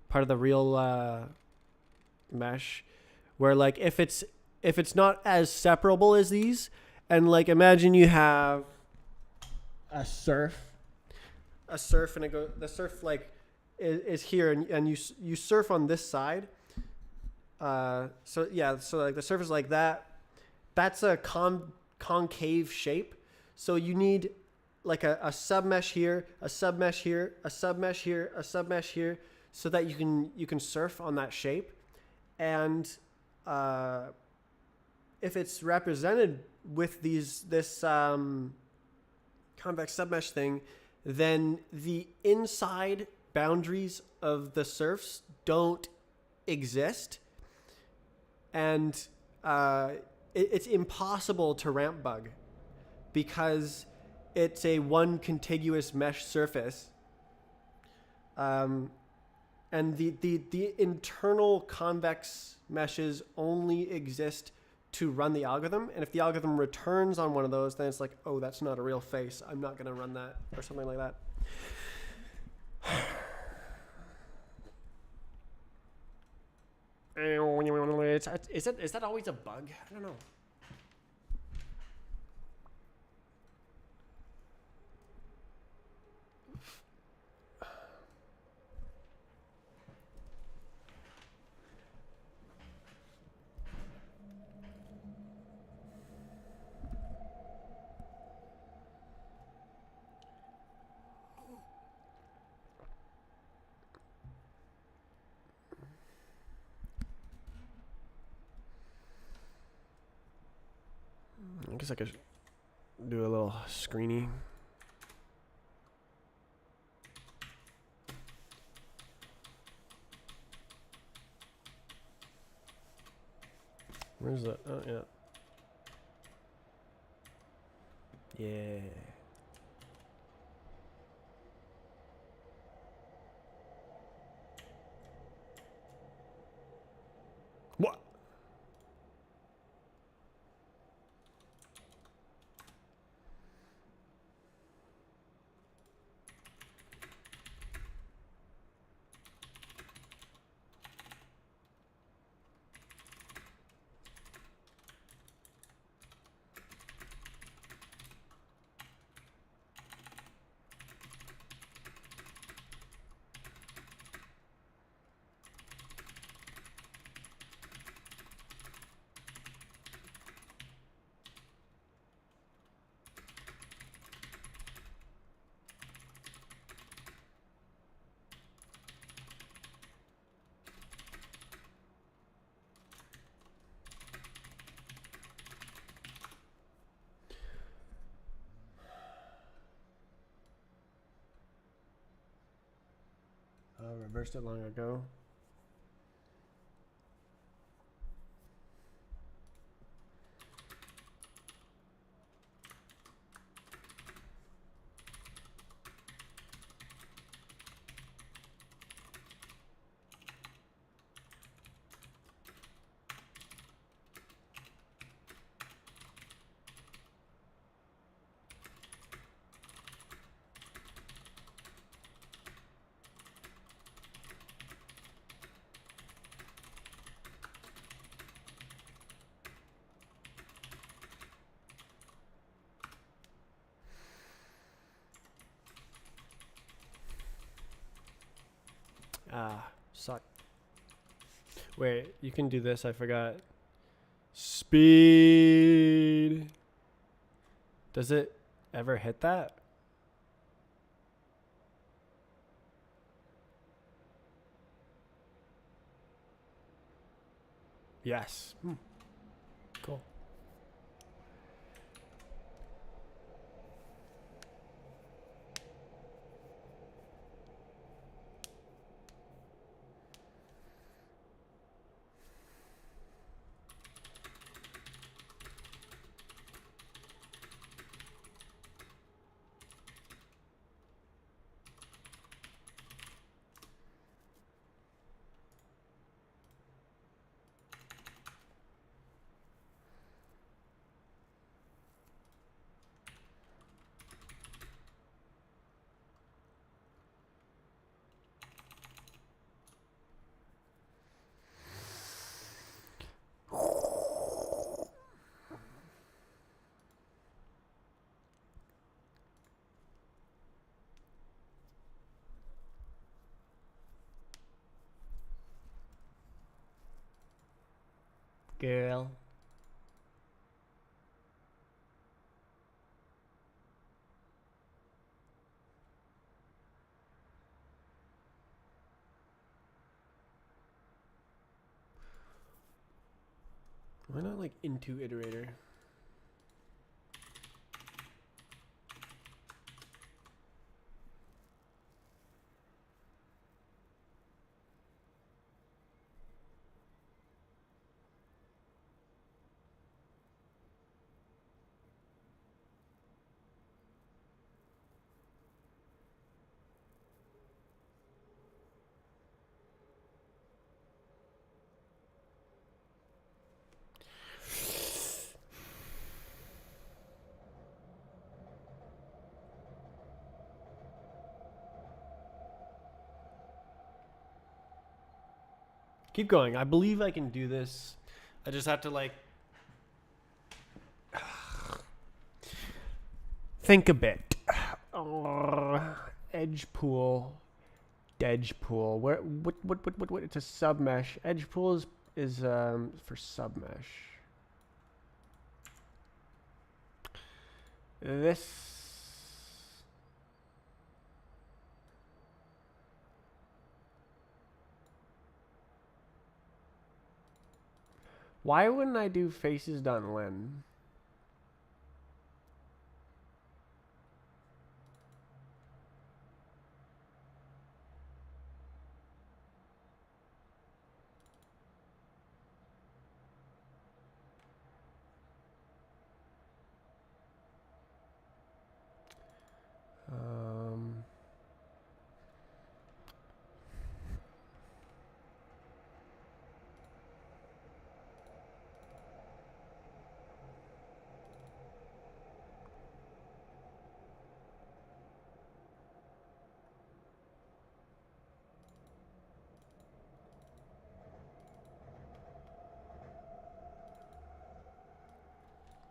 [SPEAKER 1] part of the real mesh, where like if it's not as separable as these, and like imagine you have a surf and the surf like is here and you surf on this side. So like the surf is like that. That's a concave shape. So you need like a submesh here, a submesh here, a submesh here, a submesh here, so that you can surf on that shape. And if it's represented with this convex submesh thing, then the inside boundaries of the surfs don't exist, and it's impossible to ramp bug because it's a one contiguous mesh surface, and the internal convex meshes only exist to run the algorithm. And if the algorithm returns on one of those, then it's like, oh, that's not a real face. I'm not going to run that, or something like that. Is that always a bug? I don't know. I guess I could do a little screening. Where's that? Oh, yeah. Yeah. What? I reversed it long ago. Ah, suck. Wait, you can do this. I forgot. Speed. Does it ever hit that? Yes. Cool. Girl. Why not like into iterator? Keep going. I believe I can do this. I just have to like think a bit. Edge pool, Dedge pool. Where? What? It's a submesh. Edge pool is for submesh. This. Why wouldn't I do faces.len?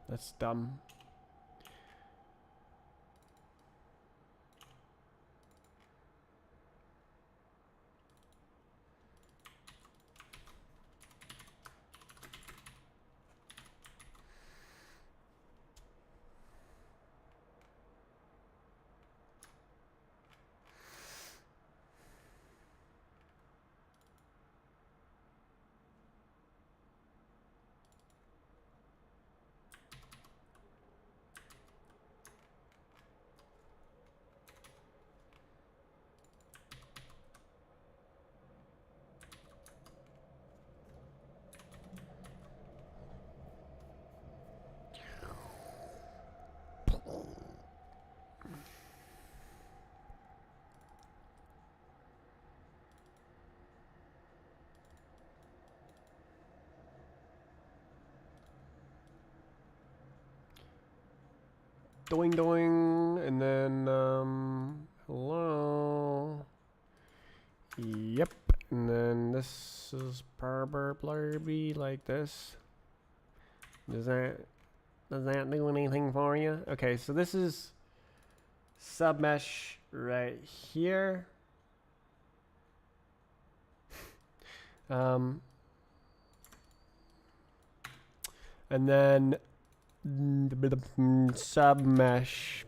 [SPEAKER 1] That's dumb. doing doing, and then hello. Yep, and then this is blurby like this. Does that do anything for you? Okay, so this is submesh right here. And then submesh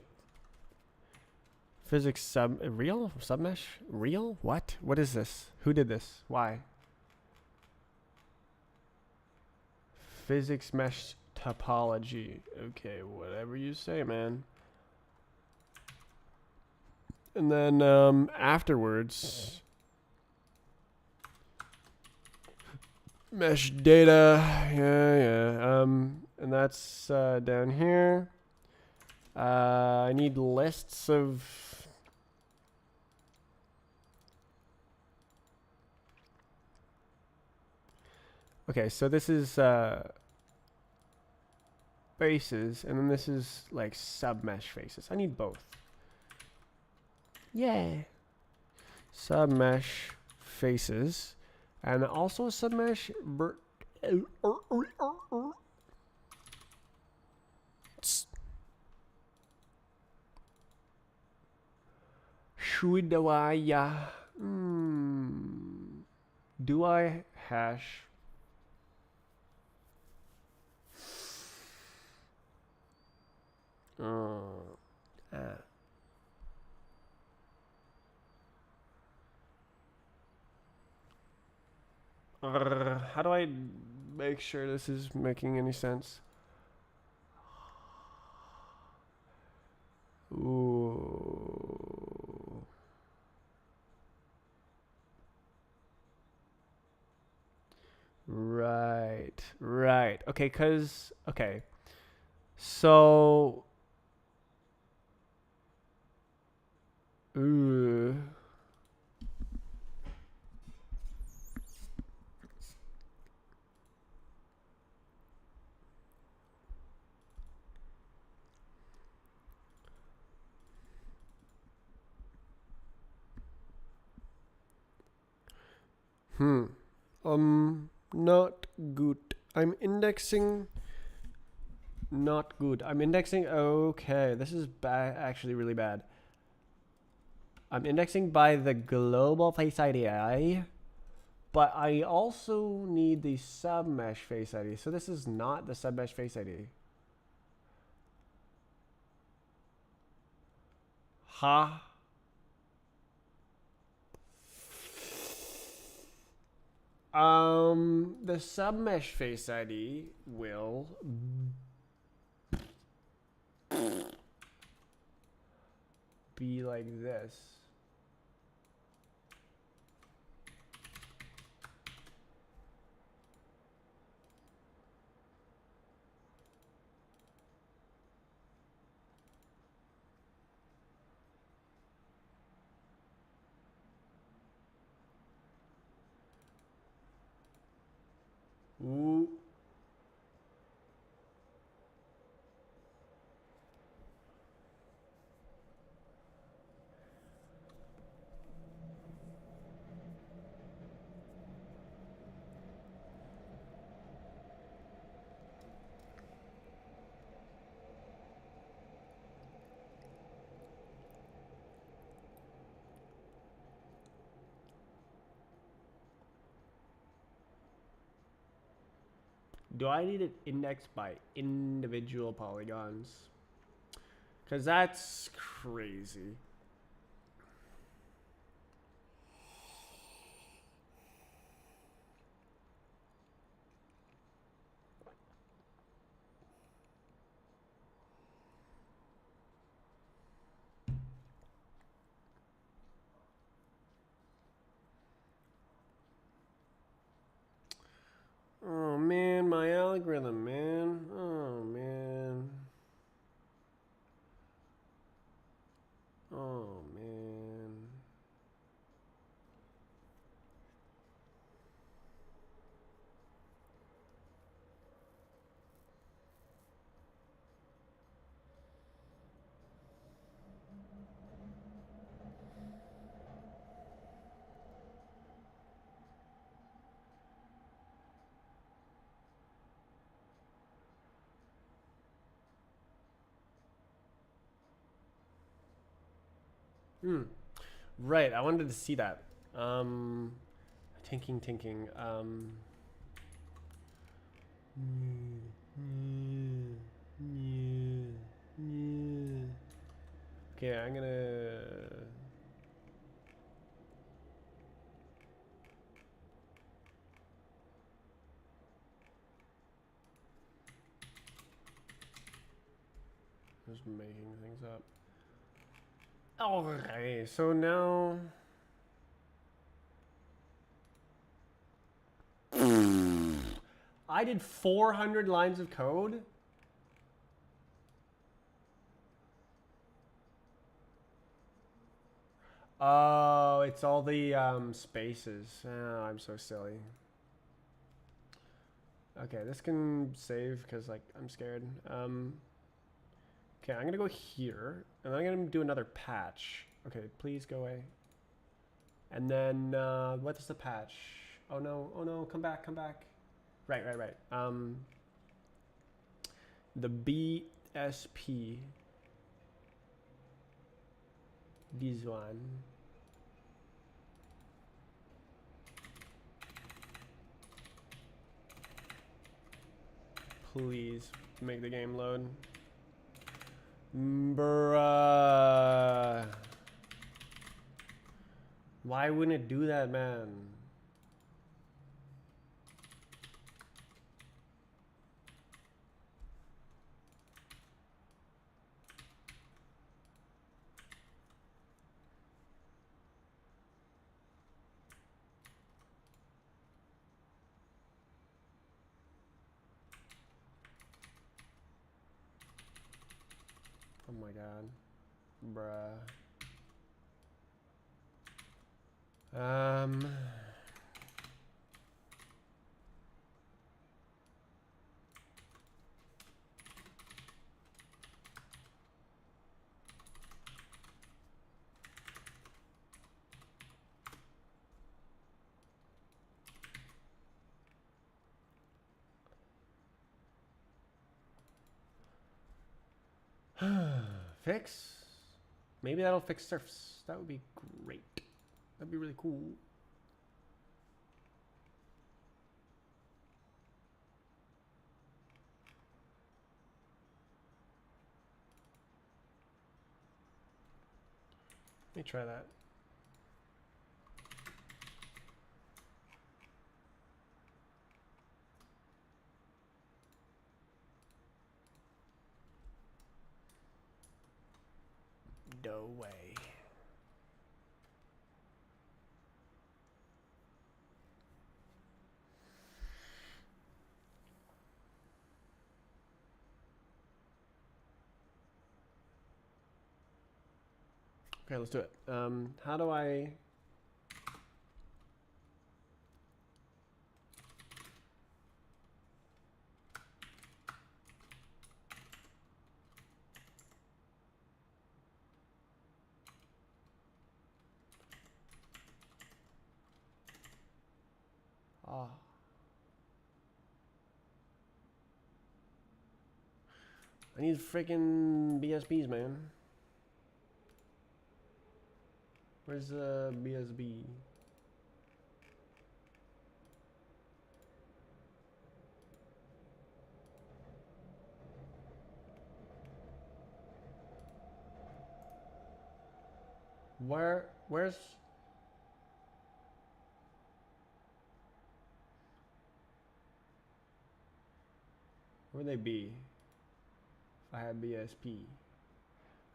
[SPEAKER 1] physics submesh real. What is this? Who did this? Why? Physics mesh topology. Okay, whatever you say, man. And then afterwards, mesh data. Yeah. And that's down here. I need lists of. Okay, so this is faces, and then this is like submesh faces. I need both. Yeah. Submesh faces, and also submesh. Should I? Do I hash? How do I make sure this is making any sense? Ooh. Right. Okay, okay. So, ooh. Not good. I'm indexing. Not good. I'm indexing. Okay, this is bad. Actually, really bad. I'm indexing by the global face ID, but I also need the submesh face ID. So this is not the submesh face ID. Ha. The submesh face ID will be like this. Ooh. Do I need it indexed by individual polygons? Because that's crazy. Oh man, my algorithm, man. Oh man. Oh man. Right, I wanted to see that. Tinking. Okay, I'm gonna. Just making things up. Okay, so now. I did 400 lines of code. Oh, it's all the spaces. Oh, I'm so silly. Okay, this can save because like I'm scared. Okay, I'm gonna go here, and then I'm gonna do another patch. Okay, please go away. And then what's the patch? Oh no, come back. Right. The BSP. This one. Please make the game load. Bruh. Why wouldn't it do that, man? Oh my god. Bruh. Fix? Maybe that'll fix surfs. That would be great. That'd be really cool. Let me try that. No way. Okay, let's do it. How do I... Ah. I need freaking BSBs, man. Where's the BSB? Where's... Where would they be? If I had BSP.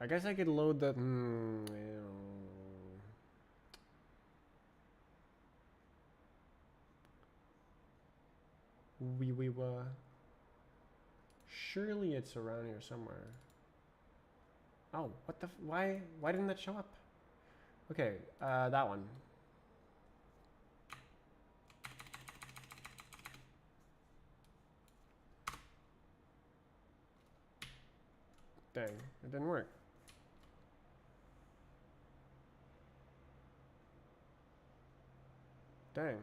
[SPEAKER 1] I guess I could load the... We were... Surely it's around here somewhere. Oh, what the... Why didn't that show up? Okay, that one. Dang, it didn't work. Dang.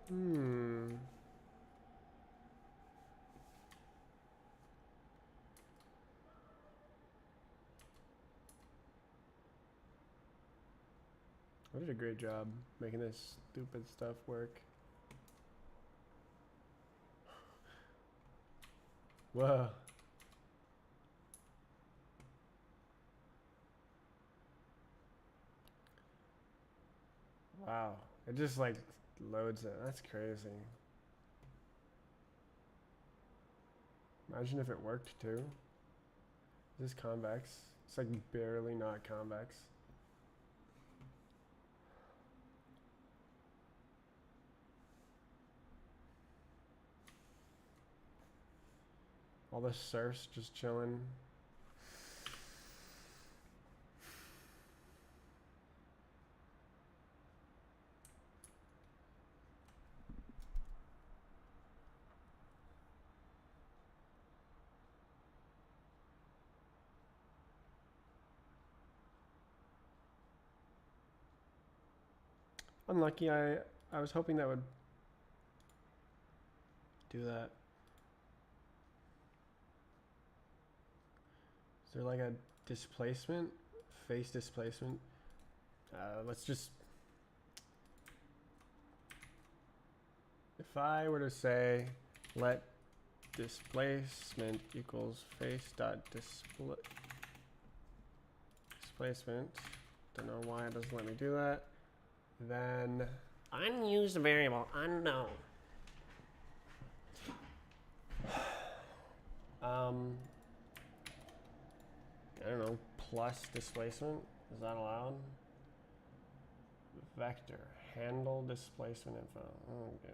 [SPEAKER 1] Hmm. I did a great job making this stupid stuff work. Whoa. Wow. It just like loads it. That's crazy. Imagine if it worked too. Is this convex? It's like barely not convex. All the surfs just chilling. Unlucky. I was hoping that would do that. Is there like a displacement? Face displacement? Let's just... If I were to say let displacement equals face dot displacement, don't know why it doesn't let me do that, then
[SPEAKER 2] Unused variable, unknown.
[SPEAKER 1] I don't know, plus displacement, is that allowed? Vector, handle displacement info. Oh god.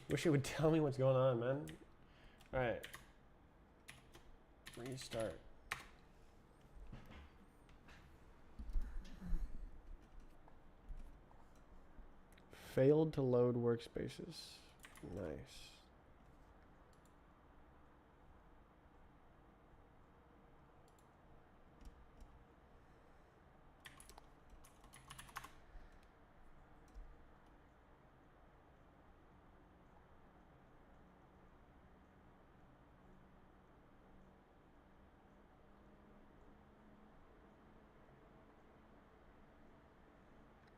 [SPEAKER 1] Wish it would tell me what's going on, man. Alright. Restart. Failed to load workspaces. Nice.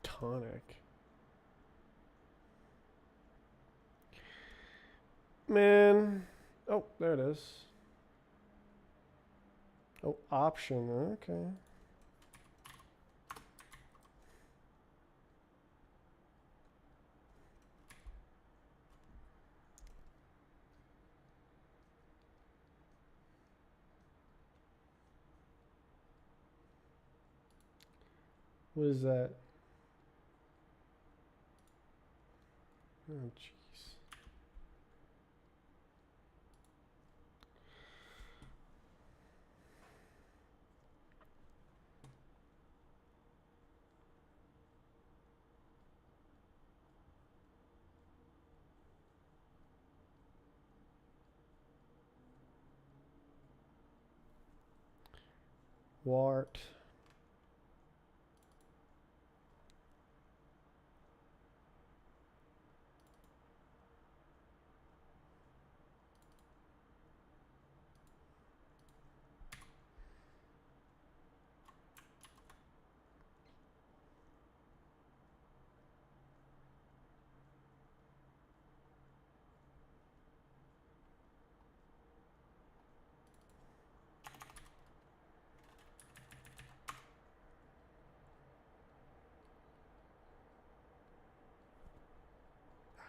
[SPEAKER 1] Tonic. Man. Oh, there it is. Oh, option. Okay. What is that? Oh, jeez. Wart.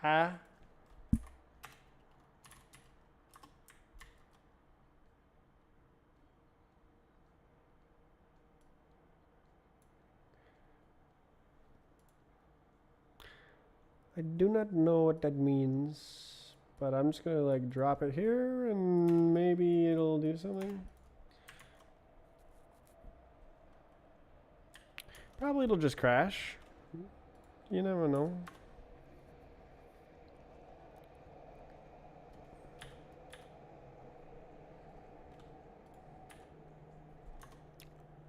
[SPEAKER 1] Huh? I do not know what that means, but I'm just gonna like drop it here and maybe it'll do something. Probably it'll just crash. You never know.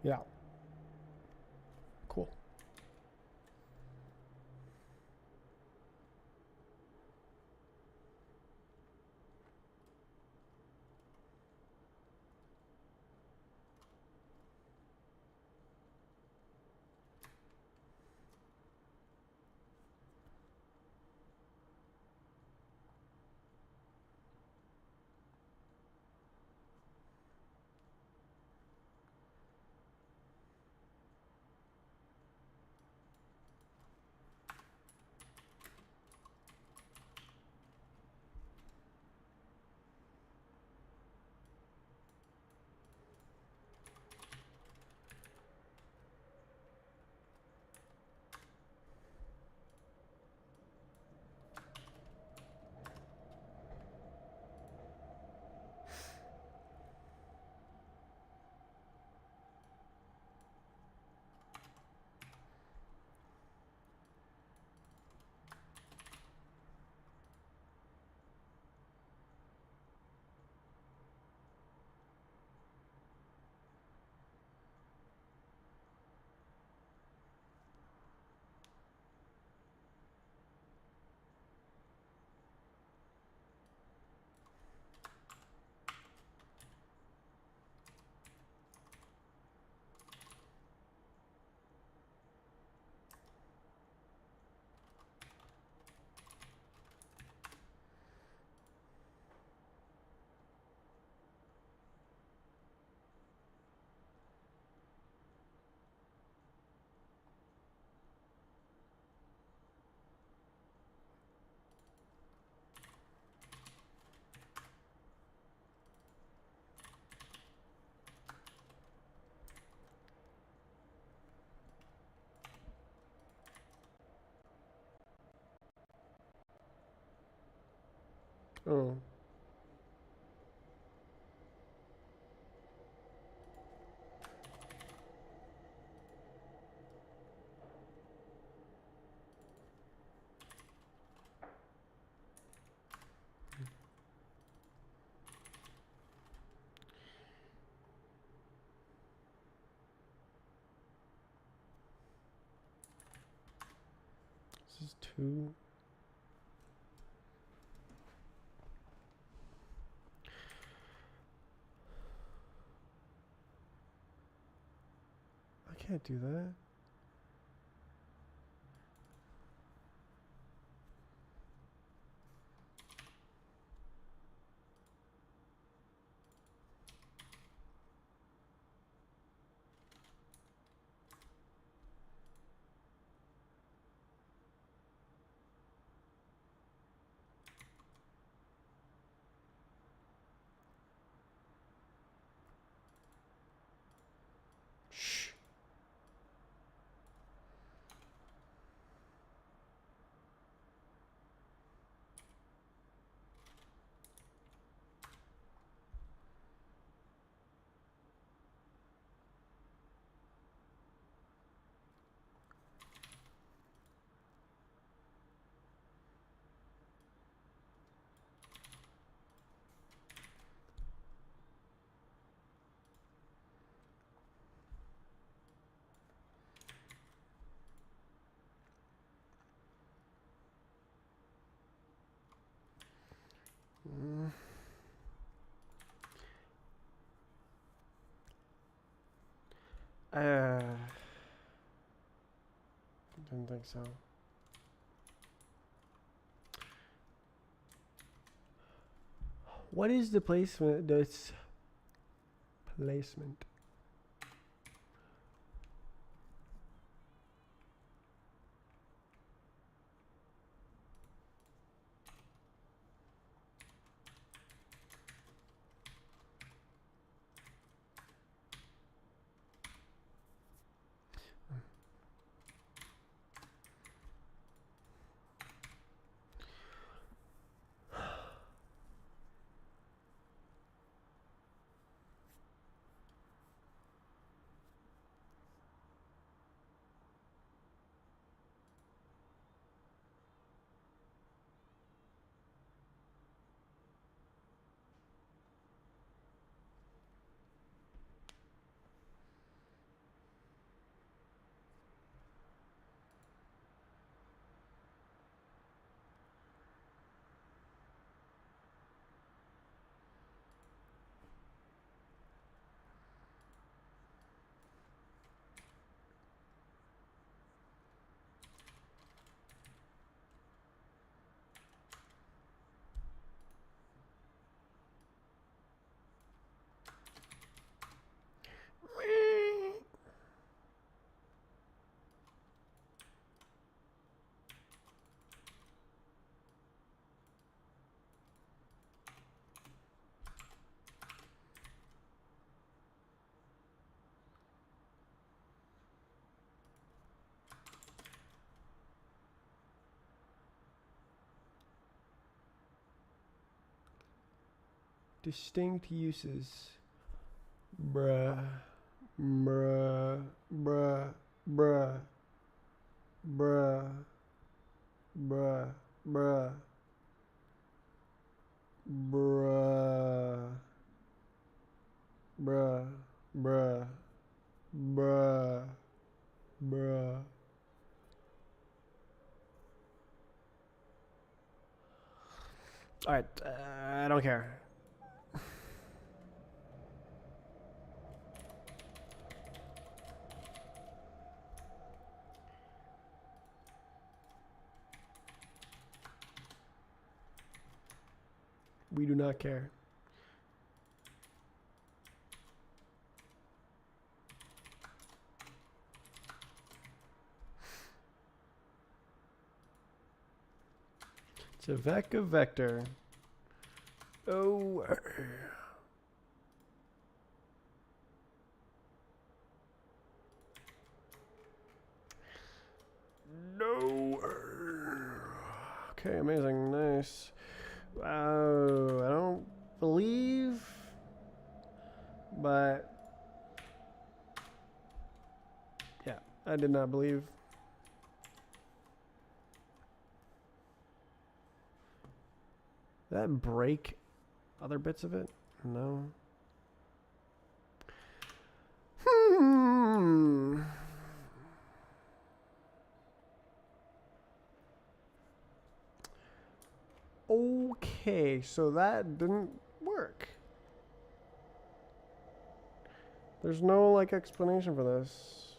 [SPEAKER 1] Yeah. Cool. Oh. This is 2. I can't do that. Shh. Mm. Didn't think so. What is the placement? This placement. Distinct uses. Bruh. Bruh. Bruh. Bruh. Bruh. Bruh. Bruh. Bruh. Bruh. Bruh. Bruh. Bruh. Alright, I don't care. We do not care. It's a vector. Oh. No. Okay, amazing, nice. Wow, I don't believe, but yeah, I did not believe. Did that break other bits of it? No. Okay, so that didn't work. There's no like explanation for this.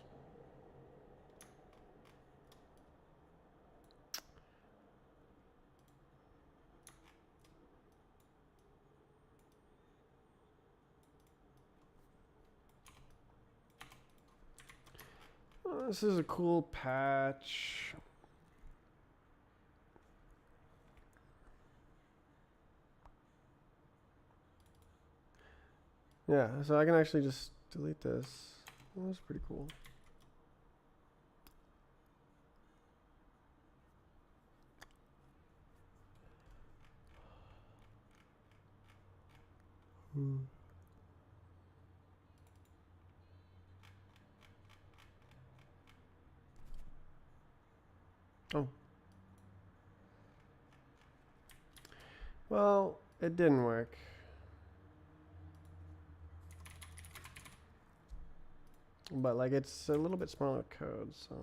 [SPEAKER 1] This is a cool patch. Yeah, so I can actually just delete this. Well, that's pretty cool. Oh. Well, it didn't work. But like it's a little bit smaller code, so.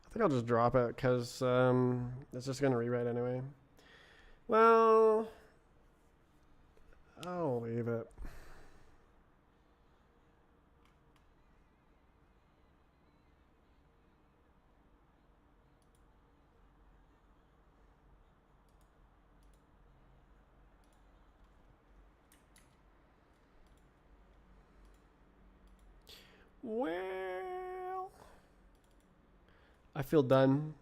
[SPEAKER 1] I think I'll just drop it because it's just going to rewrite anyway. Well, I'll leave it. Well, I feel done.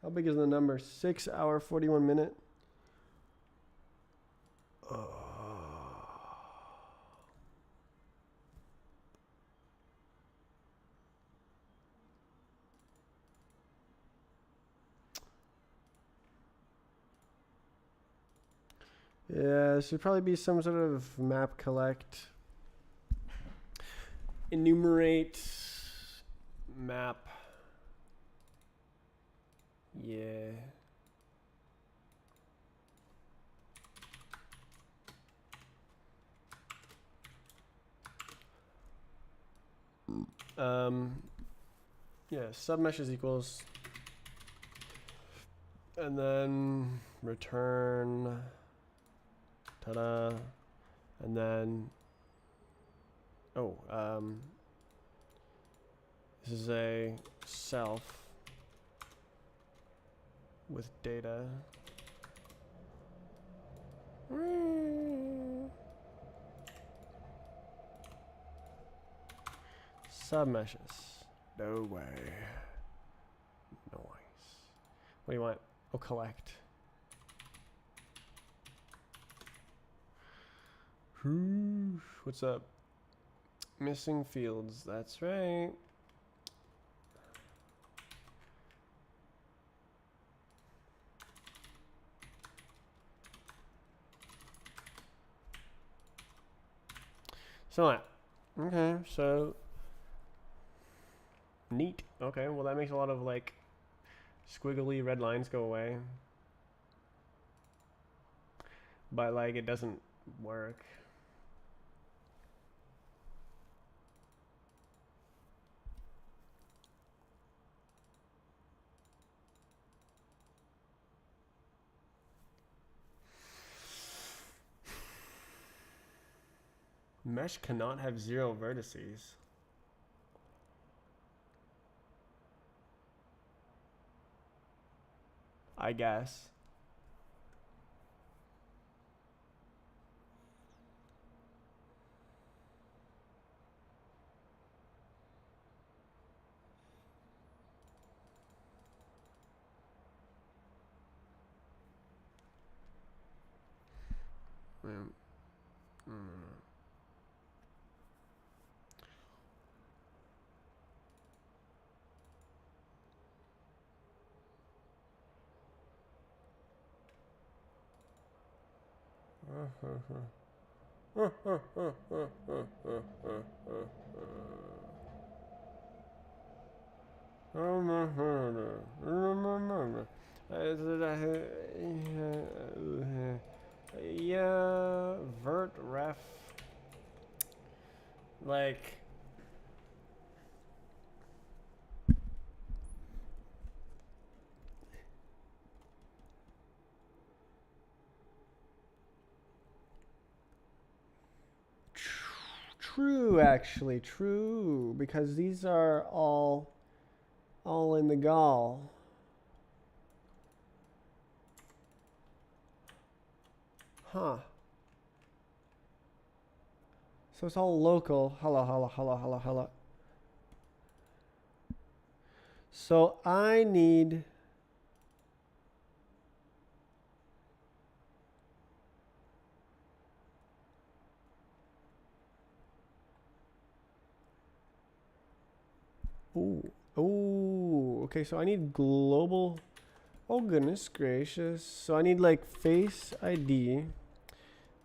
[SPEAKER 1] How big is the number? 6 hour, 41 minute. Yeah, there should probably be some sort of map collect. Enumerate map. Yeah. Yeah, submeshes equals, and then return, ta-da, and then, oh, this is a self with data. Submeshes. No way. Nice. What do you want? Oh, collect. What's up? Missing fields. That's right. So, okay, so neat. Okay, well that makes a lot of like squiggly red lines go away. But like it doesn't work. Mesh cannot have 0 vertices. I guess. Yeah, vert ref. Like. True, actually, true, because these are all in the gall. Huh. So it's all local. Hello. So I need. Ooh. Okay, so I need global. Oh, goodness gracious. So I need like face ID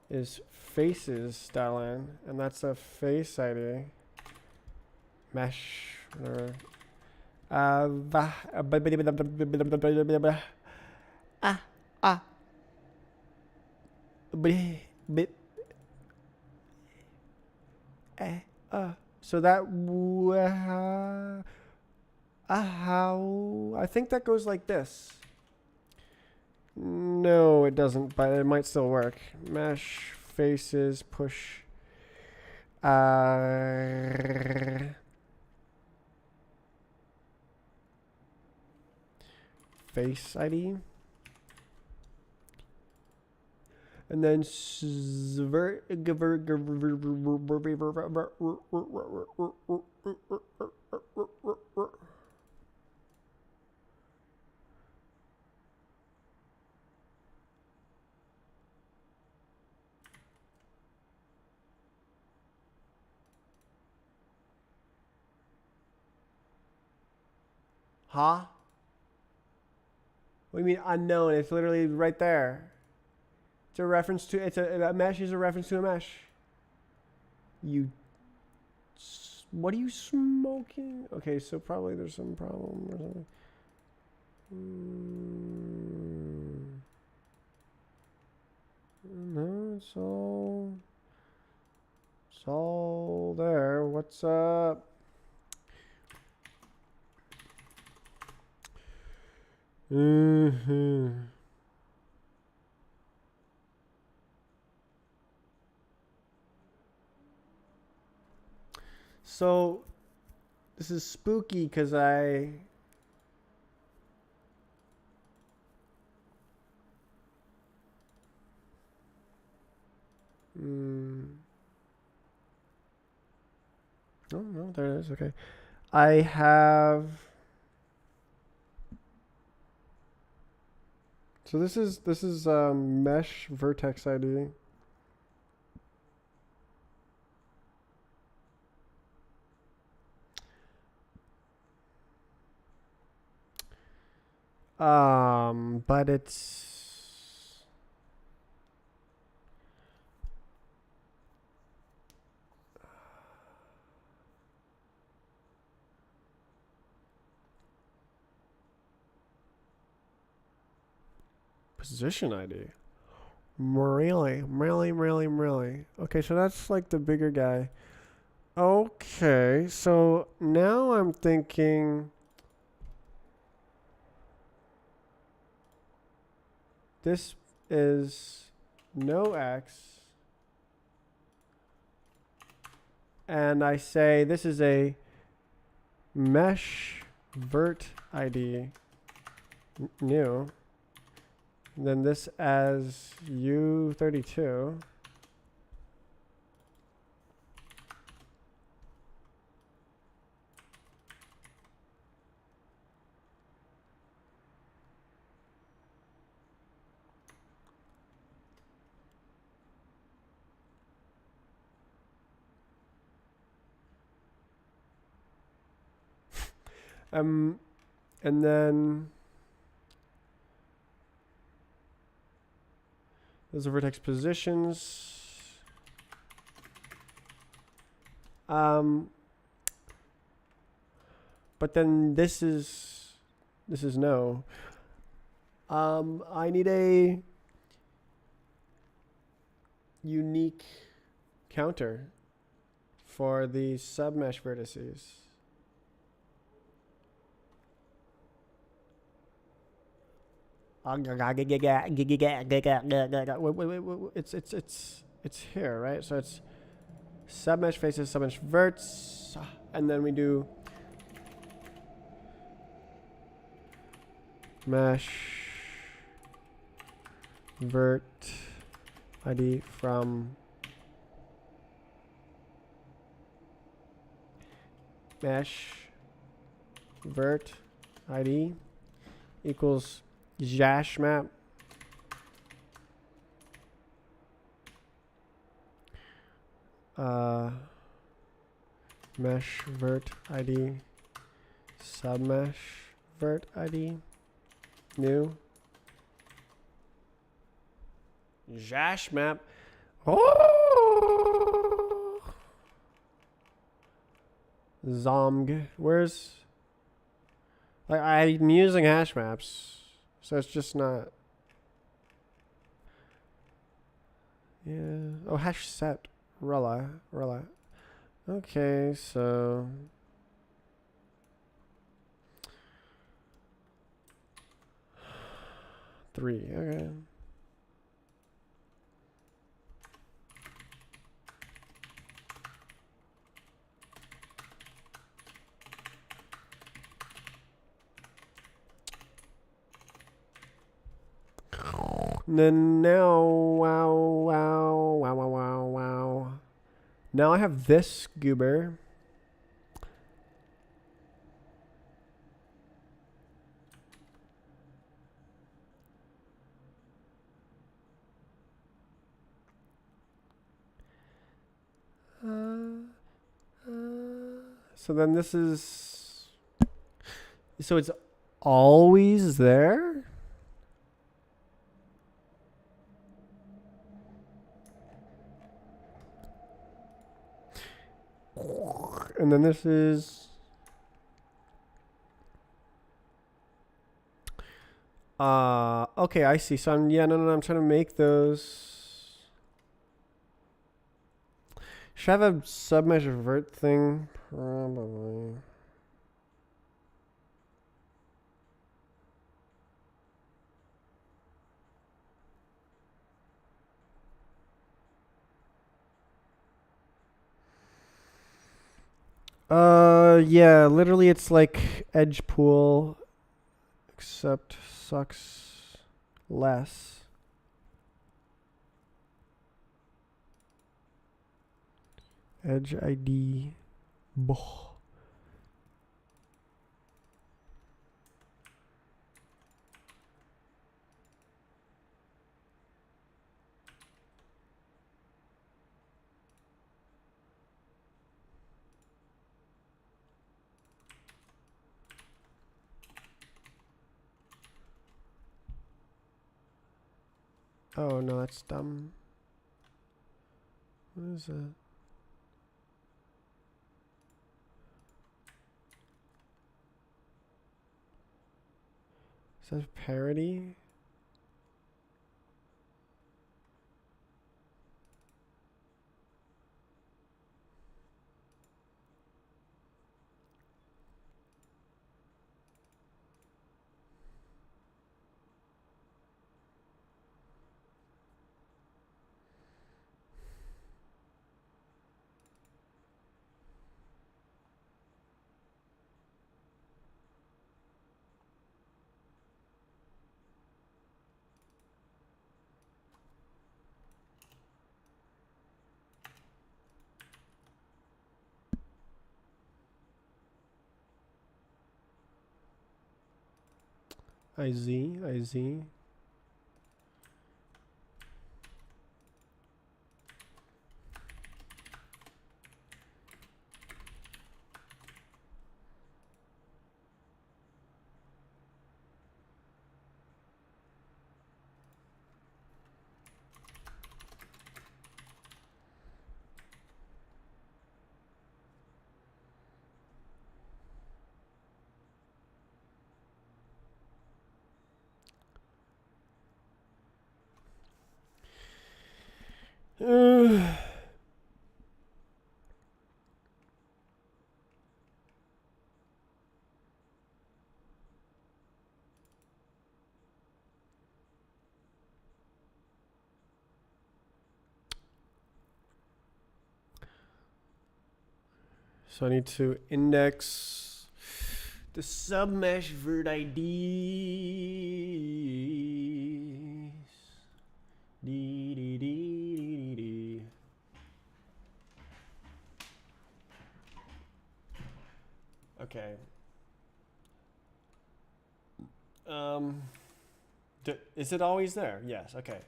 [SPEAKER 1] is faces styling, and that's a face ID. Mesh, whatever. So that how I think that goes like this. No, it doesn't, but it might still work. Mesh faces push. Face ID. And then huh? What do you mean unknown? It's literally right there. It's a reference to, a mesh is a reference to a mesh. What are you smoking? Okay, so probably there's some problem or something. No, it's all there. What's up? So this is spooky because Oh no, there it is. Okay, I have. So this is mesh vertex ID. But it's position ID. Really. Okay, so that's like the bigger guy. Okay, so now I'm thinking this is no X, and I say this is a mesh vert ID new. Then this as U32. And then those are vertex positions. But then this is no. I need a unique counter for the submesh vertices. Wait. It's here, right? So it's submesh faces, submesh verts, and then we do mesh vert ID from mesh vert ID equals Jash map mesh vert ID submesh vert ID new Jash map. Oh, Zomg. Where's like I'm using hash maps, so it's just not. Yeah. Oh, hash set. Rella. Okay, so. Three. Okay. Then now, wow. Now I have this goober. So then this is. So it's always there? And then this is okay, I see. So I'm I'm trying to make those. Should I have a submesh vert thing? Probably. Yeah, literally it's like edge pool, except sucks less. edge ID. Boh. Oh no, that's dumb. What is that? Is that parody? IZ. So I need to index the submesh vert IDs. Okay. Is it always there? Yes. Okay.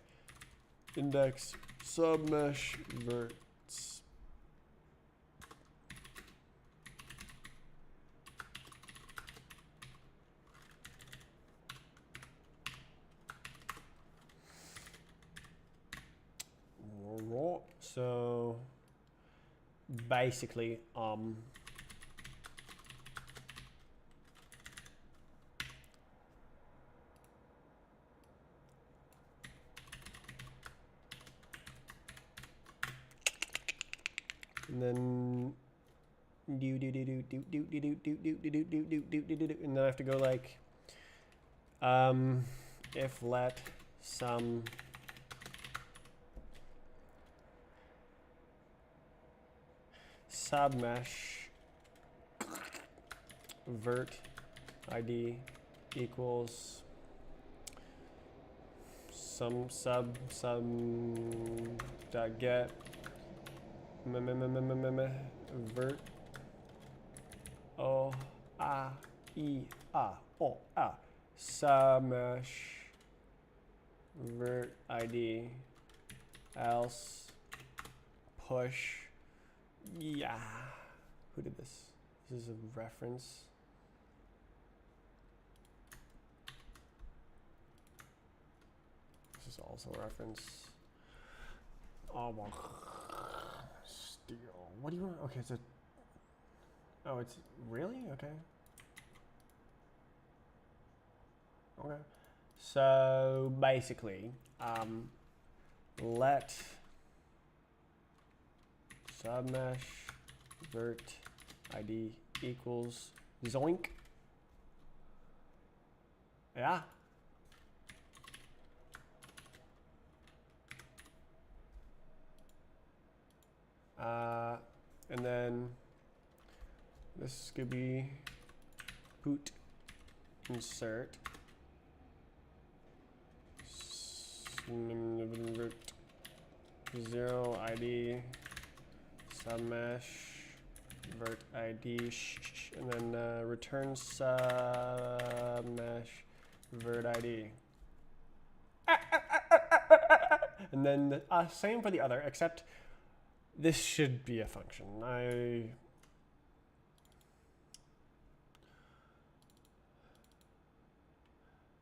[SPEAKER 1] Index submesh verts. So basically, and then and then I have to go like if let some submesh vert ID equals some dot get vert submesh vert ID else push. Yeah, who did this? This is a reference. This is also a reference. Oh my. Steel. What do you want? Okay, it's a. Oh, it's really okay. Okay. So basically, let submesh vert ID equals zoink. Yeah. And then this could be boot insert vert 0 ID submesh vert id and then return submesh vert id. And then same for the other, except this should be a function.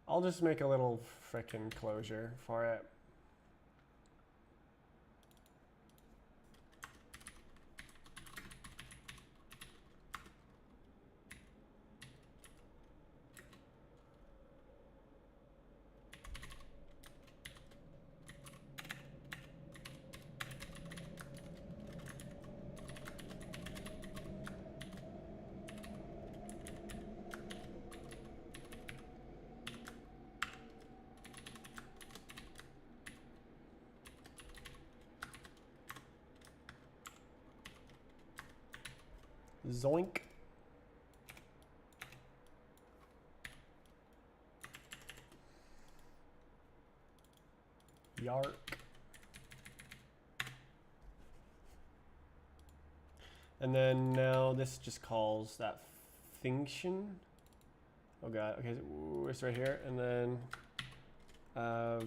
[SPEAKER 1] I'll just make a little frickin' closure for it. Zoink. Yark. And then now this just calls that function. Oh god, okay, so it's right here. And then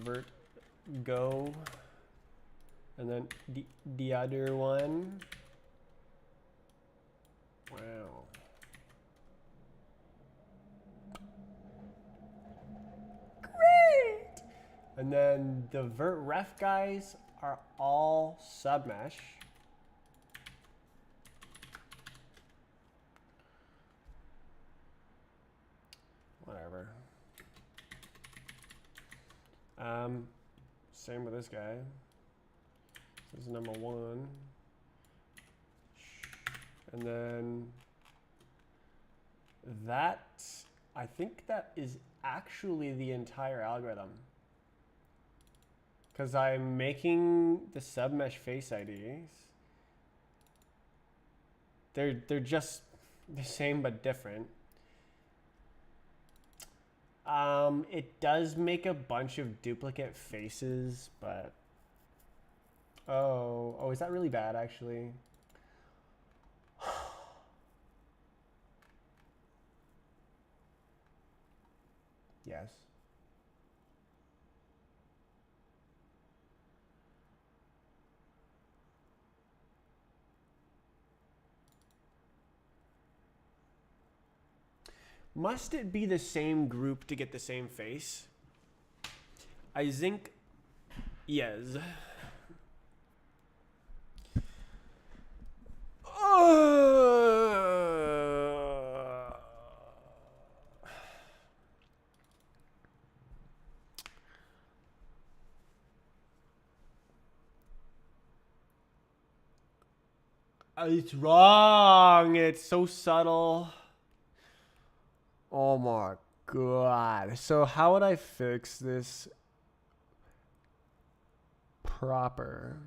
[SPEAKER 1] vert go. And then the other one. Wow. Great! And then the vert ref guys are all submesh. Whatever. Same with this guy. This is number 1. And then that, I think that is actually the entire algorithm. Because I'm making the submesh face IDs. They're just the same but different. It does make a bunch of duplicate faces, but oh, is that really bad actually? Yes. Must it be the same group to get the same face? I think yes. It's wrong. It's so subtle. Oh my god. So how would I fix this proper?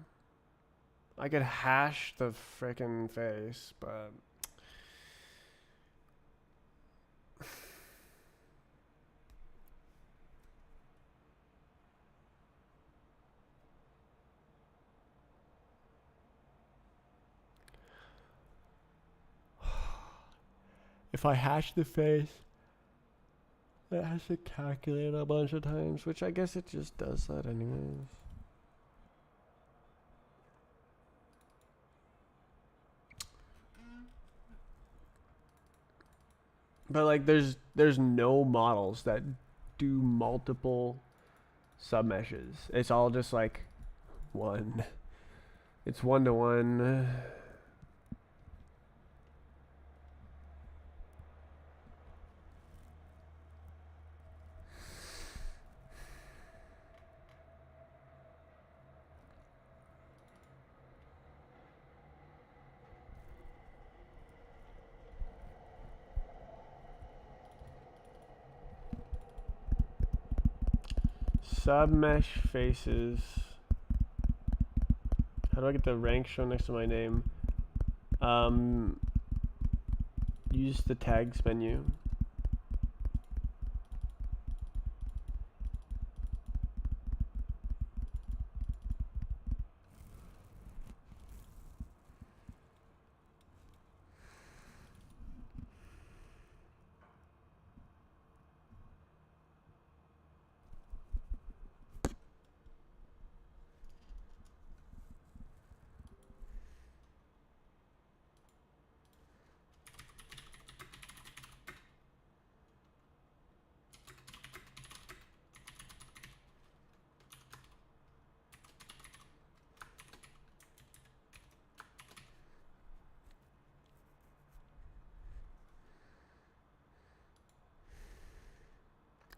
[SPEAKER 1] I could hash the frickin' face, but if I hash the face, it has to calculate a bunch of times, which I guess it just does that anyways. But like there's no models that do multiple submeshes. It's all just like one. It's 1-to-1. Submesh faces. How do I get the rank shown next to my name? Use the tags menu.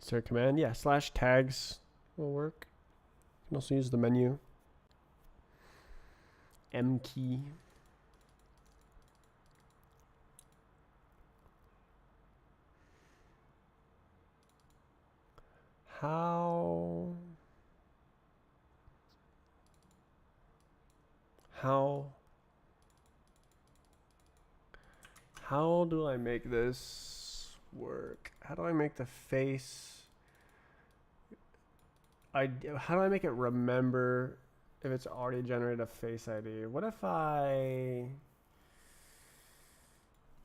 [SPEAKER 1] Is there a command? Yeah, slash tags will work. You can also use the menu. M key. How do I make this work? How do I make the face? How do I make it remember if it's already generated a face ID? What if I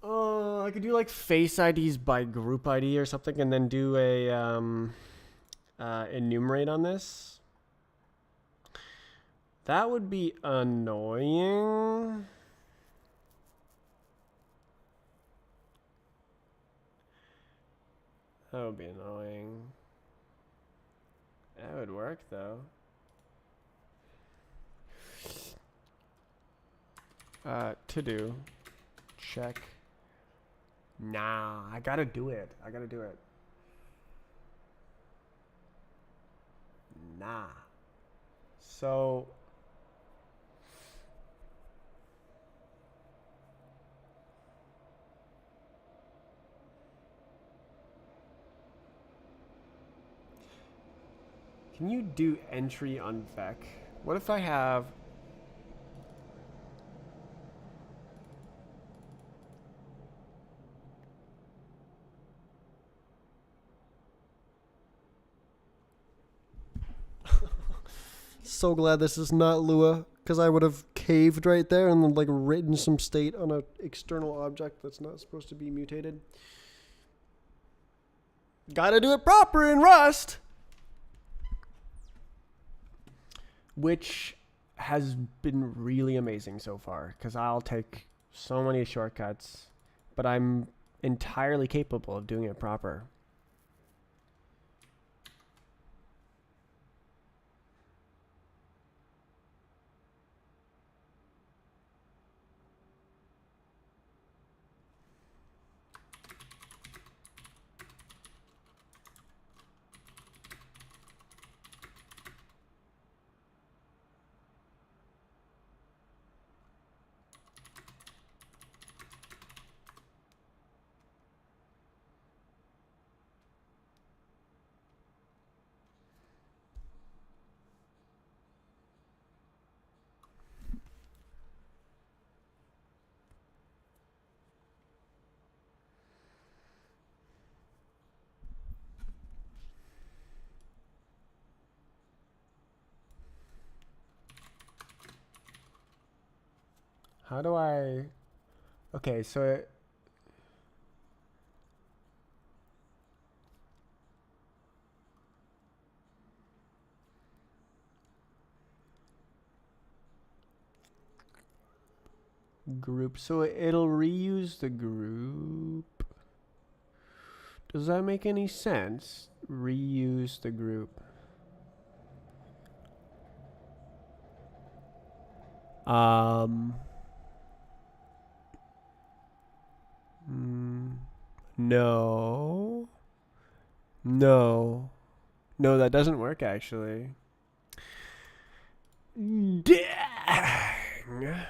[SPEAKER 1] could do like face IDs by group ID or something, and then do a enumerate on this? That would be annoying. That would be annoying. That would work though. To do. Check. Nah, I gotta do it. Nah. So can you do entry on vec? What if I have so glad this is not Lua, because I would have caved right there and then like written some state on an external object that's not supposed to be mutated. Gotta do it proper in Rust. Which has been really amazing so far, because I'll take so many shortcuts, but I'm entirely capable of doing it proper. How do I... Okay, so... Group. So it'll reuse the group. Does that make any sense? Reuse the group. No. No. No, that doesn't work actually. Dang. Damn.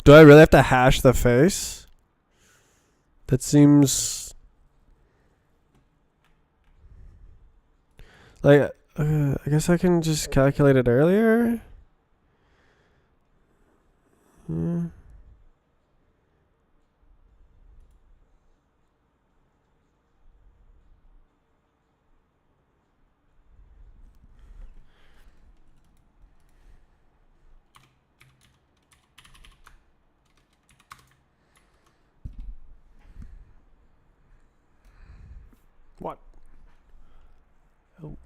[SPEAKER 1] Do I really have to hash the face? That seems... Like, I guess I can just calculate it earlier? What? Oh.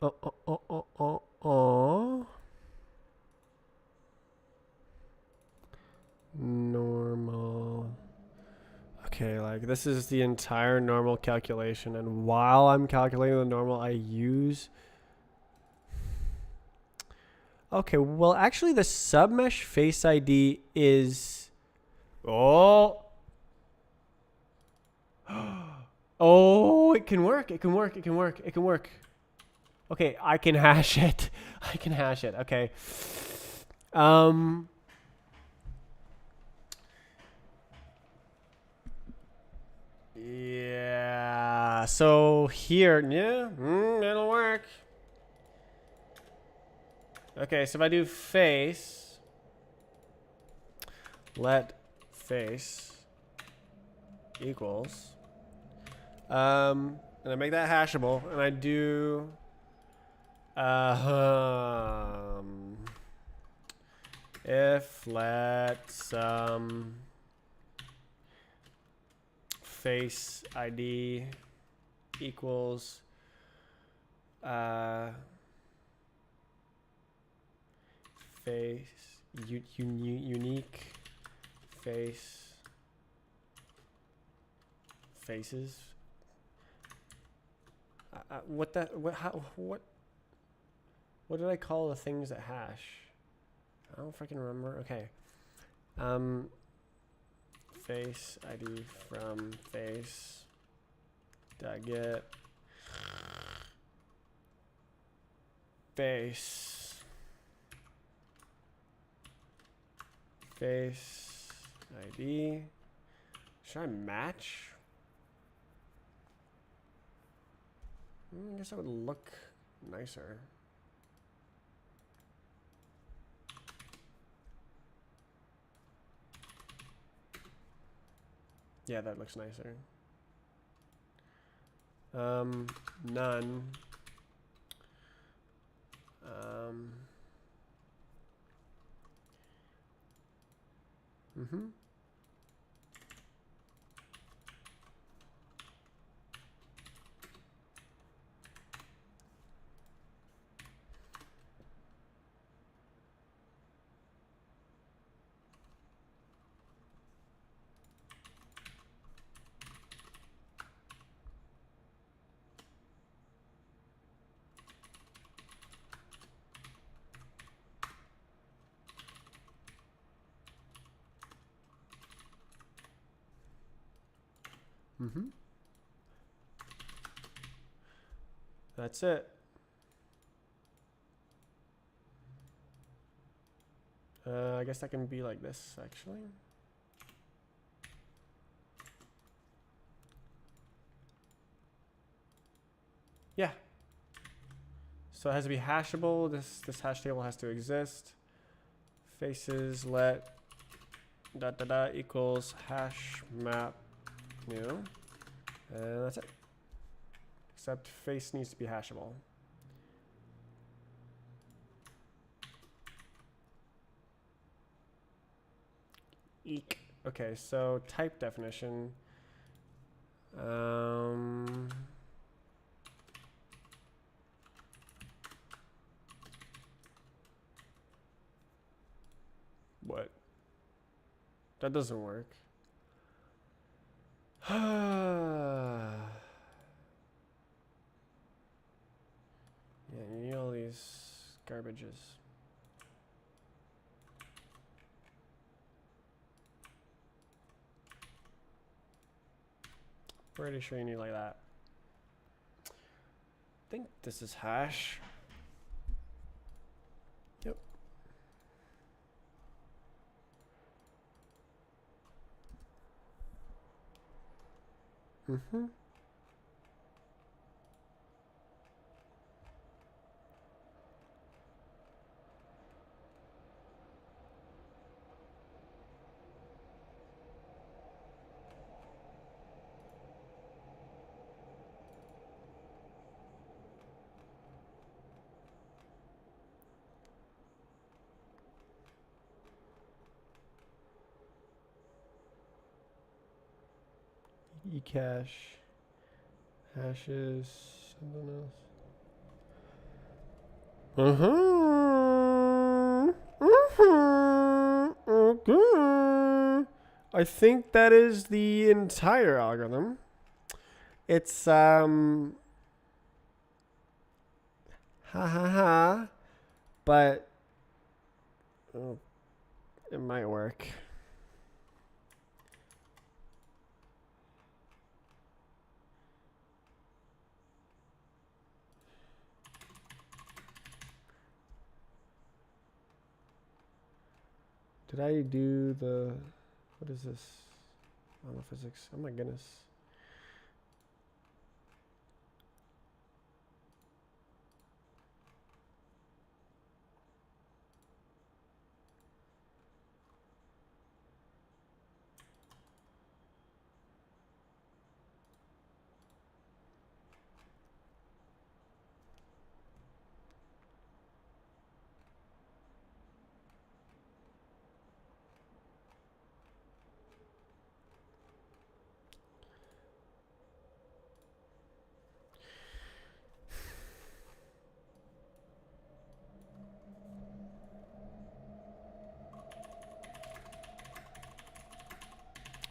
[SPEAKER 1] Oh, oh, oh, oh, oh, oh. Normal. Okay, like this is the entire normal calculation, and while I'm calculating the normal, I use. Okay, well, actually, the submesh face ID is. Oh. Oh, it can work. It can work. It can work. It can work. Okay, I can hash it. I can hash it. Okay. Yeah. So here, yeah, it'll work. Okay, so if I do face, let face equals, and I make that hashable, and I do, if let face ID equals, face unique face faces. What did I call the things that hash? I don't freaking remember. Okay. Face ID from face dot get face ID. Should I match? I guess that would look nicer. Yeah, that looks nicer. None. That's it. I guess that can be like this, actually. Yeah. So it has to be hashable. This hash table has to exist. Faces let dot dot dot equals hash map new. And that's it. Except face needs to be hashable. Eek. Okay, so type definition. What? That doesn't work. Yeah, you need all these garbages. Pretty sure you need like that. I think this is hash. Yep. eCache hashes something else. Okay. I think that is the entire algorithm. It's ha ha ha, but it might work. Did I do the, what is this? I don't know physics. Oh my goodness.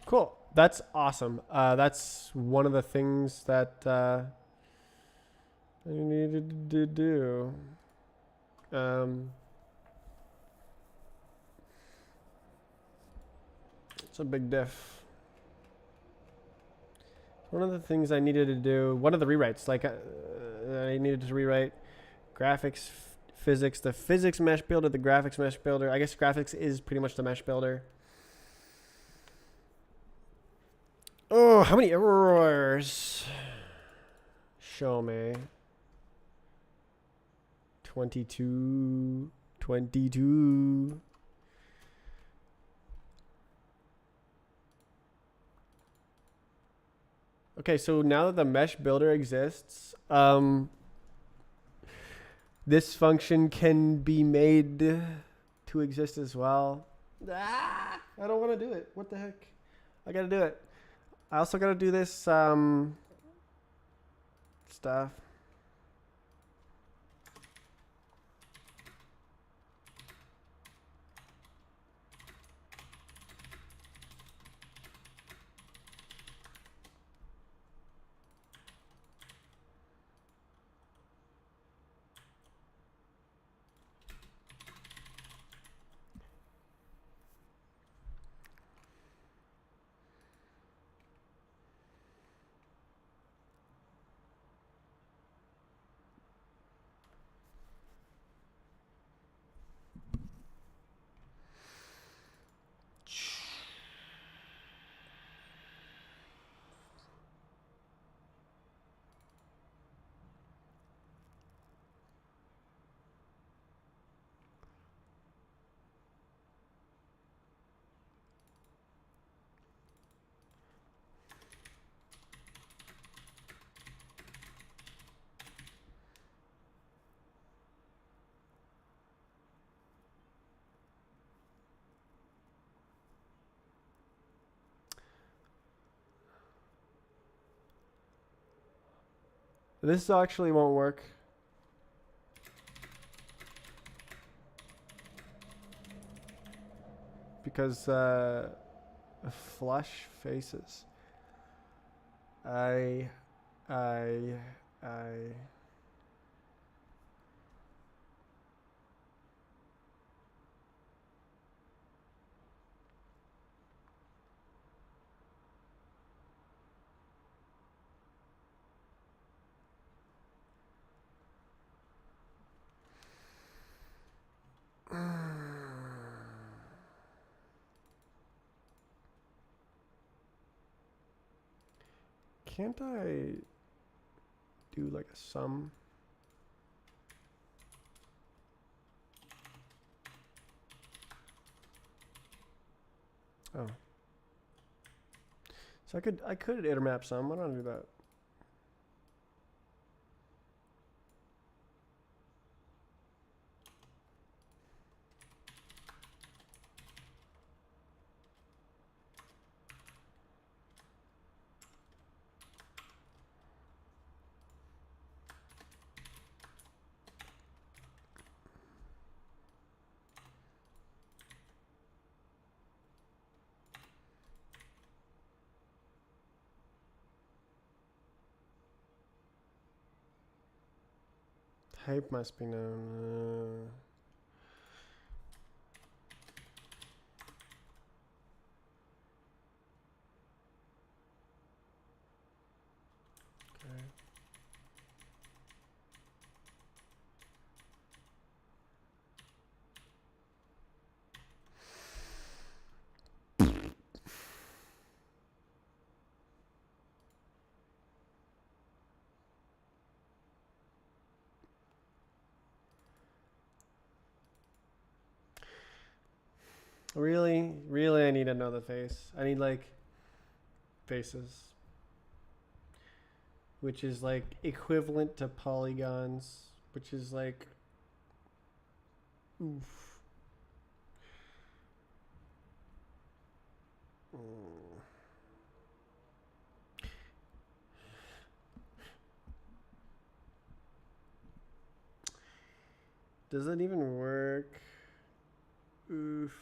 [SPEAKER 1] Cool. That's awesome. That's one of the things that I needed to do. It's a big diff. One of the things I needed to do, one of the rewrites, like I needed to rewrite graphics, physics, the physics mesh builder, the graphics mesh builder. I guess graphics is pretty much the mesh builder. Oh, how many errors? Show me. 22. 22. Okay, so now that the mesh builder exists, this function can be made to exist as well. I don't want to do it. What the heck? I gotta do it. I also gotta do this stuff. This actually won't work. Because flush faces. I can't I do like a sum? Oh. So I could iter map sum. Why don't I do that? type must be known. Okay. Really? Really, I need to know the face. I need, like, faces. Which is, like, equivalent to polygons. Which is, like... Oof. Does that even work? Oof.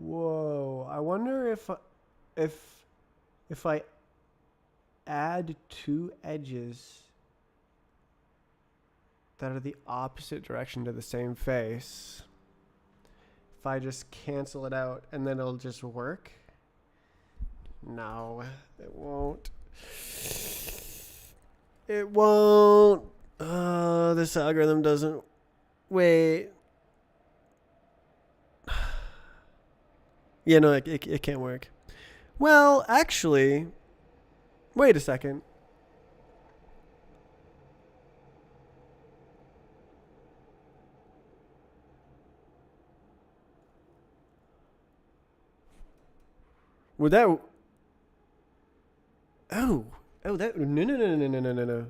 [SPEAKER 1] Whoa. I wonder if I add two edges that are the opposite direction to the same face, if I just cancel it out and then it'll just work? No, it won't. It won't. This algorithm doesn't. Wait. Yeah, no, it can't work. Well, actually, wait a second. Would that? That no.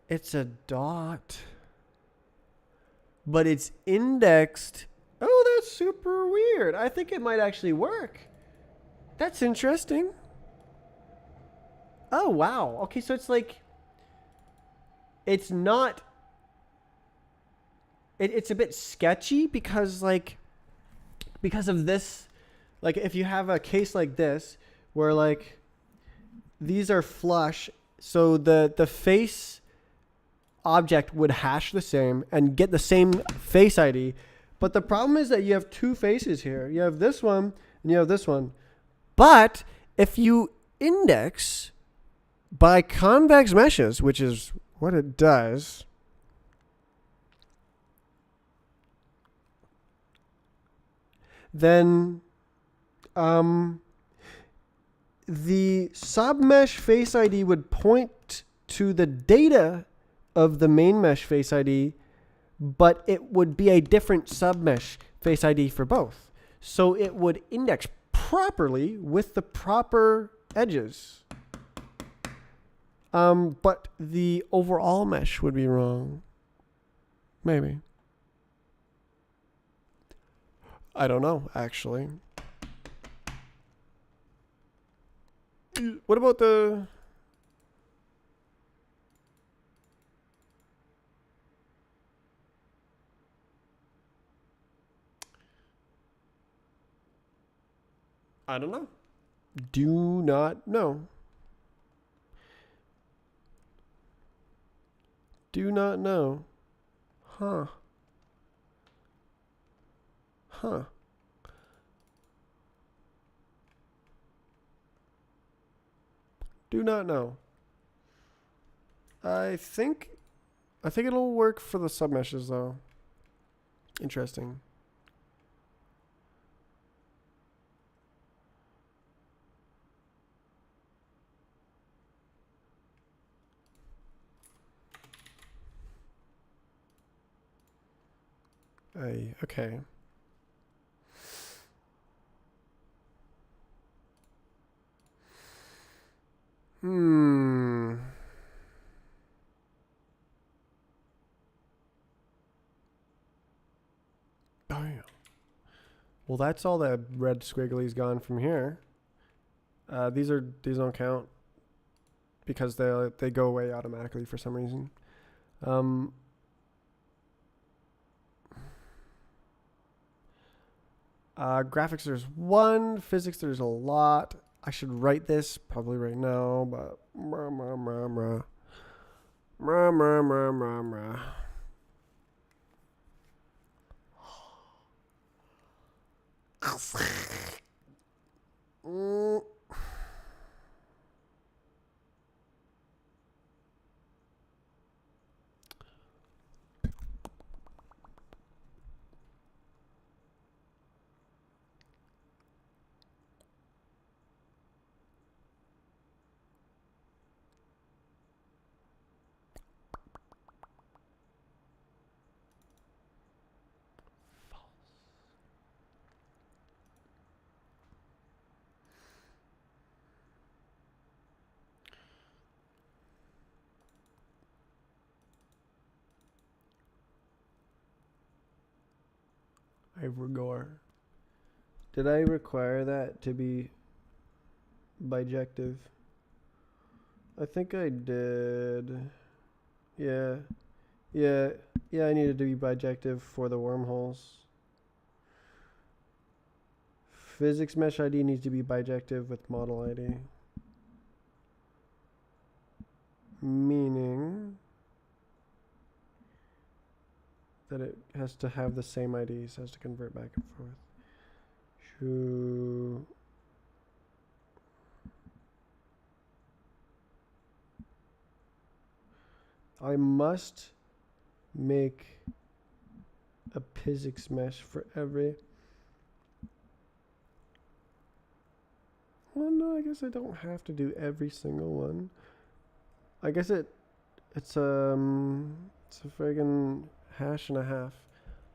[SPEAKER 1] It's a dot, but it's indexed. Oh, that's super weird. I think it might actually work. That's interesting. Oh, wow. Okay, so it's like, it's not, it's a bit sketchy because, like, because of this, like, if you have a case like this where, like, these are flush, so the face object would hash the same and get the same face ID. But the problem is that you have two faces here. You have this one and you have this one. But if you index by convex meshes, which is what it does, then the submesh face ID would point to the data of the main mesh face ID, but it would be a different submesh face ID for both. So it would index properly with the proper edges. But the overall mesh would be wrong. Maybe. I don't know, actually. What about the... I don't know. Do not know. Do not know. Huh. Huh. Do not know. I think it'll work for the submeshes though. Interesting. Okay. Hmm. Oh yeah. Well, that's all the red squiggly's gone from here. These don't count because they go away automatically for some reason. Graphics, there's one. Physics, there's a lot. I should write this probably right now, but Ivor. Did I require that to be bijective? I think I did. Yeah. Yeah. Yeah, I needed to be bijective for the wormholes. Physics mesh ID needs to be bijective with model ID. Meaning that it has to have the same IDs, has to convert back and forth. I must make a physics mesh for every. Well, no, I guess I don't have to do every single one. I guess it's a friggin' hash and a half.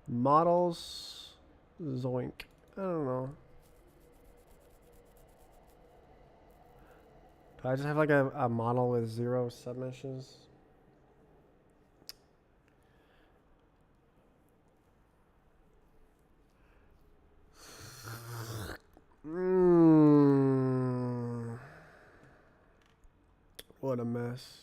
[SPEAKER 1] Models, zoink. I don't know. Do I just have like a model with 0 submeshes? What a mess.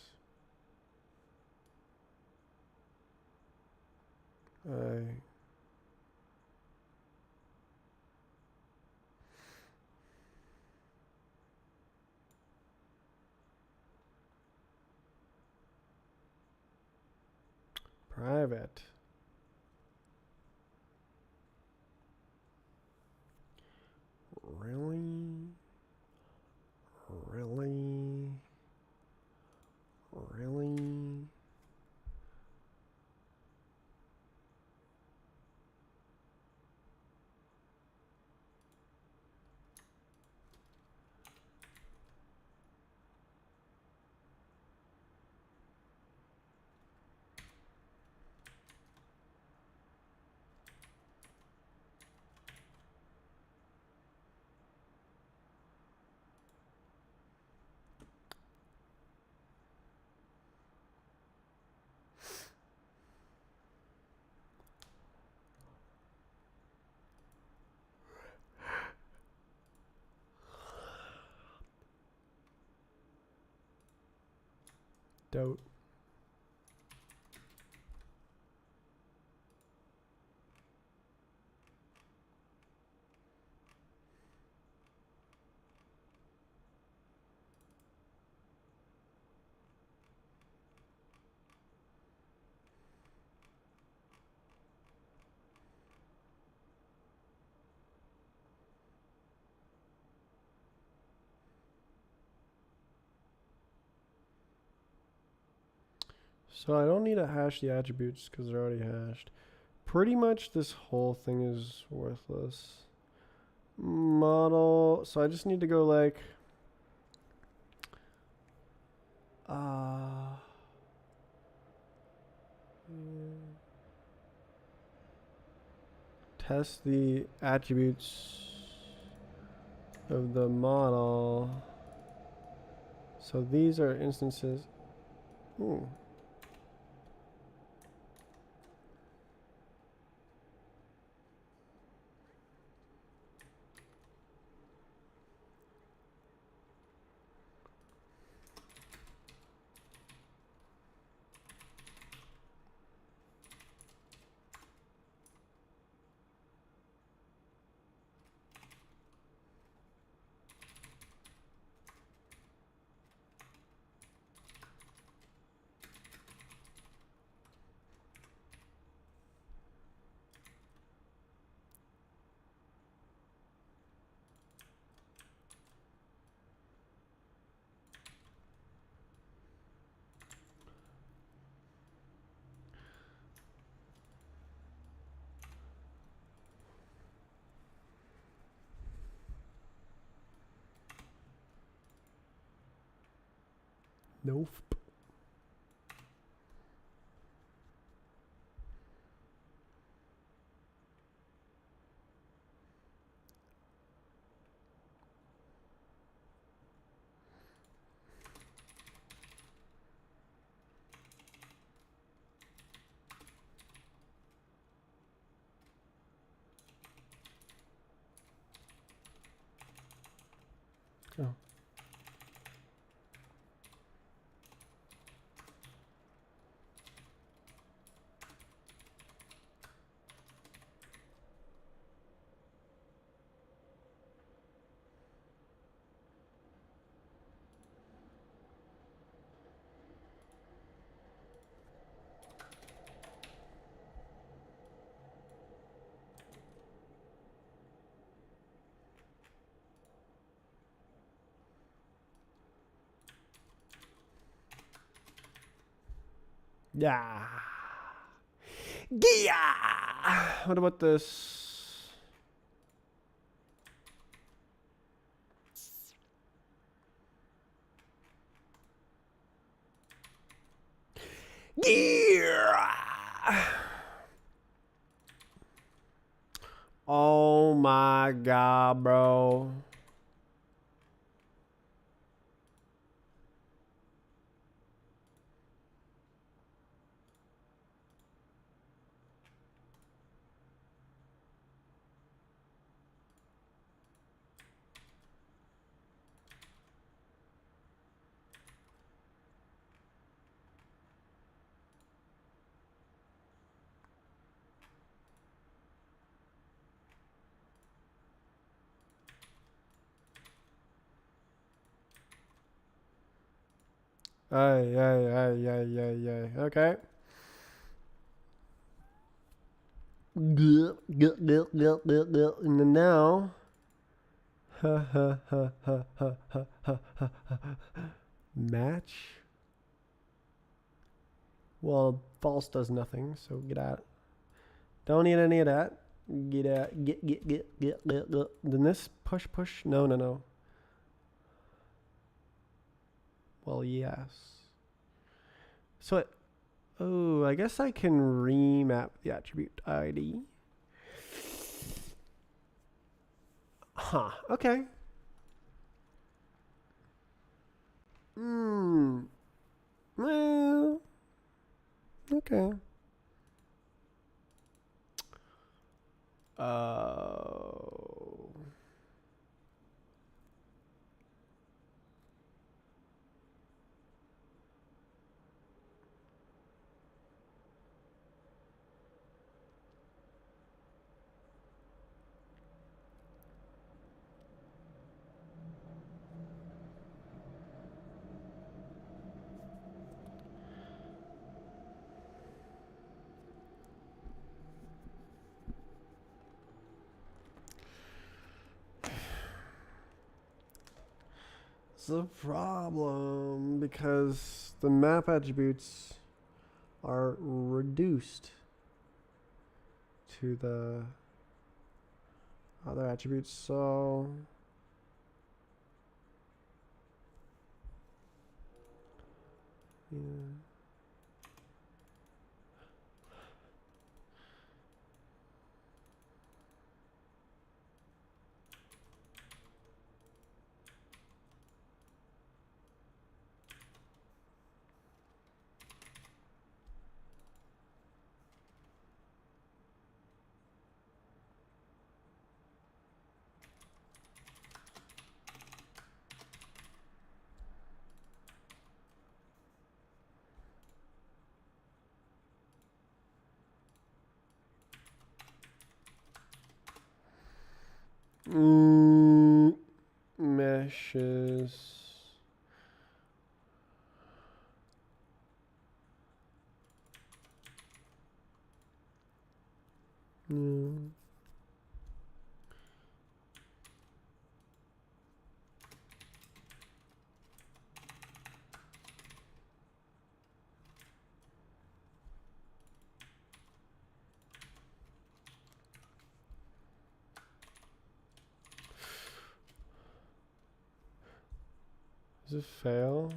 [SPEAKER 1] Private. Really? Really? Really? Dope. So I don't need to hash the attributes because they're already hashed. Pretty much this whole thing is worthless. Model. So I just need to go like test the attributes of the model. So these are instances. Ooh. Nope. Oh. Yeah. Yeah. What about this? Yeah. Oh my god, bro. Ay, ay, ay, ay, ay, ay. Okay. And then now. Match. Well, false does nothing, so get out. Don't need any of that. Get out. Get. Then this push, push. No, no, no. Well, yes. So it. Oh, I guess I can remap the attribute ID. Huh. Okay. Hmm. Well. Okay. Oh. It's a problem because the map attributes are reduced to the other attributes, so yeah. Meshes. Mm. Does it fail?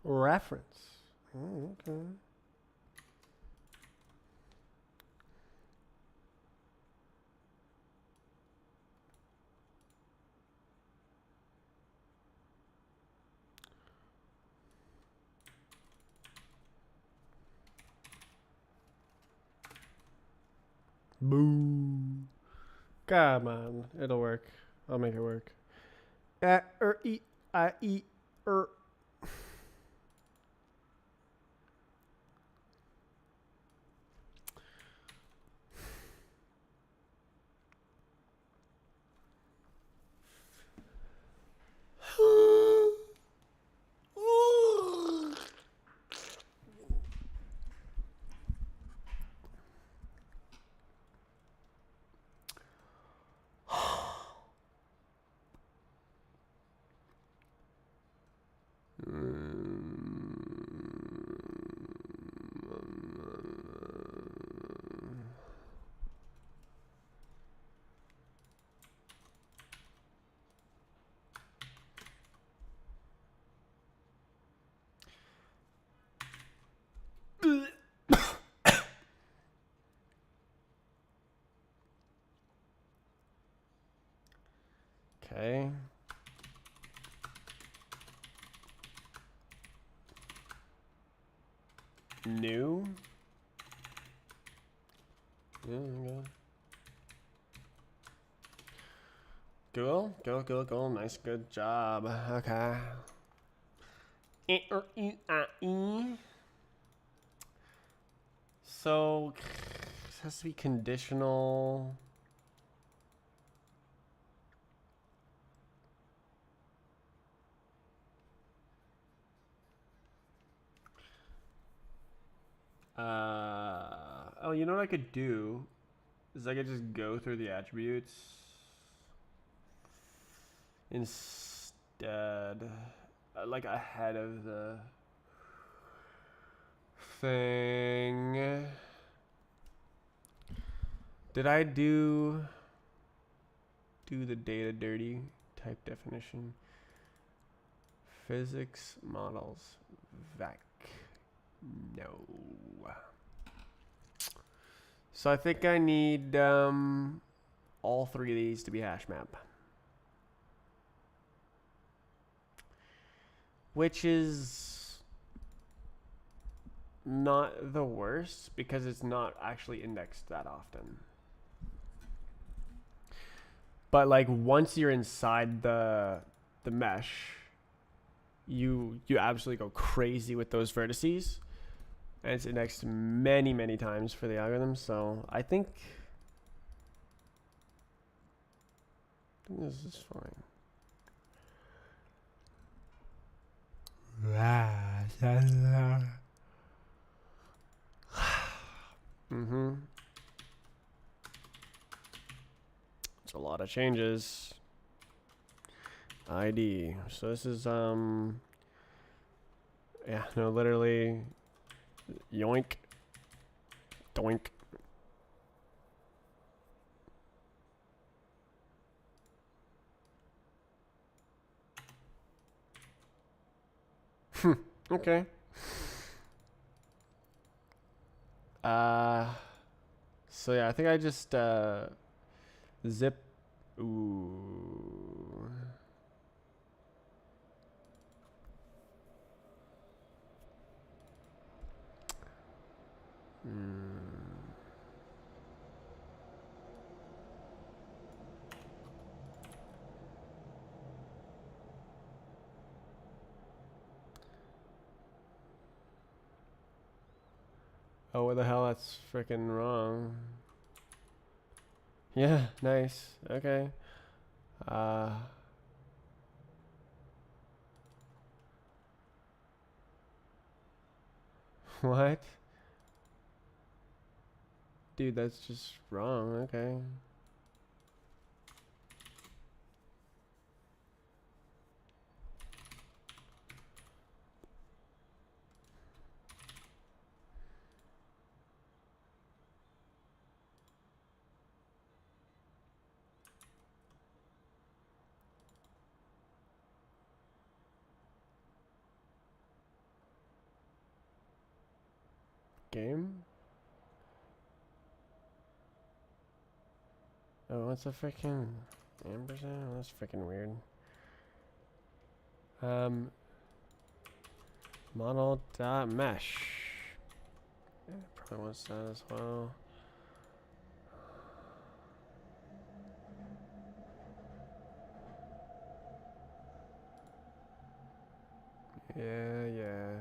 [SPEAKER 1] reference. Oh, okay. Boo. Come on. It'll work. I'll make it work. E, I, E, er. Okay. New. Yeah, okay. Cool. Nice, good job. Okay. So, this has to be conditional. Oh, you know what I could do? Is I could just go through the attributes instead, like ahead of the thing. Did I do the data dirty type definition? Physics models vac. No. So I think I need all three of these to be hash map. Which is not the worst because it's not actually indexed that often. But like once you're inside the mesh, you absolutely go crazy with those vertices. And it's indexed many times for the algorithm, so I think this is fine. Mm-hmm. It's a lot of changes. ID. So this is yeah, no, literally yoink. Doink. Okay. So yeah, I think I just zip. Ooh. Oh, what the hell? That's freaking wrong. Yeah, nice. Okay. What? Dude, that's just wrong. Okay. game? Oh, what's a freaking ampersand? That's freaking weird. Model dot mesh. Yeah, probably wants that as well. Yeah.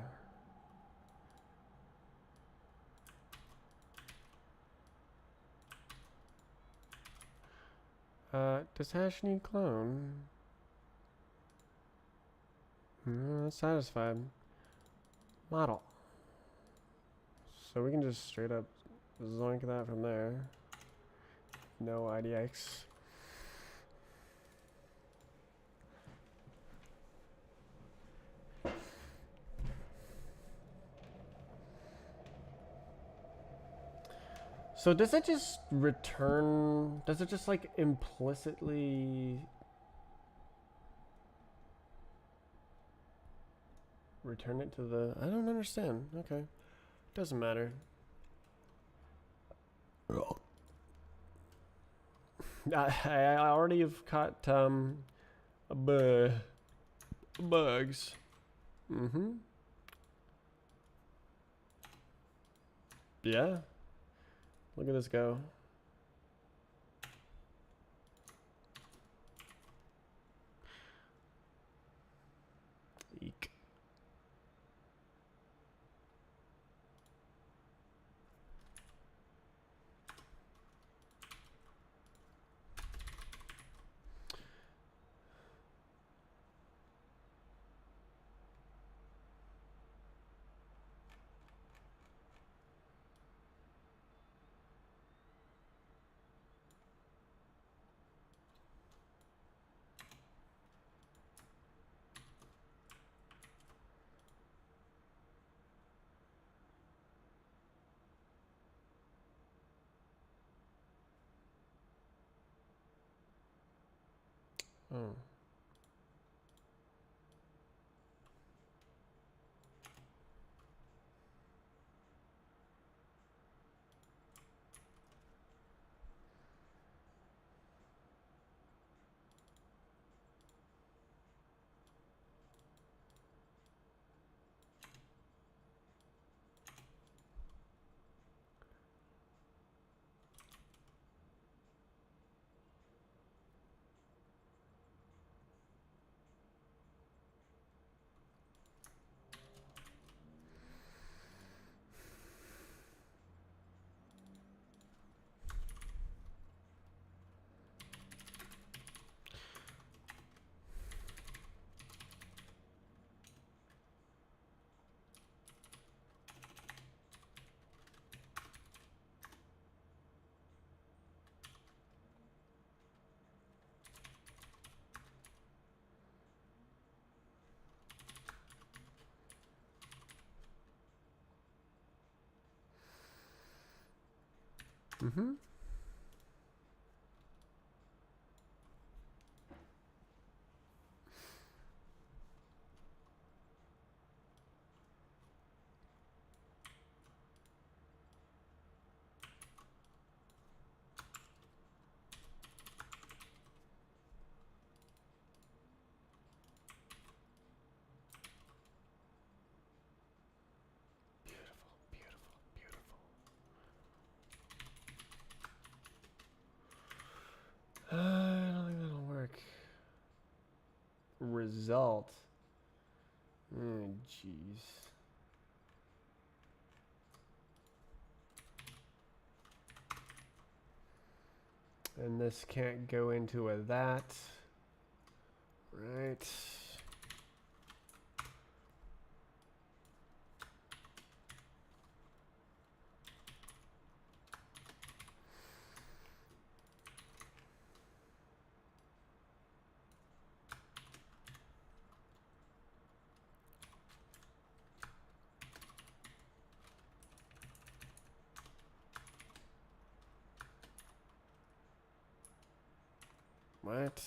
[SPEAKER 1] Does hash need clone? That's satisfied. Model. So we can just straight up zoink that from there. No IDX. So does it just return, does it just like implicitly return it to the, I don't understand. Okay. Doesn't matter. I already have caught bugs. Yeah. Look at this go. Eek. Oh. Mm-hmm. I don't think that'll work. Result. Oh, jeez. And this can't go into a that. Right. What?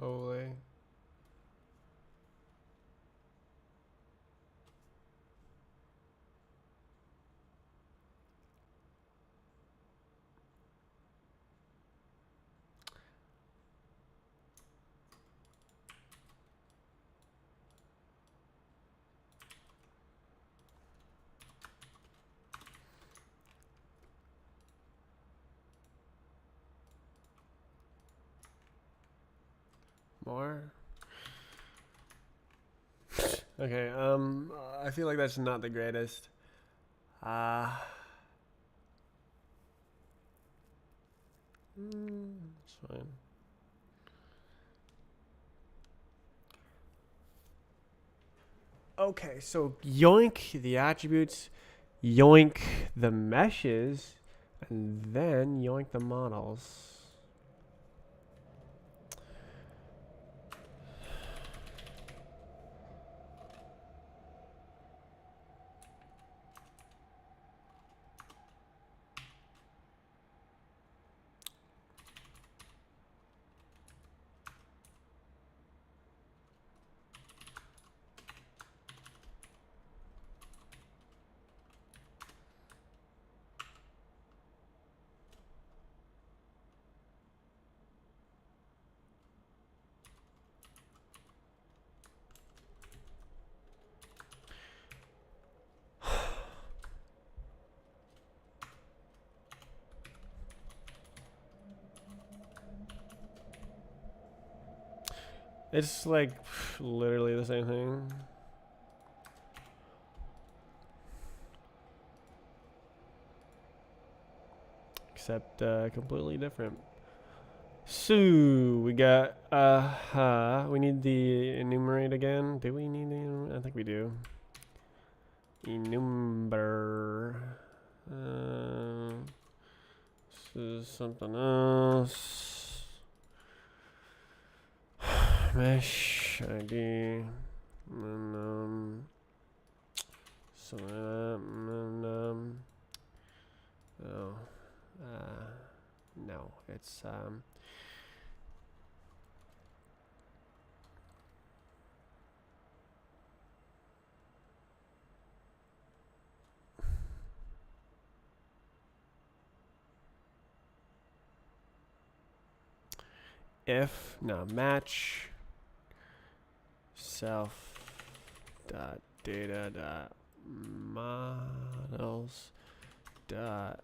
[SPEAKER 1] Holy. More? Okay, I feel like that's not the greatest. It's fine. Okay, so yoink the attributes, yoink the meshes, and then yoink the models. It's like literally the same thing. Except completely different. So we got we need the enumerate again. Do we need the I think we do. Enumber. This is something else. Mesh ID. And so oh, no, it's if no match self dot data dot models dot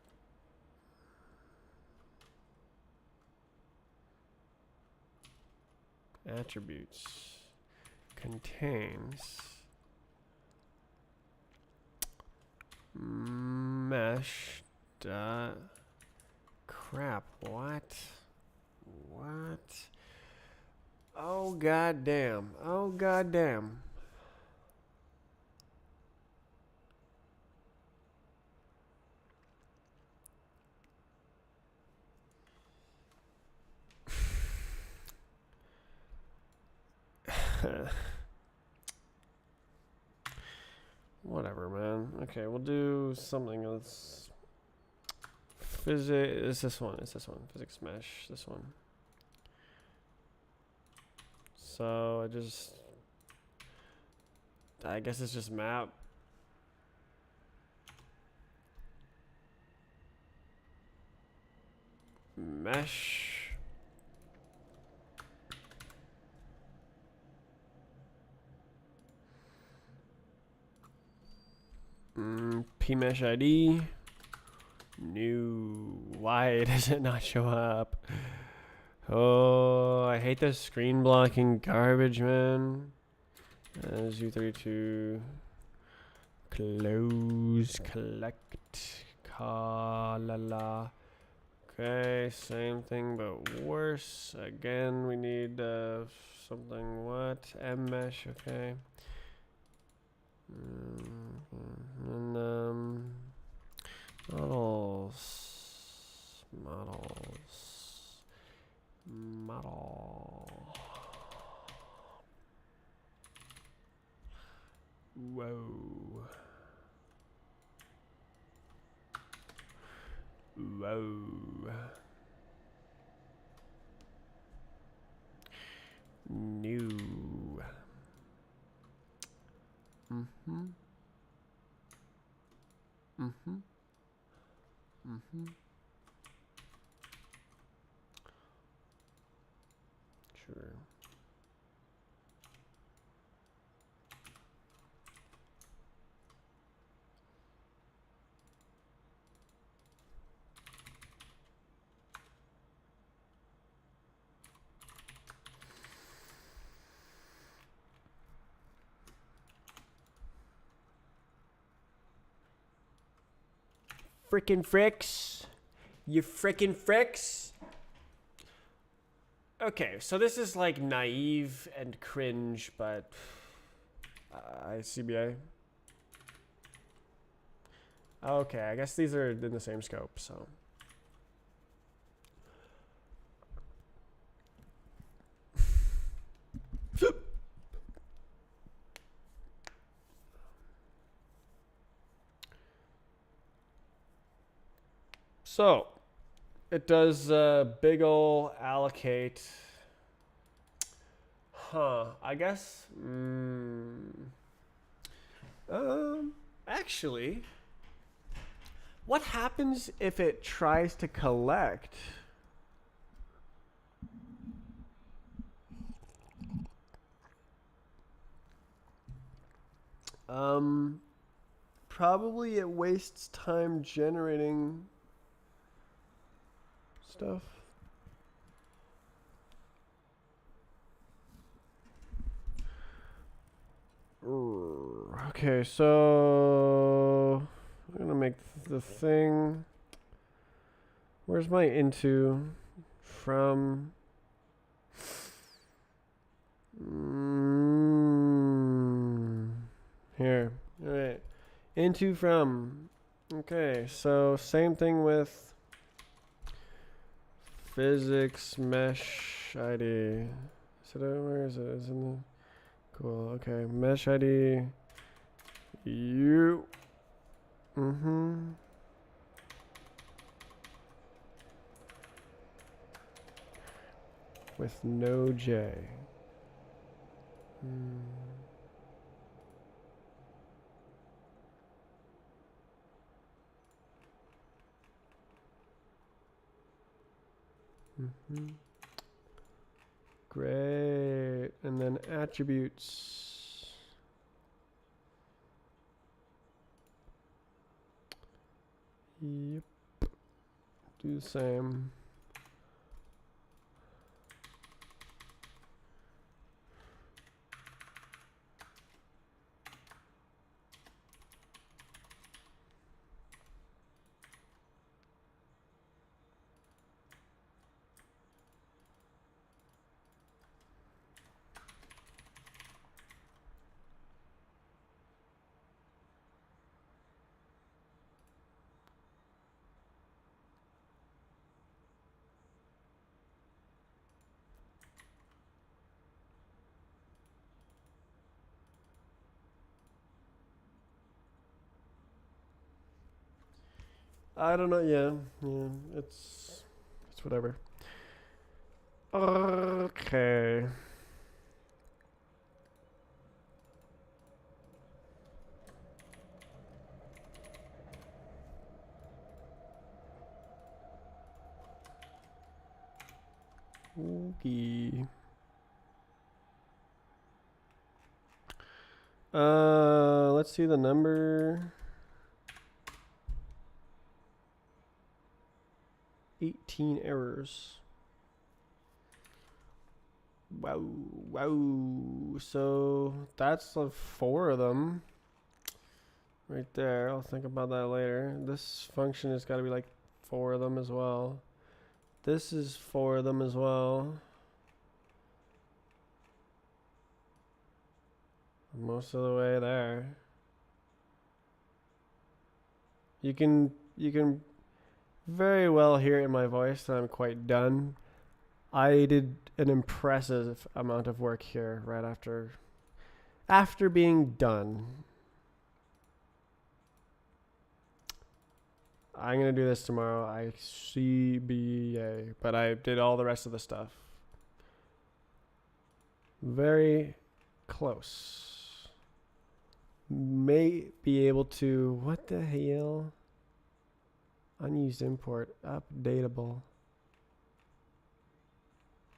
[SPEAKER 1] attributes contains mesh dot crap. What? Oh goddamn. Oh goddamn. Whatever, man. Okay, we'll do something else. Physics. It's this one. Physics mesh. This one. So I guess it's just map. Mesh. Pmesh ID. New. Why does it not show up? Oh, I hate this screen blocking garbage, man. U32. Close. Collect. Kalala. Okay, same thing but worse. Again, we need something. What? Mmesh. Okay. And model. Whoa. new. Mm-hmm. Mm-hmm. Mm-hmm. Sure. Frickin' fricks. You frickin' fricks. Okay, so this is like naive and cringe, but ICBA. Okay, I guess these are in the same scope, so. So, it does big ol' allocate. Huh, I guess. Actually, what happens if it tries to collect? Probably it wastes time generating stuff. Okay, so I'm gonna make the thing. Where's my into from? Here. All right. Into from. Okay, so same thing with physics mesh ID. Is it where is it? Is it in the cool? Okay, mesh ID. You. With no J. Great. And then attributes. Yep. Do the same. I don't know. Yeah. It's whatever. Okay. Okay. Let's see the number. 18 errors. Wow. So that's 4 of them. Right there. I'll think about that later. This function has got to be like 4 of them as well. This is 4 of them as well. Most of the way there. You can very well hear in my voice that I'm quite done. I did an impressive amount of work here right after being done. I'm gonna do this tomorrow. ICBA, but I did all the rest of the stuff. Very close. May be able to, what the hell? Unused import, updatable.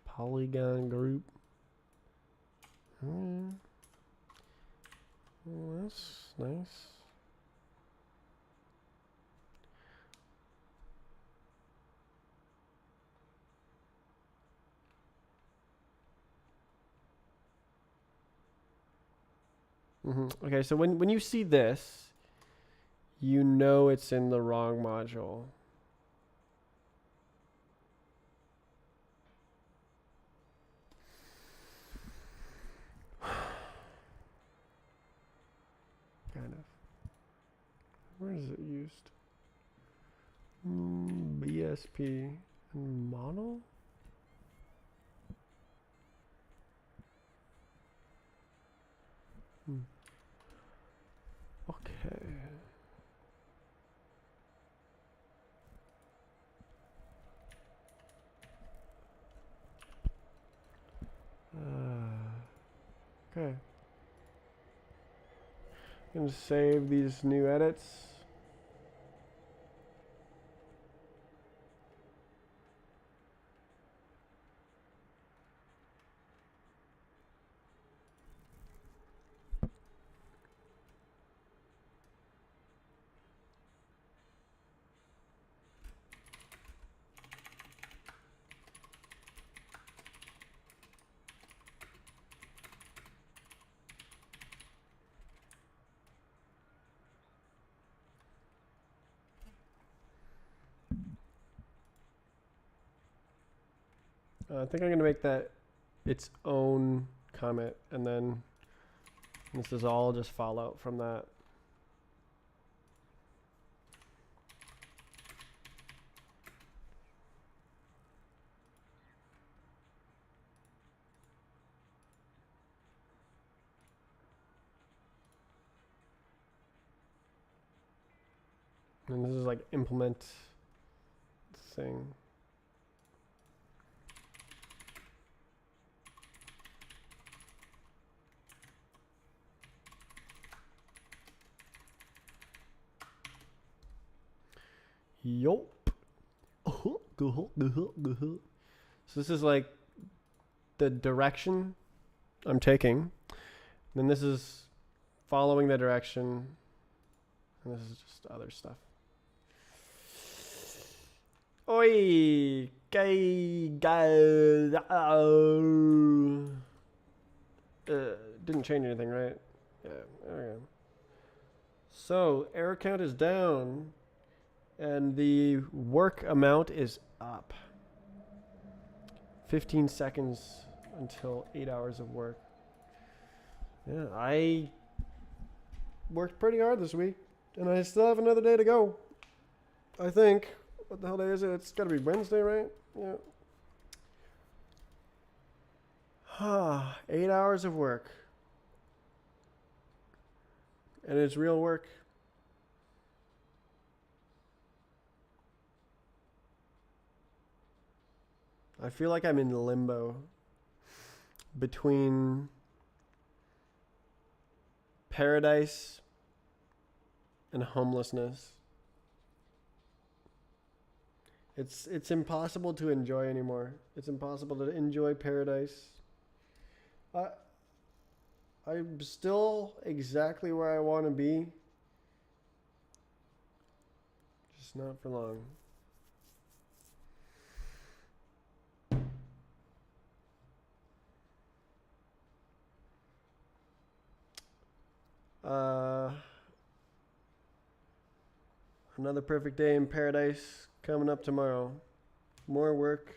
[SPEAKER 1] Polygon group. Well, that's nice. Okay, so when you see this, you know it's in the wrong module. Kind of. Where is it used? BSP and mono? Okay. Okay. I'm gonna save these new edits. I think I'm gonna make that its own comment, and then this is all just fallout from that. And this is like implement thing. Yup. So this is like the direction I'm taking. Then this is following the direction. And this is just other stuff. Oi, gay, didn't change anything, right? Yeah, there we go. So error count is down, and the work amount is up. 15 seconds until 8 hours of work. Yeah, I worked pretty hard this week, and I still have another day to go. I think. What the hell day is it? It's gotta be Wednesday, right? Yeah. 8 hours of work. And it's real work. I feel like I'm in limbo between paradise and homelessness. It's impossible to enjoy anymore. It's impossible to enjoy paradise. I'm still exactly where I want to be. Just not for long. Another perfect day in paradise coming up tomorrow. More work.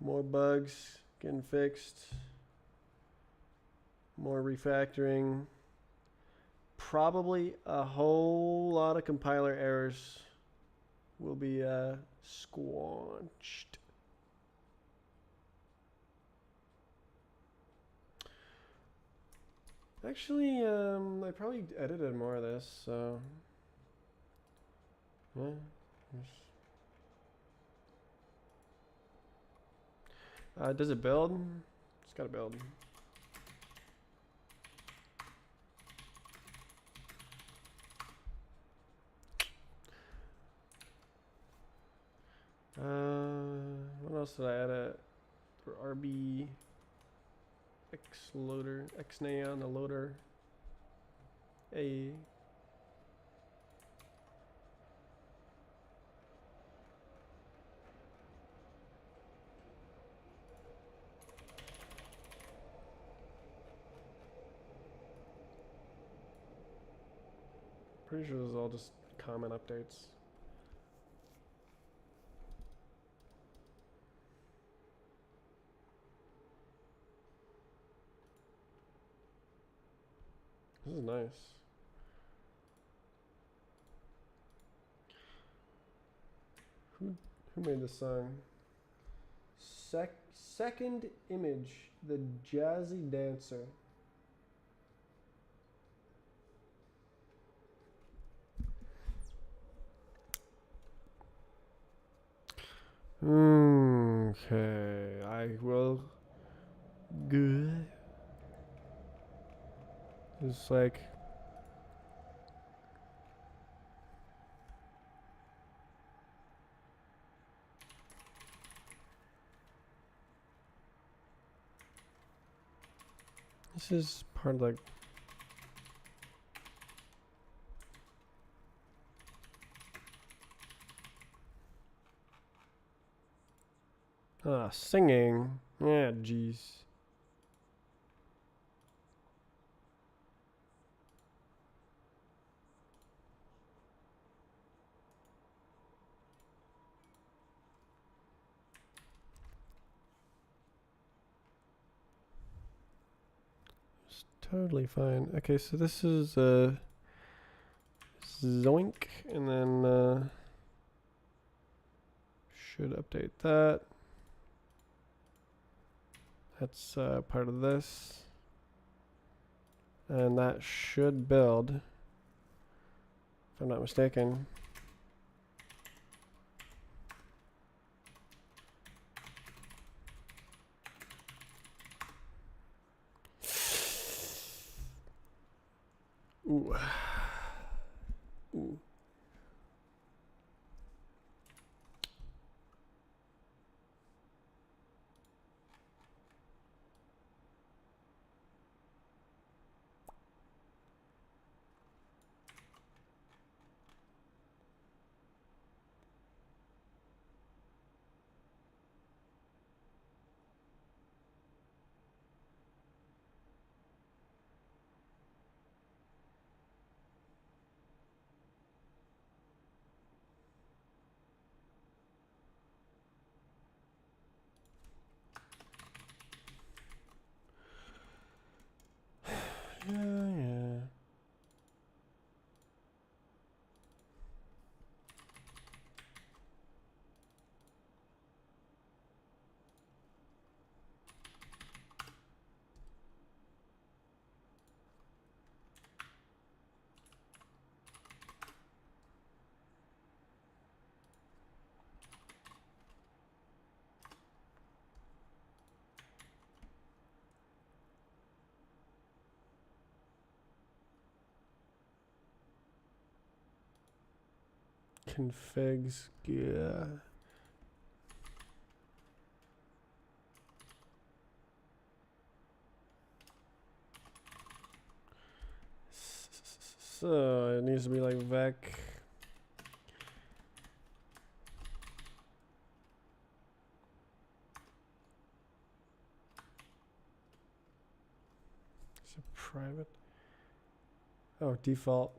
[SPEAKER 1] More bugs getting fixed. More refactoring. Probably a whole lot of compiler errors will be squanched. Actually, I probably edited more of this, so yeah. Does it build? It's gotta build. What else did I edit? For RB X loader, XNA on the loader. A. Pretty sure this is all just common updates. This is nice. Who made this song? Second Image, the Jazzy Dancer. Okay, I will. Good. It's like. This is part of like. Singing. Yeah, jeez. It's totally fine. Okay, so this is Zoink, and then should update that. That's part of this. And that should build, if I'm not mistaken. Ooh. Ooh. Yeah. Configs, yeah. So it needs to be like vec. It's a private. Oh, default.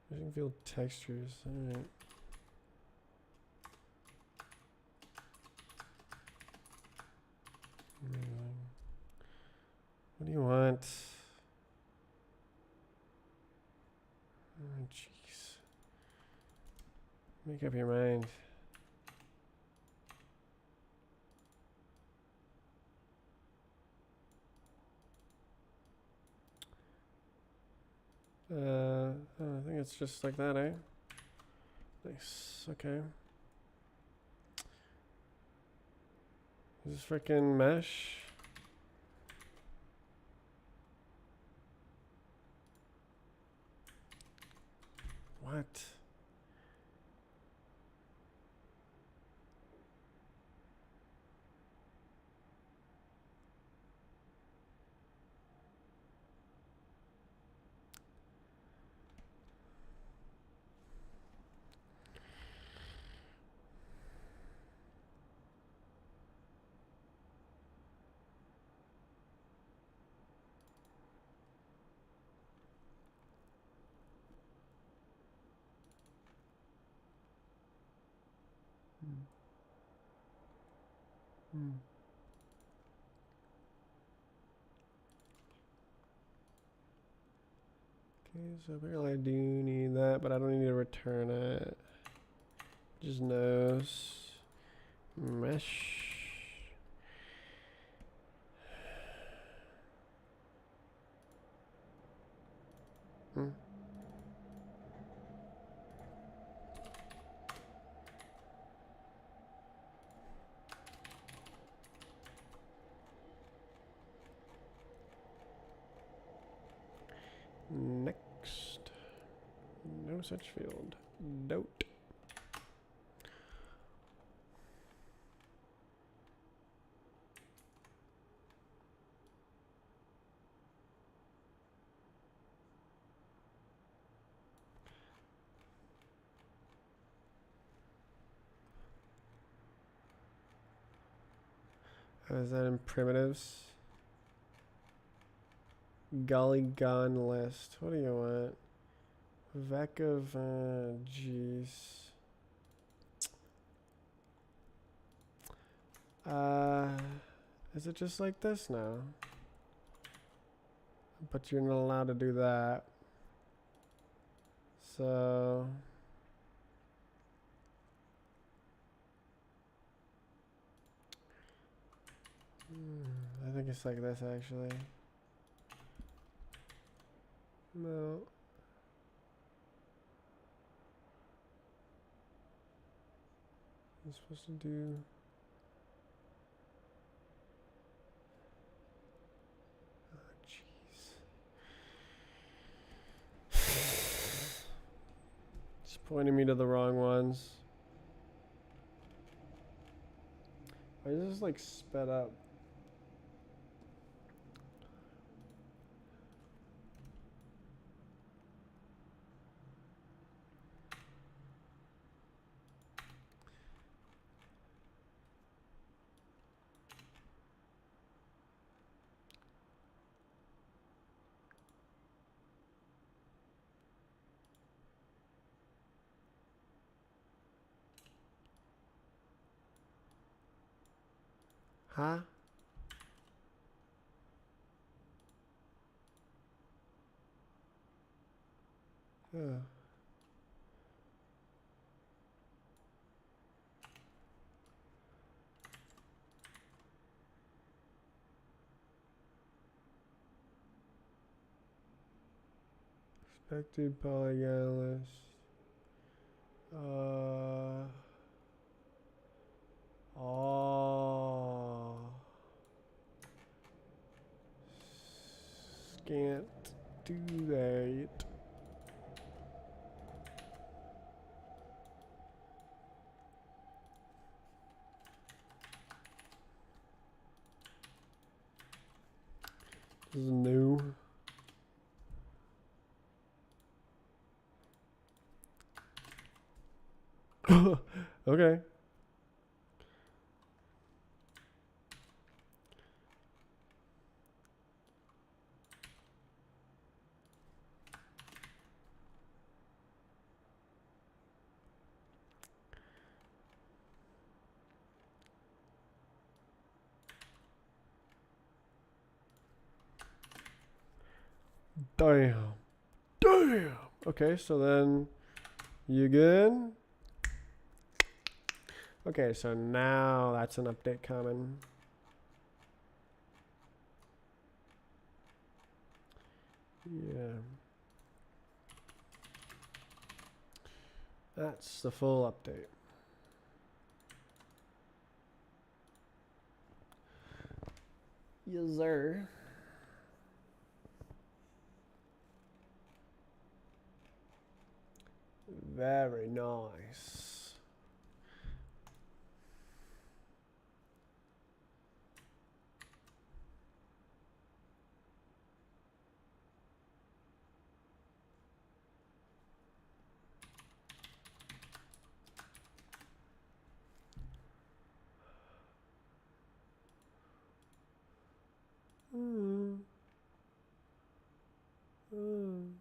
[SPEAKER 1] Using field textures. Alright. What do you want? Oh, jeez. Make up your mind. think it's just like that, eh? Nice. Okay. Is this freaking mesh? What? Hmm. Okay, so apparently I do need that, but I don't need to return it. Just nose mesh. Hmm. Next. No such field. Note. Is that in primitives? Golly gone list. What do you want? Vec of jeez. Is it just like this now? But you're not allowed to do that. So I think it's like this actually. No. I'm supposed to do. Oh, jeez. It's pointing me to the wrong ones. Why is this like sped up? Huh? Oh. Expected polygon list. Oh. Can't do that. This is new. Okay. Damn. Damn. Okay, so then you good? Okay, so now that's an update coming. Yeah. That's the full update. Yes, sir. Very nice. Mm. Mm.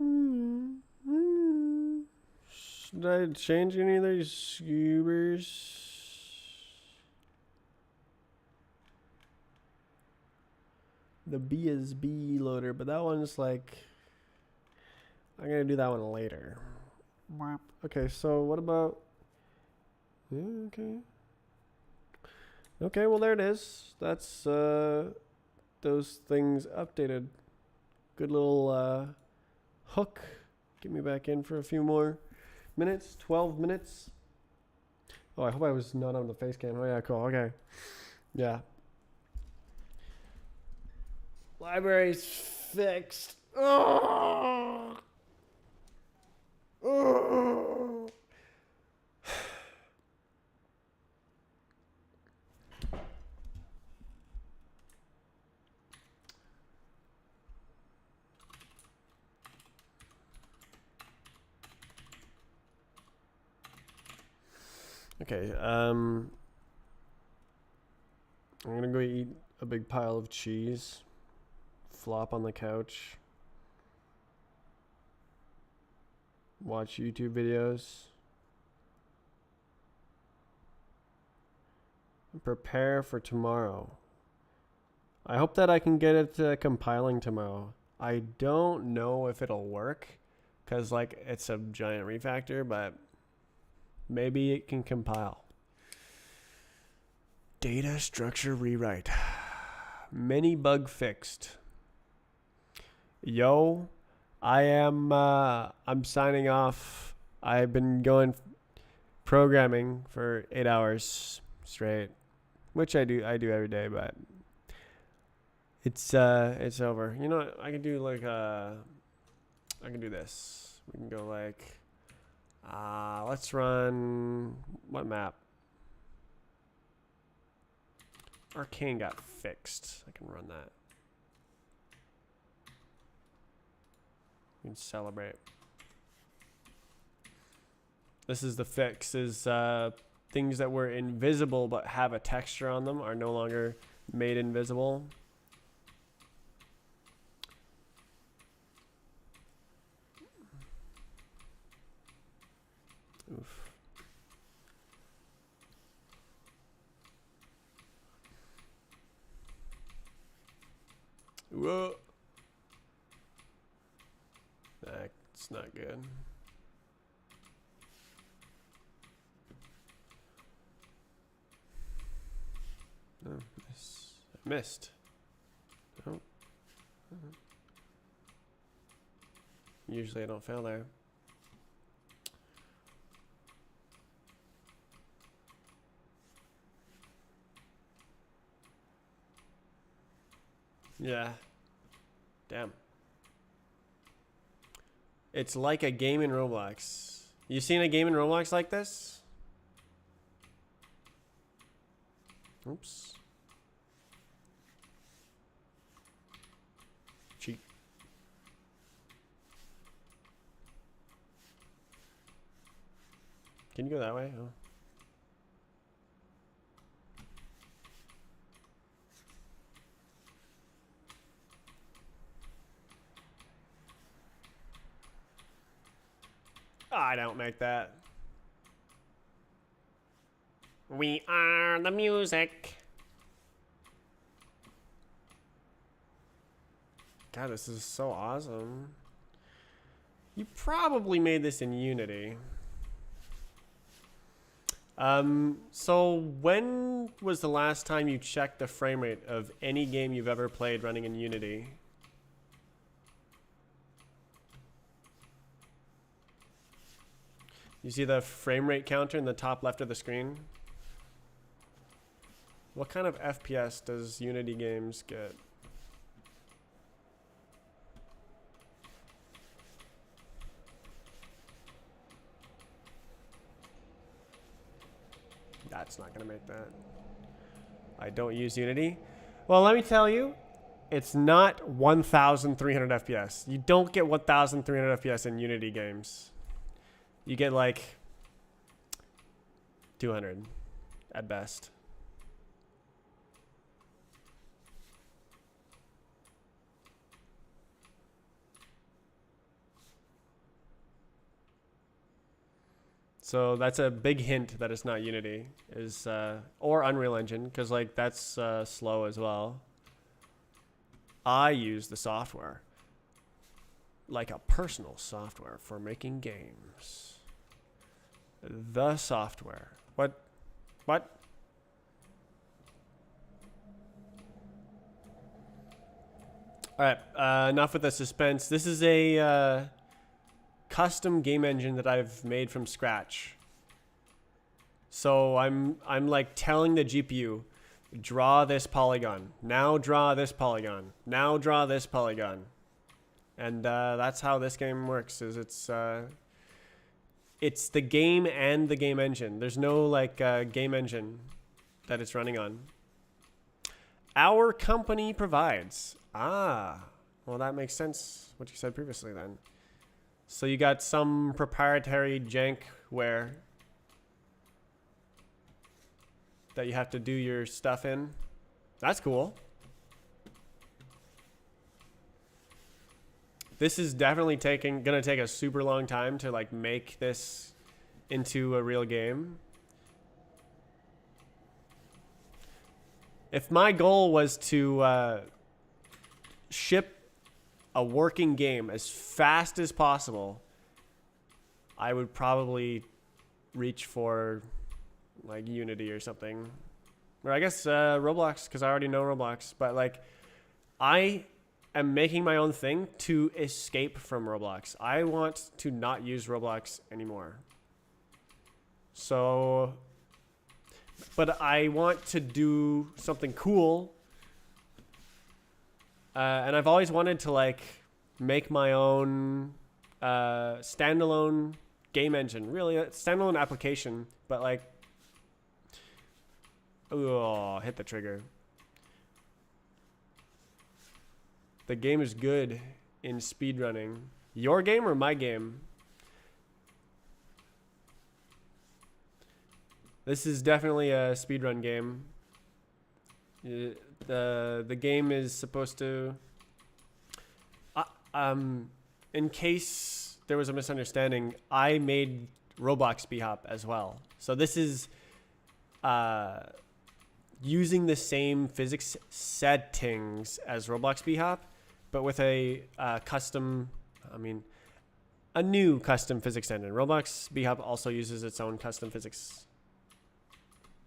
[SPEAKER 1] Mm. Mm. Should I change any of these scoobers? The BSB loader, but that one's like, I'm gonna do that one later. Okay, so what about? Yeah, okay. Okay, well there it is. That's those things updated. Good little hook. Get me back in for a few more minutes. 12 minutes. Oh, I hope I was not on the face cam. Oh yeah, cool. Okay. Yeah. Library's fixed. Oh! Oh! Okay, I'm gonna go eat a big pile of cheese, flop on the couch, watch YouTube videos, and prepare for tomorrow. I hope that I can get it compiling tomorrow. I don't know if it'll work, because like it's a giant refactor, but maybe it can compile. Data structure rewrite. Many bug fixed. Yo, I'm signing off. I've been going programming for 8 hours straight, which I do every day, but it's over. You know what? I can do like I can do this. We can go like let's run what map? Arcane got fixed. I can run that. We can celebrate. This is the fix. Is things that were invisible but have a texture on them are no longer made invisible. Oof. Whoa. That's not good. No, I missed. Oh. Usually I don't fail there. Yeah. Damn. It's like a game in Roblox. You seen a game in Roblox like this? Oops. Cheat. Can you go that way? Oh. I don't make that. We are the music. God, this is so awesome. You probably made this in Unity. So when was the last time you checked the frame rate of any game you've ever played running in Unity? You see the frame rate counter in the top left of the screen? What kind of FPS does Unity games get? That's not gonna make that. I don't use Unity. Well, let me tell you, it's not 1,300 FPS. You don't get 1,300 FPS in Unity games. You get like 200 at best. So that's a big hint that it's not Unity, is or Unreal Engine, because like that's slow as well. I use the software, like a personal software for making games. The software. What? What? All right. Enough with the suspense. This is a custom game engine that I've made from scratch. So I'm like telling the GPU, draw this polygon. Now draw this polygon. Now draw this polygon. And that's how this game works. Is it's the game and the game engine. There's no like game engine that it's running on. Our company provides. Well, that makes sense. What you said previously then. So you got some proprietary jankware that you have to do your stuff in. That's cool. This is definitely gonna take a super long time to like make this into a real game. If my goal was to ship a working game as fast as possible, I would probably reach for like Unity or something, or I guess Roblox, because I already know Roblox. But like, I am making my own thing to escape from Roblox. I want to not use Roblox anymore. So, but I want to do something cool. And I've always wanted to like make my own standalone game engine, really a standalone application, but like, oh, hit the trigger. The game is good in speedrunning. Your game or my game? This is definitely a speedrun game. The game is supposed to in case there was a misunderstanding, I made Roblox bhop as well. So this is using the same physics settings as Roblox bhop, but with a a new custom physics engine. Roblox bhop also uses its own custom physics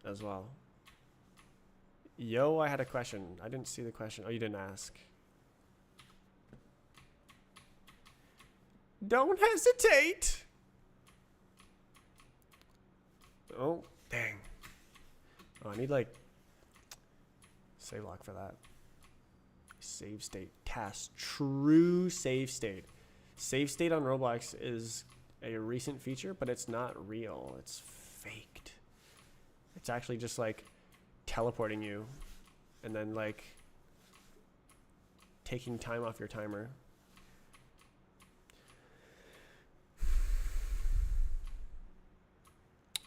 [SPEAKER 1] as well. Yo, I had a question. I didn't see the question. Oh, you didn't ask. Don't hesitate. Oh, dang. Oh, I need like save lock for that. Save state. Task. True save state. Save state on Roblox is a recent feature, but it's not real. It's faked. It's actually just like teleporting you and then like taking time off your timer.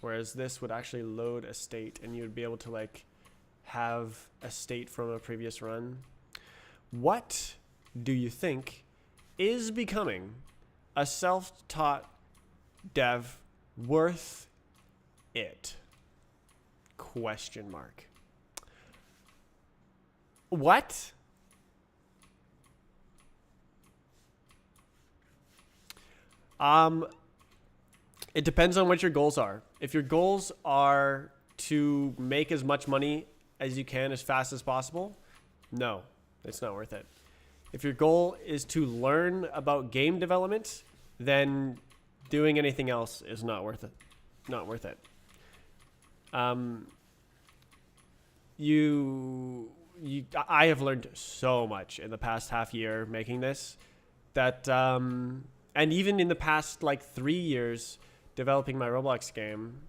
[SPEAKER 1] Whereas this would actually load a state and you would be able to like have a state from a previous run. What do you think is becoming a self-taught dev worth it? Question mark. What? It depends on what your goals are. If your goals are to make as much money as you can as fast as possible, no, it's not worth it. If your goal is to learn about game development, then doing anything else is not worth it. Not worth it. I have learned so much in the past half year making this, that and even in the past like 3 years developing my Roblox game,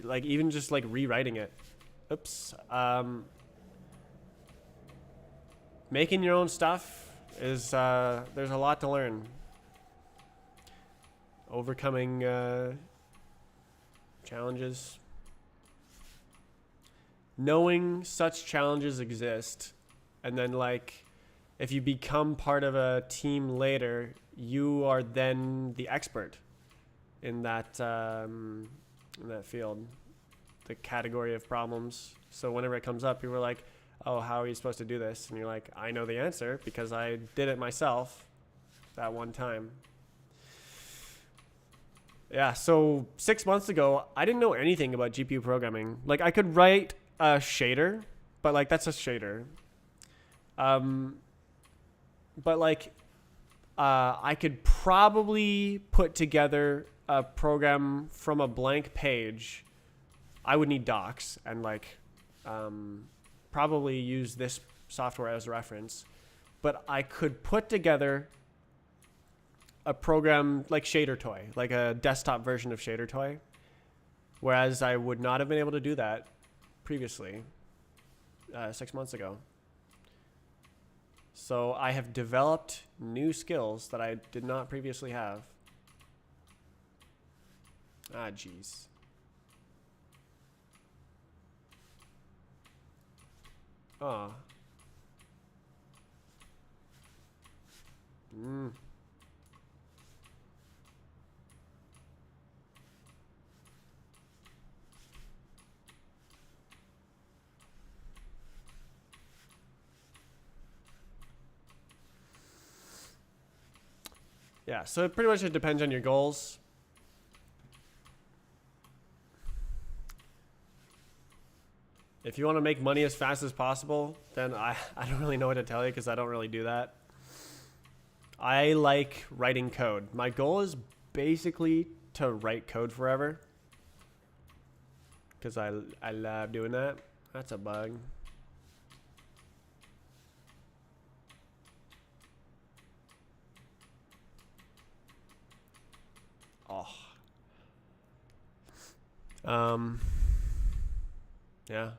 [SPEAKER 1] like even just like rewriting it. Oops. Making your own stuff is there's a lot to learn. Overcoming challenges. Knowing such challenges exist, and then like if you become part of a team later, you are then the expert in that field, the category of problems. So whenever it comes up, people are like, oh, how are you supposed to do this? And you're like, I know the answer because I did it myself that one time. Yeah, so 6 months ago, I didn't know anything about GPU programming. Like, I could write a shader, but like that's a shader. But like, I could probably put together a program from a blank page. I would need docs and like, probably use this software as a reference, but I could put together a program like Shader Toy, like a desktop version of Shader Toy, whereas I would not have been able to do that previously 6 months ago. So I have developed new skills that I did not previously have. Ah, jeez. Ah. Yeah, so it pretty much it depends on your goals. If you want to make money as fast as possible, then I don't really know what to tell you because I don't really do that. I like writing code. My goal is basically to write code forever because I love doing that. That's a bug. Oh. Yeah.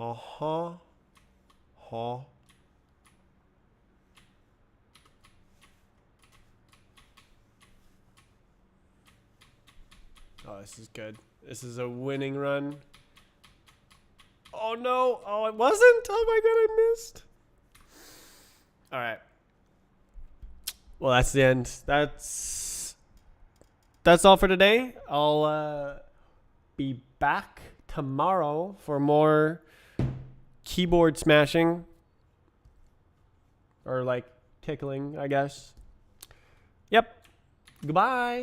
[SPEAKER 1] Uh-huh. Huh. Oh, this is good. This is a winning run. Oh no! Oh, it wasn't? Oh my god, I missed. Alright. Well, that's the end. That's all for today. I'll be back tomorrow for more keyboard smashing. Or like tickling, I guess. Yep. Goodbye.